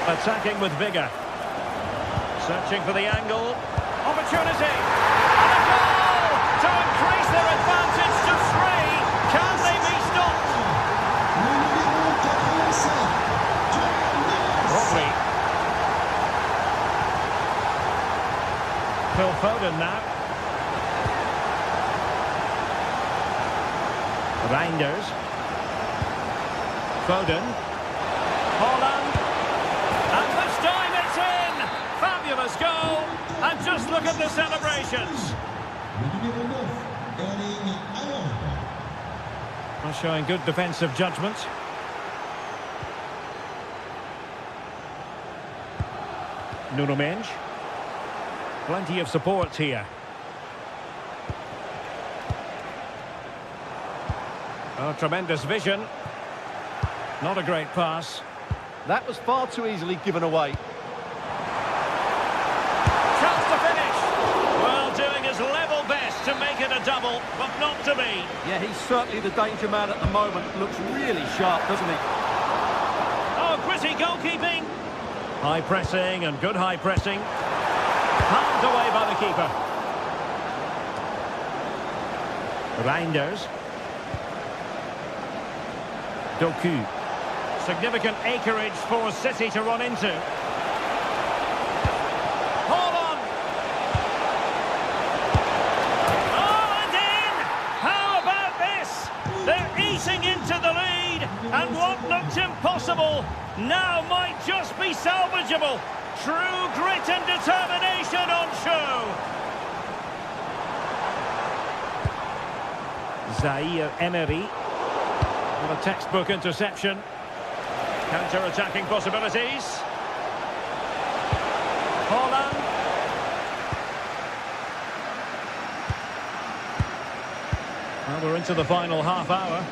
Attacking with vigour. Searching for the angle. Opportunity. And a goal to increase their advantage to 3. Can they be stopped? Rodri. Phil Foden now. Reinders. Foden. Holland. And this time it's in! Fabulous goal! And just look at the celebrations! Well, showing good defensive judgment. Nuno Mendes. Plenty of support here. Oh, tremendous vision. Not a great pass. That was far too easily given away. Chance to finish. Well, doing his level best to make it a double, but not to be. Yeah, he's certainly the danger man at the moment. Looks really sharp, doesn't he? Oh, gritty goalkeeping. High pressing and good high pressing. Palmed away by the keeper. Reinders. Doku. Significant acreage for City to run into. Hold on. Oh, and in! How about this? They're eating into the lead, and what looked impossible now might just be salvageable. True grit and determination on show. Zaire Emery. With a textbook interception. Counter-attacking possibilities. Holland. Well, we're into the final half hour.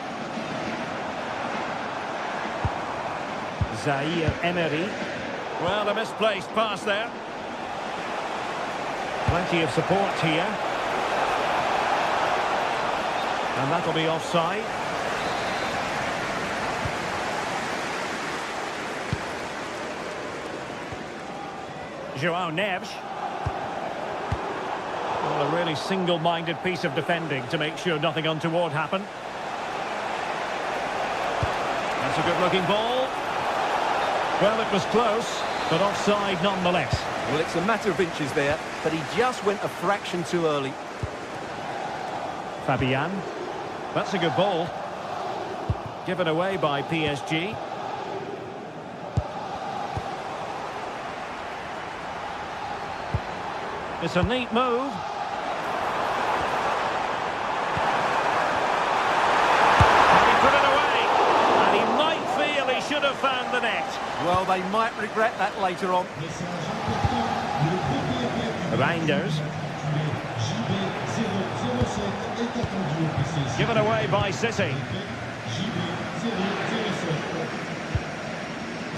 Zaire Emery. Well, a misplaced pass there. Plenty of support here. And that'll be offside. João Neves. Well, a really single-minded piece of defending to make sure nothing untoward happened. That's a good-looking ball. Well, it was close, but offside nonetheless. Well, it's a matter of inches there, but he just went a fraction too early. Fabian. That's a good ball. Given away by PSG. It's a neat move. Well, they might regret that later on. Reinders. Given away by City.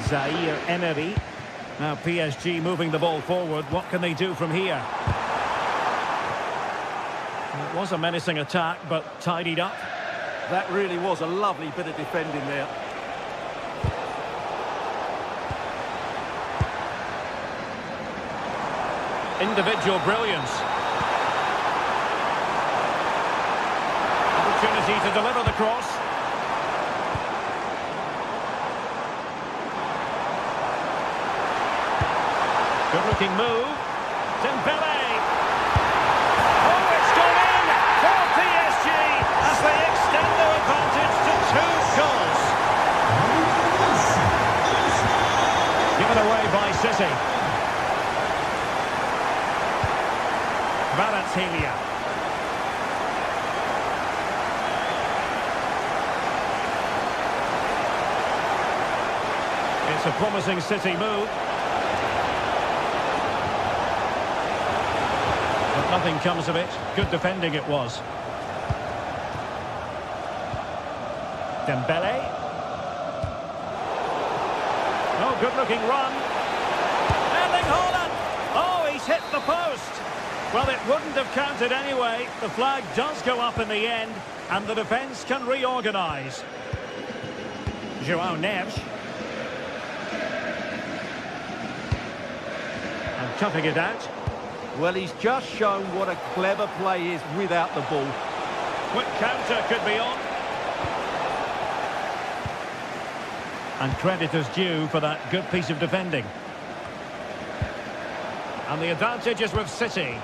Zaire Emery. Now PSG moving the ball forward. What can they do from here? It was a menacing attack, but tidied up. That really was a lovely bit of defending there. Individual brilliance. Opportunity to deliver the cross. Good-looking move. Dembele. Oh, it's gone in for PSG as they extend their advantage to 2 goals. Given away by City. Kvaratskhelia. It's a promising City move. But nothing comes of it. Good defending it was. Dembele. Oh, good-looking run. Erling Haaland. Oh, he's hit the post. Well, it wouldn't have counted anyway. The flag does go up in the end, and the defence can reorganise. João Neves. And cutting it out. Well, he's just shown what a clever play is without the ball. Quick counter could be on. And credit is due for that good piece of defending. And the advantage is with City.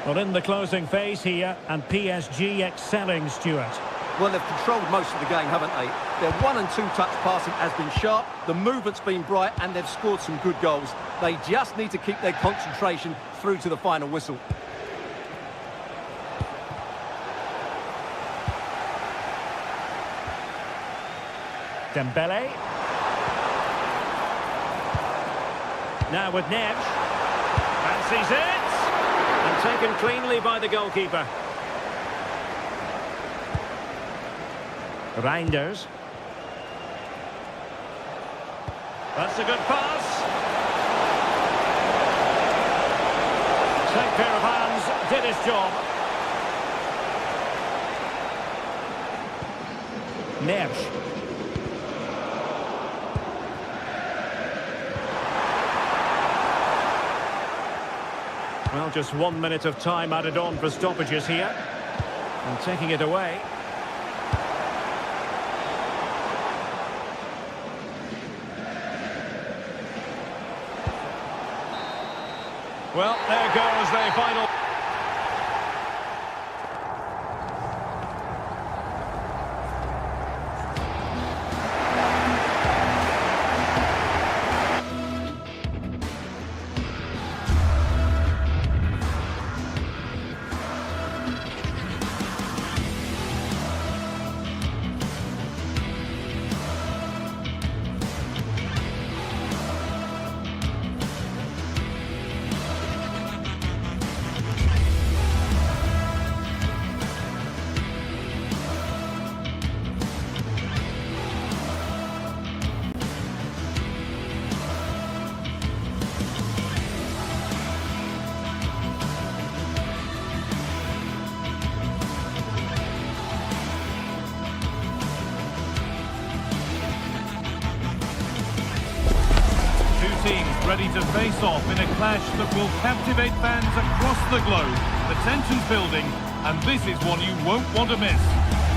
Well, in the closing phase here, and PSG excelling, Stuart. Well, they've controlled most of the game, haven't they? Their 1- and 2-touch passing has been sharp, the movement's been bright, and they've scored some good goals. They just need to keep their concentration through to the final whistle. Dembele. Now with Neves. Fancies it. And taken cleanly by the goalkeeper. Reinders. That's a good pass. Same pair of hands did his job. Neves. Well, just 1 minute of time added on for stoppages here. And taking it away. Well, there goes the final. Teams ready to face off in a clash that will captivate fans across the globe. The tension's building, and this is one you won't want to miss.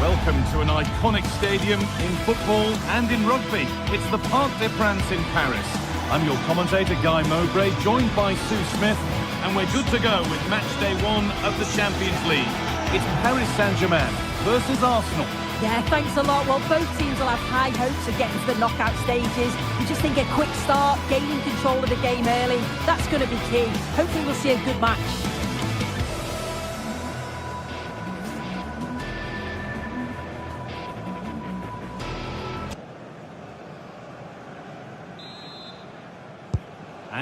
Welcome to an iconic stadium in football and in rugby. It's the Parc des Princes in Paris. I'm your commentator, Guy Mowbray, joined by Sue Smith, and we're good to go with match day 1 of the Champions League. It's Paris Saint-Germain versus Arsenal. Yeah, thanks a lot. Well, both teams will have high hopes of getting to the knockout stages. We just think a quick start, gaining control of the game early, that's going to be key. Hopefully we'll see a good match.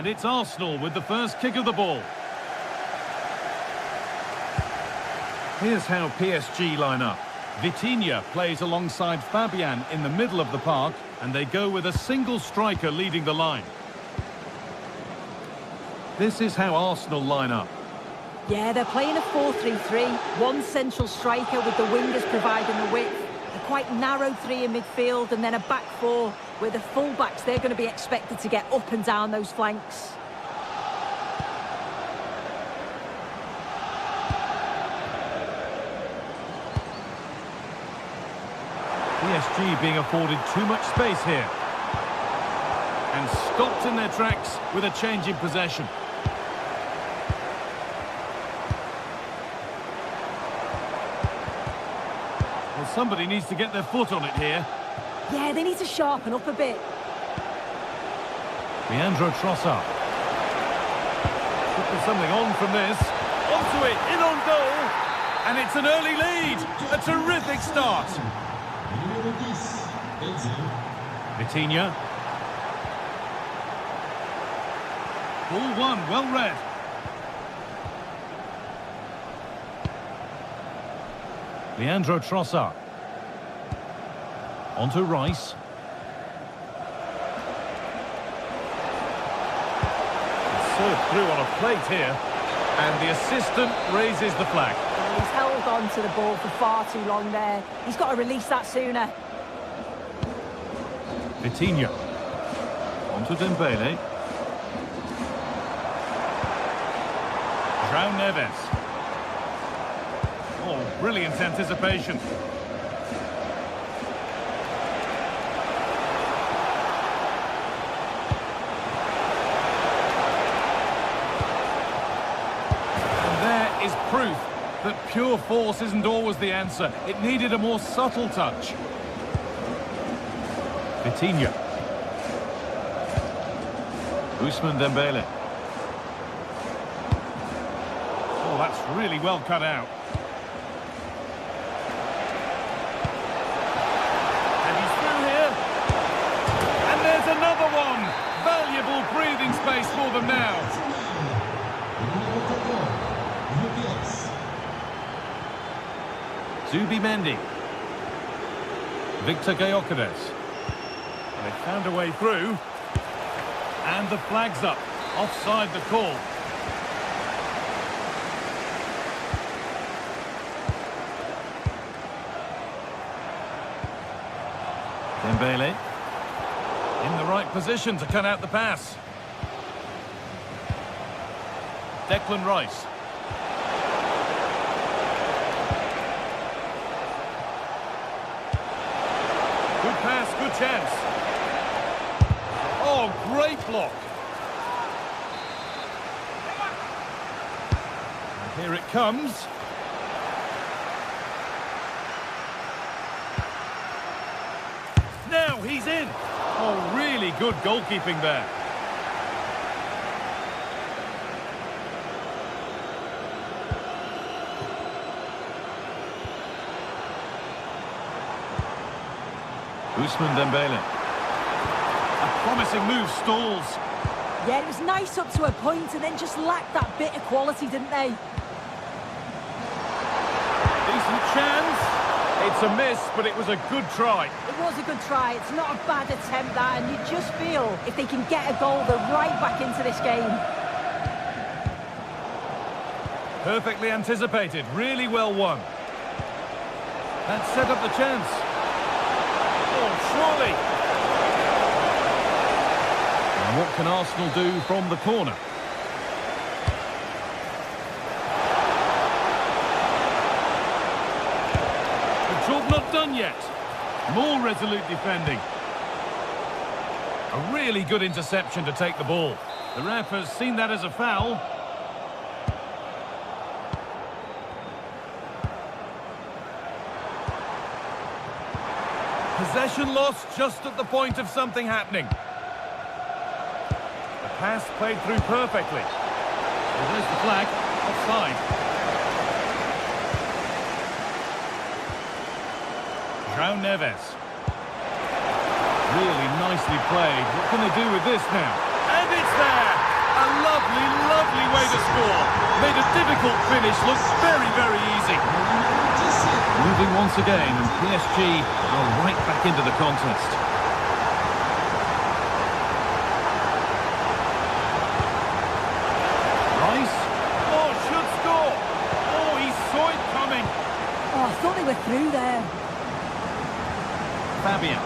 And it's Arsenal with the first kick of the ball. Here's how PSG line up. Vitinha plays alongside Fabian in the middle of the park, and they go with a single striker leading the line. This is how Arsenal line up. Yeah, they're playing a 4-3-3. One central striker with the wingers providing the width. A quite narrow three in midfield, and then a back four where the full-backs, they're going to be expected to get up and down those flanks. PSG being afforded too much space here. And stopped in their tracks with a change in possession. Well, somebody needs to get their foot on it here. Yeah, they need to sharpen up a bit. Leandro Trossard. Could be something on from this. Onto it, in on goal. And it's an early lead. A terrific start. Vitinha. Ball one, well read. Leandro Trossard. On to Rice. It's served through on a plate here. And the assistant raises the flag. He's held on to the ball for far too long there. He's got to release that sooner. Vitinha. On to Dembele. João Neves. Oh, brilliant anticipation. And there is proof that pure force isn't always the answer. It needed a more subtle touch. Vitinha. Ousmane Dembele. Oh, that's really well cut out. And he's through here. And there's another one. Valuable breathing space for them now. Zubimendi. Victor Gyökeres. They found a way through. And the flag's up. Offside the call. Dembele. In the right position to cut out the pass. Declan Rice. Good pass, good chance. Oh, great block. And here it comes. Now he's in. Oh, really good goalkeeping there. Ousmane Dembele. A promising move stalls. Yeah, it was nice up to a point and then just lacked that bit of quality, didn't they? Decent chance. It's a miss, but it was a good try. It was a good try. It's not a bad attempt, that, and you just feel if they can get a goal, they're right back into this game. Perfectly anticipated. Really well won. That set up the chance. Oh, surely. And what can Arsenal do from the corner? The job not done yet. More resolute defending. A really good interception to take the ball. The ref has seen that as a foul. Possession lost just at the point of something happening. The pass played through perfectly. Well, there's the flag. Offside. João Neves. Really nicely played. What can they do with this now? And it's there! lovely, lovely way to score. Made a difficult finish look very, very easy. Moving once again, and PSG are right back into the contest. Rice. Oh, should score. Oh, he saw it coming. Oh, I thought they were through there. Fabian.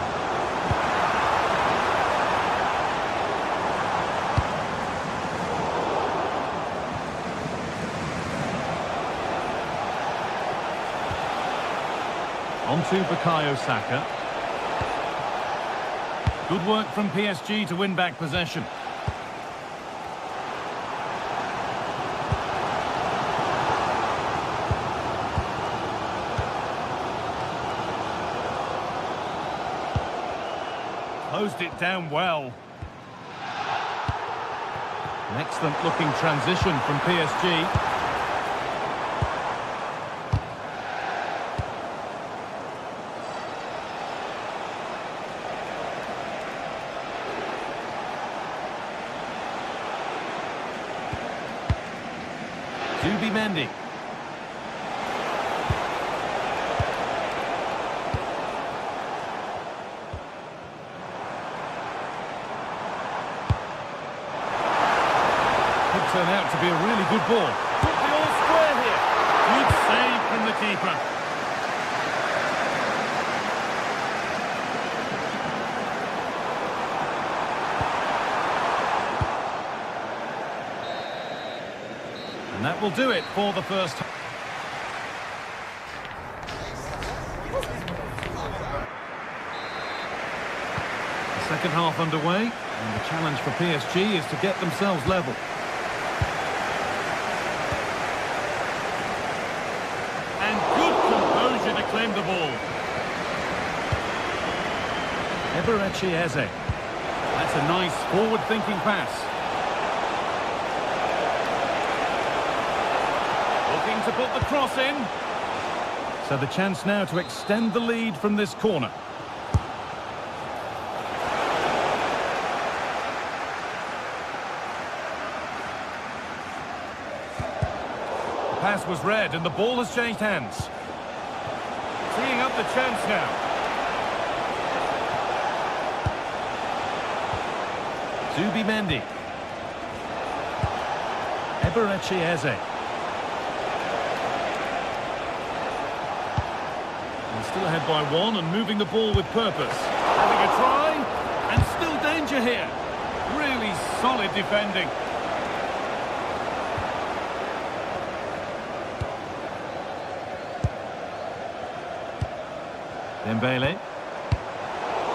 On to Bukayo Saka. Good work from PSG to win back possession. Closed it down well. An excellent looking transition from PSG. Mendy. Could turn out to be a really good ball. Put the all square here. Good save from the keeper. And that will do it for the first. The second half underway, and the challenge for PSG is to get themselves level. And good composure to claim the ball. Eberechi Eze. That's a nice forward-thinking pass. To put the cross in. So the chance now to extend the lead from this corner. The pass was read and the ball has changed hands. Teeing up the chance now. Zubimendi. Eberechi Eze. Still ahead by one and moving the ball with purpose. Having a try, and still danger here. Really solid defending. Dembele.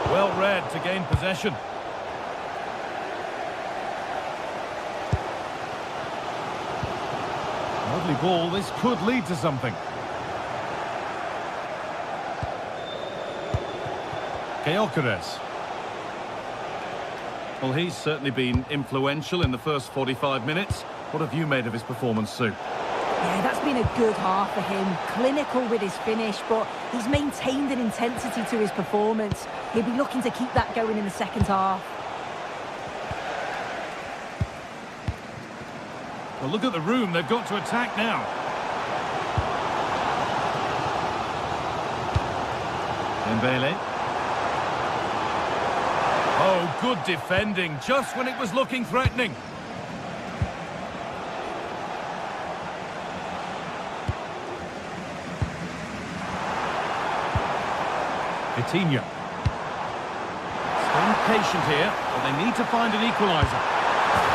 Well read to gain possession. Lovely ball, this could lead to something. Gyökeres. Well, he's certainly been influential in the first 45 minutes. What have you made of his performance, Sue? Yeah, that's been a good half for him. Clinical with his finish, but he's maintained an intensity to his performance. He'll be looking to keep that going in the second half. Well, look at the room. They've got to attack now. Dembele. Oh, good defending, just when it was looking threatening. Vitinha. Staying patient here, but they need to find an equaliser.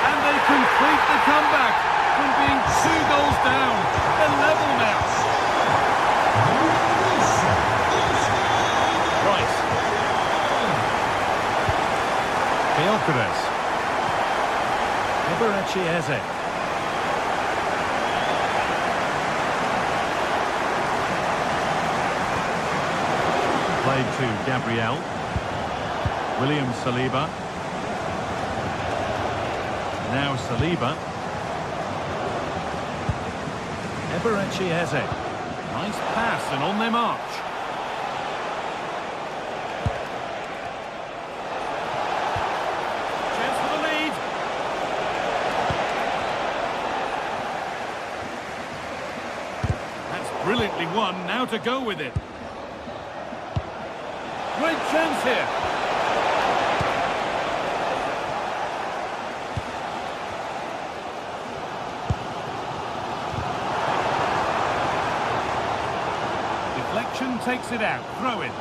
And they complete the comeback from being 2 goals down. They're level now. Rice. Gyökeres. Eberechi Eze. Played to Gabriel. William Saliba. Now Saliba. Eberechi Eze. Nice pass and on their march. Brilliantly won, now to go with it. Great chance here. Deflection takes it out. Throw in.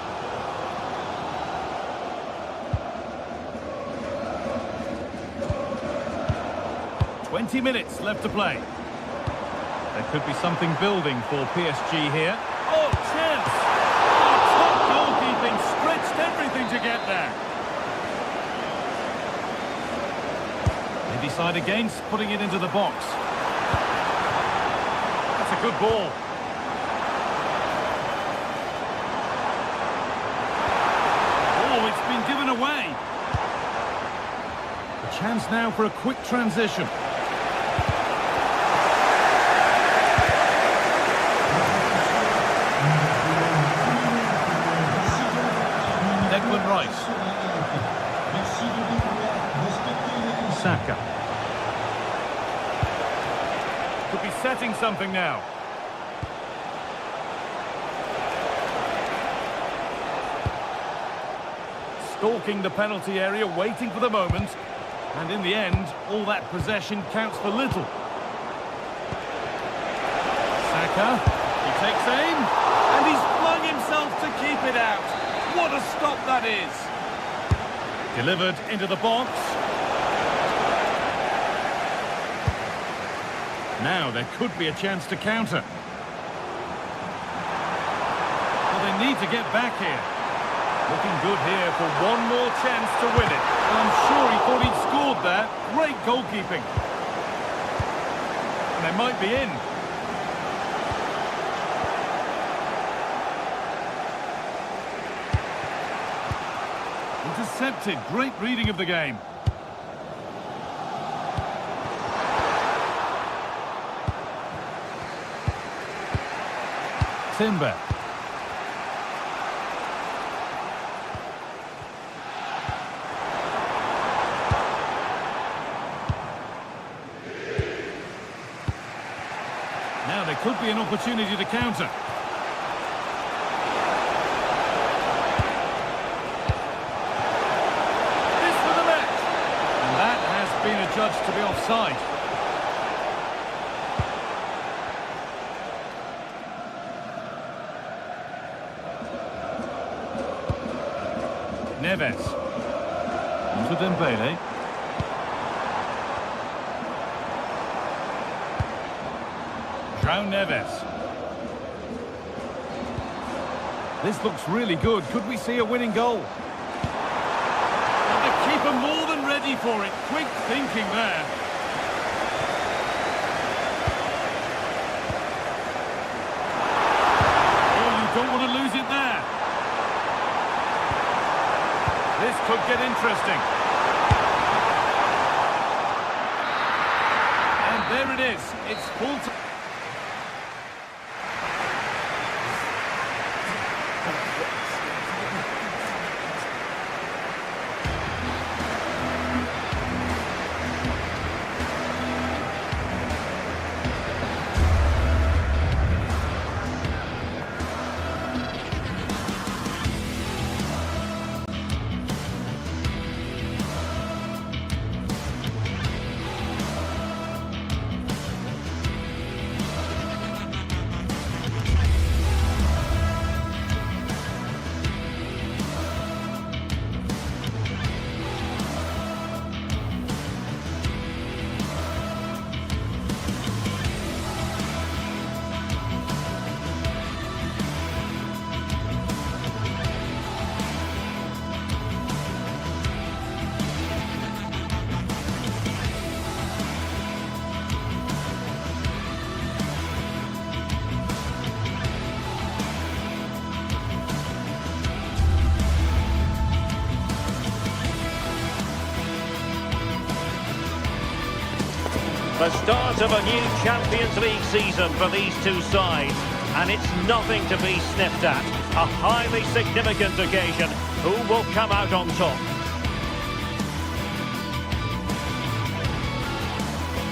"20 minutes left to play. There could be something building for PSG here. Oh, chance! Oh, top goalkeeping, stretched everything to get there. They decide against putting it into the box. That's a good ball. Oh, it's been given away. A chance now for a quick transition. Rice. Saka. Could be setting something now. Stalking the penalty area, waiting for the moment. And in the end, all that possession counts for little. Saka. He takes aim. And he's flung himself to keep it out. What a stop that is! Delivered into the box. Now there could be a chance to counter. Well, they need to get back here. Looking good here for one more chance to win it. I'm sure he thought he'd scored there. Great goalkeeping. And they might be in. Intercepted. Great reading of the game. Timber. Now there could be an opportunity to counter. Been adjudged to be offside. Neves. To Dembele. João Neves. This looks really good. Could we see a winning goal? Keeper more than ready for it. Quick thinking there. Oh, you don't want to lose it there. This could get interesting. And there it is. It's full time. The start of a new Champions League season for these two sides, and it's nothing to be sniffed at. A highly significant occasion. Who will come out on top?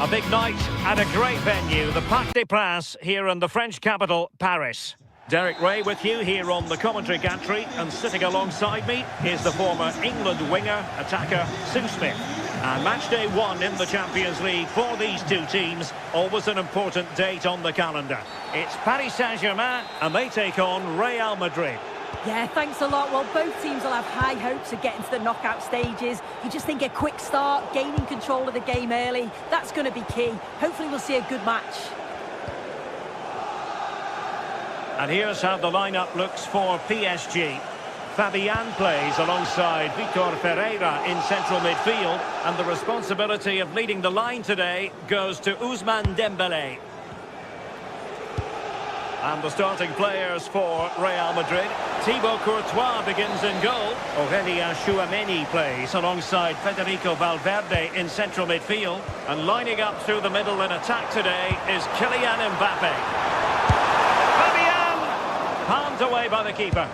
A big night at a great venue, the Parc des Princes here in the French capital, Paris. Derek Ray with you here on the commentary gantry, and sitting alongside me is the former England winger, attacker, Sue Smith. And match day 1 in the Champions League for these two teams, always an important date on the calendar. It's Paris Saint-Germain and they take on Real Madrid. Yeah, thanks a lot. Well, both teams will have high hopes of getting to the knockout stages. You just think a quick start, gaining control of the game early, that's going to be key. Hopefully we'll see a good match. And here's how the lineup looks for PSG. Fabian plays alongside Vitor Ferreira in central midfield, and the responsibility of leading the line today goes to Ousmane Dembélé. And the starting players for Real Madrid. Thibaut Courtois begins in goal. Aurélien Tchouameni plays alongside Federico Valverde in central midfield. And lining up through the middle in attack today is Kylian Mbappe. Fabian! Palmed away by the keeper.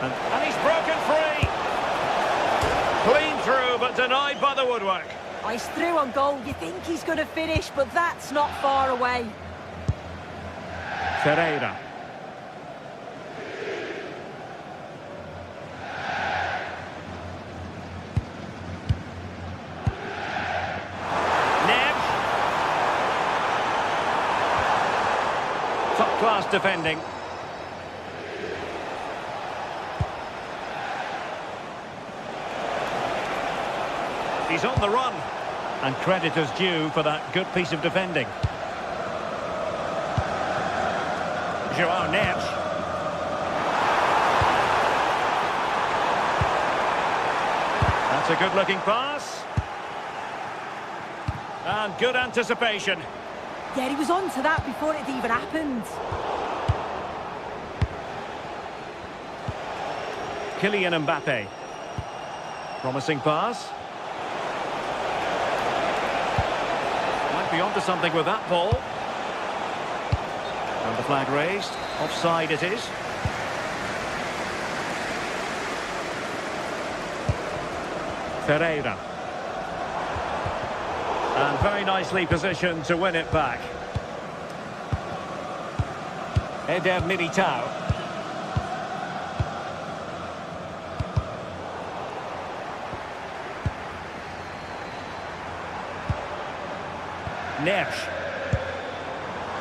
And he's broken free. Clean through, but denied by the woodwork. He's through on goal. You think he's going to finish, but that's not far away. Ferreira. Neves. Top-class defending. He's on the run, and credit is due for that good piece of defending. Joao Neves. That's a good-looking pass. And good anticipation. Yeah, he was on to that before it even happened. Kylian Mbappe. Promising pass. Be onto something with that ball. And the flag raised. Offside it is. Ferreira. And very nicely positioned to win it back. Eder Militao. Neves.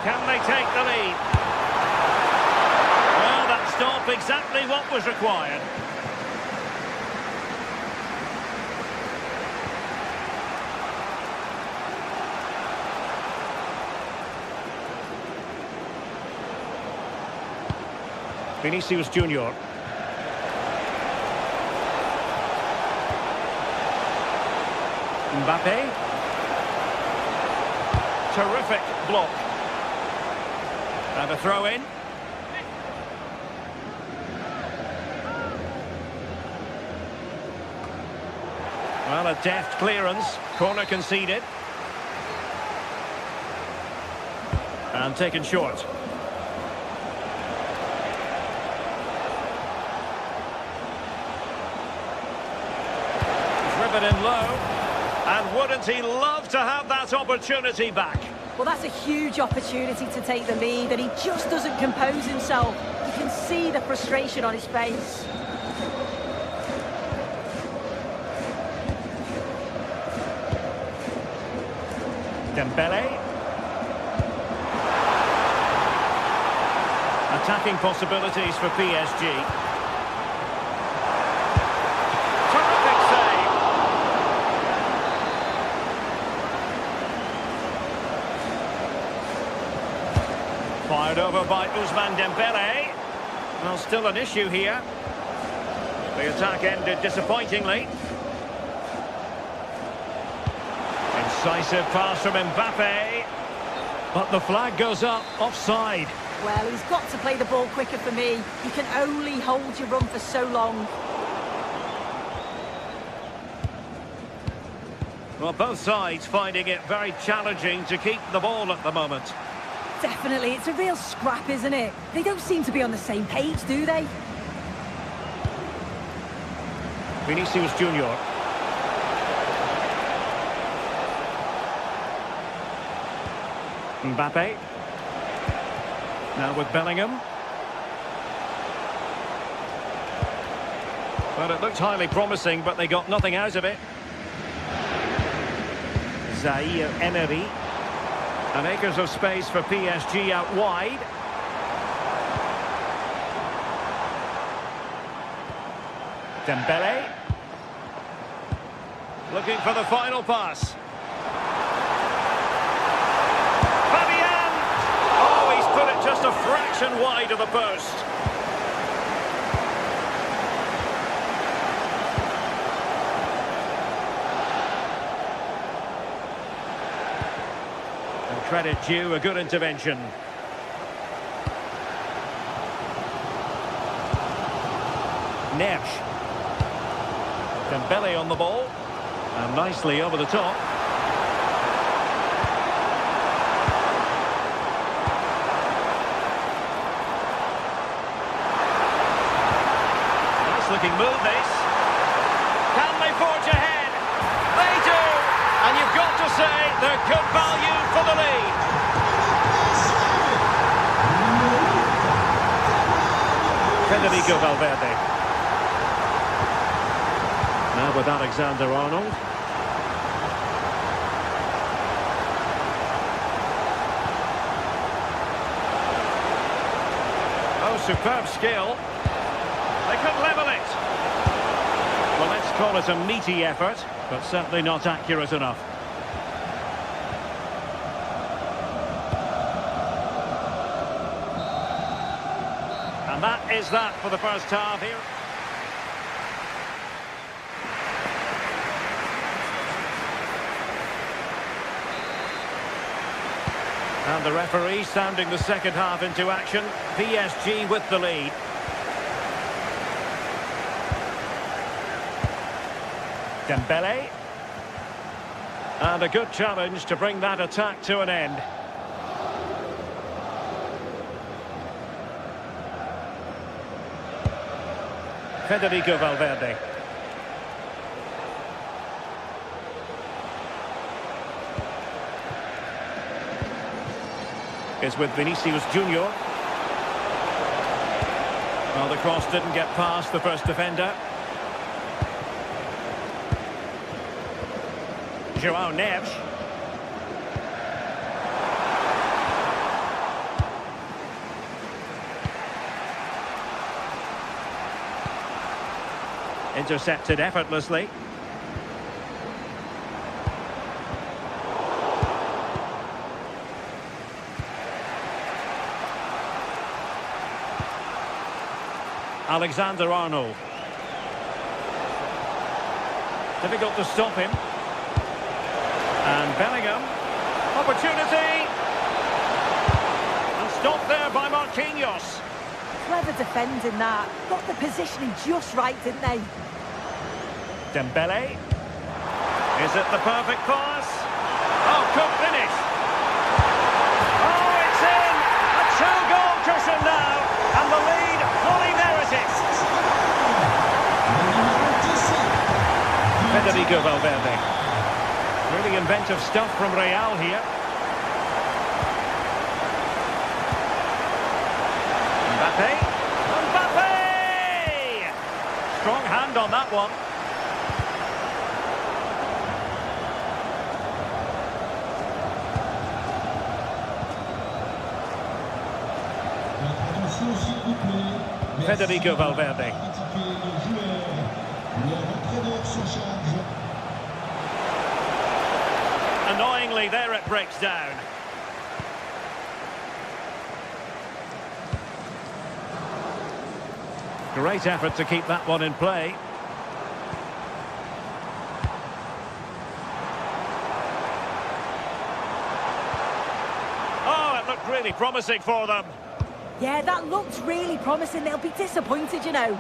Can they take the lead? Well, that stop exactly what was required. Vinicius Junior. Mbappe. Terrific block. And a throw in. Well, a deft clearance. Corner conceded. And taken short. Driven in low. And wouldn't he love to have that opportunity back? Well, that's a huge opportunity to take the lead, and he just doesn't compose himself. You can see the frustration on his face. Dembélé. Attacking possibilities for PSG. Fired over by Ousmane Dembélé. Well, still an issue here. The attack ended disappointingly. Incisive pass from Mbappe. But the flag goes up, offside. Well, he's got to play the ball quicker for me. You can only hold your run for so long. Well, both sides finding it very challenging to keep the ball at the moment. Definitely, it's a real scrap, isn't it? They don't seem to be on the same page, do they? Vinicius Junior. Mbappe. Now with Bellingham. Well, it looked highly promising, but they got nothing out of it. Zaire Emery. And acres of space for PSG out wide. Dembele. Looking for the final pass. Fabian! Oh, he's put it just a fraction wide of the post. And credit due, a good intervention. Neves. Dembele on the ball, and nicely over the top. Nice looking move this. Can they forge ahead? They do, and you've got to say they're good value for the lead. Federico Valverde. Now with Alexander-Arnold. Oh, superb skill. They could level it. Well, let's call it a meaty effort, but certainly not accurate enough. And that is that for the first half here. And the referee sounding the second half into action. PSG with the lead. Dembele. And a good challenge to bring that attack to an end. Federico Valverde. Is with Vinicius Junior. Well, the cross didn't get past the first defender. João Neves. Intercepted effortlessly. Alexander-Arnold. Difficult to stop him. And Bellingham. Opportunity. And stopped there by Marquinhos. Clever defending that. Got the positioning just right, didn't they? Dembele. Is it the perfect pass? Oh, good finish. Oh, it's in. A two-goal cushion now. And the lead fully merited. Federico Valverde. Really inventive stuff from Real here. Mbappe. Mbappe! Strong hand on that one. Federico Valverde. Annoyingly, there it breaks down. Great effort to keep that one in play. Oh, it looked really promising for them. Yeah, that looked really promising. They'll be disappointed, you know.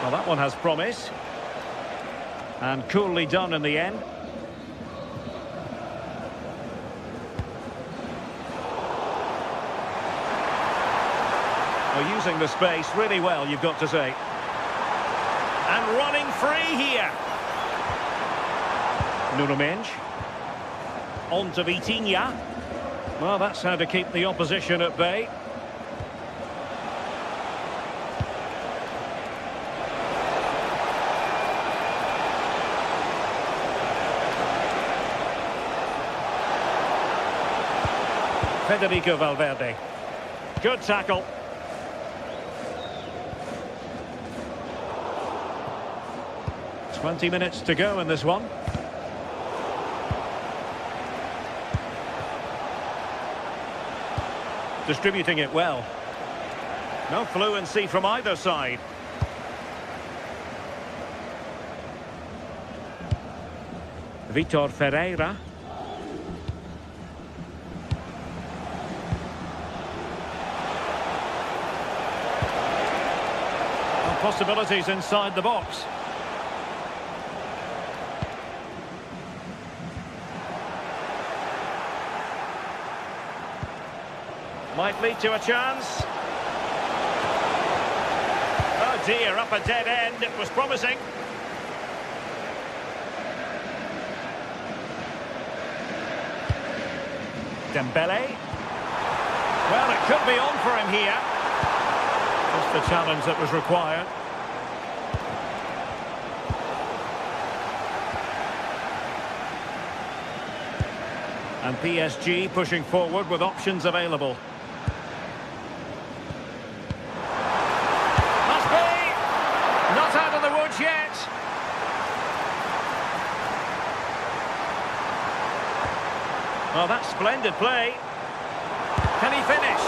Well, that one has promise. And coolly done in the end. Well, using the space really well, you've got to say. And running free here. Nuno Mendes. On to Vitinha. Well, that's how to keep the opposition at bay. Federico Valverde. Good tackle. "20 minutes to go in this one. Distributing it well. No fluency from either side. Vitor Ferreira. Possibilities inside the box. Might lead to a chance. Oh dear, up a dead end. It was promising. Dembele. Well, it could be on for him here. Just the challenge that was required. And PSG pushing forward with options available. Must be! Not out of the woods yet. Well, that's splendid play. Can he finish?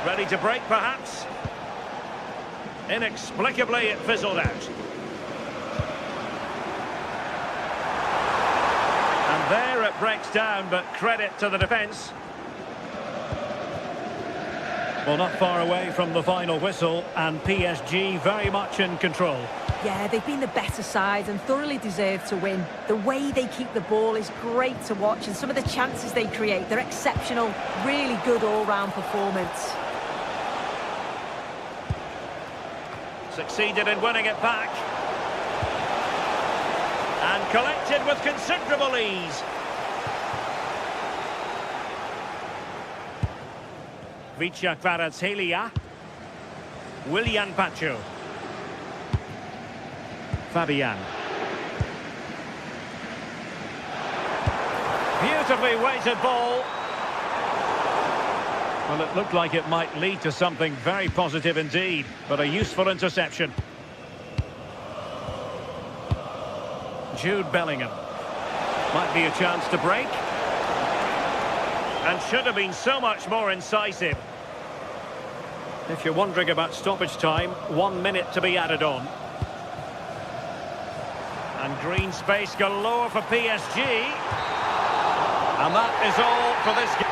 Ready to break, perhaps? Inexplicably, it fizzled out. And there it breaks down, but credit to the defence. Well, not far away from the final whistle, and PSG very much in control. Yeah, they've been the better side and thoroughly deserve to win. The way they keep the ball is great to watch, and some of the chances they create, they're exceptional. Really good all-round performance. Succeeded in winning it back. And collected with considerable ease. Vicha Kvaratskhelia. Willian Pacho. Fabian. Beautifully weighted ball. Well, it looked like it might lead to something very positive indeed, but a useful interception. Jude Bellingham. Might be a chance to break. And should have been so much more incisive. If you're wondering about stoppage time, 1 minute to be added on. And green space galore for PSG. And that is all for this game.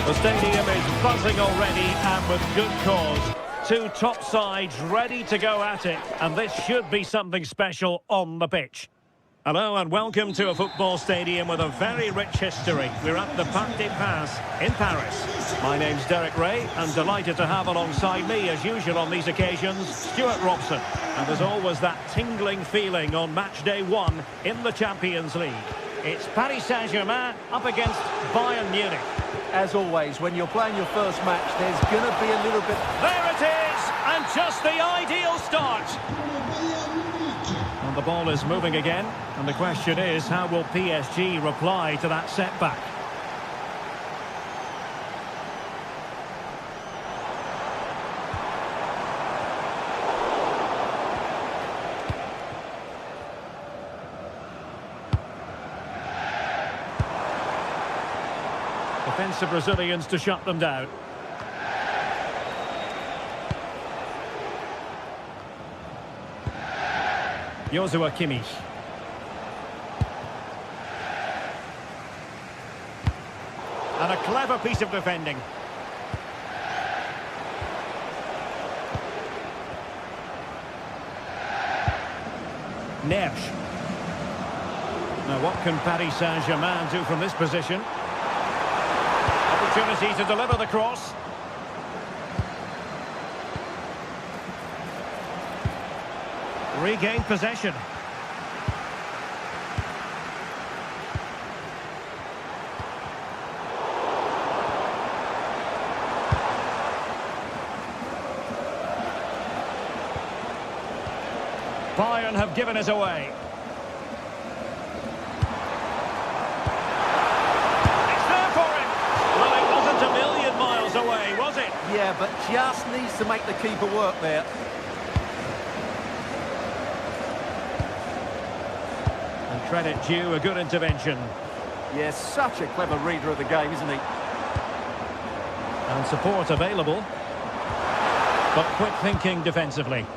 The stadium is buzzing already, and with good cause. Two top sides ready to go at it, and this should be something special on the pitch. Hello and welcome to a football stadium with a very rich history. We're at the Parc des Princes in Paris. My name's Derek Ray, and delighted to have alongside me, as usual on these occasions, Stuart Robson. And there's always that tingling feeling on match day 1 in the Champions League. It's Paris Saint-Germain up against Bayern Munich. As always, when you're playing your first match, there's going to be a little bit... There it is! And just the ideal start. And the ball is moving again. And the question is, how will PSG reply to that setback? Defensive Brazilians to shut them down. Joshua Kimmich. And a clever piece of defending. Nersch. Now what can Paris Saint-Germain do from this position? Opportunity to deliver the cross. Regained possession. Bayern have given us away. Away, was it? Yeah, but just needs to make the keeper work there. And credit due, a good intervention. Yes, such a clever reader of the game, isn't he? And support available. But quick thinking defensively.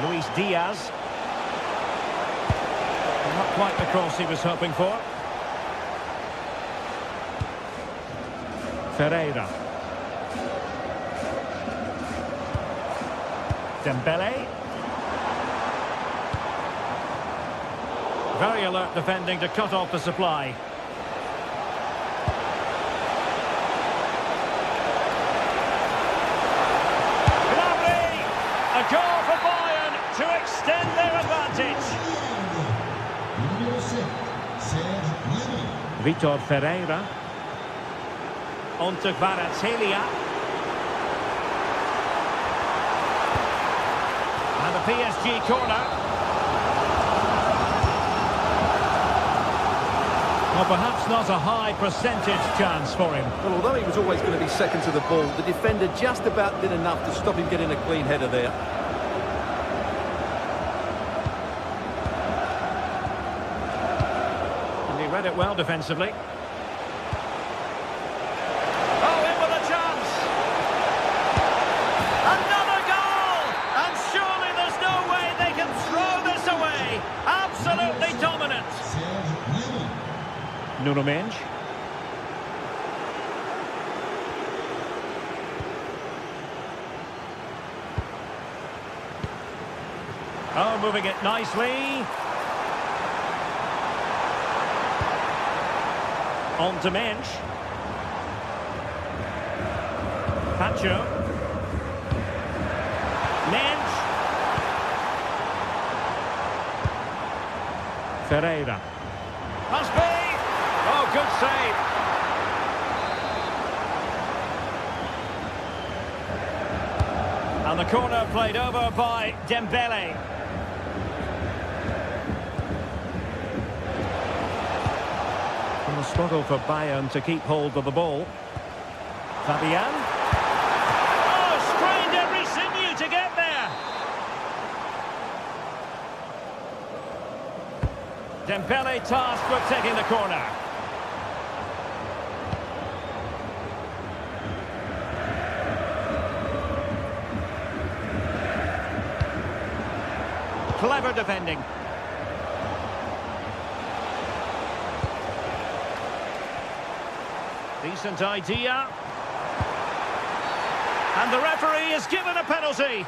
Luis Diaz. Not quite the cross he was hoping for. Ferreira. Dembele. Very alert defending to cut off the supply. Gnabry! A goal for Bayern to extend their advantage. Vitor Ferreira. On to Kvaratskhelia. And the PSG corner. Well, perhaps not a high percentage chance for him. Well, although he was always going to be second to the ball, the defender just about did enough to stop him getting a clean header there. Read it well defensively. Oh, in with a chance! Another goal! And surely there's no way they can throw this away. Absolutely dominant. Nuno Mendes. Oh, moving it nicely. On to Mensch. Pacho. Mensch. Ferreira. Must be! Oh, good save. And the corner played over by Dembele. And the struggle for Bayern to keep hold of the ball. Fabian. Oh, strained every sinew to get there. Dembele tasked with taking the corner. Clever defending. Decent idea. And the referee is given a penalty.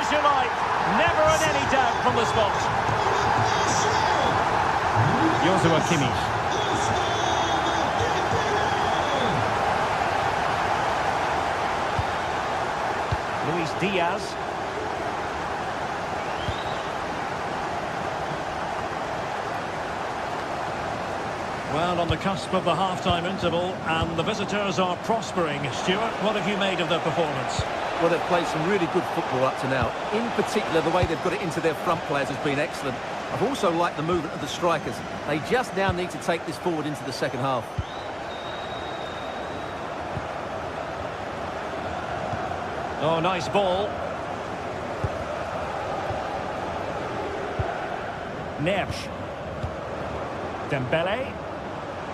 as you like. Never in any doubt from the spot. Joshua Kimmich. Luis Diaz. Well, on the cusp of the half-time interval, and the visitors are prospering. Stuart, what have you made of their performance? Well, they've played some really good football up to now. In particular, the way they've got it into their front players has been excellent. I've also liked the movement of the strikers. They just now need to take this forward into the second half. Oh, nice ball. Neves. Dembele.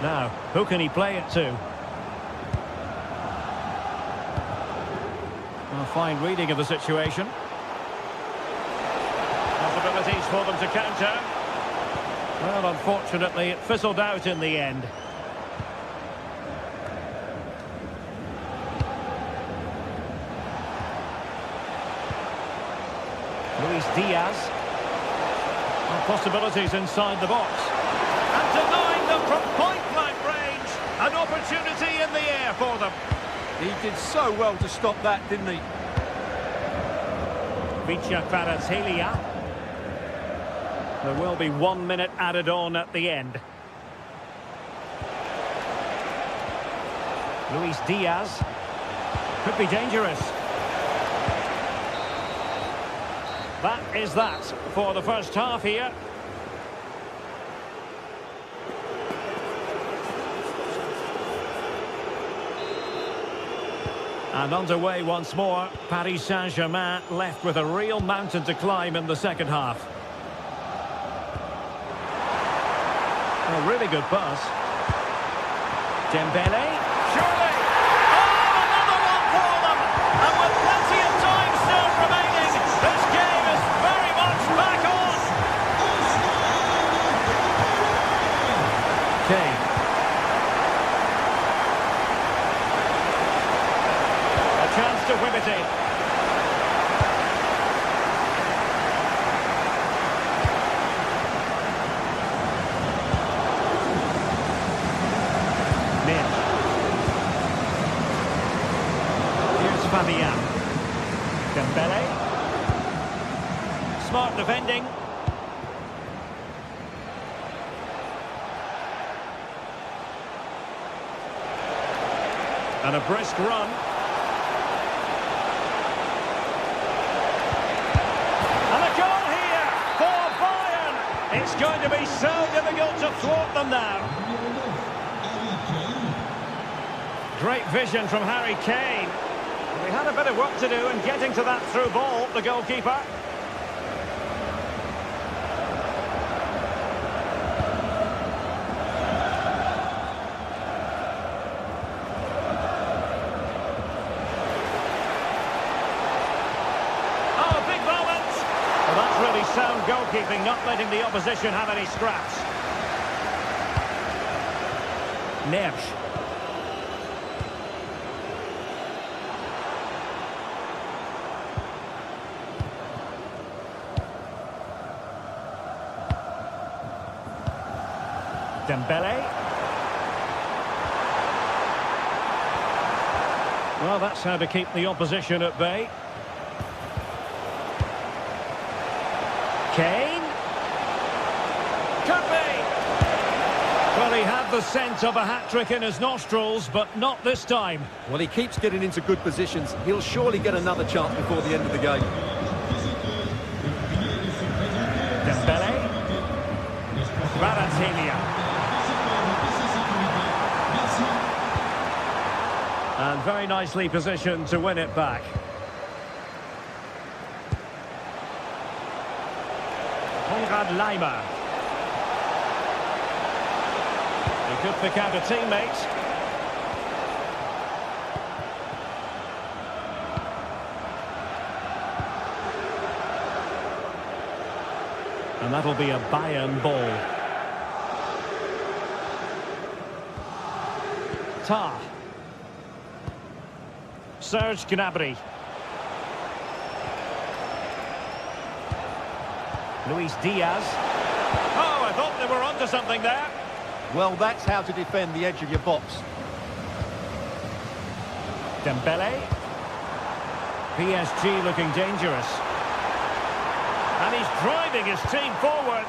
Now, who can he play it to? A fine reading of the situation. Possibilities for them to counter. Well, unfortunately, it fizzled out in the end. Luis Diaz. Well, possibilities inside the box. And denying them from point-blank range. An opportunity in the air for them. He did so well to stop that, didn't he? Vicha Kvaratskhelia. There will be 1 minute added on at the end. Luis Diaz. Could be dangerous. That is that for the first half here. And underway once more. Paris Saint-Germain left with a real mountain to climb in the second half. A really good pass. Dembele. Surely! Oh, another one for them! And with plenty of time still remaining, this game is very much back on! Kane. A chance to whip it in. Fabian. Dembele. Smart defending. And a brisk run. And a goal here for Bayern. It's going to be so difficult to thwart them now. Great vision from Harry Kane. He had a bit of work to do in getting to that through ball, the goalkeeper. Oh, big moment! Well, that's really sound goalkeeping, not letting the opposition have any scraps. Neves. Dembele. Well, that's how to keep the opposition at bay. Kane. Could be. Well, he had the scent of a hat-trick in his nostrils, but not this time. Well, he keeps getting into good positions. He'll surely get another chance before the end of the game. Dembele. Kvaratskhelia. And very nicely positioned to win it back. Konrad Laimer. He could pick out a teammate. And that'll be a Bayern ball. Tar. Serge Gnabry. Luis Diaz. Oh, I thought they were onto something there. Well, that's how to defend the edge of your box. Dembele. PSG looking dangerous. And he's driving his team forward.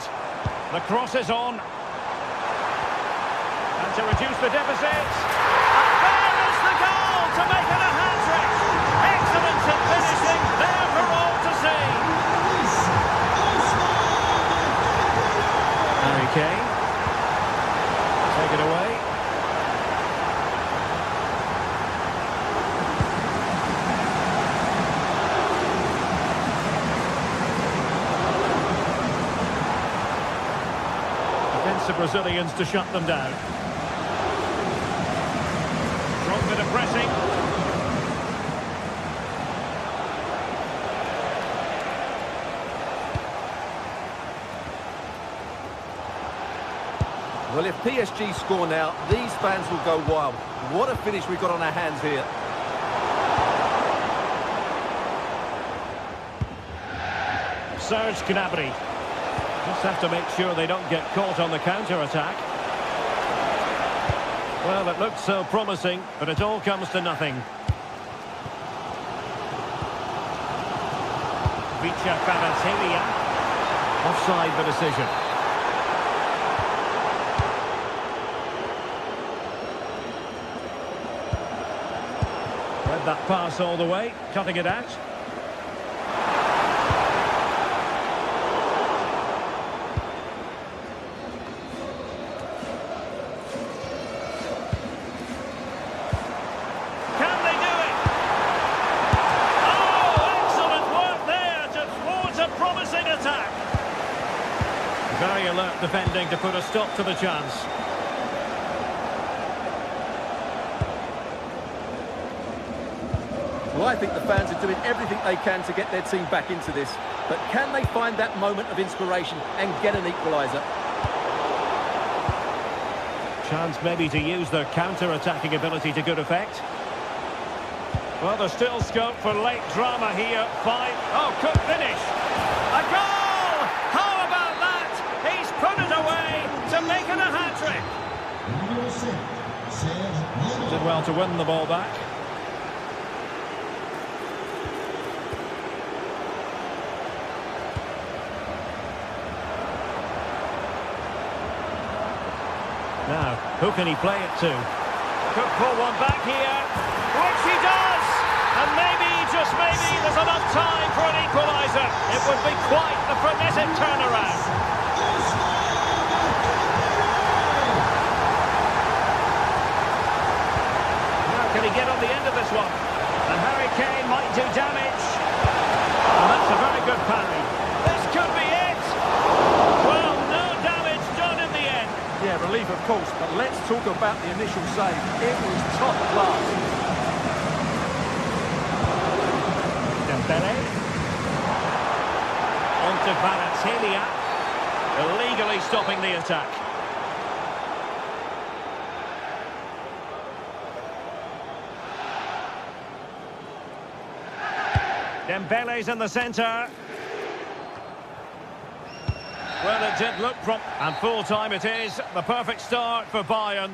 The cross is on. And to reduce the deficit. And there is the goal to make it a hat-trick. Excellence in finishing, there for all to see. Harry Kane. Take it away. The Brazilians to shut them down. Strong bit of pressing. Well, if PSG score now, these fans will go wild. What a finish we've got on our hands here. Serge Gnabry. Just have to make sure they don't get caught on the counter-attack. Well, it looked so promising, but it all comes to nothing. Vicha Kvaratskhelia. Offside the decision. Read that pass all the way, cutting it out. Very alert defending to put a stop to the chance. Well, I think the fans are doing everything they can to get their team back into this. But can they find that moment of inspiration and get an equaliser? Chance maybe to use their counter-attacking ability to good effect. Well, there's still scope for late drama here. Oh, could finish. A goal! Put it away to make it a hat-trick. Did well to win the ball back. Now, who can he play it to? Could pull one back here, which he does! And maybe, just maybe, there's enough time for an equaliser. It would be quite the frenetic turnaround. Can he get on the end of this one? And Harry Kane might do damage. And that's a very good parry. This could be it. Well, no damage done in the end. Yeah, relief of course, but let's talk about the initial save. It was top class. Dembele. On to Kvaratskhelia. Illegally stopping the attack. Dembele's in the centre. Well, it did look and full time it is. The perfect start for Bayern.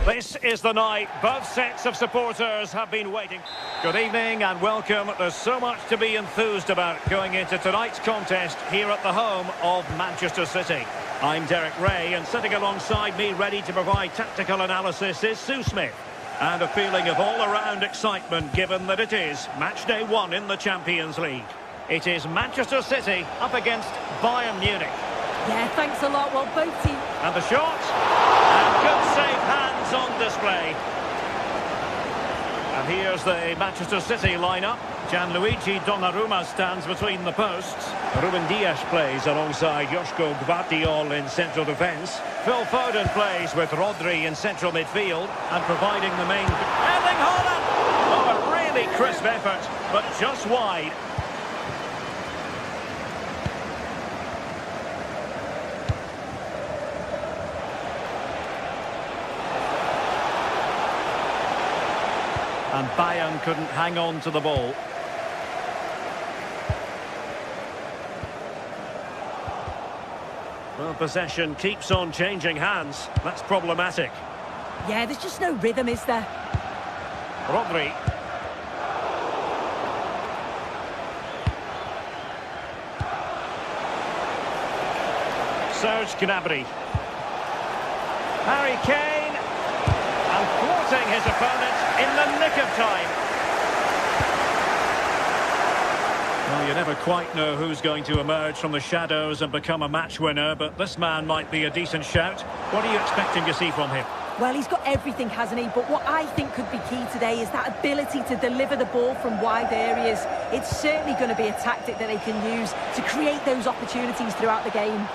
This is the night both sets of supporters have been waiting. Good evening and welcome. There's so much to be enthused about going into tonight's contest here at the home of Manchester City. I'm Derek Ray, and sitting alongside me ready to provide tactical analysis is Sue Smith. And a feeling of all-around excitement given that it is match day 1 in the Champions League. It is Manchester City up against Bayern Munich. Yeah, thanks a lot. Well, both teams... And the shot. And good safe hands on display. And here's the Manchester City lineup. Gianluigi Donnarumma stands between the posts. Ruben Dias plays alongside Joško Gvardiol in central defence. Phil Foden plays with Rodri in central midfield and providing the main... Erling Haaland! Oh, a really crisp effort, but just wide. And Bayern couldn't hang on to the ball. Well, possession keeps on changing hands. That's problematic. Yeah, there's just no rhythm, is there? Rodri. Serge Gnabry. Harry Kane. And thwarting his opponent in the nick of time. Well, you never quite know who's going to emerge from the shadows and become a match winner, but this man might be a decent shout. What are you expecting to see from him? Well, he's got everything, hasn't he? But what I think could be key today is that ability to deliver the ball from wide areas. It's certainly going to be a tactic that they can use to create those opportunities throughout the game.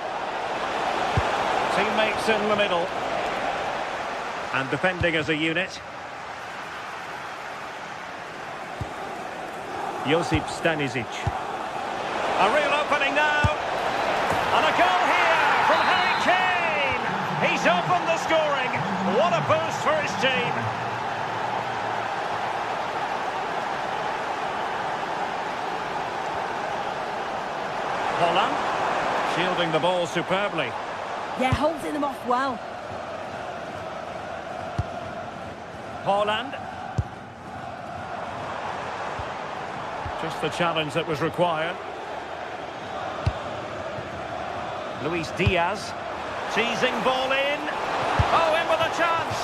Teammates in the middle. And defending as a unit. Josip Stanisic. A real opening now. And a goal here from Harry Kane. He's opened the scoring. What a boost for his team. Holland. Shielding the ball superbly. Yeah, holding them off well. Holland. Just the challenge that was required. Luis Diaz. Teasing ball in. Oh, in with a chance.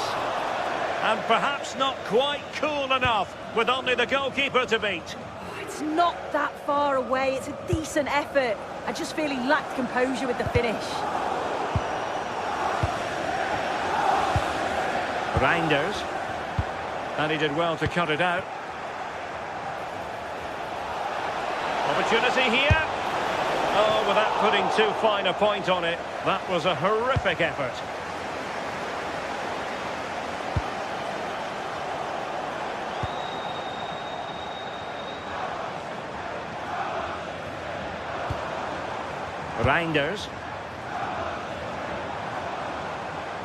And perhaps not quite cool enough with only the goalkeeper to beat. It's not that far away. It's a decent effort. I just feel he lacked composure with the finish. Reinders. And he did well to cut it out. Opportunity here. Oh, without putting too fine a point on it, that was a horrific effort. Reinders.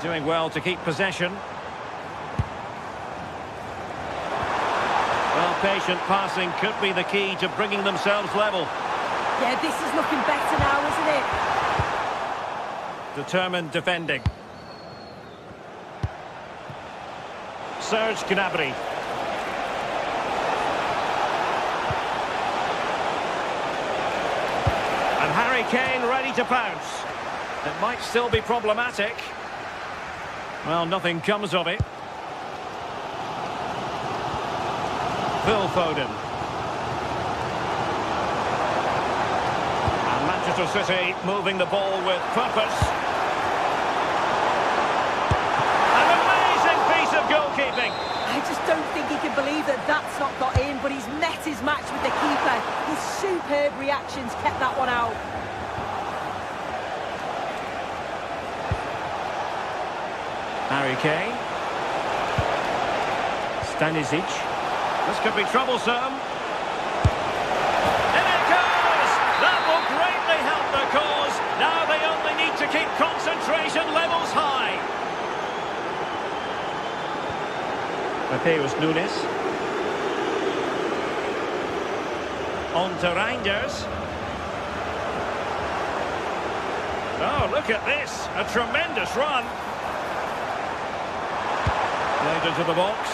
Doing well to keep possession. Well, patient passing could be the key to bringing themselves level. Yeah, this is looking better now, isn't it? Determined defending. Serge Gnabry. And Harry Kane ready to pounce. It might still be problematic. Well, nothing comes of it. Phil Foden. And Manchester City moving the ball with purpose. An amazing piece of goalkeeping. I just don't think he can believe that that's not got in, but he's met his match with the keeper. His superb reactions kept that one out. Harry Kane. Stanisic. This could be troublesome. In it goes! That will greatly help the cause. Now they only need to keep concentration levels high. Mateus Nunes. On to Reinders. Oh, look at this. A tremendous run. Played into the box.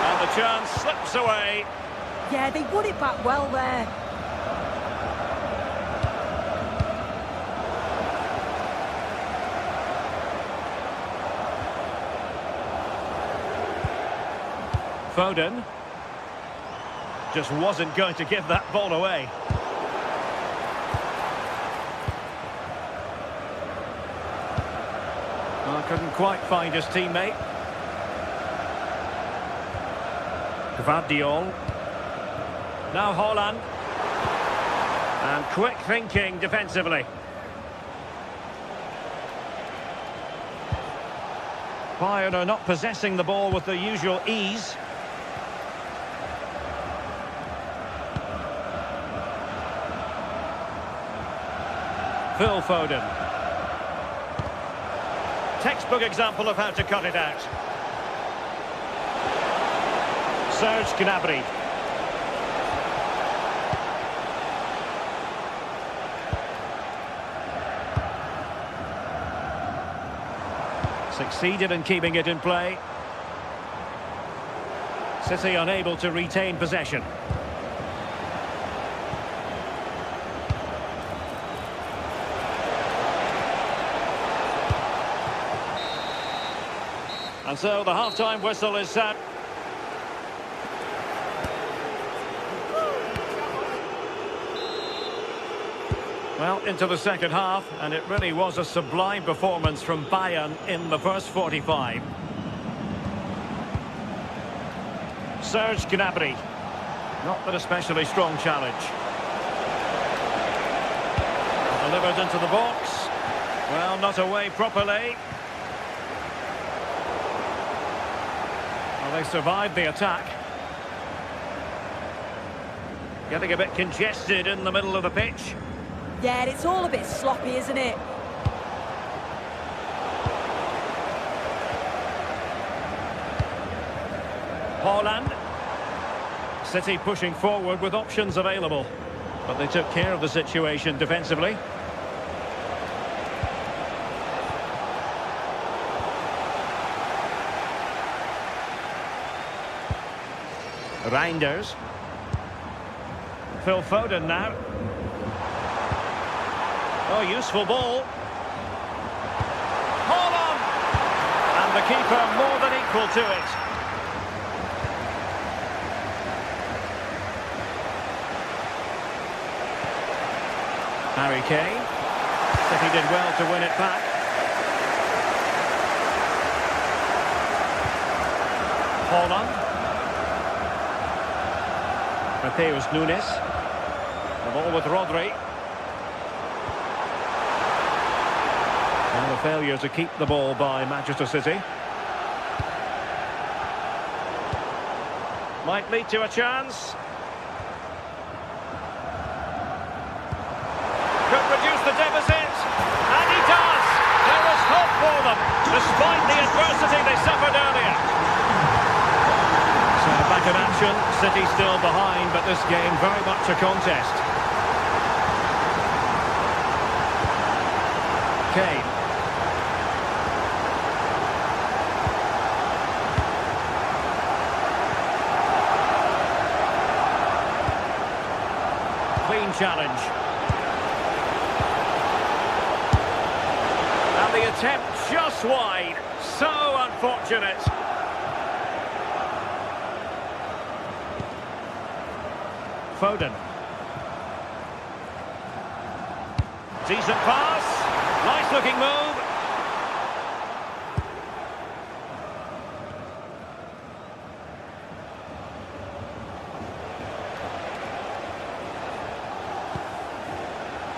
And the chance slips away. Yeah, they won it back well there. Foden. Just wasn't going to give that ball away. Well, couldn't quite find his teammate. Gvardiol. Now Haaland. And quick thinking defensively. Bayern are not possessing the ball with the usual ease. Phil Foden. Textbook example of how to cut it out. Serge Gnabry. Succeeded in keeping it in play. City unable to retain possession. And so the half-time whistle is set. Well, into the second half, and it really was a sublime performance from Bayern in the first 45. Serge Gnabry. Not an especially strong challenge. Delivered into the box. Well, not away properly. Well, they survived the attack. Getting a bit congested in the middle of the pitch. Yeah, it's all a bit sloppy, isn't it? Haaland. City pushing forward with options available. But they took care of the situation defensively. Reinders. Phil Foden now. Oh, useful ball. Haaland! And the keeper more than equal to it. Harry Kane. City did well to win it back. Haaland. Mateus Nunes. The ball with Rodri. And the failure to keep the ball by Manchester City. Might lead to a chance. Could reduce the deficit. And he does! There is hope for them, despite the adversity they suffered earlier. So back in action, City still behind, but this game very much a contest. Kane. Clean challenge. And the attempt just wide. So unfortunate. Foden. Decent pass. Nice looking move.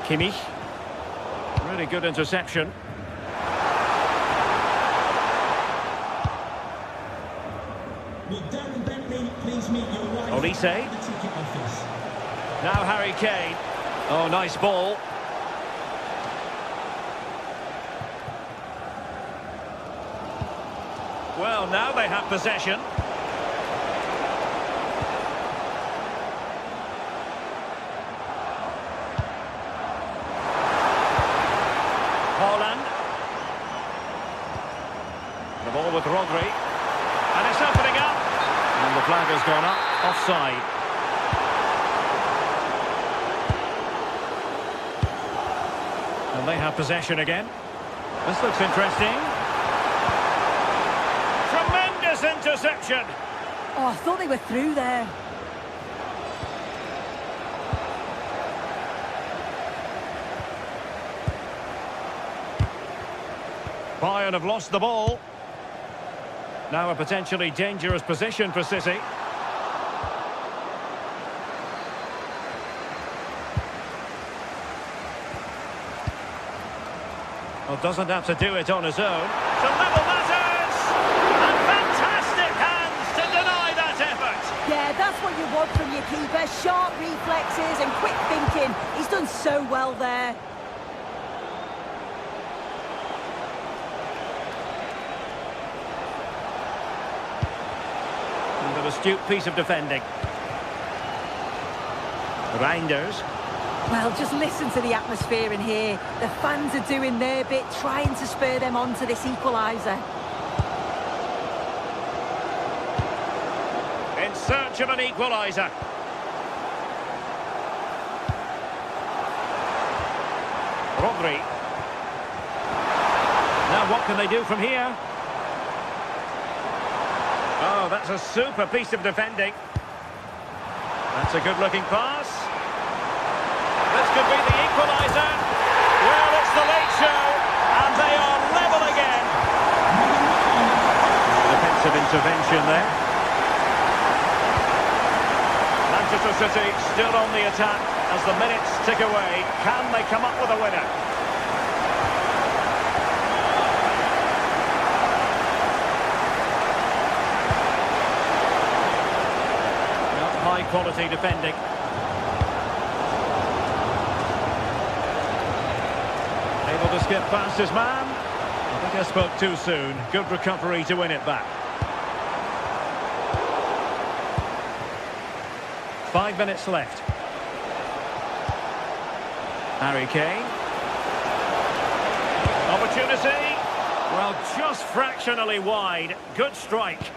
Kimmich. Really good interception. Olise. Now Harry Kane. Oh, nice ball. Well, now they have possession. Haaland. The ball with Rodri. And it's opening up. And the flag has gone up. Offside. And they have possession again. This looks interesting. Tremendous interception. Oh, I thought they were through there. Bayern have lost the ball. Now a potentially dangerous position for City. Well, doesn't have to do it on his own. To level matters! And fantastic hands to deny that effort! Yeah, that's what you want from your keeper. Sharp reflexes and quick thinking. He's done so well there. An astute piece of defending. Reinders. Well, just listen to the atmosphere in here. The fans are doing their bit, trying to spur them on to this equaliser. In search of an equaliser. Rodri. Now what can they do from here? Oh, that's a super piece of defending. That's a good-looking pass. This could be the equaliser. Well, it's the late show, and they are level again. Defensive intervention there. Manchester City still on the attack as the minutes tick away. Can they come up with a winner? High-quality defending. Able to skip past his man. I think I spoke too soon. Good recovery to win it back. 5 minutes left. Harry Kane. Opportunity. Well, just fractionally wide. Good strike.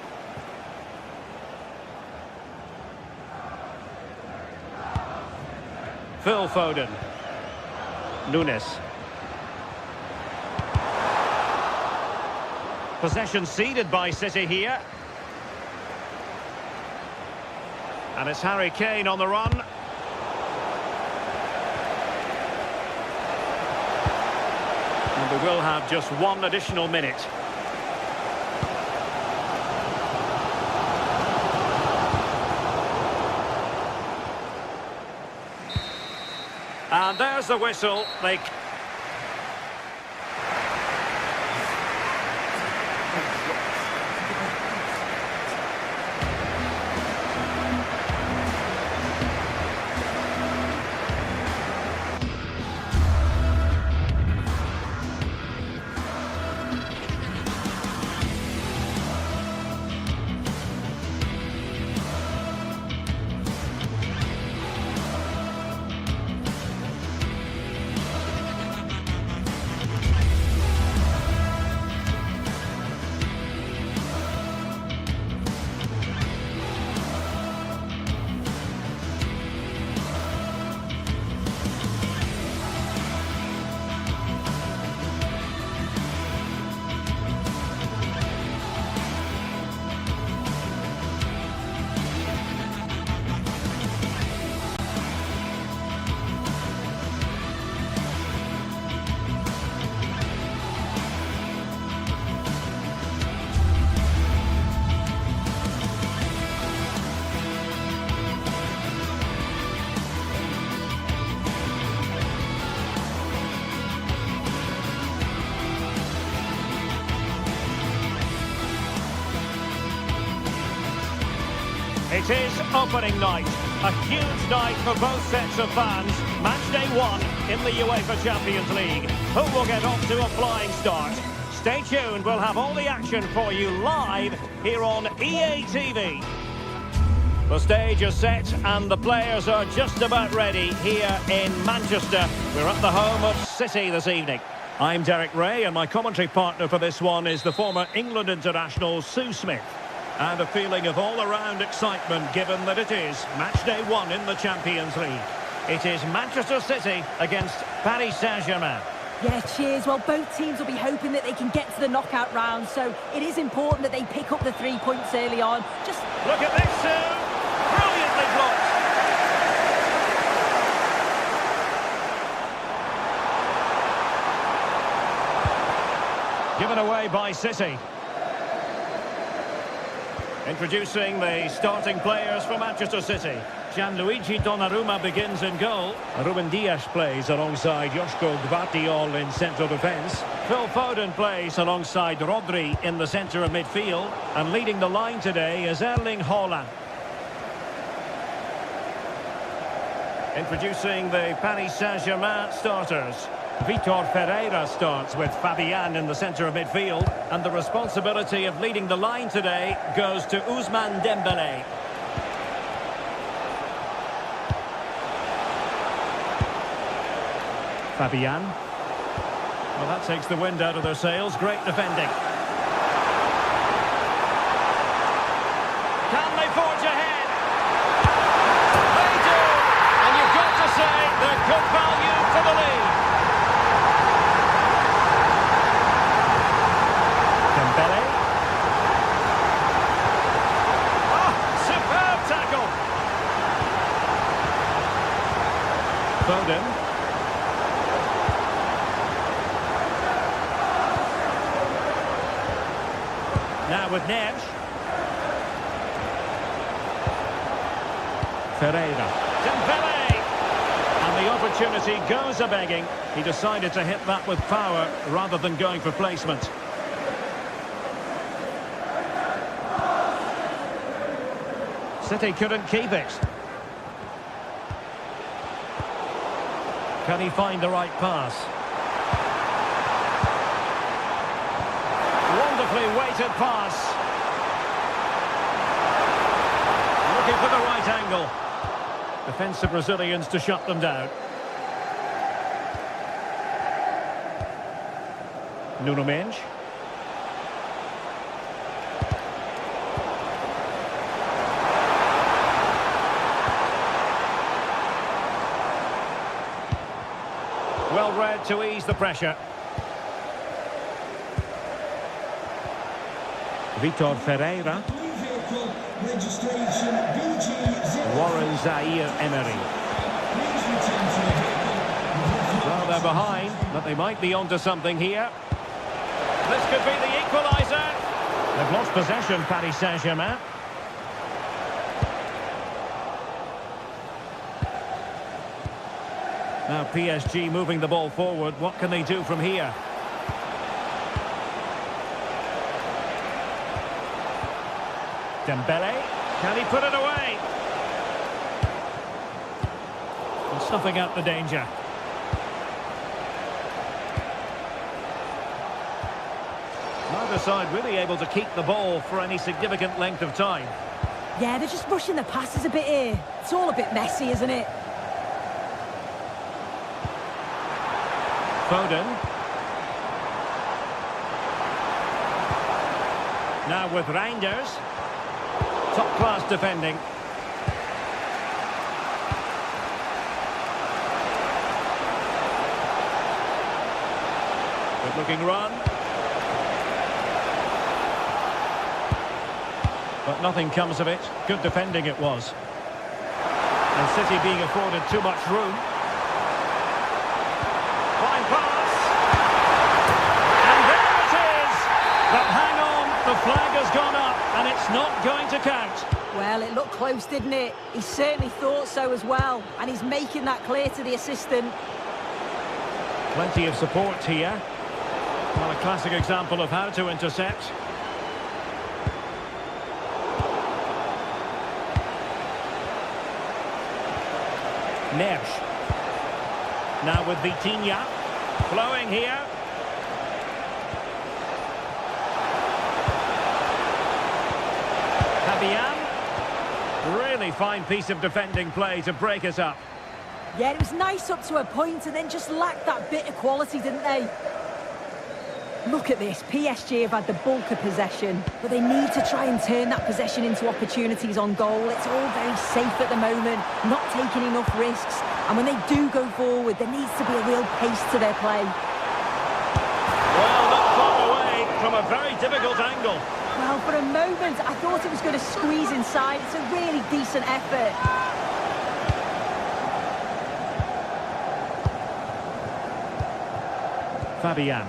Phil Foden. Nunes. Possession ceded by City here. And it's Harry Kane on the run. And we will have just one additional minute. And there's the whistle. They... It is opening night, a huge night for both sets of fans. Match day 1 in the UEFA Champions League. Who will get off to a flying start? Stay tuned, we'll have all the action for you live here on EA TV. The stage is set and the players are just about ready here in Manchester. We're at the home of City this evening. I'm Derek Ray and my commentary partner for this one is the former England international Sue Smith. And a feeling of all-around excitement given that it is match day 1 in the Champions League. It is Manchester City against Paris Saint-Germain. Yeah, cheers. Well, both teams will be hoping that they can get to the knockout round, so it is important that they pick up the 3 points early on. Just look at this, brilliantly blocked. Given away by City. Introducing the starting players for Manchester City. Gianluigi Donnarumma begins in goal. Ruben Dias plays alongside Joško Gvardiol in central defence. Phil Foden plays alongside Rodri in the centre of midfield. And leading the line today is Erling Haaland. Introducing the Paris Saint-Germain starters. Vitor Ferreira starts with Fabian in the centre of midfield. And the responsibility of leading the line today goes to Ousmane Dembélé. Fabian. Well, that takes the wind out of their sails. Great defending. Can they forge ahead? They do! And you've got to say they're good value for the lead. Dembele. Oh, superb tackle. Foden. Now with Neves. Ferreira. Dembele! And the opportunity goes a-begging. He decided to hit that with power rather than going for placement. City couldn't keep it. Can he find the right pass? Wonderfully weighted pass. Looking for the right angle. Defensive Brazilians to shut them down. Nuno Mendes. Well read to ease the pressure. Vitor Ferreira. Warren Zaire-Emery. Well, they're behind, but they might be onto something here. This could be the equaliser. They've lost possession, Paris Saint-Germain. Now PSG moving the ball forward. What can they do from here? Dembele, can he put it away? And snuffing out the danger. Neither side really able to keep the ball for any significant length of time. Yeah, they're just rushing the passes a bit here. It's all a bit messy, isn't it? Foden. Now with Reinders. Top-class defending. Good-looking run. But nothing comes of it. Good defending it was. And City being afforded too much room. Fine pass. And there it is! But hang on, the flag has gone up. And it's not going to count. Well, it looked close, didn't it? He certainly thought so as well. And he's making that clear to the assistant. Plenty of support here. Well, a classic example of how to intercept. Neves. Now with Vitinha. Flowing here. Fabian. Really fine piece of defending play to break us up. Yeah, it was nice up to a point and then just lacked that bit of quality, didn't they? Look at this. PSG have had the bulk of possession, but they need to try and turn that possession into opportunities on goal. It's all very safe at the moment, not taking enough risks. And when they do go forward, there needs to be a real pace to their play. for a moment, I thought it was going to squeeze inside. It's a really decent effort. Fabian.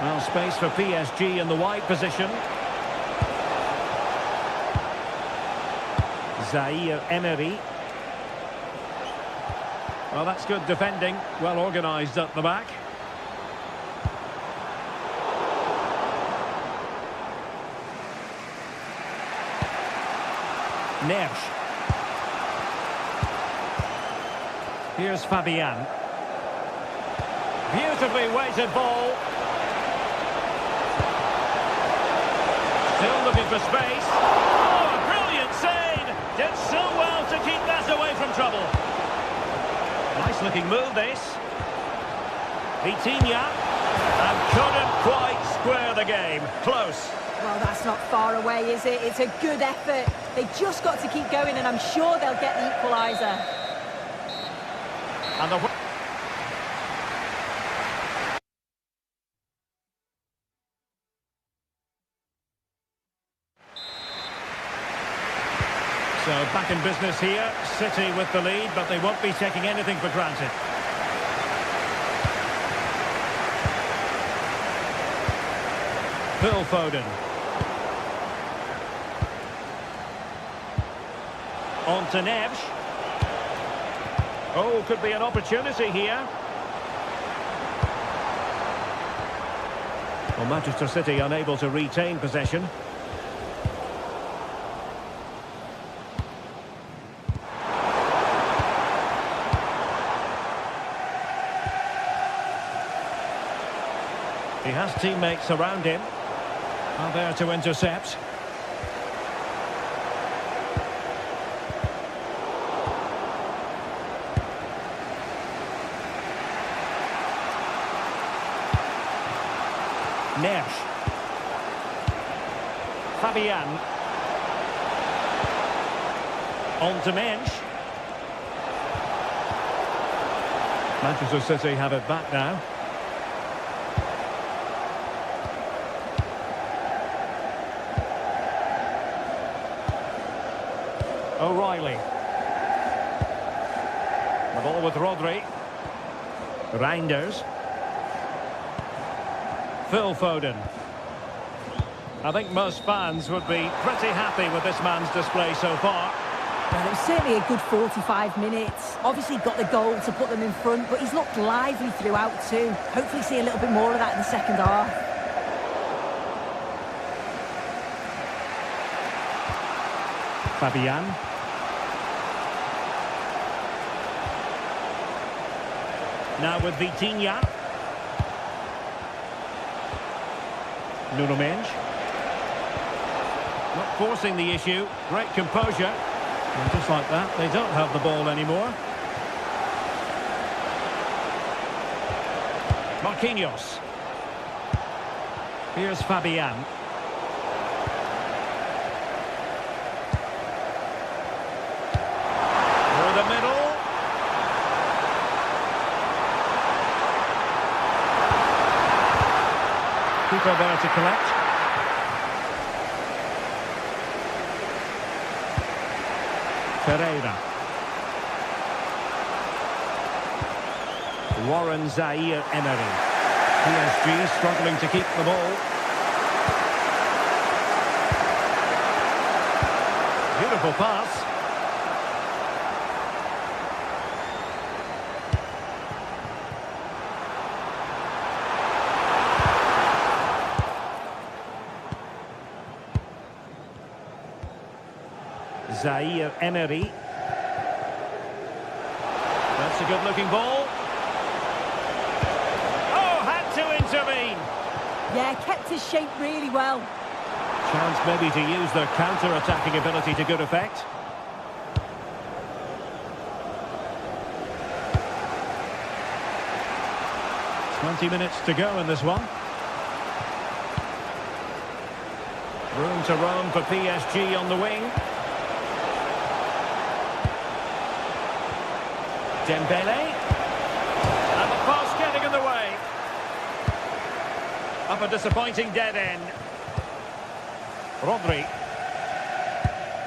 Well, space for PSG in the wide position. Zaire Emery. Well, that's good defending. Well organised at the back. Neves. Here's Fabian. Beautifully weighted ball. Still looking for space. Oh, a brilliant save! Did so well to keep that away from trouble. Nice looking move, this. Vitinha. And couldn't quite square the game. Close. Well, that's not far away, is it? It's a good effort. They've just got to keep going, and I'm sure they'll get the equaliser. And the... So back in business here, City with the lead, but they won't be taking anything for granted. Phil Foden. On to Neves. Oh, could be an opportunity here. Well, Manchester City unable to retain possession. He has teammates around him. Are there to intercept. Neves. Fabian. On to Mensch. Manchester City have it back now. O'Reilly. The ball with Rodri. Reinders. Phil Foden. I think most fans would be pretty happy with this man's display so far. Well, it was certainly a good 45 minutes. Obviously got the goal to put them in front, but he's looked lively throughout too. Hopefully see a little bit more of that in the second half. Fabian. Now with Vitinha. Nuno Mendes. Not forcing the issue. Great composure. And just like that, they don't have the ball anymore. Marquinhos. Here's Fabian. Through the middle. Keeper there to collect. Pereira. Warren Zaire Emery. PSG struggling to keep the ball. Beautiful pass. Zaire Emery. That's a good-looking ball. Oh, had to intervene. Yeah, kept his shape really well. Chance maybe to use their counter-attacking ability to good effect. "20 minutes to go in this one. Room to roam for PSG on the wing. Dembele. And the pass getting in the way. Up a disappointing dead end. Rodri.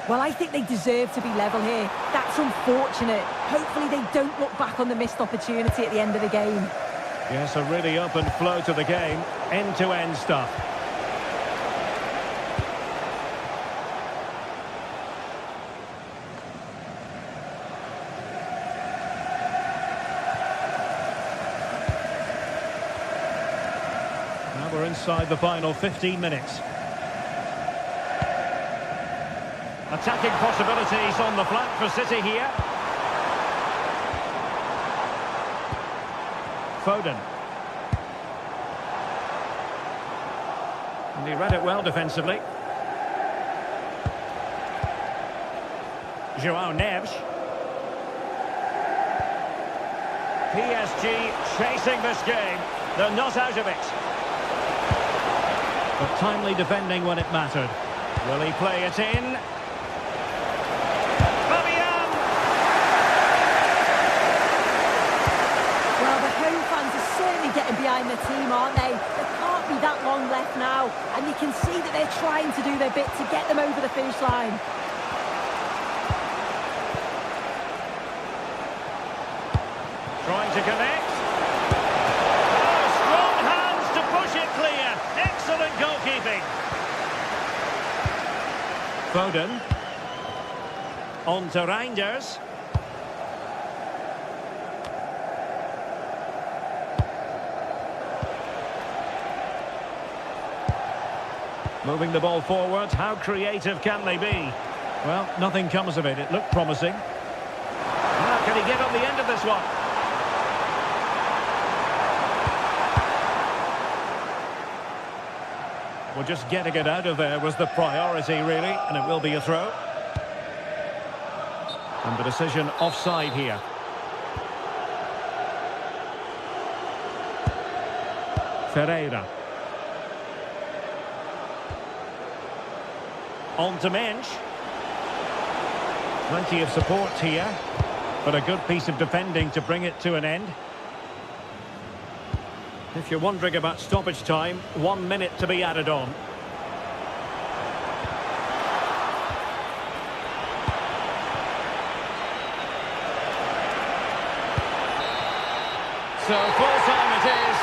Well, I think they deserve to be level here. That's unfortunate. Hopefully they don't look back on the missed opportunity at the end of the game. Yes, a really open flow to the game. End-to-end stuff. Now we're inside the final 15 minutes. Attacking possibilities on the flank for City here. Foden. And he read it well defensively. João Neves. PSG chasing this game. They're not out of it. But timely defending when it mattered. Will he play it in? Getting behind the team, aren't they? There can't be that long left now, and you can see that they're trying to do their bit to get them over the finish line. Trying to connect. Oh, strong hands to push it clear. Excellent goalkeeping. Foden. On to Reinders. Moving the ball forward, how creative can they be? Well, nothing comes of it. It looked promising. Now, can he get on the end of this one? Well, just getting it out of there was the priority, really, and it will be a throw. And the decision offside here. Ferreira. On to Mensch. Plenty of support here, but a good piece of defending to bring it to an end. If you're wondering about stoppage time, 1 minute to be added on. So full time it is.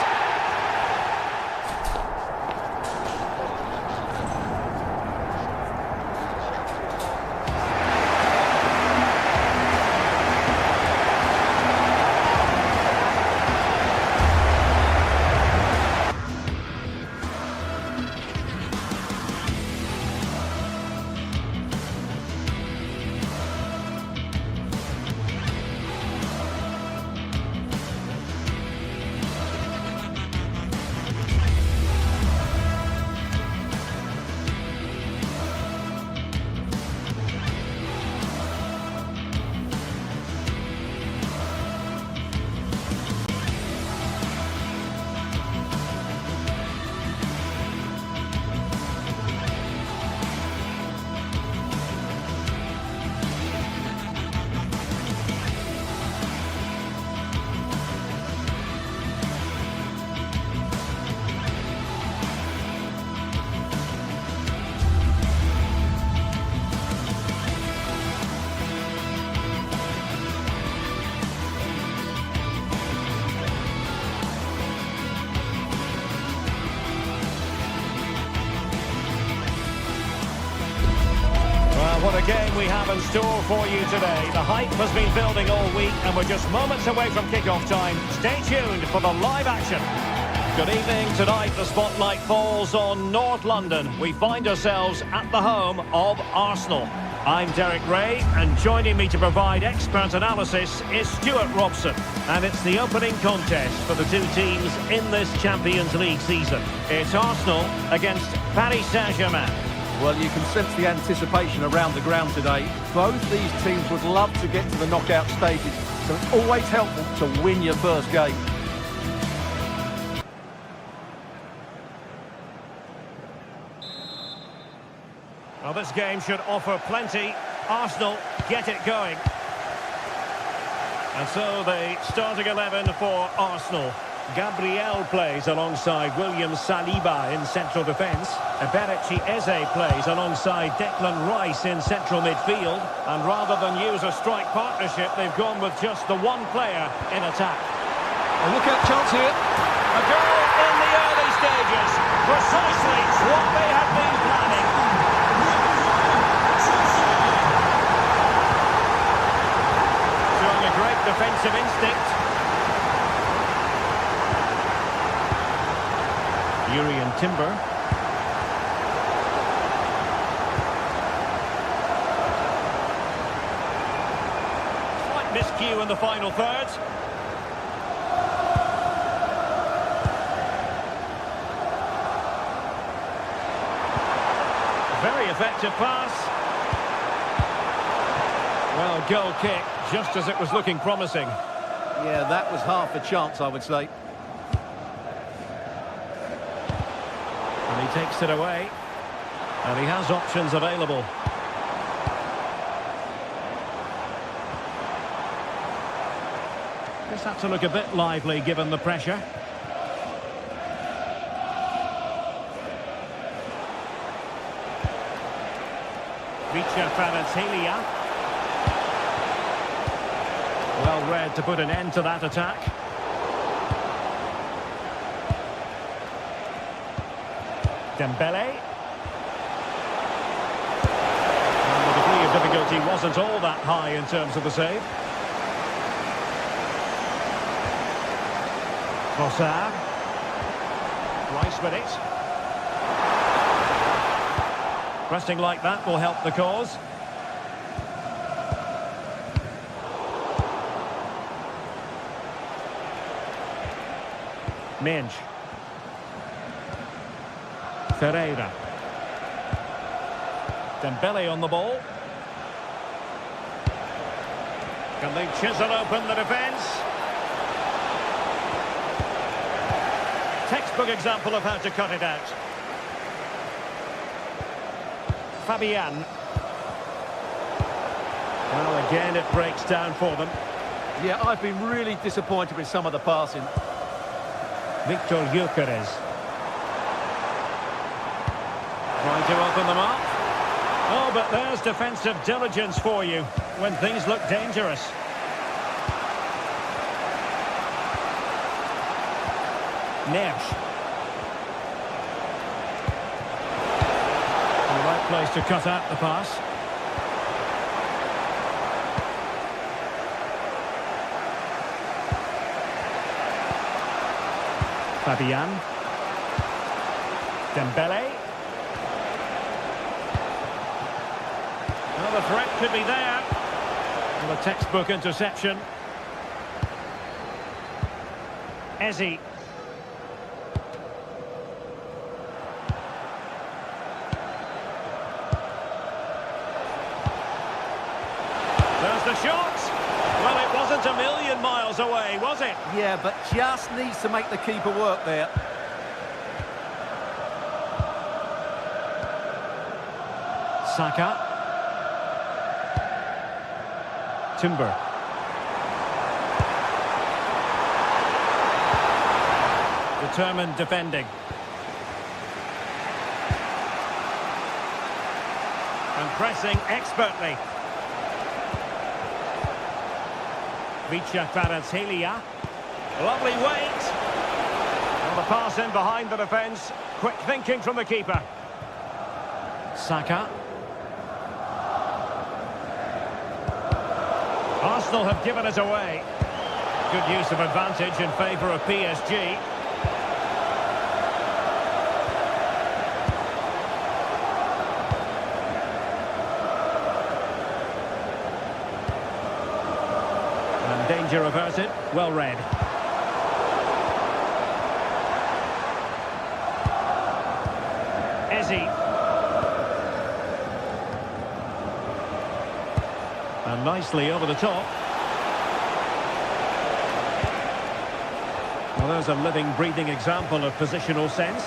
What a game we have in store for you today. The hype has been building all week and we're just moments away from kickoff time. Stay tuned for the live action. Good evening. Tonight the spotlight falls on North London. We find ourselves at the home of Arsenal. I'm Derek Ray, and joining me to provide expert analysis is Stuart Robson. And it's the opening contest for the two teams in this Champions League season. It's Arsenal against Paris Saint-Germain. Well, you can sense the anticipation around the ground today. Both these teams would love to get to the knockout stages, so it's always helpful to win your first game. Well, this game should offer plenty. Arsenal get it going. And so the starting 11 for Arsenal. Gabriel plays alongside William Saliba in central defence. Eberechi Eze plays alongside Declan Rice in central midfield. And rather than use a strike partnership, they've gone with just the one player in attack. A look-out chance here. A goal in the early stages. Precisely what they had been planning. Showing a great defensive instinct. Urian Timber. Slight miscue in the final third. Very effective pass. Well, goal kick, just as it was looking promising. Yeah, that was half a chance, I would say. And he takes it away. And he has options available. Just have to look a bit lively given the pressure. Richa Kvaratskhelia. Well read to put an end to that attack. Dembele. And the degree of difficulty wasn't all that high in terms of the save. Trossard. Rice with it. Pressing like that will help the cause. Minge. Ferreira. Dembele on the ball. Can they chisel open the defence? Textbook example of how to cut it out. Fabian. Well, again, it breaks down for them. Yeah, I've been really disappointed with some of the passing. Victor Gyökeres. Trying to open them up. Oh, but there's defensive diligence for you when things look dangerous. Neves. The right place to cut out the pass. Fabian. Dembele. Well, the threat could be there. Well, a textbook interception. Eze. There's the shot. Well, it wasn't a million miles away, was it? Yeah, but just needs to make the keeper work there. Saka. Timber. Determined defending. And pressing expertly. Richa Kvaratskhelia. Lovely weight. Well, the pass in behind the defence. Quick thinking from the keeper. Saka. Arsenal have given it away. Good use of advantage in favour of PSG. And danger averted. Well read. Eze. And nicely over the top. Well, there's a living, breathing example of positional sense.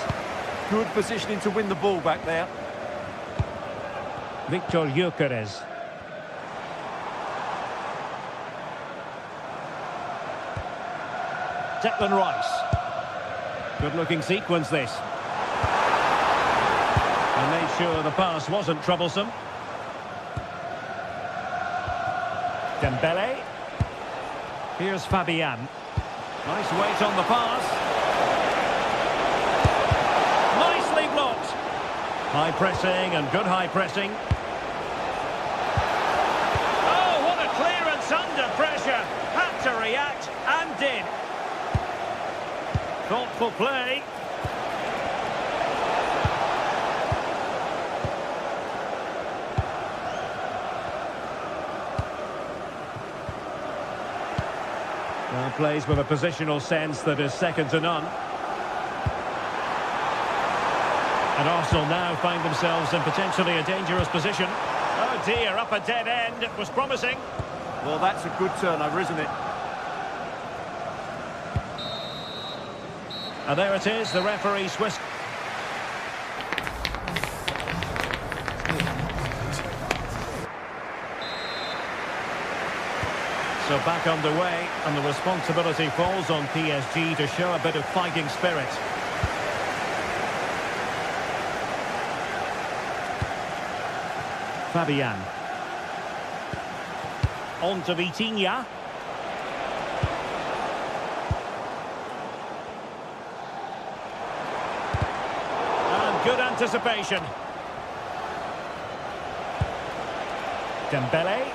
Good positioning to win the ball back there. Victor Gyökeres. Declan Rice. Good-looking sequence, this. And made sure the pass wasn't troublesome. Dembele. Here's Fabian. Nice weight on the pass. Nicely blocked. High pressing and good high pressing. Oh, what a clearance under pressure. Had to react and did. Thoughtful play. Well, plays with a positional sense that is second to none. And Arsenal now find themselves in potentially a dangerous position. Oh dear, up a dead end. It was promising. Well, that's a good turnover, isn't it? And there it is, the referee Swiss. So back underway, and the responsibility falls on PSG to show a bit of fighting spirit. Fabian. On to Vitinha. And good anticipation. Dembele.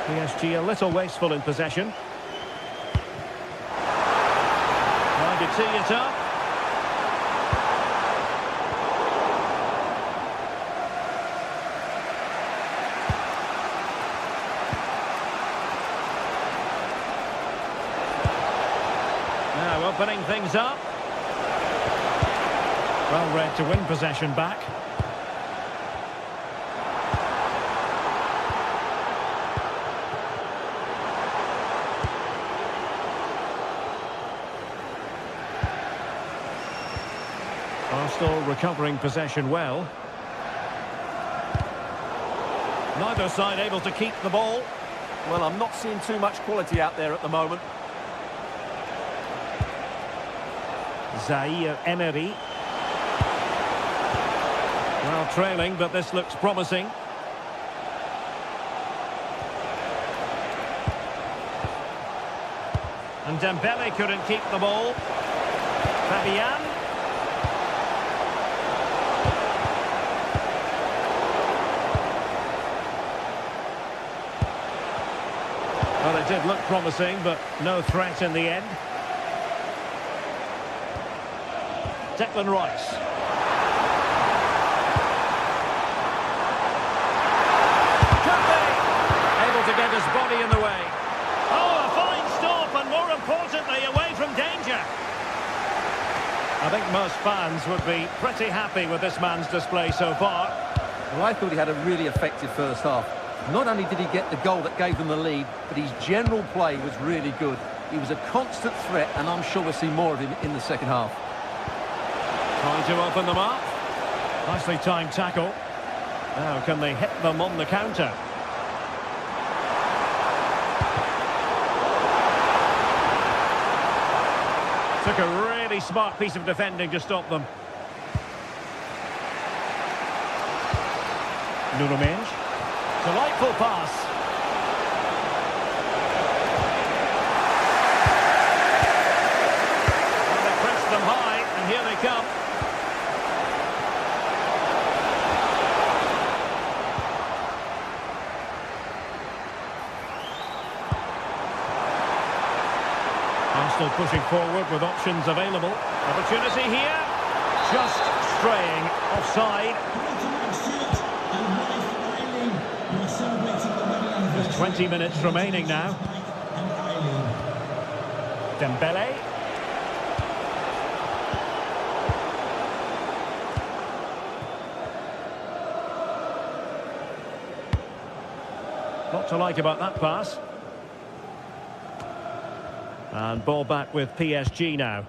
PSG a little wasteful in possession. Trying to tee it up. Now opening things up. Well read to win possession back. Arsenal recovering possession well. Neither side able to keep the ball. Well, I'm not seeing too much quality out there at the moment. Zaire Emery. Well, trailing, but this looks promising. And Dembele couldn't keep the ball. Fabian. Well, it did look promising, but no threat in the end. Declan Rice. Could be able to get his body in the way. Oh, a fine stop, and more importantly, away from danger. I think most fans would be pretty happy with this man's display so far. Well, I thought he had a really effective first half. Not only did he get the goal that gave them the lead, but his general play was really good. He was a constant threat, and I'm sure we'll see more of him in the second half. Trying to open them up. Nicely timed tackle. Now can they hit them on the counter? Took a really smart piece of defending to stop them. Nuno Mendes. Delightful pass. Well, they pressed them high, and here they come. Arsenal pushing forward with options available. Opportunity here. Just straying offside. There's 20 minutes remaining now. Dembele. Lot to like about that pass. And ball back with PSG now.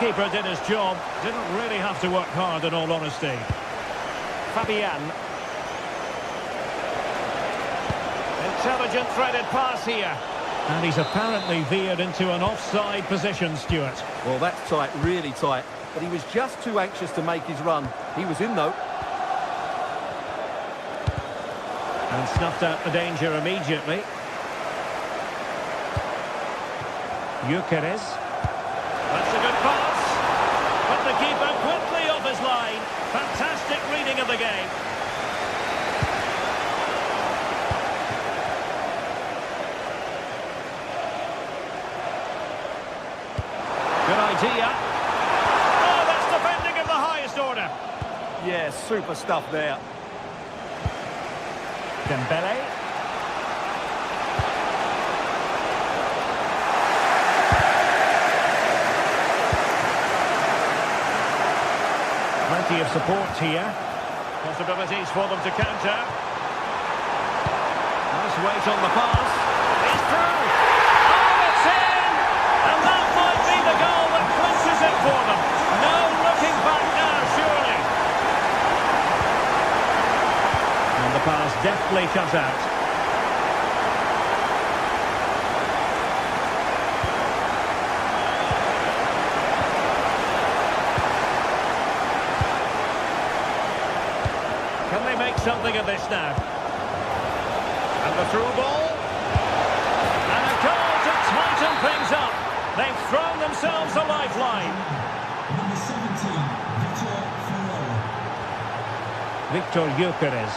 goalkeeper did his job. Didn't really have to work hard, in all honesty. Fabian. Intelligent threaded pass here. And he's apparently veered into an offside position, Stuart. Well, that's tight, really tight. But he was just too anxious to make his run. He was in, though. And snuffed out the danger immediately. Gyökeres. That's a good pass. But the keeper quickly off his line. Fantastic reading of the game. Good idea. Oh, that's defending of the highest order. Yeah, super stuff there. Dembele. Plenty of support here. Possibilities for them to counter. Nice weight on the pass. He's through. Oh, it's in! And that might be the goal that clinches it for them. No looking back now, surely. And the pass deftly cut out. Can they make something of this now? And the through ball. And a goal to tighten things up. They've thrown themselves a lifeline. Number 17, Victor Gyökeres.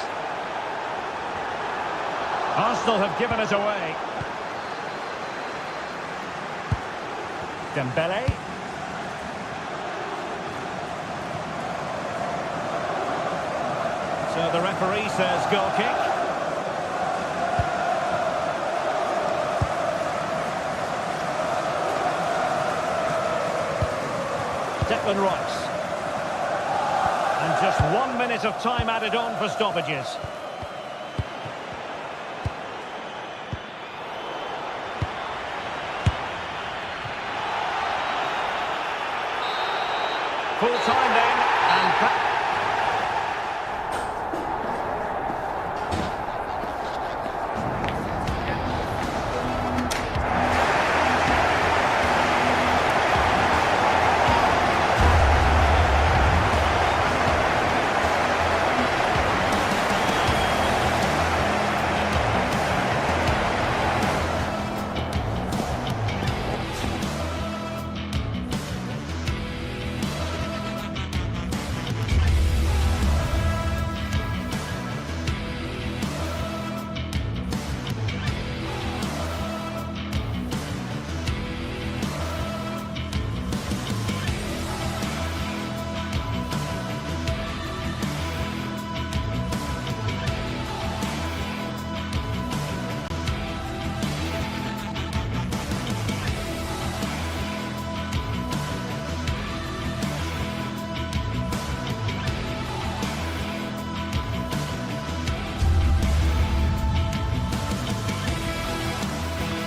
Arsenal have given it away. Dembele. So the referee says goal kick. Declan Rice. And just 1 minute of time added on for stoppages. Full time then, and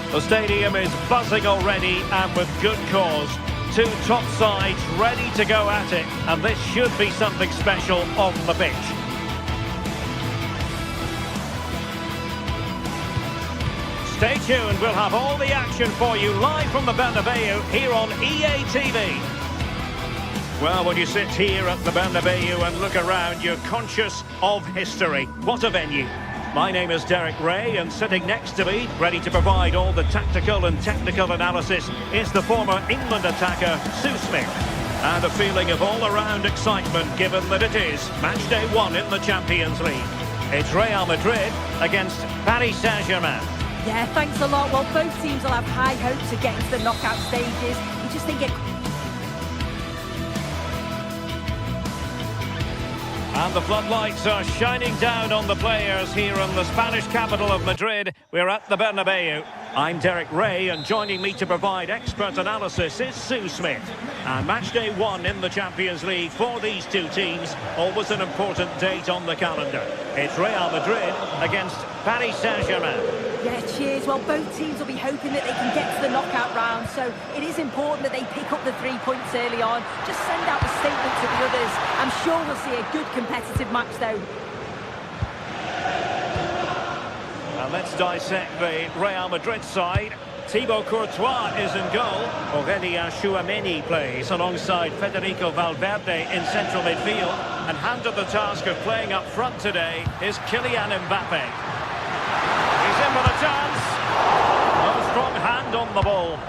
the stadium is buzzing already, and with good cause. Two top sides ready to go at it, and this should be something special on the pitch. Stay tuned, we'll have all the action for you live from the Bernabeu here on EA TV. Well, when you sit here at the Bernabeu and look around, you're conscious of history. What a venue. My name is Derek Ray, and sitting next to me, ready to provide all the tactical and technical analysis, is the former England attacker, Sue Smith. And a feeling of all-around excitement, given that it is match day 1 in the Champions League. It's Real Madrid against Paris Saint-Germain. Yeah, thanks a lot. Well, both teams will have high hopes of getting to the knockout stages. You just think it... And the floodlights are shining down on the players here in the Spanish capital of Madrid. We're at the Bernabeu. I'm Derek Ray, and joining me to provide expert analysis is Sue Smith. And match day 1 in the Champions League for these two teams, always an important date on the calendar. It's Real Madrid against Paris Saint-Germain. Yeah, cheers. Well, both teams will be hoping that they can get to the knockout round, so it is important that they pick up the 3 points early on. Just send out a statement to the others. I'm sure we'll see a good competitive match, though. And let's dissect the Real Madrid side. Thibaut Courtois is in goal. Aurélien Tchouameni plays alongside Federico Valverde in central midfield. And handed the task of playing up front today is Kylian Mbappe. He's in with a chance. A strong hand on the ball.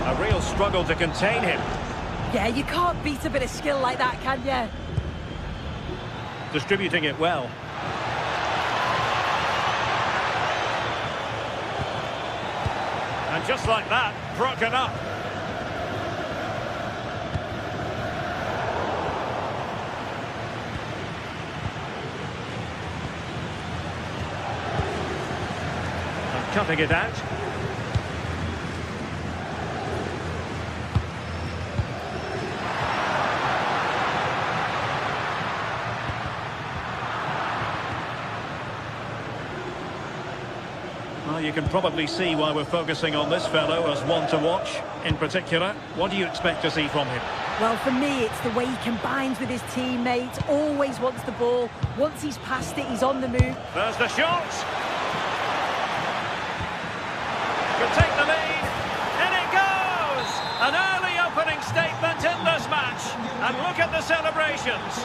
A real struggle to contain him. Yeah, you can't beat a bit of skill like that, can you? Distributing it well. And just like that, broken up. And cutting it out. You can probably see why we're focusing on this fellow as one to watch. In particular, what do you expect to see from him? Well, for me, it's the way he combines with his teammates, always wants the ball. Once he's passed it, he's on the move. There's the shot. Could take the lead. In it goes! An early opening statement in this match. And look at the celebrations.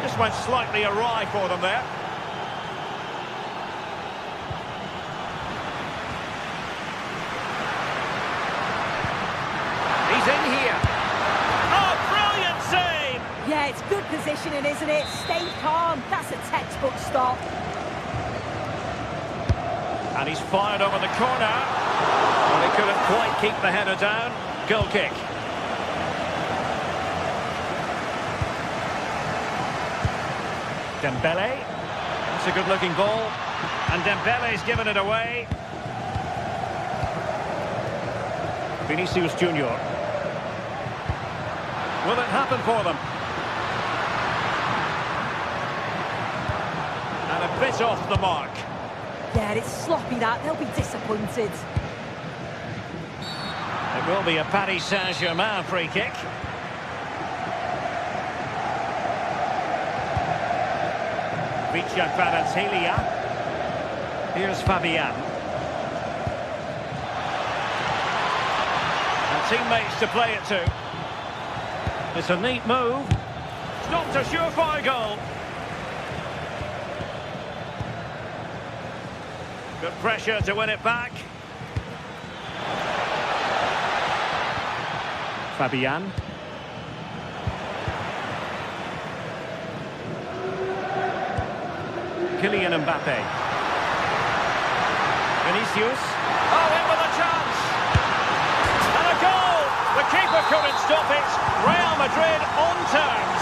This went slightly awry for them there. He's in here. Oh, brilliant save! Yeah, it's good positioning, isn't it? Stay calm. That's a textbook stop. And he's fired over the corner. Well, he couldn't quite keep the header down. Goal kick. Dembele. It's a good-looking ball. And Dembele's given it away. Vinicius Junior. Will it happen for them? And a bit off the mark. Yeah, it's sloppy that. They'll be disappointed. It will be a Paris Saint-Germain free kick. Vicha Kvaratskhelia. Here's Fabian. And teammates to play it to. It's a neat move. It's not a surefire goal. Good pressure to win it back. Fabian. Kylian Mbappe. Vinicius. Oh, in with a chance. And a goal. The keeper couldn't stop it. Real Madrid on terms.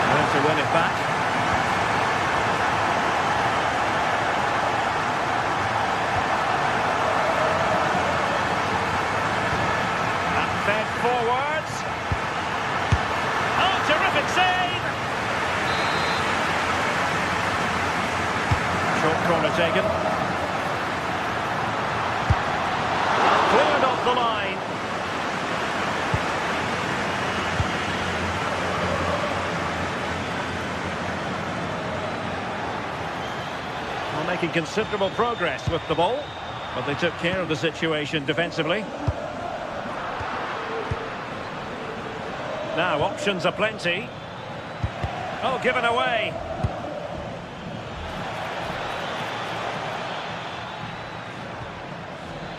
Going to win it back. And fed forwards. Oh, terrific save. Short corner taken. Cleared off the line. Well, making considerable progress with the ball, but they took care of the situation defensively. Now, options are plenty. Oh, given away.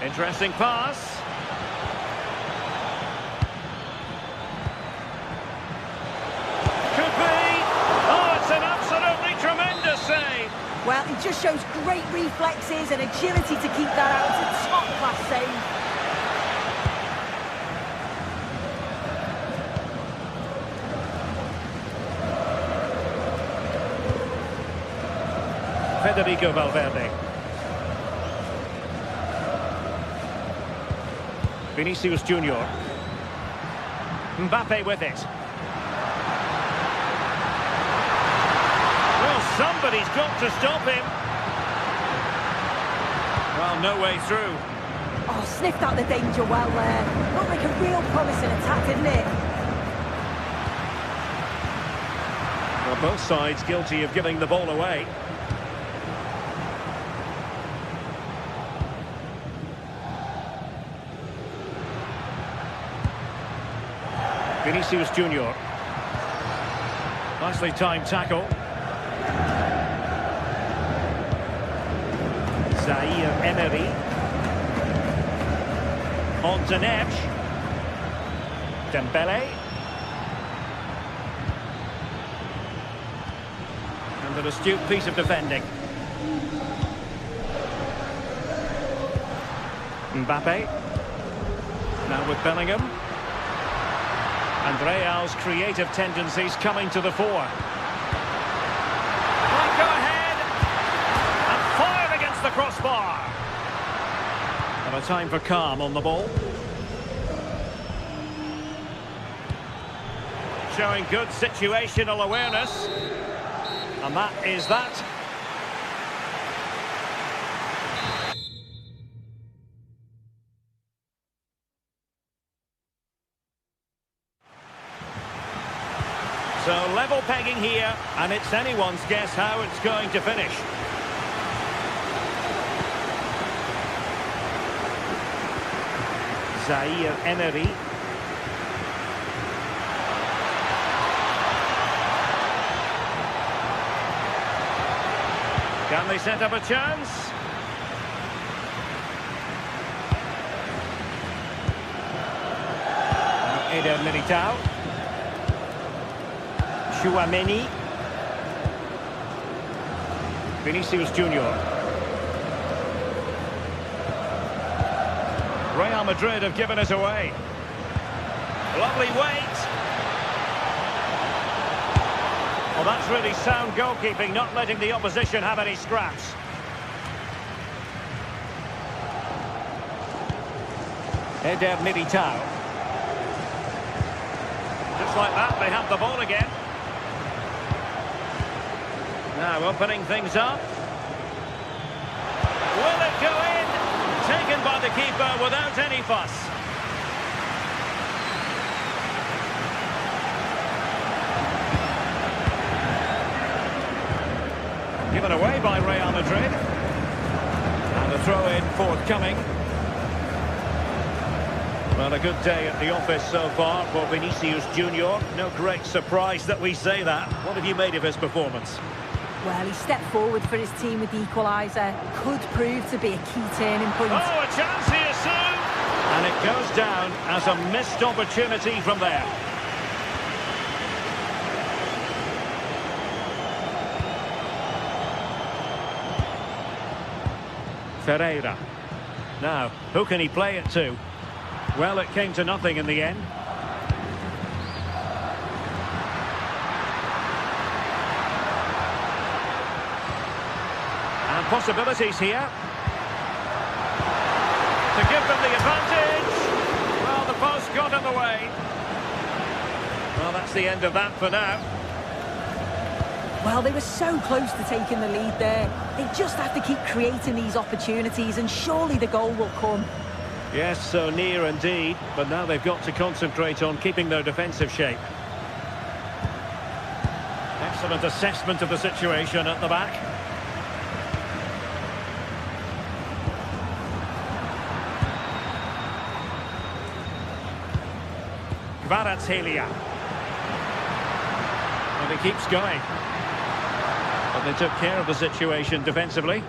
Interesting pass. Could be. Oh, it's an absolutely tremendous save. Well, it just shows great reflexes and agility to keep that out. It's a top-class save. Federico Valverde. Vinicius Junior. Mbappe with it. Well, somebody's got to stop him. Well, no way through. Oh, sniffed out the danger well there. Looked like a real promising attack, didn't it? Well, both sides guilty of giving the ball away. Vinicius Junior. Nicely timed tackle. Zaire Emery. On to Neves. Dembele. And an astute piece of defending. Mbappe. Now with Bellingham. And Real's creative tendencies coming to the fore. Might go ahead. And fired against the crossbar. And a time for calm on the ball. Showing good situational awareness. And that is that. So level pegging here, and it's anyone's guess how it's going to finish. Zaire Emery. Can they set up a chance? Eder Militao. Chouameni. Vinicius Junior. Real Madrid have given it away. Lovely weight. Well, that's really sound goalkeeping, not letting the opposition have any scraps. Eder Militao. Just like that, they have the ball again. Now opening things up. Will it go in? Taken by the keeper without any fuss. Given away by Real Madrid. And a throw-in forthcoming. Well, a good day at the office so far for Vinicius Junior. No great surprise that we say that. What have you made of his performance? Well, he stepped forward for his team with the equaliser. Could prove to be a key turning point. Oh, a chance here soon! And it goes down as a missed opportunity from there. Ferreira. Now, who can he play it to? Well, it came to nothing in the end. And possibilities here. To give them the advantage. Well, the post got in the way. Well, that's the end of that for now. Well, they were so close to taking the lead there. They just have to keep creating these opportunities and surely the goal will come. Yes, so near indeed, but now they've got to concentrate on keeping their defensive shape. Excellent assessment of the situation at the back. Kvaratskhelia. And he keeps going. But they took care of the situation defensively.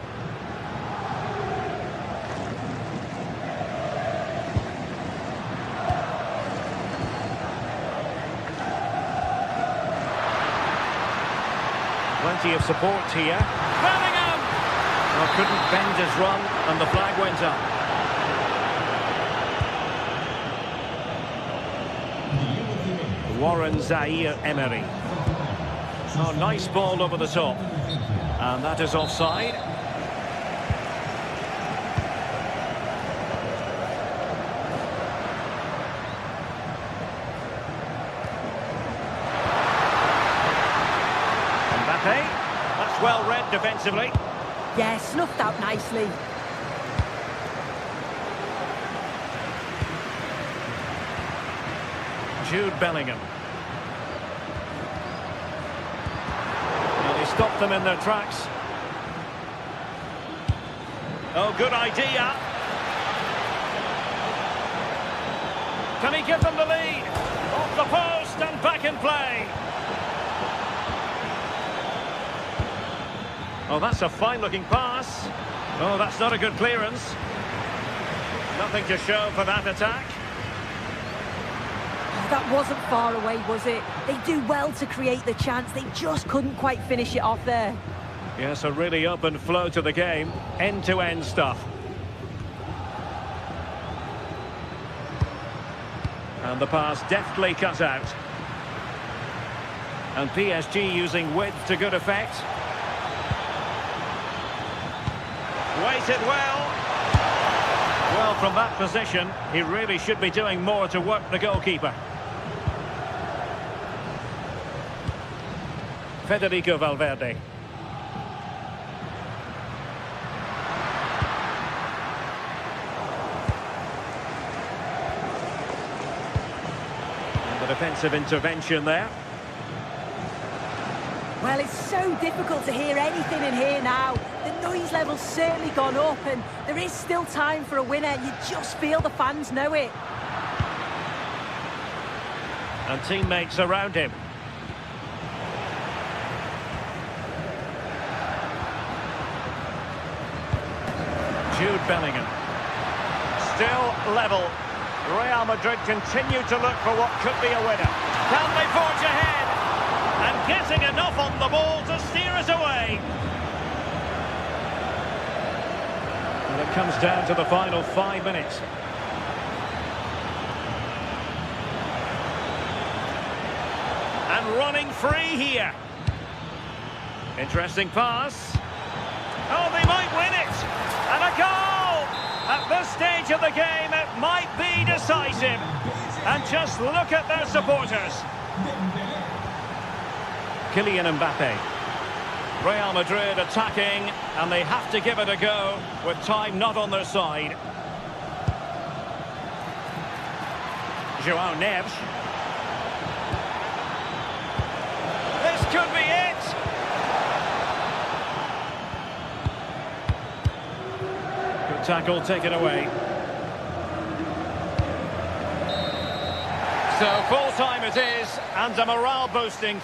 Plenty of support here. Bellingham! Well, couldn't bend his run, and the flag went up. Warren Zaire Emery. Oh, nice ball over the top. And that is offside. Mbappe. That's well read defensively. Yeah, snuffed out nicely. Jude Bellingham. And he stopped them in their tracks. Oh, good idea. Can he give them the lead? Off the post and back in play. Oh, that's a fine-looking pass. Oh, that's not a good clearance. Nothing to show for that attack. That wasn't far away, was it? They do well to create the chance. They just couldn't quite finish it off there. Yes, a really open flow to the game. End-to-end stuff. And the pass deftly cut out. And PSG using width to good effect. Waited well. Well, from that position, he really should be doing more to work the goalkeeper. Federico Valverde. And the defensive intervention there. Well, it's so difficult to hear anything in here now. The noise level's certainly gone up, and there is still time for a winner. You just feel the fans know it. And teammates around him. Jude Bellingham. Still level. Real Madrid continue to look for what could be a winner. Can they forge ahead? And getting enough on the ball to steer us away. And it comes down to the final 5 minutes. And running free here. Interesting pass. Oh, they might win it. And a goal! At this stage of the game, it might be decisive. And just look at their supporters. Kylian Mbappe. Real Madrid attacking, and they have to give it a go with time not on their side. Joao Neves. This could be it. Good tackle taken away. So full time it is, and a morale boosting.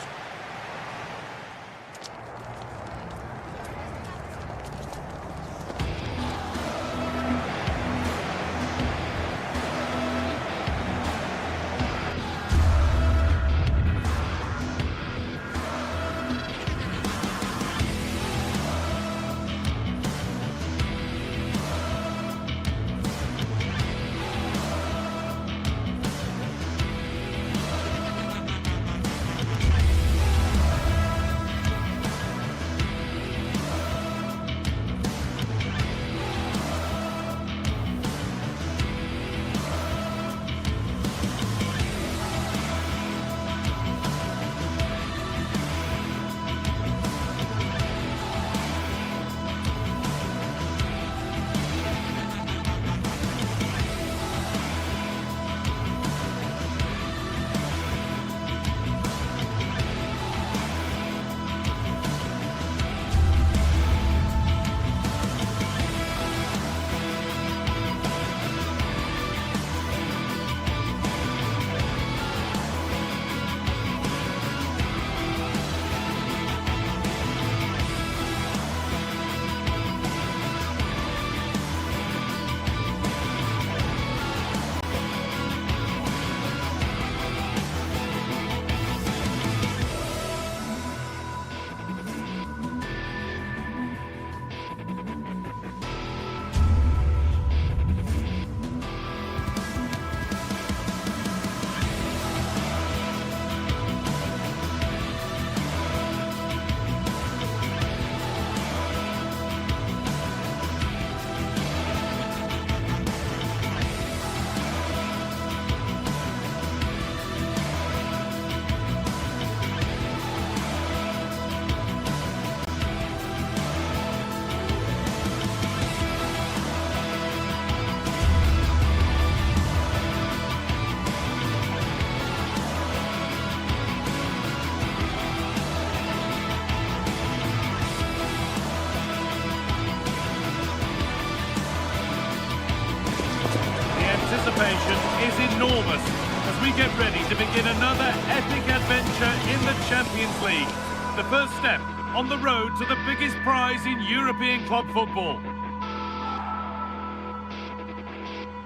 we get ready to begin another epic adventure in the Champions League. The first step on the road to the biggest prize in European club football.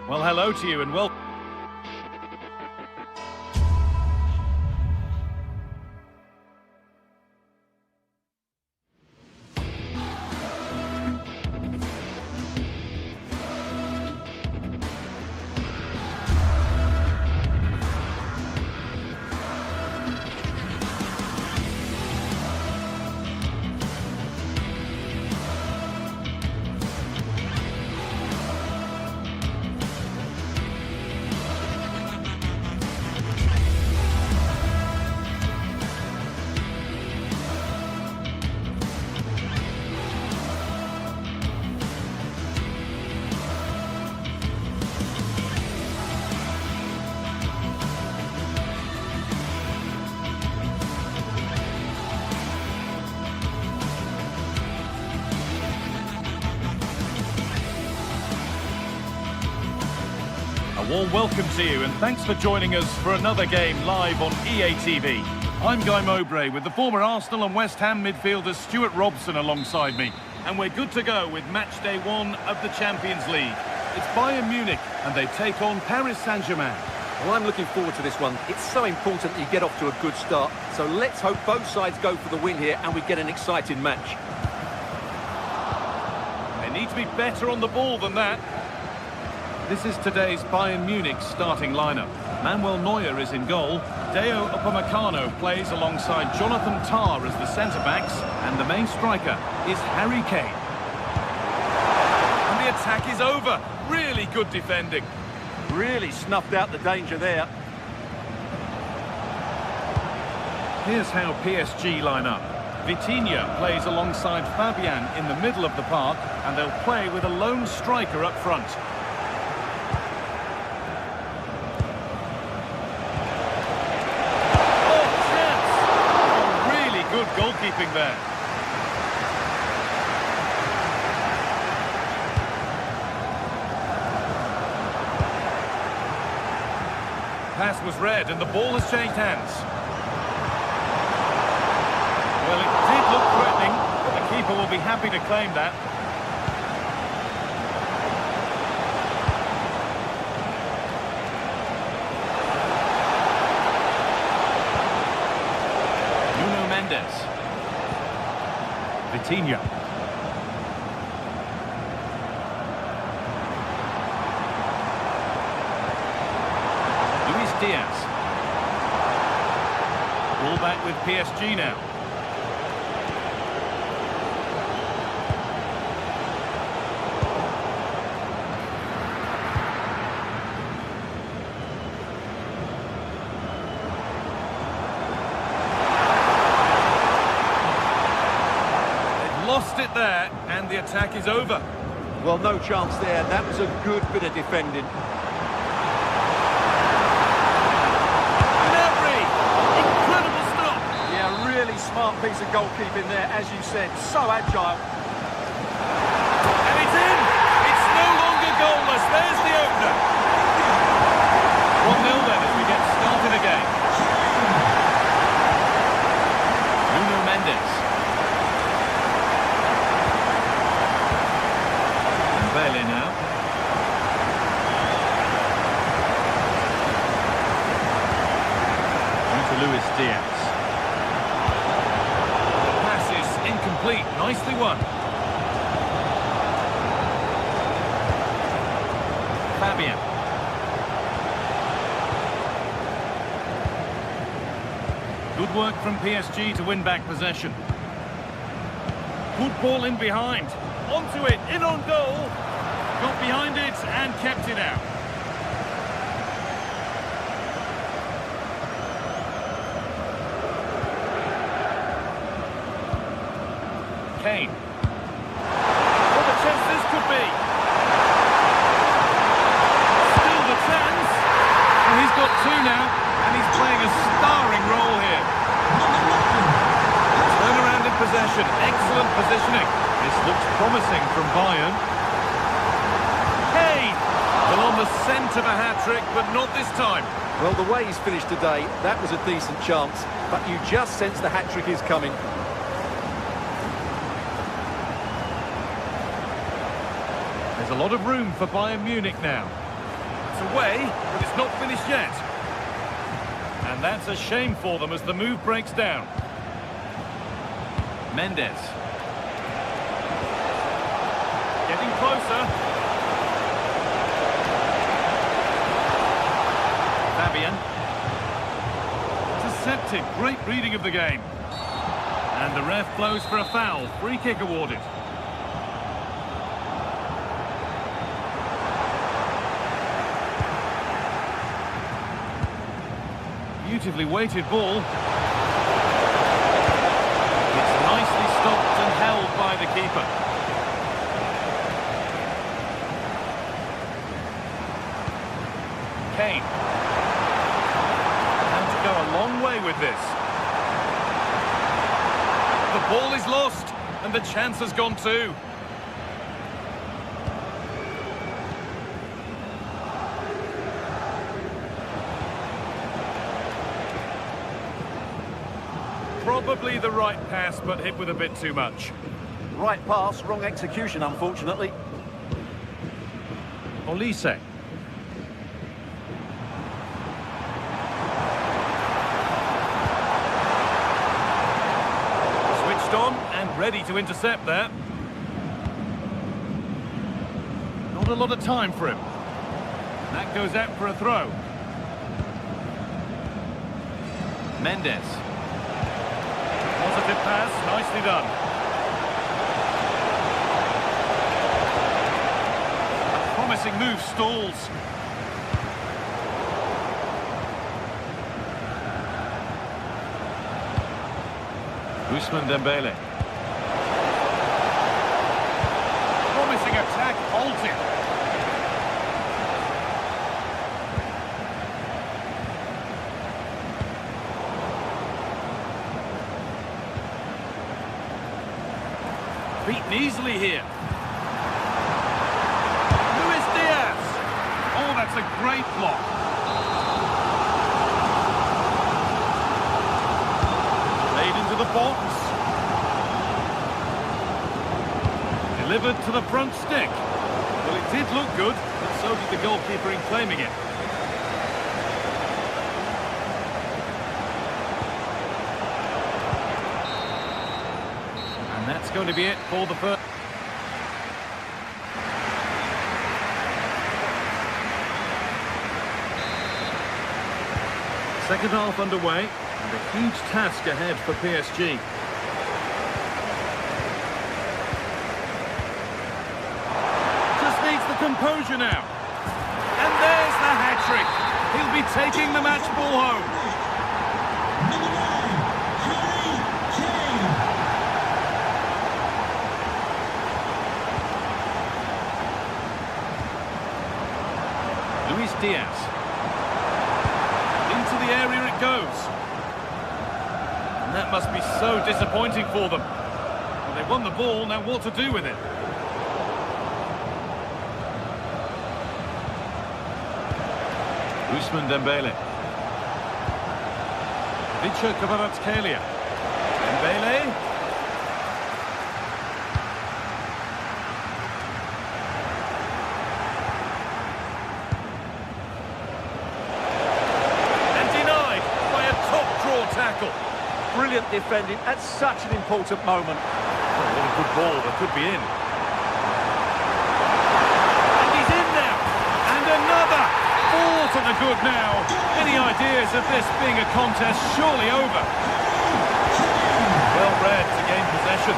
Well, hello to you and welcome. A warm welcome to you and thanks for joining us for another game live on EA TV. I'm Guy Mowbray with the former Arsenal and West Ham midfielder Stuart Robson alongside me. And we're good to go with match day 1 of the Champions League. It's Bayern Munich and they take on Paris Saint-Germain. Well, I'm looking forward to this one. It's so important that you get off to a good start. So let's hope both sides go for the win here and we get an exciting match. They need to be better on the ball than that. This is today's Bayern Munich starting lineup. Manuel Neuer is in goal. Deo Upamecano plays alongside Jonathan Tah as the centre-backs. And the main striker is Harry Kane. And the attack is over. Really good defending. Really snuffed out the danger there. Here's how PSG line up. Vitinha plays alongside Fabian in the middle of the park. And they'll play with a lone striker up front. Goalkeeping there. Pass was read and the ball has changed hands. Well, it did look threatening, but the keeper will be happy to claim that. Vitinha. Luis Diaz. Ball back with PSG now. Lost it there, and the attack is over. Well, no chance there. That was a good bit of defending. Gnabry! Incredible stop! Yeah, really smart piece of goalkeeping there, as you said. So agile. And it's in! It's no longer goalless. There's the opener. 1-0 then as we get started again. Nuno Mendes. Bale now. To Luis Diaz. The pass is incomplete. Nicely won. Fabian. Good work from PSG to win back possession. Good ball in behind. Onto it, in on goal. Got behind it and kept it out. Kane. What a chance this could be. Still the chance. Well, he's got two now, and he's playing a starring role here. Turnaround in possession, excellent positioning. This looks promising from Bayern. Kane! Well, on On the scent of a hat-trick, but not this time. Well, the way he's finished today, that was a decent chance, but you just sense the hat-trick is coming. There's a lot of room for Bayern Munich now. It's away, but it's not finished yet. And that's a shame for them as the move breaks down. Mendes. Getting closer. Fabian. Intercepted. Great reading of the game. And the ref blows for a foul. Free kick awarded. Beautifully weighted ball. It's nicely stopped and held by the keeper. Kane. And to go a long way with this. The ball is lost and the chance has gone too. Probably the right pass, but hit with a bit too much. Right pass, wrong execution, unfortunately. Olise. Switched on and ready to intercept there. Not a lot of time for him. That goes out for a throw. Mendes. Positive pass, nicely done. A promising move stalls. Ousmane Dembele. Promising attack halted. Beaten easily here. Luis Diaz. Oh, that's a great block. Played into the box. Delivered to the front stick. Well, it did look good, but so did the goalkeeper in claiming it. That's going to be it for the first. Second half underway, and a huge task ahead for PSG. Just needs the composure now. And there's the hat-trick. He'll be taking the match ball home. Luis Diaz. Into the area it goes. And that must be so disappointing for them. Well, they won the ball, now what to do with it? Ousmane Dembele. Vicha Kvaratskhelia. Dembele. Tackle. Brilliant defending at such an important moment. Oh, what a good ball that could be in. And he's in now. And another. All to the good now. Any ideas of this being a contest surely over? Well read to gain possession.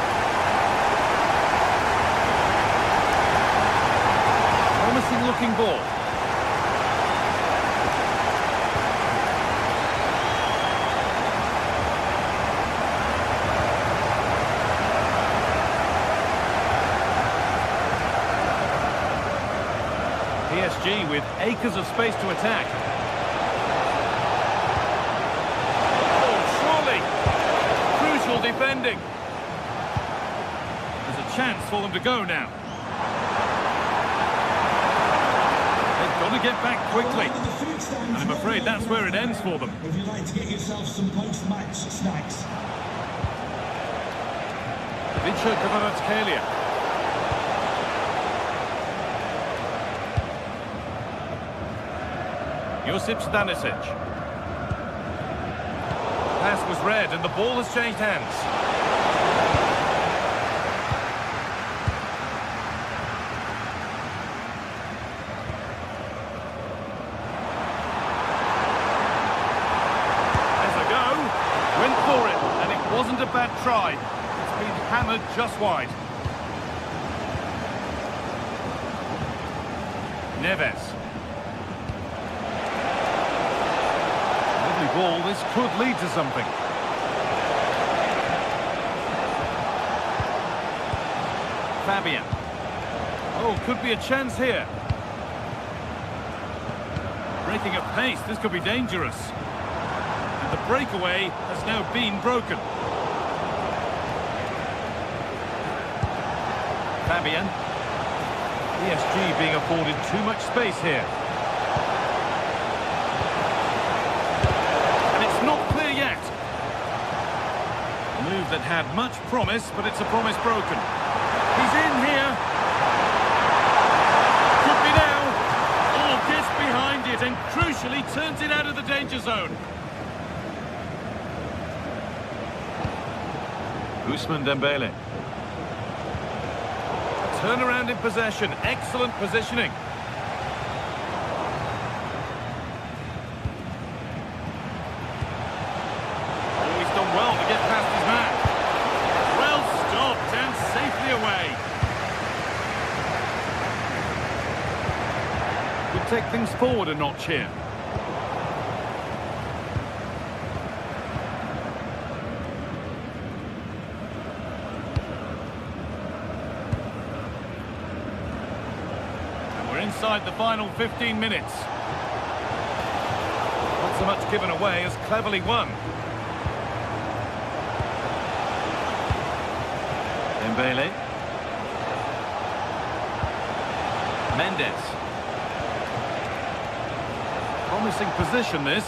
Promising looking ball. PSG with acres of space to attack. Oh, surely! Crucial defending. There's a chance for them to go now. They've got Got to get back quickly. And I'm afraid that's where it ends for them. Would you like to get yourself some post-match snacks? Vinci Kvaratskhelia. Josip Stanisic. Pass was read and the ball has changed hands. There's a go. Went for it, and it wasn't a bad try. It's been hammered just wide. Neves. Ball, this could lead to something. Fabian. Oh, could be a chance here. Breaking at pace, this could be dangerous. And the breakaway has now been broken. Fabian. PSG being afforded too much space here. Move that had much promise, but it's a promise broken. He's in here. Could be now. Oh, gets behind it and crucially turns it out of the danger zone. Ousmane Dembele. Turnaround in possession. Excellent positioning. Well to get past his man. Well stopped and safely away. Could take things forward a notch here. And we're inside the final 15 minutes. Not so much given away as cleverly won. Dembele. Mendes. Promising position this.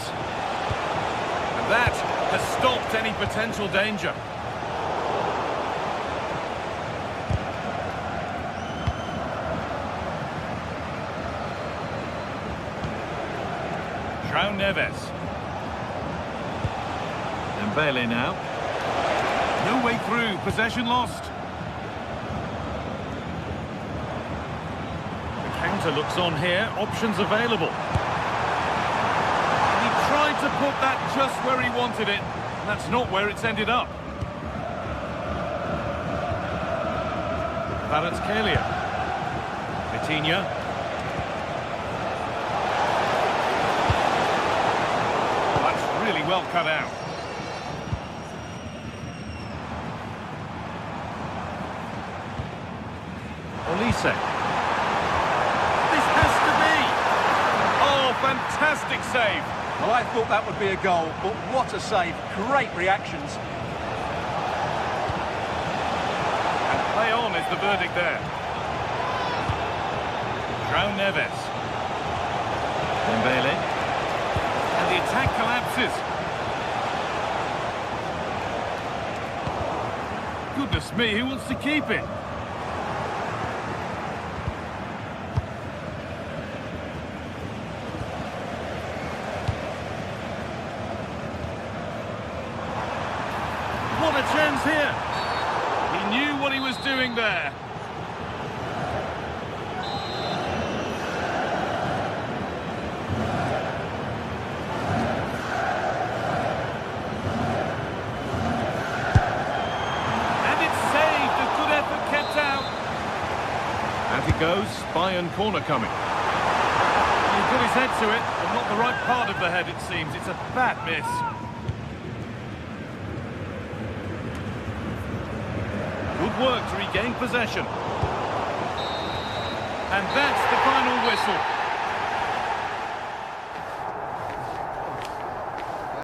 And that has stopped any potential danger. João Neves. Dembele now. No way through, possession lost. Counter looks on here, options available. And he tried to put that just where he wanted it, and that's not where it's ended up. Kvaratskhelia. Vitinha. Oh, that's really well cut out. Olise. Fantastic save. Well, I thought that would be a goal, but what a save. Great reactions. And play on is the verdict there. João Neves. Dembele. And the attack collapses. Goodness me, who wants to keep it? What a chance here. He knew what he was doing there. And it's saved. A good effort kept out. Out he goes. Bayern corner coming. He put his head to it, but not the right part of the head, it seems. It's a bad miss. Good work to regain possession. And that's the final whistle.